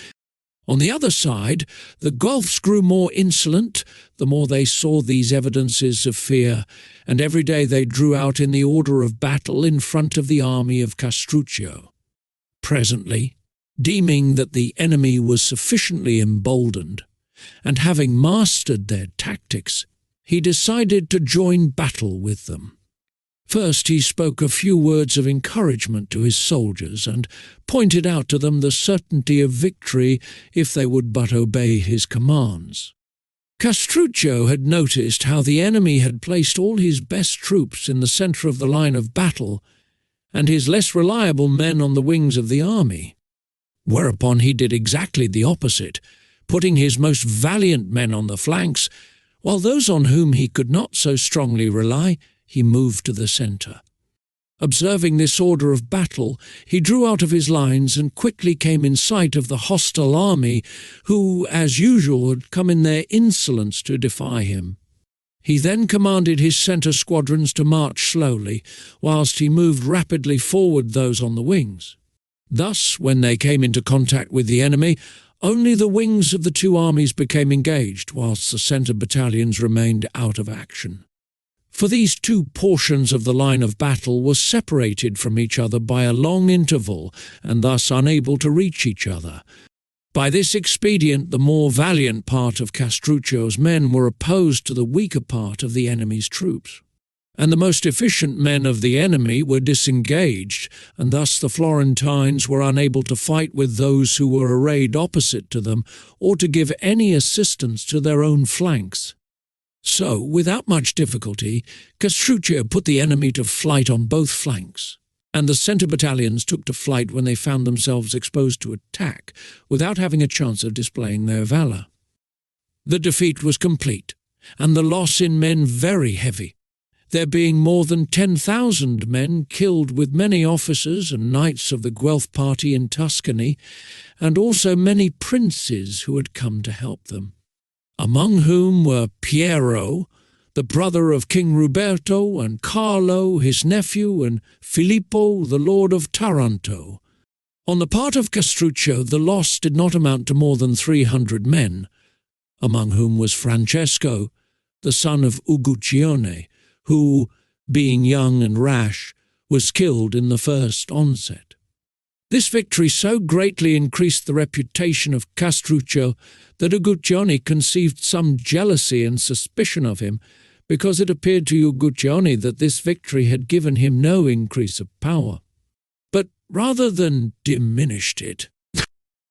On the other side, the Guelphs grew more insolent the more they saw these evidences of fear, and every day they drew out in the order of battle in front of the army of Castruccio. Presently, deeming that the enemy was sufficiently emboldened, and having mastered their tactics, he decided to join battle with them. First he spoke a few words of encouragement to his soldiers, and pointed out to them the certainty of victory if they would but obey his commands. Castruccio had noticed how the enemy had placed all his best troops in the centre of the line of battle, and his less reliable men on the wings of the army. Whereupon he did exactly the opposite, putting his most valiant men on the flanks, while those on whom he could not so strongly rely he moved to the centre. Observing this order of battle, he drew out of his lines and quickly came in sight of the hostile army, who, as usual, had come in their insolence to defy him. He then commanded his centre squadrons to march slowly, whilst he moved rapidly forward those on the wings. Thus, when they came into contact with the enemy, only the wings of the two armies became engaged, whilst the centre battalions remained out of action. For these two portions of the line of battle were separated from each other by a long interval, and thus unable to reach each other. By this expedient the more valiant part of Castruccio's men were opposed to the weaker part of the enemy's troops, and the most efficient men of the enemy were disengaged, and thus the Florentines were unable to fight with those who were arrayed opposite to them, or to give any assistance to their own flanks. So, without much difficulty, Castruccio put the enemy to flight on both flanks, and the centre battalions took to flight when they found themselves exposed to attack, without having a chance of displaying their valour. The defeat was complete, and the loss in men very heavy, there being more than 10,000 men killed, with many officers and knights of the Guelph party in Tuscany, and also many princes who had come to help them, among whom were Piero, the brother of King Ruberto, and Carlo, his nephew, and Filippo, the lord of Taranto. On the part of Castruccio the loss did not amount to more than 300 men, among whom was Francesco, the son of Uguccione, who, being young and rash, was killed in the first onset. This victory so greatly increased the reputation of Castruccio that Uguccione conceived some jealousy and suspicion of him, because it appeared to Uguccione that this victory had given him no increase of power, but rather than diminished it.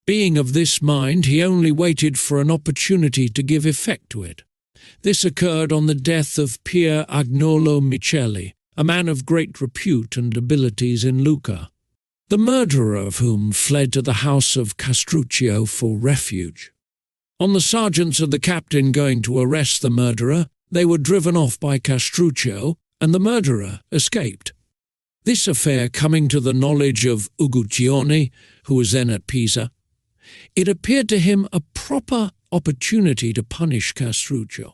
Being of this mind, he only waited for an opportunity to give effect to it. This occurred on the death of Pier Agnolo Micheli, a man of great repute and abilities in Lucca, the murderer of whom fled to the house of Castruccio for refuge. On the sergeants of the captain going to arrest the murderer, they were driven off by Castruccio, and the murderer escaped. This affair coming to the knowledge of Uguccione, who was then at Pisa, it appeared to him a proper opportunity to punish Castruccio.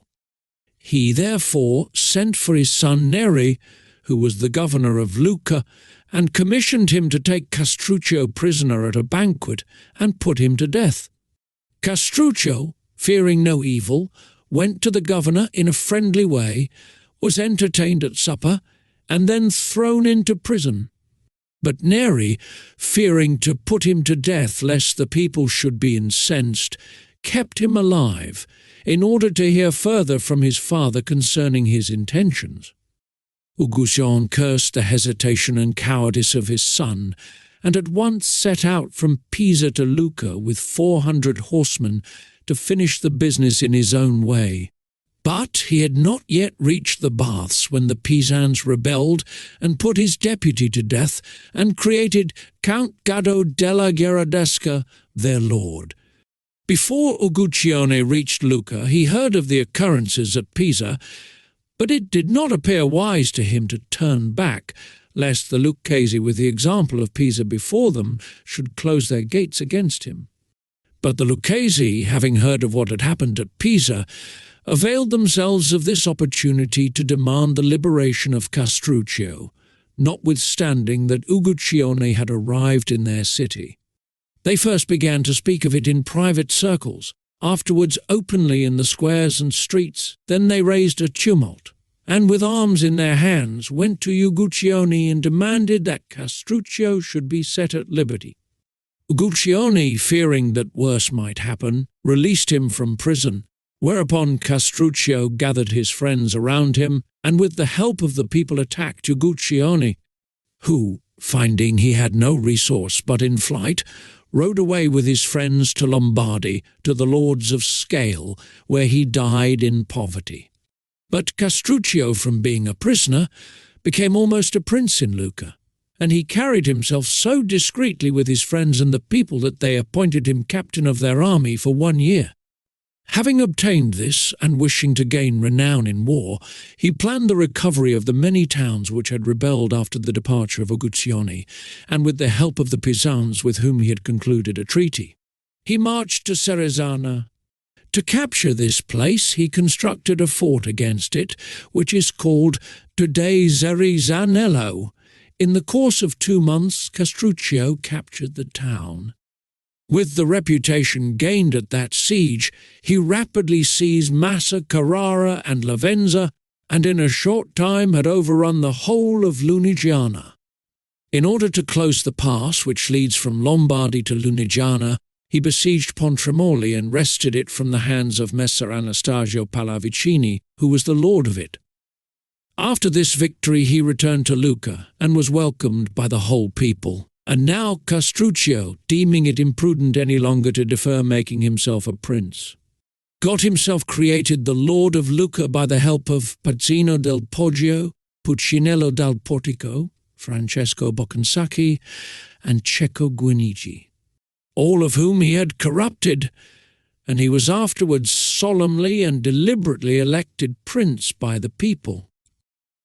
He therefore sent for his son Neri, who was the governor of Lucca, and commissioned him to take Castruccio prisoner at a banquet and put him to death. Castruccio, fearing no evil, went to the governor in a friendly way, was entertained at supper, and then thrown into prison. But Neri, fearing to put him to death lest the people should be incensed, kept him alive, in order to hear further from his father concerning his intentions. Uguccione cursed the hesitation and cowardice of his son, and at once set out from Pisa to Lucca with 400 horsemen to finish the business in his own way. But he had not yet reached the baths when the Pisans rebelled and put his deputy to death, and created Count Gaddo della Gherardesca their lord. Before Uguccione reached Lucca, he heard of the occurrences at Pisa, but it did not appear wise to him to turn back, lest the Lucchese, with the example of Pisa before them, should close their gates against him. But the Lucchese, having heard of what had happened at Pisa, availed themselves of this opportunity to demand the liberation of Castruccio, notwithstanding that Uguccione had arrived in their city. They first began to speak of it in private circles, afterwards openly in the squares and streets. Then they raised a tumult, and with arms in their hands went to Uguccione and demanded that Castruccio should be set at liberty. Uguccione, fearing that worse might happen, released him from prison, whereupon Castruccio gathered his friends around him, and with the help of the people attacked Uguccione, who, finding he had no resource but in flight, rode away with his friends to Lombardy, to the lords of Scale, where he died in poverty. But Castruccio, from being a prisoner, became almost a prince in Lucca, and he carried himself so discreetly with his friends and the people that they appointed him captain of their army for 1 year. Having obtained this, and wishing to gain renown in war, he planned the recovery of the many towns which had rebelled after the departure of Uguccione, and with the help of the Pisans with whom he had concluded a treaty. He marched to Cerezana. To capture this place he constructed a fort against it, which is called today Cerezanello. In the course of 2 months Castruccio captured the town. With the reputation gained at that siege, he rapidly seized Massa, Carrara, and Lavenza, and in a short time had overrun the whole of Lunigiana. In order to close the pass which leads from Lombardy to Lunigiana, he besieged Pontremoli and wrested it from the hands of Messer Anastasio Pallavicini, who was the lord of it. After this victory he returned to Lucca, and was welcomed by the whole people. And now Castruccio, deeming it imprudent any longer to defer making himself a prince, got himself created the lord of Lucca by the help of Pazzino del Poggio, Puccinello dal Portico, Francesco Bocconsacchi, and Cecco Guinigi, all of whom he had corrupted, and he was afterwards solemnly and deliberately elected prince by the people.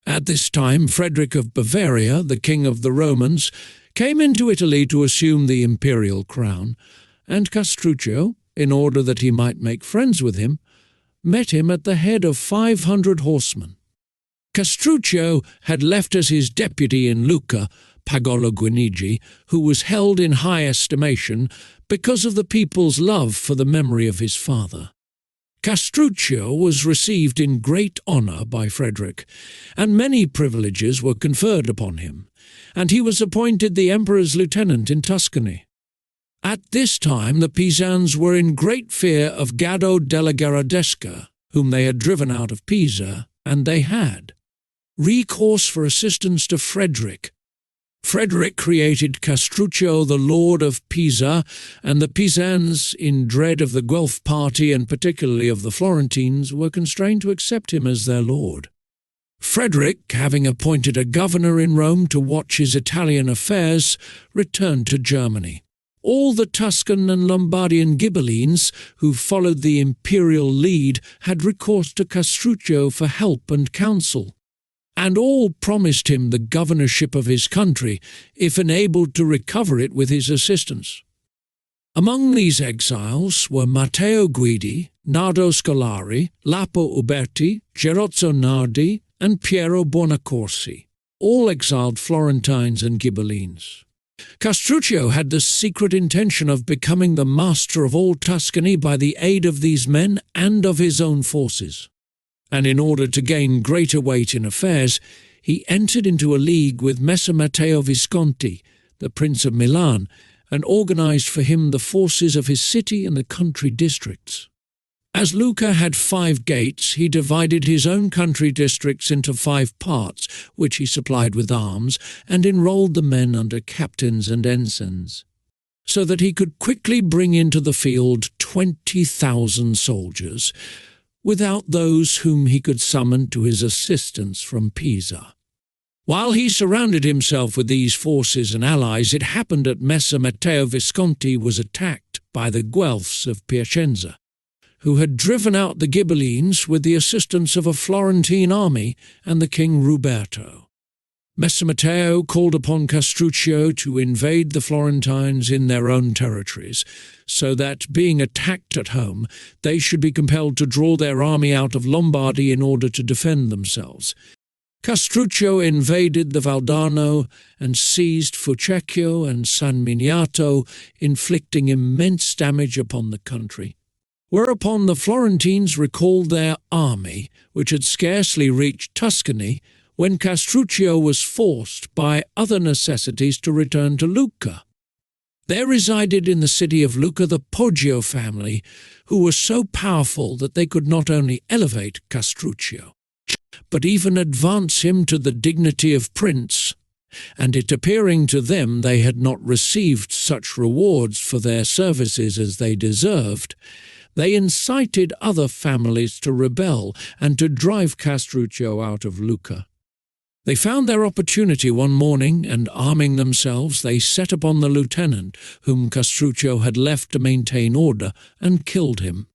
At this time Frederick of Bavaria, the king of the Romans, came into Italy to assume the imperial crown, and Castruccio, in order that he might make friends with him, met him at the head of 500 horsemen. Castruccio had left as his deputy in Lucca Pagolo Guinigi, who was held in high estimation because of the people's love for the memory of his father. Castruccio was received in great honour by Frederick, and many privileges were conferred upon him, and he was appointed the emperor's lieutenant in Tuscany. At this time the Pisans were in great fear of Gaddo della Gherardesca, whom they had driven out of Pisa, and they had recourse for assistance to Frederick. Frederick created Castruccio the lord of Pisa, and the Pisans, in dread of the Guelph party and particularly of the Florentines, were constrained to accept him as their lord. Frederick, having appointed a governor in Rome to watch his Italian affairs, returned to Germany. All the Tuscan and Lombardian Ghibellines, who followed the imperial lead, had recourse to Castruccio for help and counsel, and all promised him the governorship of his country, if enabled to recover it with his assistance. Among these exiles were Matteo Guidi, Nardo Scolari, Lapo Uberti, Gerozzo Nardi, and Piero Buonaccorsi, all exiled Florentines and Ghibellines. Castruccio had the secret intention of becoming the master of all Tuscany by the aid of these men and of his own forces. And in order to gain greater weight in affairs, he entered into a league with Messer Matteo Visconti, the Prince of Milan, and organized for him the forces of his city and the country districts. As Lucca had 5 gates, he divided his own country districts into 5 parts, which he supplied with arms, and enrolled the men under captains and ensigns, so that he could quickly bring into the field 20,000 soldiers, without those whom he could summon to his assistance from Pisa. While he surrounded himself with these forces and allies, it happened that Messer Matteo Visconti was attacked by the Guelphs of Piacenza, who had driven out the Ghibellines with the assistance of a Florentine army and the King Ruberto. Messer Matteo called upon Castruccio to invade the Florentines in their own territories, so that, being attacked at home, they should be compelled to draw their army out of Lombardy in order to defend themselves. Castruccio invaded the Valdarno and seized Fucecchio and San Miniato, inflicting immense damage upon the country. Whereupon the Florentines recalled their army, which had scarcely reached Tuscany, when Castruccio was forced by other necessities to return to Lucca. There resided in the city of Lucca the Poggio family, who were so powerful that they could not only elevate Castruccio, but even advance him to the dignity of prince, and it appearing to them they had not received such rewards for their services as they deserved, they incited other families to rebel and to drive Castruccio out of Lucca. They found their opportunity one morning, and arming themselves, they set upon the lieutenant, whom Castruccio had left to maintain order, and killed him.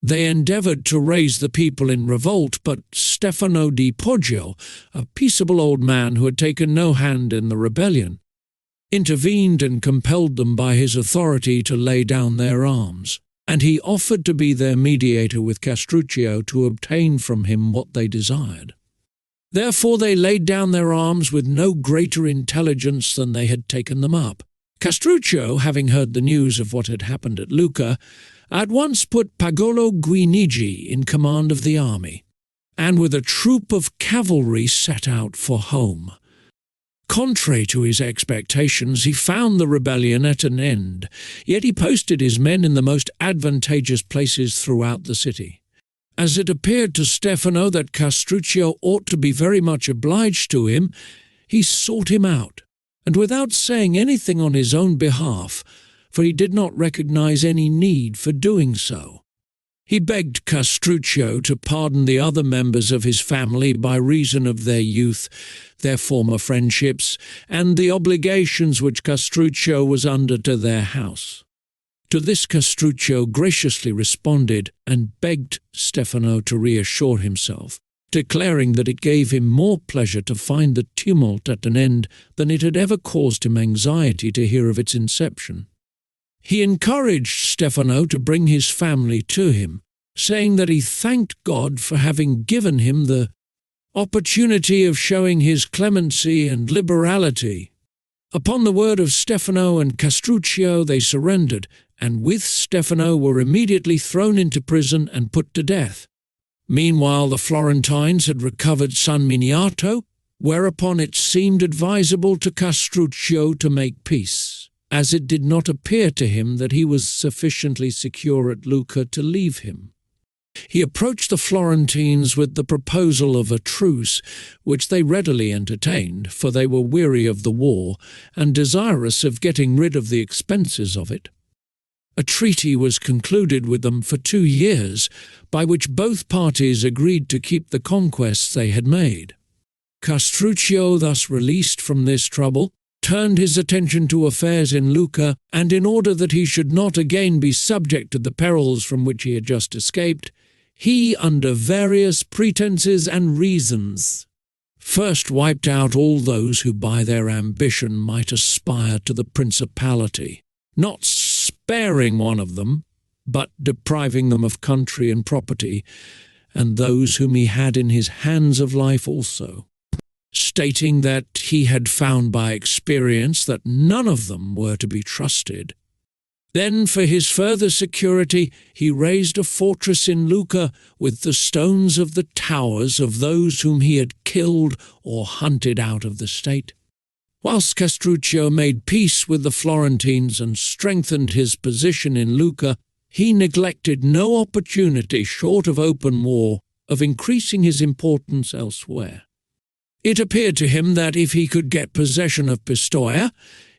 They endeavoured to raise the people in revolt, but Stefano di Poggio, a peaceable old man who had taken no hand in the rebellion, intervened and compelled them by his authority to lay down their arms, and he offered to be their mediator with Castruccio to obtain from him what they desired. Therefore they laid down their arms with no greater intelligence than they had taken them up. Castruccio, having heard the news of what had happened at Lucca, at once put Pagolo Guinigi in command of the army, and with a troop of cavalry set out for home. Contrary to his expectations, he found the rebellion at an end, yet he posted his men in the most advantageous places throughout the city. As it appeared to Stefano that Castruccio ought to be very much obliged to him, he sought him out, and without saying anything on his own behalf, for he did not recognize any need for doing so, he begged Castruccio to pardon the other members of his family by reason of their youth, their former friendships, and the obligations which Castruccio was under to their house. To this Castruccio graciously responded and begged Stefano to reassure himself, declaring that it gave him more pleasure to find the tumult at an end than it had ever caused him anxiety to hear of its inception. He encouraged Stefano to bring his family to him, saying that he thanked God for having given him the opportunity of showing his clemency and liberality. Upon the word of Stefano and Castruccio they surrendered, and with Stefano were immediately thrown into prison and put to death. Meanwhile the Florentines had recovered San Miniato, whereupon it seemed advisable to Castruccio to make peace, as it did not appear to him that he was sufficiently secure at Lucca to leave him. He approached the Florentines with the proposal of a truce, which they readily entertained, for they were weary of the war and desirous of getting rid of the expenses of it. A treaty was concluded with them for 2 years, by which both parties agreed to keep the conquests they had made. Castruccio, thus released from this trouble, turned his attention to affairs in Lucca, and in order that he should not again be subject to the perils from which he had just escaped, he, under various pretenses and reasons, first wiped out all those who by their ambition might aspire to the principality, not sparing one of them, but depriving them of country and property, and those whom he had in his hands of life also, stating that he had found by experience that none of them were to be trusted. Then, for his further security, he raised a fortress in Lucca with the stones of the towers of those whom he had killed or hunted out of the state. Whilst Castruccio made peace with the Florentines and strengthened his position in Lucca, he neglected no opportunity, short of open war, of increasing his importance elsewhere. It appeared to him that if he could get possession of Pistoia,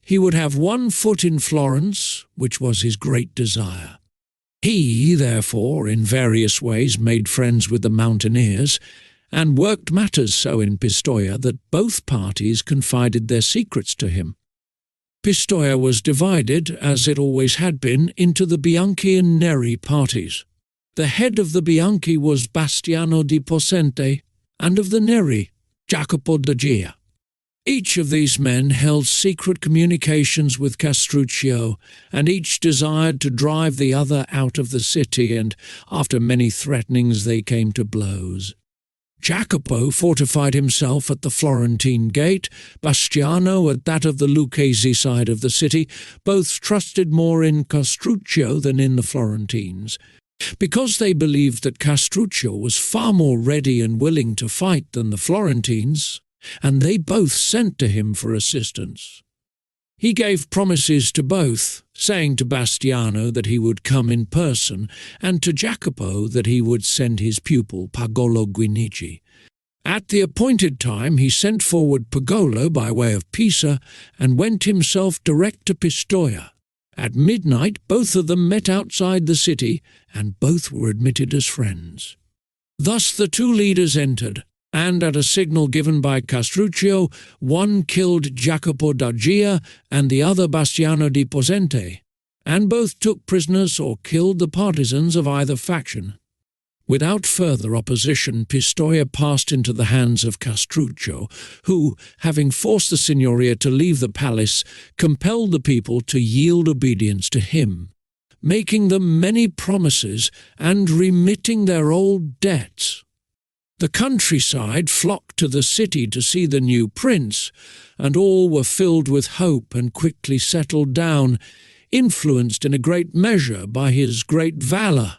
he would have 1 foot in Florence, which was his great desire. He, therefore, in various ways made friends with the mountaineers, and worked matters so in Pistoia that both parties confided their secrets to him. Pistoia was divided, as it always had been, into the Bianchi and Neri parties. The head of the Bianchi was Bastiano di Possente, and of the Neri, Jacopo da Gia. Each of these men held secret communications with Castruccio, and each desired to drive the other out of the city, and after many threatenings they came to blows. Jacopo fortified himself at the Florentine gate, Bastiano at that of the Lucchese side of the city. Both trusted more in Castruccio than in the Florentines, because they believed that Castruccio was far more ready and willing to fight than the Florentines, and they both sent to him for assistance. He gave promises to both, saying to Bastiano that he would come in person, and to Jacopo that he would send his pupil Pagolo Guinici. At the appointed time he sent forward Pagolo by way of Pisa, and went himself direct to Pistoia. At midnight both of them met outside the city, and both were admitted as friends. Thus the 2 leaders entered, and at a signal given by Castruccio, one killed Jacopo da Gia and the other Bastiano di Possente, and both took prisoners or killed the partisans of either faction. Without further opposition, Pistoia passed into the hands of Castruccio, who, having forced the signoria to leave the palace, compelled the people to yield obedience to him, making them many promises and remitting their old debts. The countryside flocked to the city to see the new prince, and all were filled with hope and quickly settled down, influenced in a great measure by his great valour.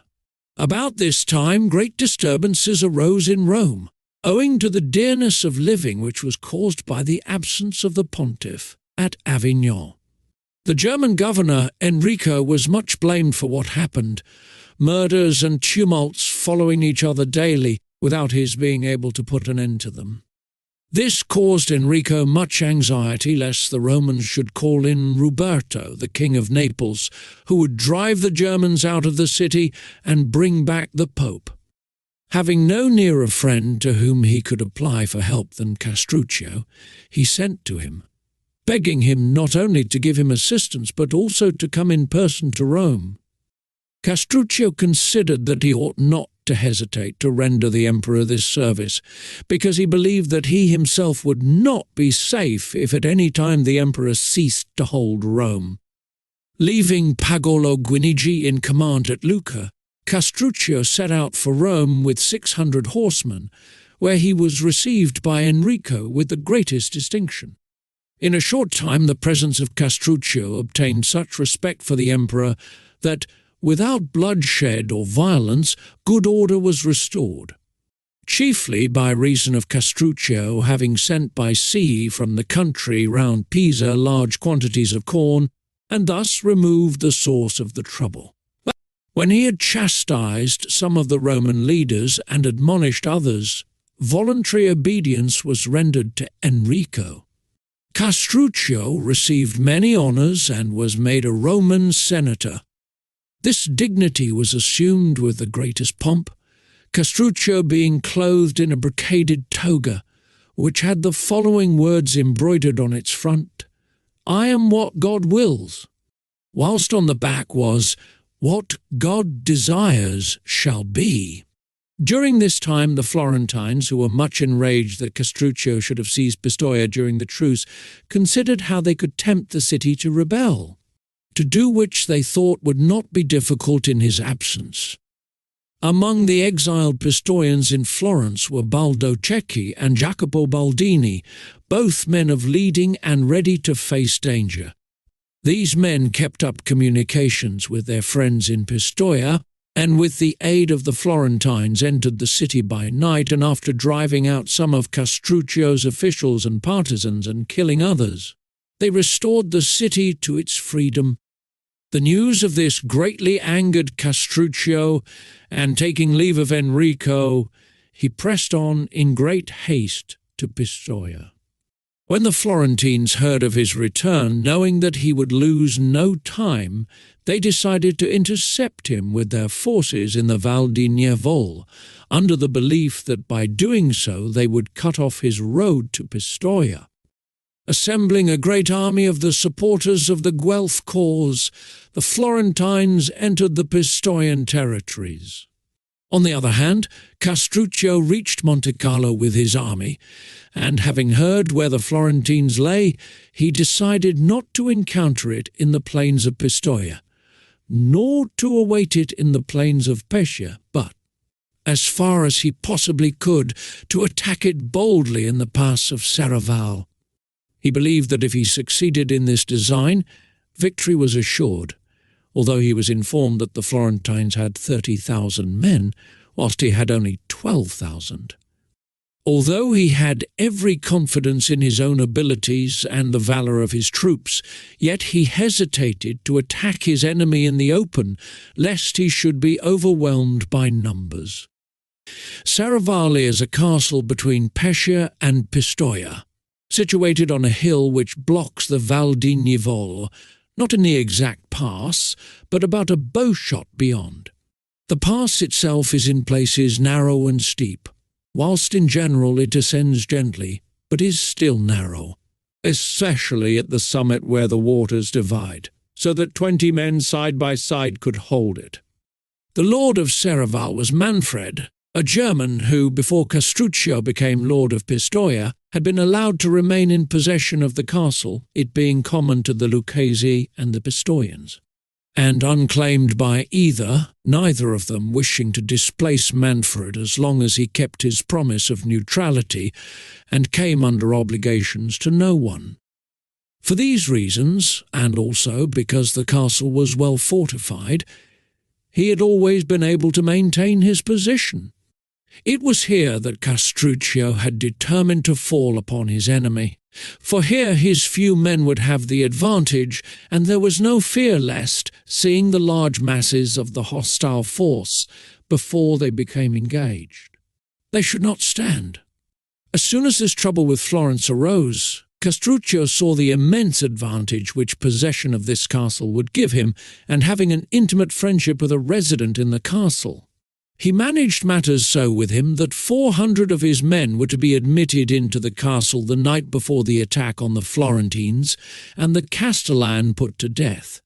About this time great disturbances arose in Rome, owing to the dearness of living which was caused by the absence of the pontiff at Avignon. The German governor, Enrico, was much blamed for what happened, murders and tumults following each other daily without his being able to put an end to them. This caused Enrico much anxiety lest the Romans should call in Ruberto, the king of Naples, who would drive the Germans out of the city and bring back the Pope. Having no nearer friend to whom he could apply for help than Castruccio, he sent to him, begging him not only to give him assistance but also to come in person to Rome. Castruccio considered that he ought not to hesitate to render the emperor this service, because he believed that he himself would not be safe if at any time the emperor ceased to hold Rome. Leaving Pagolo Guinigi in command at Lucca, Castruccio set out for Rome with 600 horsemen, where he was received by Enrico with the greatest distinction. In a short time the presence of Castruccio obtained such respect for the emperor that, without bloodshed or violence, good order was restored, chiefly by reason of Castruccio having sent by sea from the country round Pisa large quantities of corn, and thus removed the source of the trouble. When he had chastised some of the Roman leaders and admonished others, voluntary obedience was rendered to Enrico. Castruccio received many honours and was made a Roman senator. This dignity was assumed with the greatest pomp, Castruccio being clothed in a brocaded toga, which had the following words embroidered on its front: "I am what God wills," whilst on the back was, "What God desires shall be." During this time the Florentines, who were much enraged that Castruccio should have seized Pistoia during the truce, considered how they could tempt the city to rebel, to do which they thought would not be difficult in his absence. Among the exiled Pistoians in Florence were Baldo Cecchi and Jacopo Baldini, both men of leading and ready to face danger. These men kept up communications with their friends in Pistoia, and with the aid of the Florentines entered the city by night, and after driving out some of Castruccio's officials and partisans and killing others, they restored the city to its freedom. The news of this greatly angered Castruccio, and taking leave of Enrico, he pressed on in great haste to Pistoia. When the Florentines heard of his return, knowing that he would lose no time, they decided to intercept him with their forces in the Val di Nievole, under the belief that by doing so they would cut off his road to Pistoia. Assembling a great army of the supporters of the Guelph cause, the Florentines entered the Pistoian territories. On the other hand, Castruccio reached Monte Carlo with his army, and having heard where the Florentines lay, he decided not to encounter it in the plains of Pistoia, nor to await it in the plains of Pescia, but, as far as he possibly could, to attack it boldly in the pass of Serravalle. He believed that if he succeeded in this design, victory was assured, although he was informed that the Florentines had 30,000 men, whilst he had only 12,000. Although he had every confidence in his own abilities and the valour of his troops, yet he hesitated to attack his enemy in the open, lest he should be overwhelmed by numbers. Serravalle is a castle between Pescia and Pistoia, situated on a hill which blocks the Val di Nievole, not in the exact pass, but about a bowshot beyond. The pass itself is in places narrow and steep, whilst in general it ascends gently, but is still narrow, especially at the summit where the waters divide, so that 20 men side by side could hold it. The lord of Serravalle was Manfred, a German who, before Castruccio became lord of Pistoia, had been allowed to remain in possession of the castle, it being common to the Lucchesi and the Pistoians, and unclaimed by neither of them wishing to displace Manfred as long as he kept his promise of neutrality and came under obligations to no one. For these reasons, and also because the castle was well fortified, he had always been able to maintain his position. It was here that Castruccio had determined to fall upon his enemy, for here his few men would have the advantage, and there was no fear lest, seeing the large masses of the hostile force before they became engaged, they should not stand. As soon as this trouble with Florence arose, Castruccio saw the immense advantage which possession of this castle would give him, and having an intimate friendship with a resident in the castle, he managed matters so with him that 400 of his men were to be admitted into the castle the night before the attack on the Florentines, and the Castellan put to death.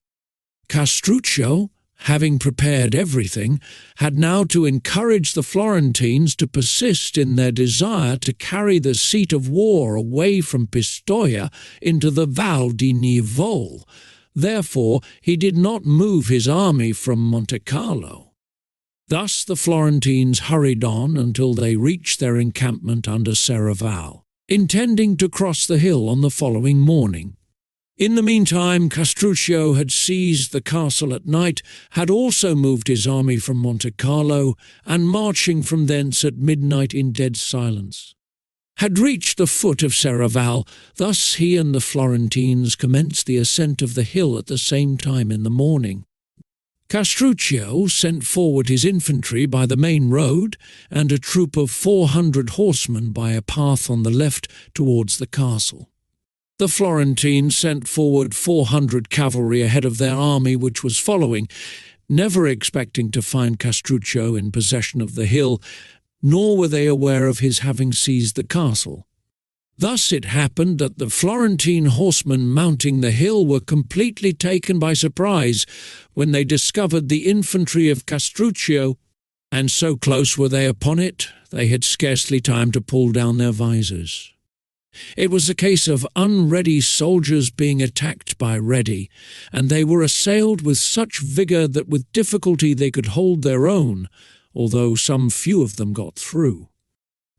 Castruccio, having prepared everything, had now to encourage the Florentines to persist in their desire to carry the seat of war away from Pistoia into the Val di Nievole. Therefore he did not move his army from Monte Carlo. Thus the Florentines hurried on until they reached their encampment under Serravalle, intending to cross the hill on the following morning. In the meantime, Castruccio had seized the castle at night, had also moved his army from Monte Carlo, and marching from thence at midnight in dead silence, had reached the foot of Serravalle. Thus he and the Florentines commenced the ascent of the hill at the same time in the morning. Castruccio sent forward his infantry by the main road, and a troop of 400 horsemen by a path on the left towards the castle. The Florentines sent forward 400 cavalry ahead of their army which was following, never expecting to find Castruccio in possession of the hill, nor were they aware of his having seized the castle. Thus it happened that the Florentine horsemen mounting the hill were completely taken by surprise when they discovered the infantry of Castruccio, and so close were they upon it, they had scarcely time to pull down their visors. It was a case of unready soldiers being attacked by ready, and they were assailed with such vigour that with difficulty they could hold their own, although some few of them got through.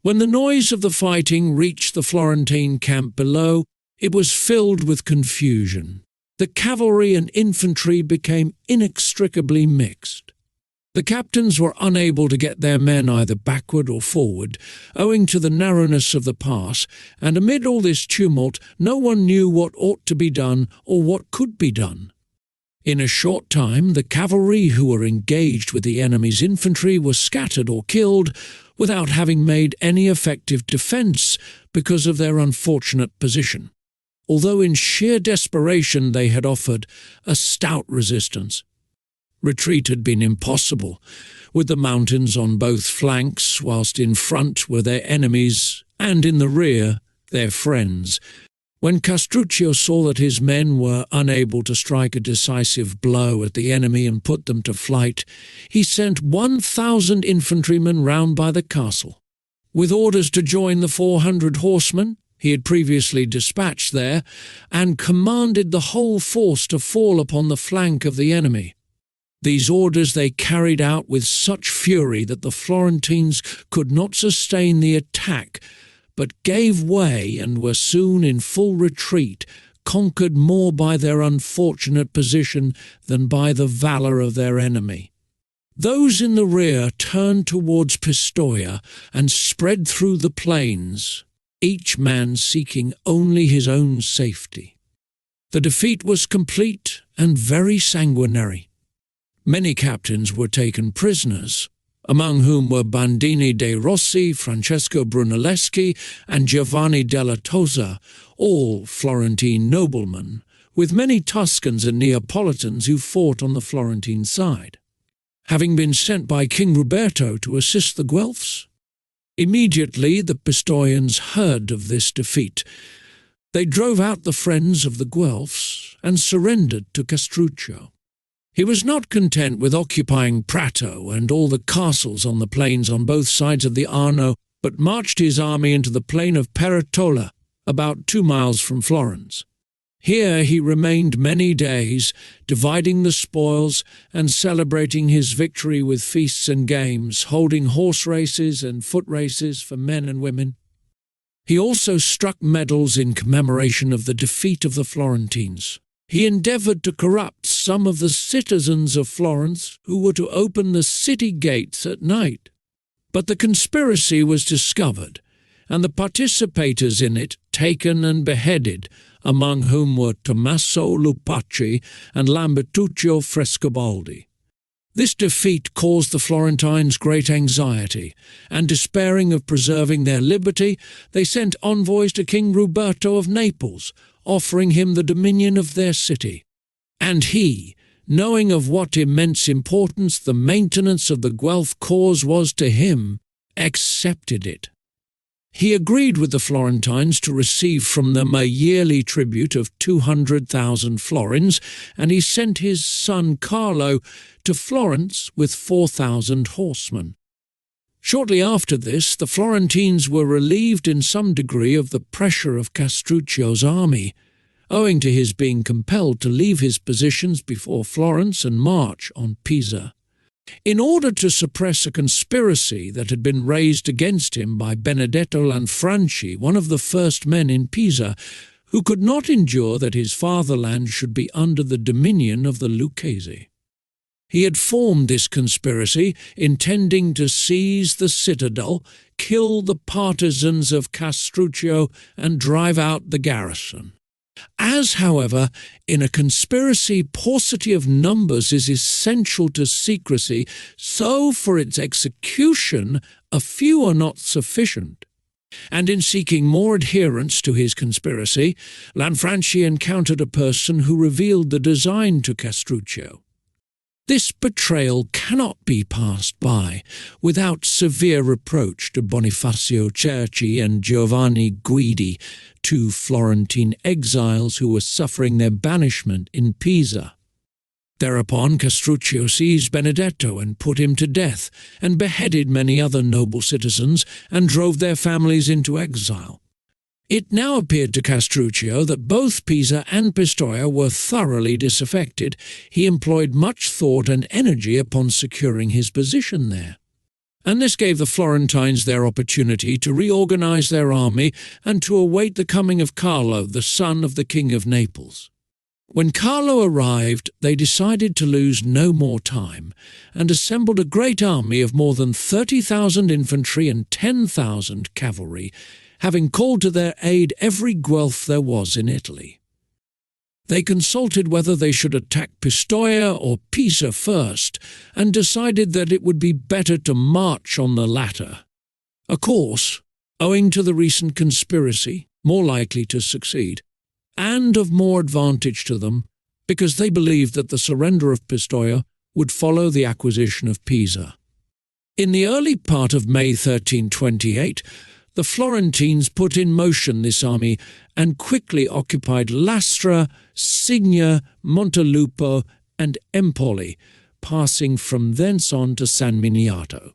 When the noise of the fighting reached the Florentine camp below, it was filled with confusion. The cavalry and infantry became inextricably mixed. The captains were unable to get their men either backward or forward, owing to the narrowness of the pass, and amid all this tumult no one knew what ought to be done or what could be done. In a short time the cavalry who were engaged with the enemy's infantry were scattered or killed, without having made any effective defence because of their unfortunate position, although in sheer desperation they had offered a stout resistance. Retreat had been impossible, with the mountains on both flanks, whilst in front were their enemies, and in the rear their friends. When Castruccio saw that his men were unable to strike a decisive blow at the enemy and put them to flight, he sent 1,000 infantrymen round by the castle, with orders to join the 400 horsemen he had previously dispatched there, and commanded the whole force to fall upon the flank of the enemy. These orders they carried out with such fury that the Florentines could not sustain the attack, but gave way and were soon in full retreat, conquered more by their unfortunate position than by the valour of their enemy. Those in the rear turned towards Pistoia and spread through the plains, each man seeking only his own safety. The defeat was complete and very sanguinary. Many captains were taken prisoners, among whom were Bandini de' Rossi, Francesco Brunelleschi, and Giovanni della Tosa, all Florentine noblemen, with many Tuscans and Neapolitans who fought on the Florentine side, having been sent by King Ruberto to assist the Guelphs. Immediately the Pistoians heard of this defeat. They drove out the friends of the Guelphs and surrendered to Castruccio. He was not content with occupying Prato and all the castles on the plains on both sides of the Arno, but marched his army into the plain of Peretola, about 2 miles from Florence. Here he remained many days, dividing the spoils and celebrating his victory with feasts and games, holding horse races and foot races for men and women. He also struck medals in commemoration of the defeat of the Florentines. he endeavoured to corrupt some of the citizens of Florence who were to open the city gates at night. But the conspiracy was discovered, and the participators in it taken and beheaded, among whom were Tommaso Lupacci and Lambertuccio Frescobaldi. This defeat caused the Florentines great anxiety, and despairing of preserving their liberty, they sent envoys to King Ruberto of Naples, offering him the dominion of their city. And he, knowing of what immense importance the maintenance of the Guelph cause was to him, accepted it. He agreed with the Florentines to receive from them a yearly tribute of 200,000 florins, and he sent his son Carlo to Florence with 4,000 horsemen. Shortly after this, the Florentines were relieved in some degree of the pressure of Castruccio's army, owing to his being compelled to leave his positions before Florence and march on Pisa. In order to suppress a conspiracy that had been raised against him by Benedetto Lanfranchi, one of the first men in Pisa, who could not endure that his fatherland should be under the dominion of the Lucchese. He had formed this conspiracy, intending to seize the citadel, kill the partisans of Castruccio, and drive out the garrison. As, however, in a conspiracy paucity of numbers is essential to secrecy, so for its execution a few are not sufficient. And in seeking more adherents to his conspiracy, Lanfranchi encountered a person who revealed the design to Castruccio. This betrayal cannot be passed by without severe reproach to Bonifacio Cerci and Giovanni Guidi, two Florentine exiles who were suffering their banishment in Pisa. Thereupon Castruccio seized Benedetto and put him to death, and beheaded many other noble citizens, and drove their families into exile. It now appeared to Castruccio that both Pisa and Pistoia were thoroughly disaffected. He employed much thought and energy upon securing his position there. And this gave the Florentines their opportunity to reorganize their army and to await the coming of Carlo, the son of the King of Naples. When Carlo arrived, they decided to lose no more time, and assembled a great army of more than 30,000 infantry and 10,000 cavalry, having called to their aid every Guelph there was in Italy. They consulted whether they should attack Pistoia or Pisa first, and decided that it would be better to march on the latter. A course, owing to the recent conspiracy, more likely to succeed, and of more advantage to them, because they believed that the surrender of Pistoia would follow the acquisition of Pisa. In the early part of May 1328, the Florentines put in motion this army and quickly occupied Lastra, Signa, Montelupo, and Empoli, passing from thence on to San Miniato.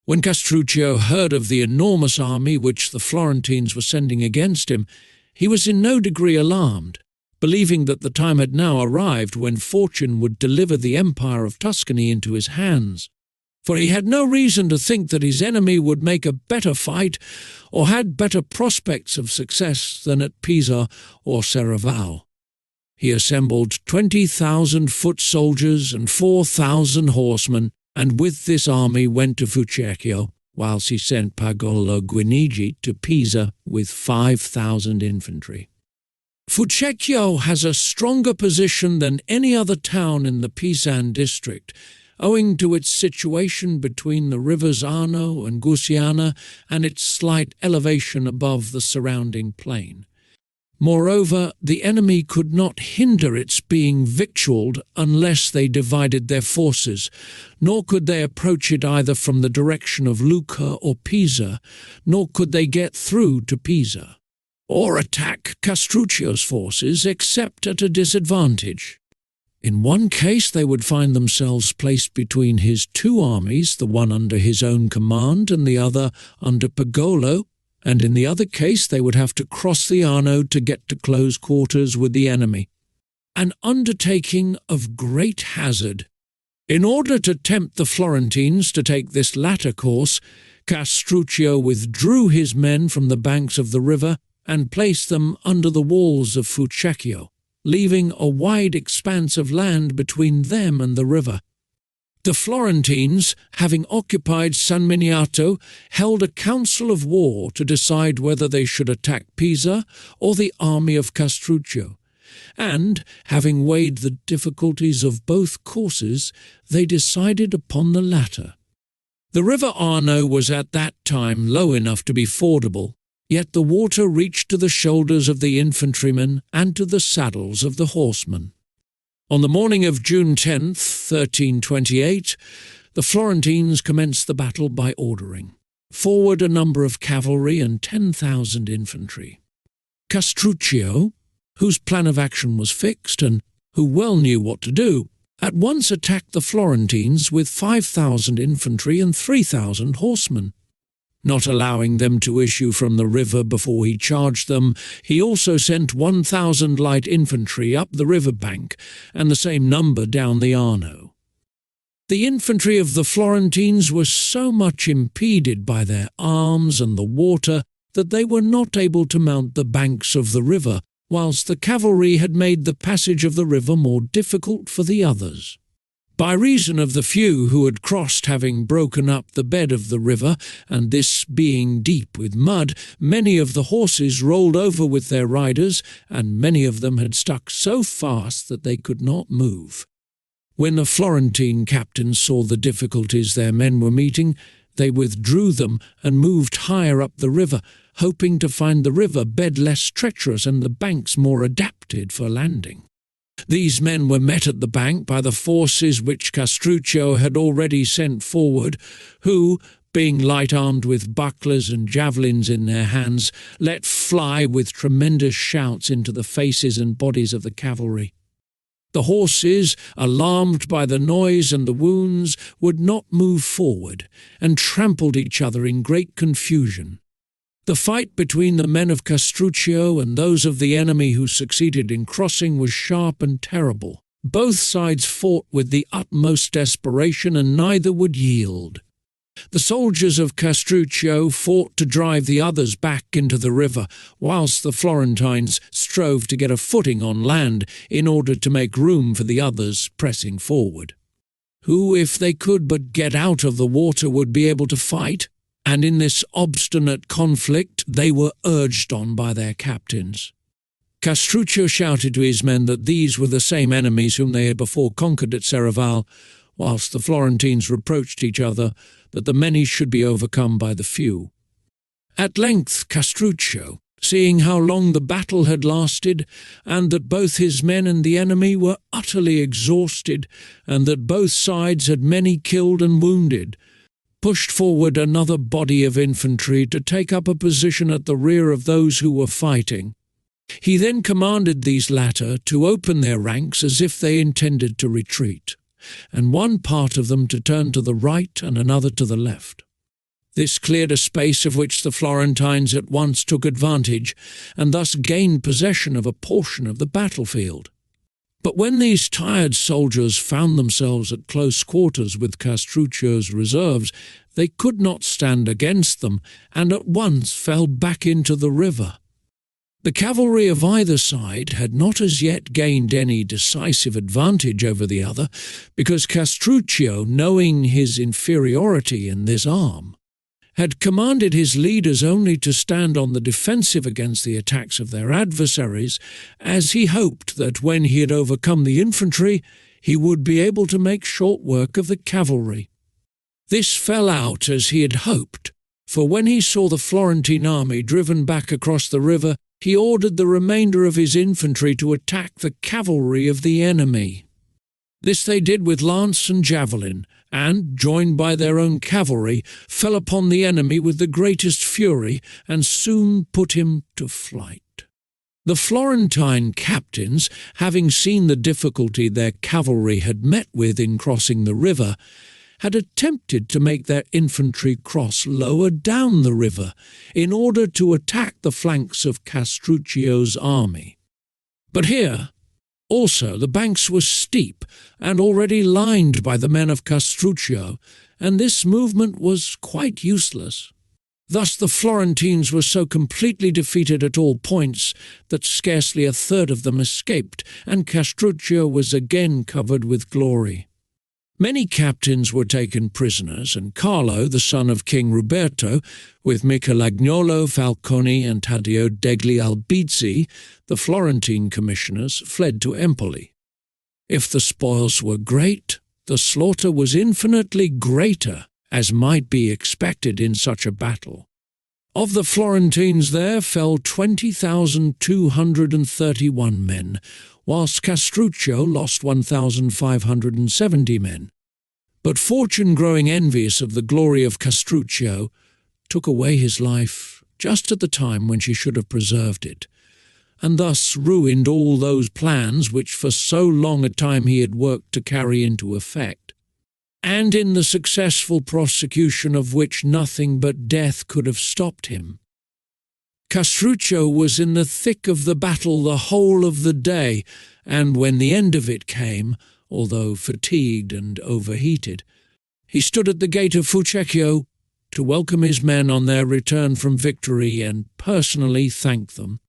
When Castruccio heard of the enormous army which the Florentines were sending against him, he was in no degree alarmed, believing that the time had now arrived when fortune would deliver the empire of Tuscany into his hands. For he had no reason to think that his enemy would make a better fight or had better prospects of success than at Pisa or Serravalle. He assembled 20,000 foot soldiers and 4,000 horsemen, and with this army went to Fucecchio, whilst he sent Pagolo Guinigi to Pisa with 5,000 infantry. Fucecchio has a stronger position than any other town in the Pisan district, owing to its situation between the rivers Arno and Gusiana and its slight elevation above the surrounding plain. Moreover, the enemy could not hinder its being victualled unless they divided their forces, nor could they approach it either from the direction of Lucca or Pisa, nor could they get through to Pisa, or attack Castruccio's forces except at a disadvantage. In one case they would find themselves placed between his two armies, the one under his own command and the other under Pagolo, and in the other case they would have to cross the Arno to get to close quarters with the enemy. An undertaking of great hazard. In order to tempt the Florentines to take this latter course, Castruccio withdrew his men from the banks of the river and placed them under the walls of Fucecchio. leaving a wide expanse of land between them and the river. The Florentines, having occupied San Miniato, held a council of war to decide whether they should attack Pisa or the army of Castruccio, and, having weighed the difficulties of both courses, they decided upon the latter. The river Arno was at that time low enough to be fordable, yet the water reached to the shoulders of the infantrymen and to the saddles of the horsemen. On the morning of June 10th, 1328, the Florentines commenced the battle by ordering forward a number of cavalry and 10,000 infantry. Castruccio, whose plan of action was fixed and who well knew what to do, at once attacked the Florentines with 5,000 infantry and 3,000 horsemen. Not allowing them to issue from the river before he charged them, he also sent 1,000 light infantry up the river bank and the same number down the Arno. The infantry of the Florentines were so much impeded by their arms and the water that they were not able to mount the banks of the river, whilst the cavalry had made the passage of the river more difficult for the others. By reason of the few who had crossed having broken up the bed of the river, and this being deep with mud, many of the horses rolled over with their riders, and many of them had stuck so fast that they could not move. When the Florentine captains saw the difficulties their men were meeting, they withdrew them and moved higher up the river, hoping to find the river bed less treacherous and the banks more adapted for landing. These men were met at the bank by the forces which Castruccio had already sent forward, who, being light-armed with bucklers and javelins in their hands, let fly with tremendous shouts into the faces and bodies of the cavalry. The horses, alarmed by the noise and the wounds, would not move forward, and trampled each other in great confusion. The fight between the men of Castruccio and those of the enemy who succeeded in crossing was sharp and terrible. Both sides fought with the utmost desperation, and neither would yield. The soldiers of Castruccio fought to drive the others back into the river, whilst the Florentines strove to get a footing on land in order to make room for the others pressing forward, who, if they could but get out of the water, would be able to fight. And in this obstinate conflict they were urged on by their captains. Castruccio shouted to his men that these were the same enemies whom they had before conquered at Serravalle, whilst the Florentines reproached each other that the many should be overcome by the few. At length Castruccio, seeing how long the battle had lasted, and that both his men and the enemy were utterly exhausted, and that both sides had many killed and wounded, pushed forward another body of infantry to take up a position at the rear of those who were fighting. He then commanded these latter to open their ranks as if they intended to retreat, and one part of them to turn to the right and another to the left. This cleared a space of which the Florentines at once took advantage, and thus gained possession of a portion of the battlefield. But when these tired soldiers found themselves at close quarters with Castruccio's reserves, they could not stand against them, and at once fell back into the river. The cavalry of either side had not as yet gained any decisive advantage over the other, because Castruccio, knowing his inferiority in this arm, had commanded his leaders only to stand on the defensive against the attacks of their adversaries, as he hoped that when he had overcome the infantry, he would be able to make short work of the cavalry. This fell out as he had hoped, for when he saw the Florentine army driven back across the river, he ordered the remainder of his infantry to attack the cavalry of the enemy. This they did with lance and javelin, and, joined by their own cavalry, fell upon the enemy with the greatest fury, and soon put him to flight. The Florentine captains, having seen the difficulty their cavalry had met with in crossing the river, had attempted to make their infantry cross lower down the river in order to attack the flanks of Castruccio's army. But here, also, the banks were steep and already lined by the men of Castruccio, and this movement was quite useless. Thus the Florentines were so completely defeated at all points that scarcely a third of them escaped, and Castruccio was again covered with glory. Many captains were taken prisoners, and Carlo, the son of King Ruberto, with Michelagnolo Falconi and Taddeo degli Albizzi, the Florentine commissioners, fled to Empoli. If the spoils were great, the slaughter was infinitely greater, as might be expected in such a battle. Of the Florentines there fell 20,231 men, whilst Castruccio lost 1,570 men. But fortune, growing envious of the glory of Castruccio, took away his life just at the time when she should have preserved it, and thus ruined all those plans which for so long a time he had worked to carry into effect, and in the successful prosecution of which nothing but death could have stopped him. Castruccio was in the thick of the battle the whole of the day, and when the end of it came, although fatigued and overheated, he stood at the gate of Fucecchio to welcome his men on their return from victory and personally thank them.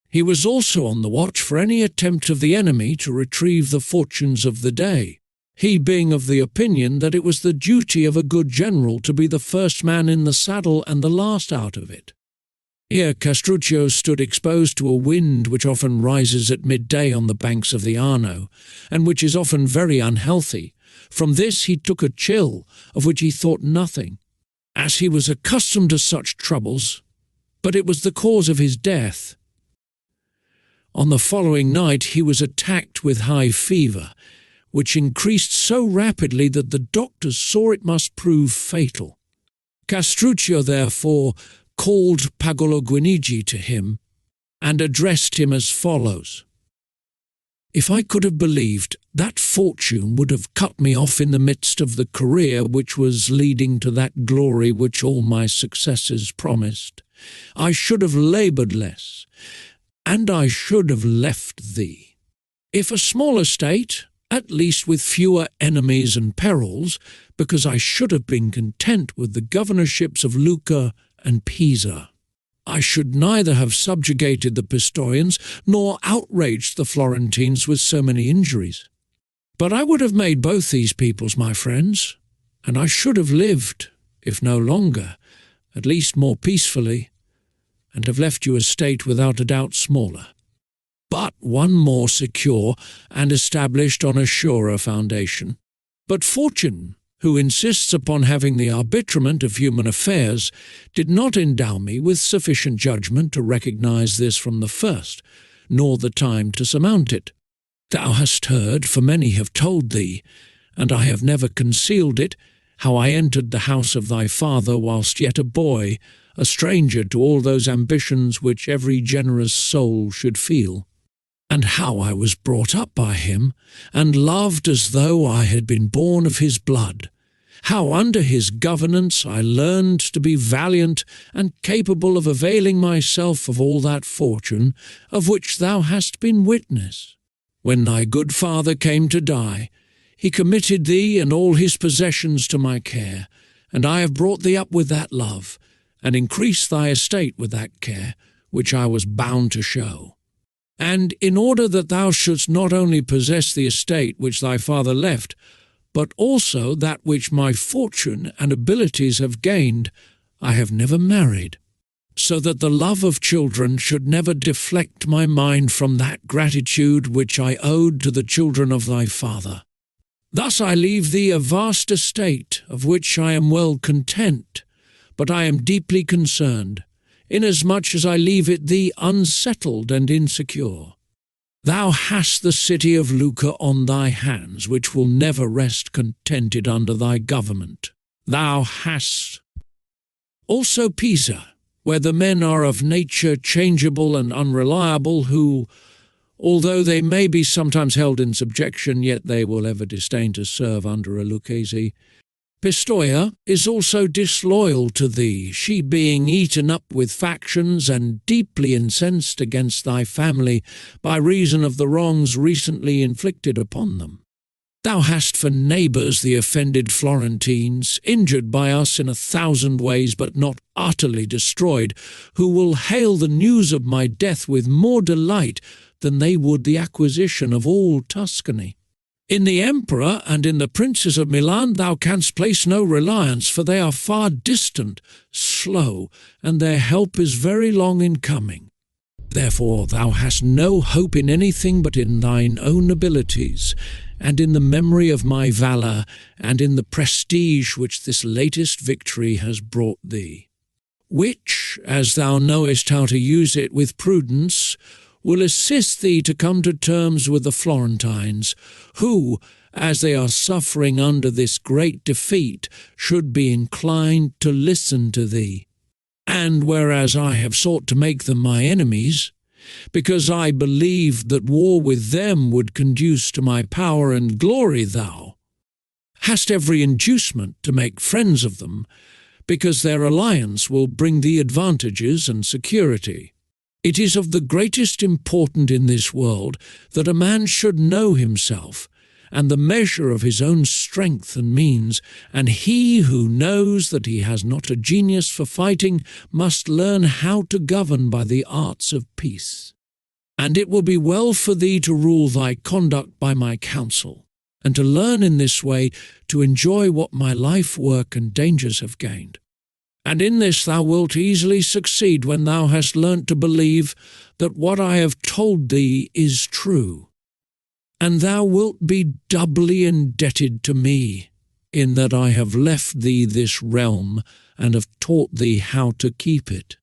He was also on the watch for any attempt of the enemy to retrieve the fortunes of the day, he being of the opinion that it was the duty of a good general to be the first man in the saddle and the last out of it. Here Castruccio stood exposed to a wind which often rises at midday on the banks of the Arno, and which is often very unhealthy. From this he took a chill, of which he thought nothing, as he was accustomed to such troubles, but it was the cause of his death. On the following night he was attacked with high fever, which increased so rapidly that the doctors saw it must prove fatal. Castruccio, therefore, called Pagolo Guinigi to him, and addressed him as follows: "If I could have believed that fortune would have cut me off in the midst of the career which was leading to that glory which all my successors promised, I should have laboured less, and I should have left thee. If a small estate, at least with fewer enemies and perils, because I should have been content with the governorships of Lucca and Pisa. I should neither have subjugated the Pistoians nor outraged the Florentines with so many injuries. But I would have made both these peoples my friends, and I should have lived, if no longer, at least more peacefully, and have left you a state without a doubt smaller, but one more secure and established on a surer foundation. But fortune, who insists upon having the arbitrament of human affairs, did not endow me with sufficient judgment to recognize this from the first, nor the time to surmount it. Thou hast heard, for many have told thee, and I have never concealed it, how I entered the house of thy father whilst yet a boy, a stranger to all those ambitions which every generous soul should feel, and how I was brought up by him, and loved as though I had been born of his blood, how under his governance I learned to be valiant and capable of availing myself of all that fortune of which thou hast been witness. When thy good father came to die, he committed thee and all his possessions to my care, and I have brought thee up with that love, and increased thy estate with that care, which I was bound to show. And in order that thou shouldst not only possess the estate which thy father left, but also that which my fortune and abilities have gained, I have never married, so that the love of children should never deflect my mind from that gratitude which I owed to the children of thy father. Thus I leave thee a vast estate, of which I am well content, but I am deeply concerned, inasmuch as I leave it thee unsettled and insecure. Thou hast the city of Lucca on thy hands, which will never rest contented under thy government. Thou hast also Pisa, where the men are of nature changeable and unreliable, who, although they may be sometimes held in subjection, yet they will ever disdain to serve under a Lucchese. Pistoia is also disloyal to thee, she being eaten up with factions and deeply incensed against thy family by reason of the wrongs recently inflicted upon them. Thou hast for neighbours the offended Florentines, injured by us in 1,000 ways, but not utterly destroyed, who will hail the news of my death with more delight than they would the acquisition of all Tuscany. In the emperor and in the princes of Milan thou canst place no reliance, for they are far distant, slow, and their help is very long in coming. Therefore thou hast no hope in anything but in thine own abilities, and in the memory of my valour, and in the prestige which this latest victory has brought thee, which, as thou knowest how to use it with prudence, will assist thee to come to terms with the Florentines, who, as they are suffering under this great defeat, should be inclined to listen to thee. And whereas I have sought to make them my enemies, because I believed that war with them would conduce to my power and glory, thou hast every inducement to make friends of them, because their alliance will bring thee advantages and security. It is of the greatest importance in this world that a man should know himself, and the measure of his own strength and means, and he who knows that he has not a genius for fighting must learn how to govern by the arts of peace. And it will be well for thee to rule thy conduct by my counsel, and to learn in this way to enjoy what my life, work, and dangers have gained. And in this thou wilt easily succeed when thou hast learnt to believe that what I have told thee is true. And thou wilt be doubly indebted to me, in that I have left thee this realm, and have taught thee how to keep it.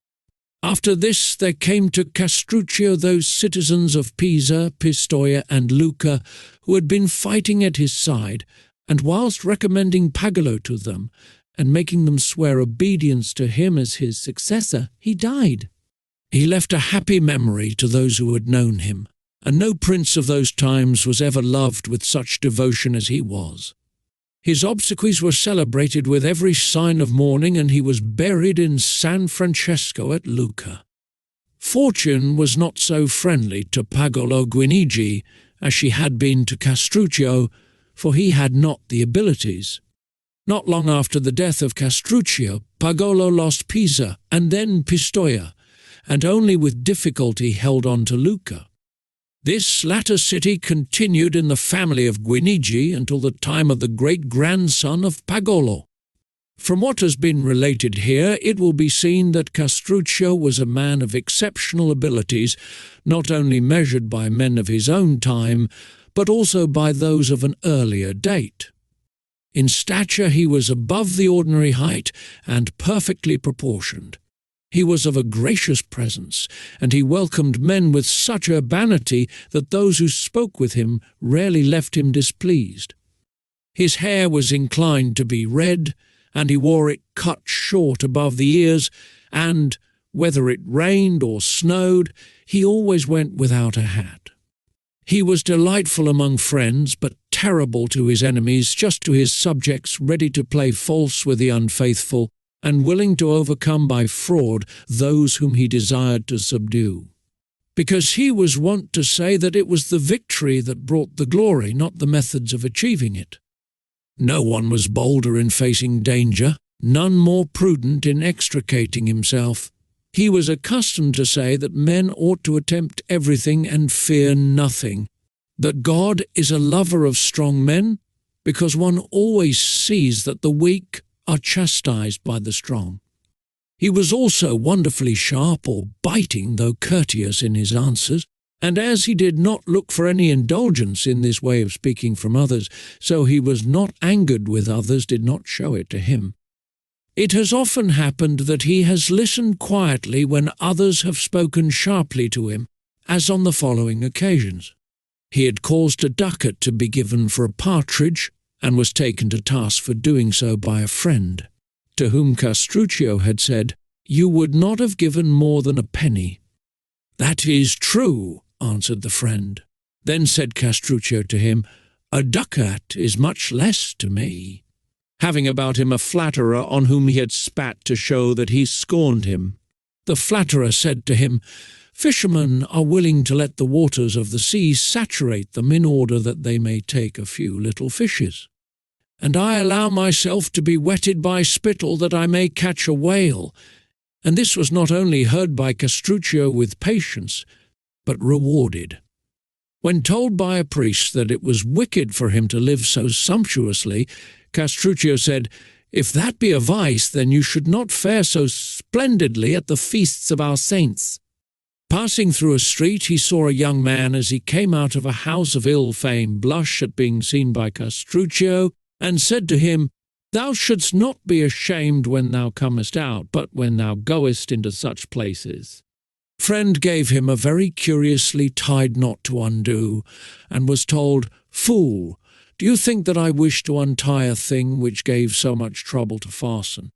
After this there came to Castruccio those citizens of Pisa, Pistoia, and Lucca, who had been fighting at his side, and whilst recommending Pagolo to them, and making them swear obedience to him as his successor, he died. He left a happy memory to those who had known him, and no prince of those times was ever loved with such devotion as he was. His obsequies were celebrated with every sign of mourning, and he was buried in San Francesco at Lucca. Fortune was not so friendly to Pagolo Guinigi as she had been to Castruccio, for he had not the abilities. Not long after the death of Castruccio, Pagolo lost Pisa and then Pistoia, and only with difficulty held on to Lucca. This latter city continued in the family of Guinigi until the time of the great-grandson of Pagolo. From what has been related here, it will be seen that Castruccio was a man of exceptional abilities, not only measured by men of his own time, but also by those of an earlier date. In stature he was above the ordinary height and perfectly proportioned. He was of a gracious presence, and he welcomed men with such urbanity that those who spoke with him rarely left him displeased. His hair was inclined to be red, and he wore it cut short above the ears, and, whether it rained or snowed, he always went without a hat. He was delightful among friends, but terrible to his enemies, just to his subjects, ready to play false with the unfaithful, and willing to overcome by fraud those whom he desired to subdue. Because he was wont to say that it was the victory that brought the glory, not the methods of achieving it. No one was bolder in facing danger, none more prudent in extricating himself. He was accustomed to say that men ought to attempt everything and fear nothing, that God is a lover of strong men, because one always sees that the weak are chastised by the strong. He was also wonderfully sharp or biting, though courteous in his answers, and as he did not look for any indulgence in this way of speaking from others, so he was not angered with others, did not show it to him. It has often happened that he has listened quietly when others have spoken sharply to him, as on the following occasions. He had caused a ducat to be given for a partridge, and was taken to task for doing so by a friend, to whom Castruccio had said, "You would not have given more than a penny." "That is true," answered the friend. Then said Castruccio to him, "A ducat is much less to me," having about him a flatterer on whom he had spat to show that he scorned him. The flatterer said to him, Fishermen are willing to let the waters of the sea saturate them in order that they may take a few little fishes. And I allow myself to be wetted by spittle that I may catch a whale. And this was not only heard by Castruccio with patience, but rewarded. When told by a priest that it was wicked for him to live so sumptuously, Castruccio said, "If that be a vice, then you should not fare so splendidly at the feasts of our saints." Passing through a street, he saw a young man as he came out of a house of ill fame blush at being seen by Castruccio, and said to him, "Thou shouldst not be ashamed when thou comest out, but when thou goest into such places." Friend gave him a very curiously tied knot to undo, and was told, "Fool, do you think that I wish to untie a thing which gave so much trouble to fasten?"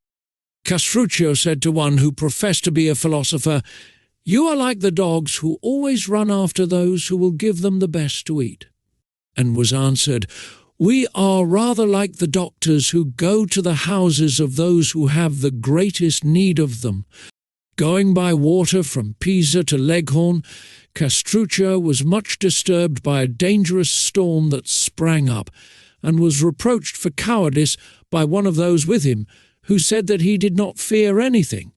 Castruccio said to one who professed to be a philosopher, "You are like the dogs who always run after those who will give them the best to eat." And was answered, "We are rather like the doctors who go to the houses of those who have the greatest need of them." Going by water from Pisa to Leghorn, Castruccio was much disturbed by a dangerous storm that sprang up, and was reproached for cowardice by one of those with him, who said that he did not fear anything.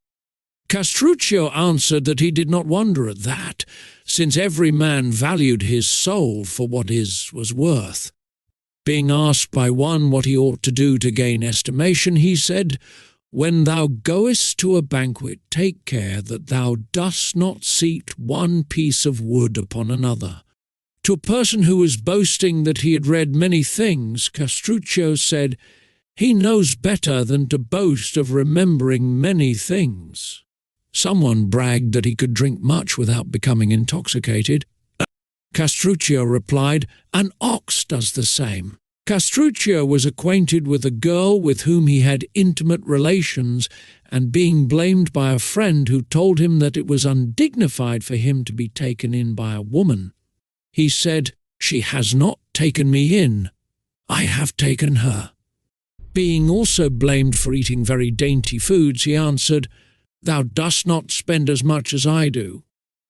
Castruccio answered that he did not wonder at that, since every man valued his soul for what his was worth. Being asked by one what he ought to do to gain estimation, he said, "When thou goest to a banquet, take care that thou dost not seat one piece of wood upon another." To a person who was boasting that he had read many things, Castruccio said, "He knows better than to boast of remembering many things." Someone bragged that he could drink much without becoming intoxicated. Castruccio replied, "An ox does the same." Castruccio was acquainted with a girl with whom he had intimate relations, and being blamed by a friend who told him that it was undignified for him to be taken in by a woman, he said, "She has not taken me in, I have taken her." Being also blamed for eating very dainty foods, he answered, "Thou dost not spend as much as I do."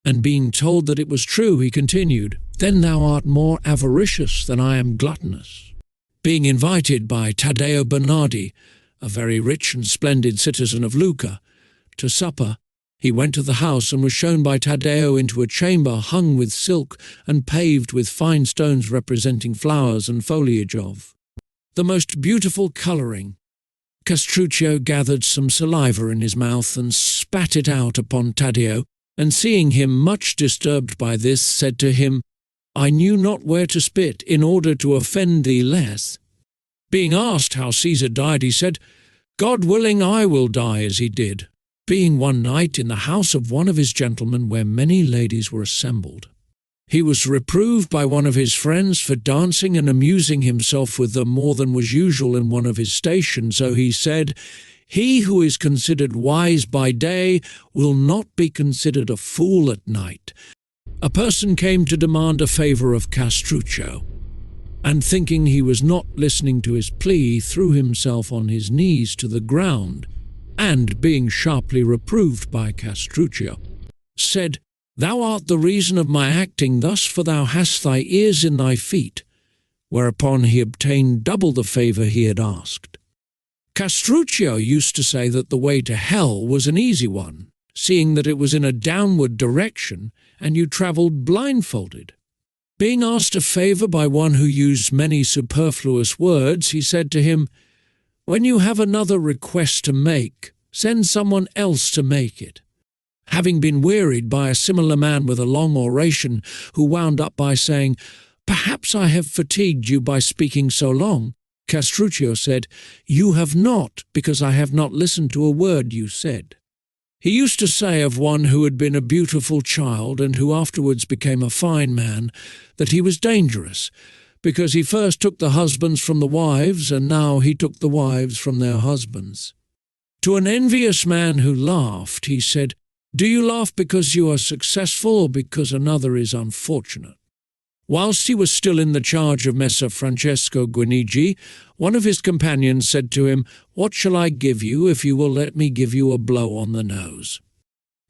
And being told that it was true, he continued, "Then thou art more avaricious than I am gluttonous." Being invited by Taddeo Bernardi, a very rich and splendid citizen of Lucca, to supper, he went to the house and was shown by Taddeo into a chamber hung with silk and paved with fine stones representing flowers and foliage of the most beautiful colouring. Castruccio gathered some saliva in his mouth and spat it out upon Taddeo, and seeing him much disturbed by this, said to him, "I knew not where to spit in order to offend thee less." Being asked how Caesar died, he said, "God willing, I will die as he did," being one night in the house of one of his gentlemen where many ladies were assembled. He was reproved by one of his friends for dancing and amusing himself with them more than was usual in one of his stations, so he said, "He who is considered wise by day will not be considered a fool at night." A person came to demand a favour of Castruccio, and thinking he was not listening to his plea, threw himself on his knees to the ground, and, being sharply reproved by Castruccio, said, "Thou art the reason of my acting thus, for thou hast thy ears in thy feet," whereupon he obtained double the favour he had asked. Castruccio used to say that the way to hell was an easy one, seeing that it was in a downward direction and you travelled blindfolded. Being asked a favour by one who used many superfluous words, he said to him, "When you have another request to make, send someone else to make it." Having been wearied by a similar man with a long oration, who wound up by saying, "Perhaps I have fatigued you by speaking so long," Castruccio said, "You have not, because I have not listened to a word you said." He used to say of one who had been a beautiful child and who afterwards became a fine man, that he was dangerous, because he first took the husbands from the wives, and now he took the wives from their husbands. To an envious man who laughed, he said, "Do you laugh because you are successful or because another is unfortunate?" Whilst he was still in the charge of Messer Francesco Guinigi, one of his companions said to him, "What shall I give you if you will let me give you a blow on the nose?"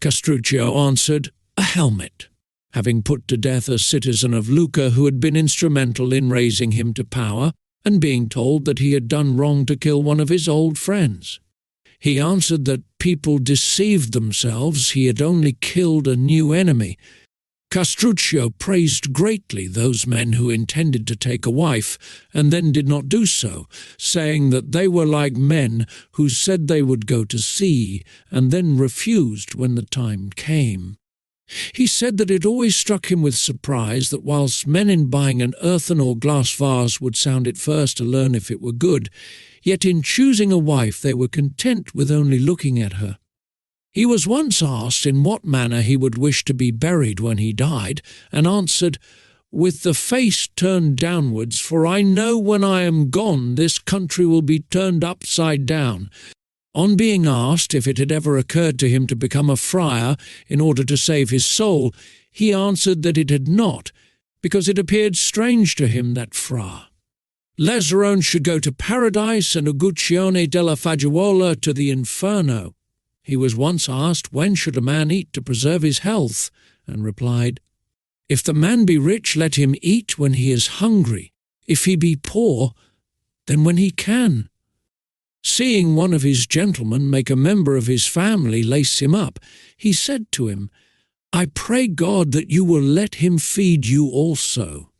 Castruccio answered, a helmet, having put to death a citizen of Lucca who had been instrumental in raising him to power, and being told that he had done wrong to kill one of his old friends. He answered that people deceived themselves, he had only killed a new enemy. Castruccio praised greatly those men who intended to take a wife, and then did not do so, saying that they were like men who said they would go to sea, and then refused when the time came. He said that it always struck him with surprise that whilst men in buying an earthen or glass vase would sound it first to learn if it were good, yet in choosing a wife they were content with only looking at her. He was once asked in what manner he would wish to be buried when he died, and answered, "With the face turned downwards, for I know when I am gone this country will be turned upside down." On being asked if it had ever occurred to him to become a friar in order to save his soul, he answered that it had not, because it appeared strange to him that Fra Lazzarone should go to paradise and Uguccione della Fagiuola to the inferno. He was once asked when should a man eat to preserve his health, and replied, "If the man be rich, let him eat when he is hungry. If he be poor, then when he can." Seeing one of his gentlemen make a member of his family lace him up, he said to him, "I pray God that you will let him feed you also."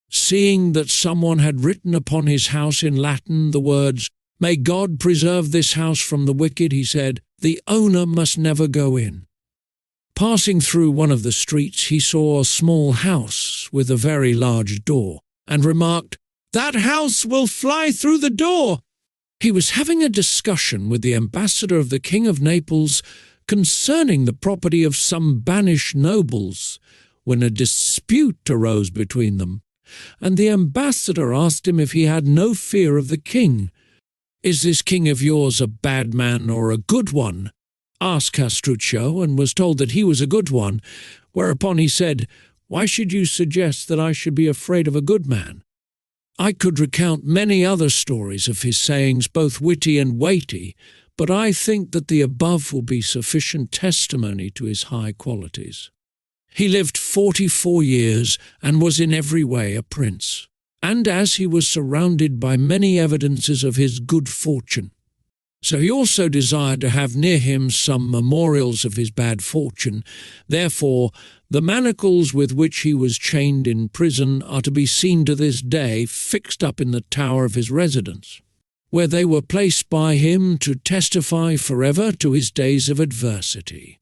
Seeing that someone had written upon his house in Latin the words, "May God preserve this house from the wicked," he said, "The owner must never go in." Passing through one of the streets, he saw a small house with a very large door, and remarked, "That house will fly through the door." He was having a discussion with the ambassador of the King of Naples concerning the property of some banished nobles, when a dispute arose between them, and the ambassador asked him if he had no fear of the king. "Is this king of yours a bad man or a good one?" asked Castruccio, and was told that he was a good one, whereupon he said, "Why should you suggest that I should be afraid of a good man? I could recount many other stories of his sayings, both witty and weighty, but I think that the above will be sufficient testimony to his high qualities. He lived 44 years, and was in every way a prince, and as he was surrounded by many evidences of his good fortune, so he also desired to have near him some memorials of his bad fortune. Therefore, the manacles with which he was chained in prison are to be seen to this day fixed up in the tower of his residence, where they were placed by him to testify forever to his days of adversity.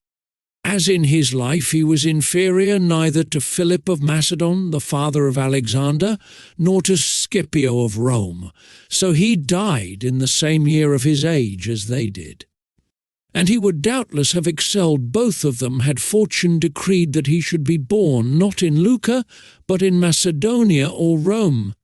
As in his life he was inferior neither to Philip of Macedon, the father of Alexander, nor to Scipio of Rome, so he died in the same year of his age as they did. And he would doubtless have excelled both of them had fortune decreed that he should be born not in Lucca, but in Macedonia or Rome,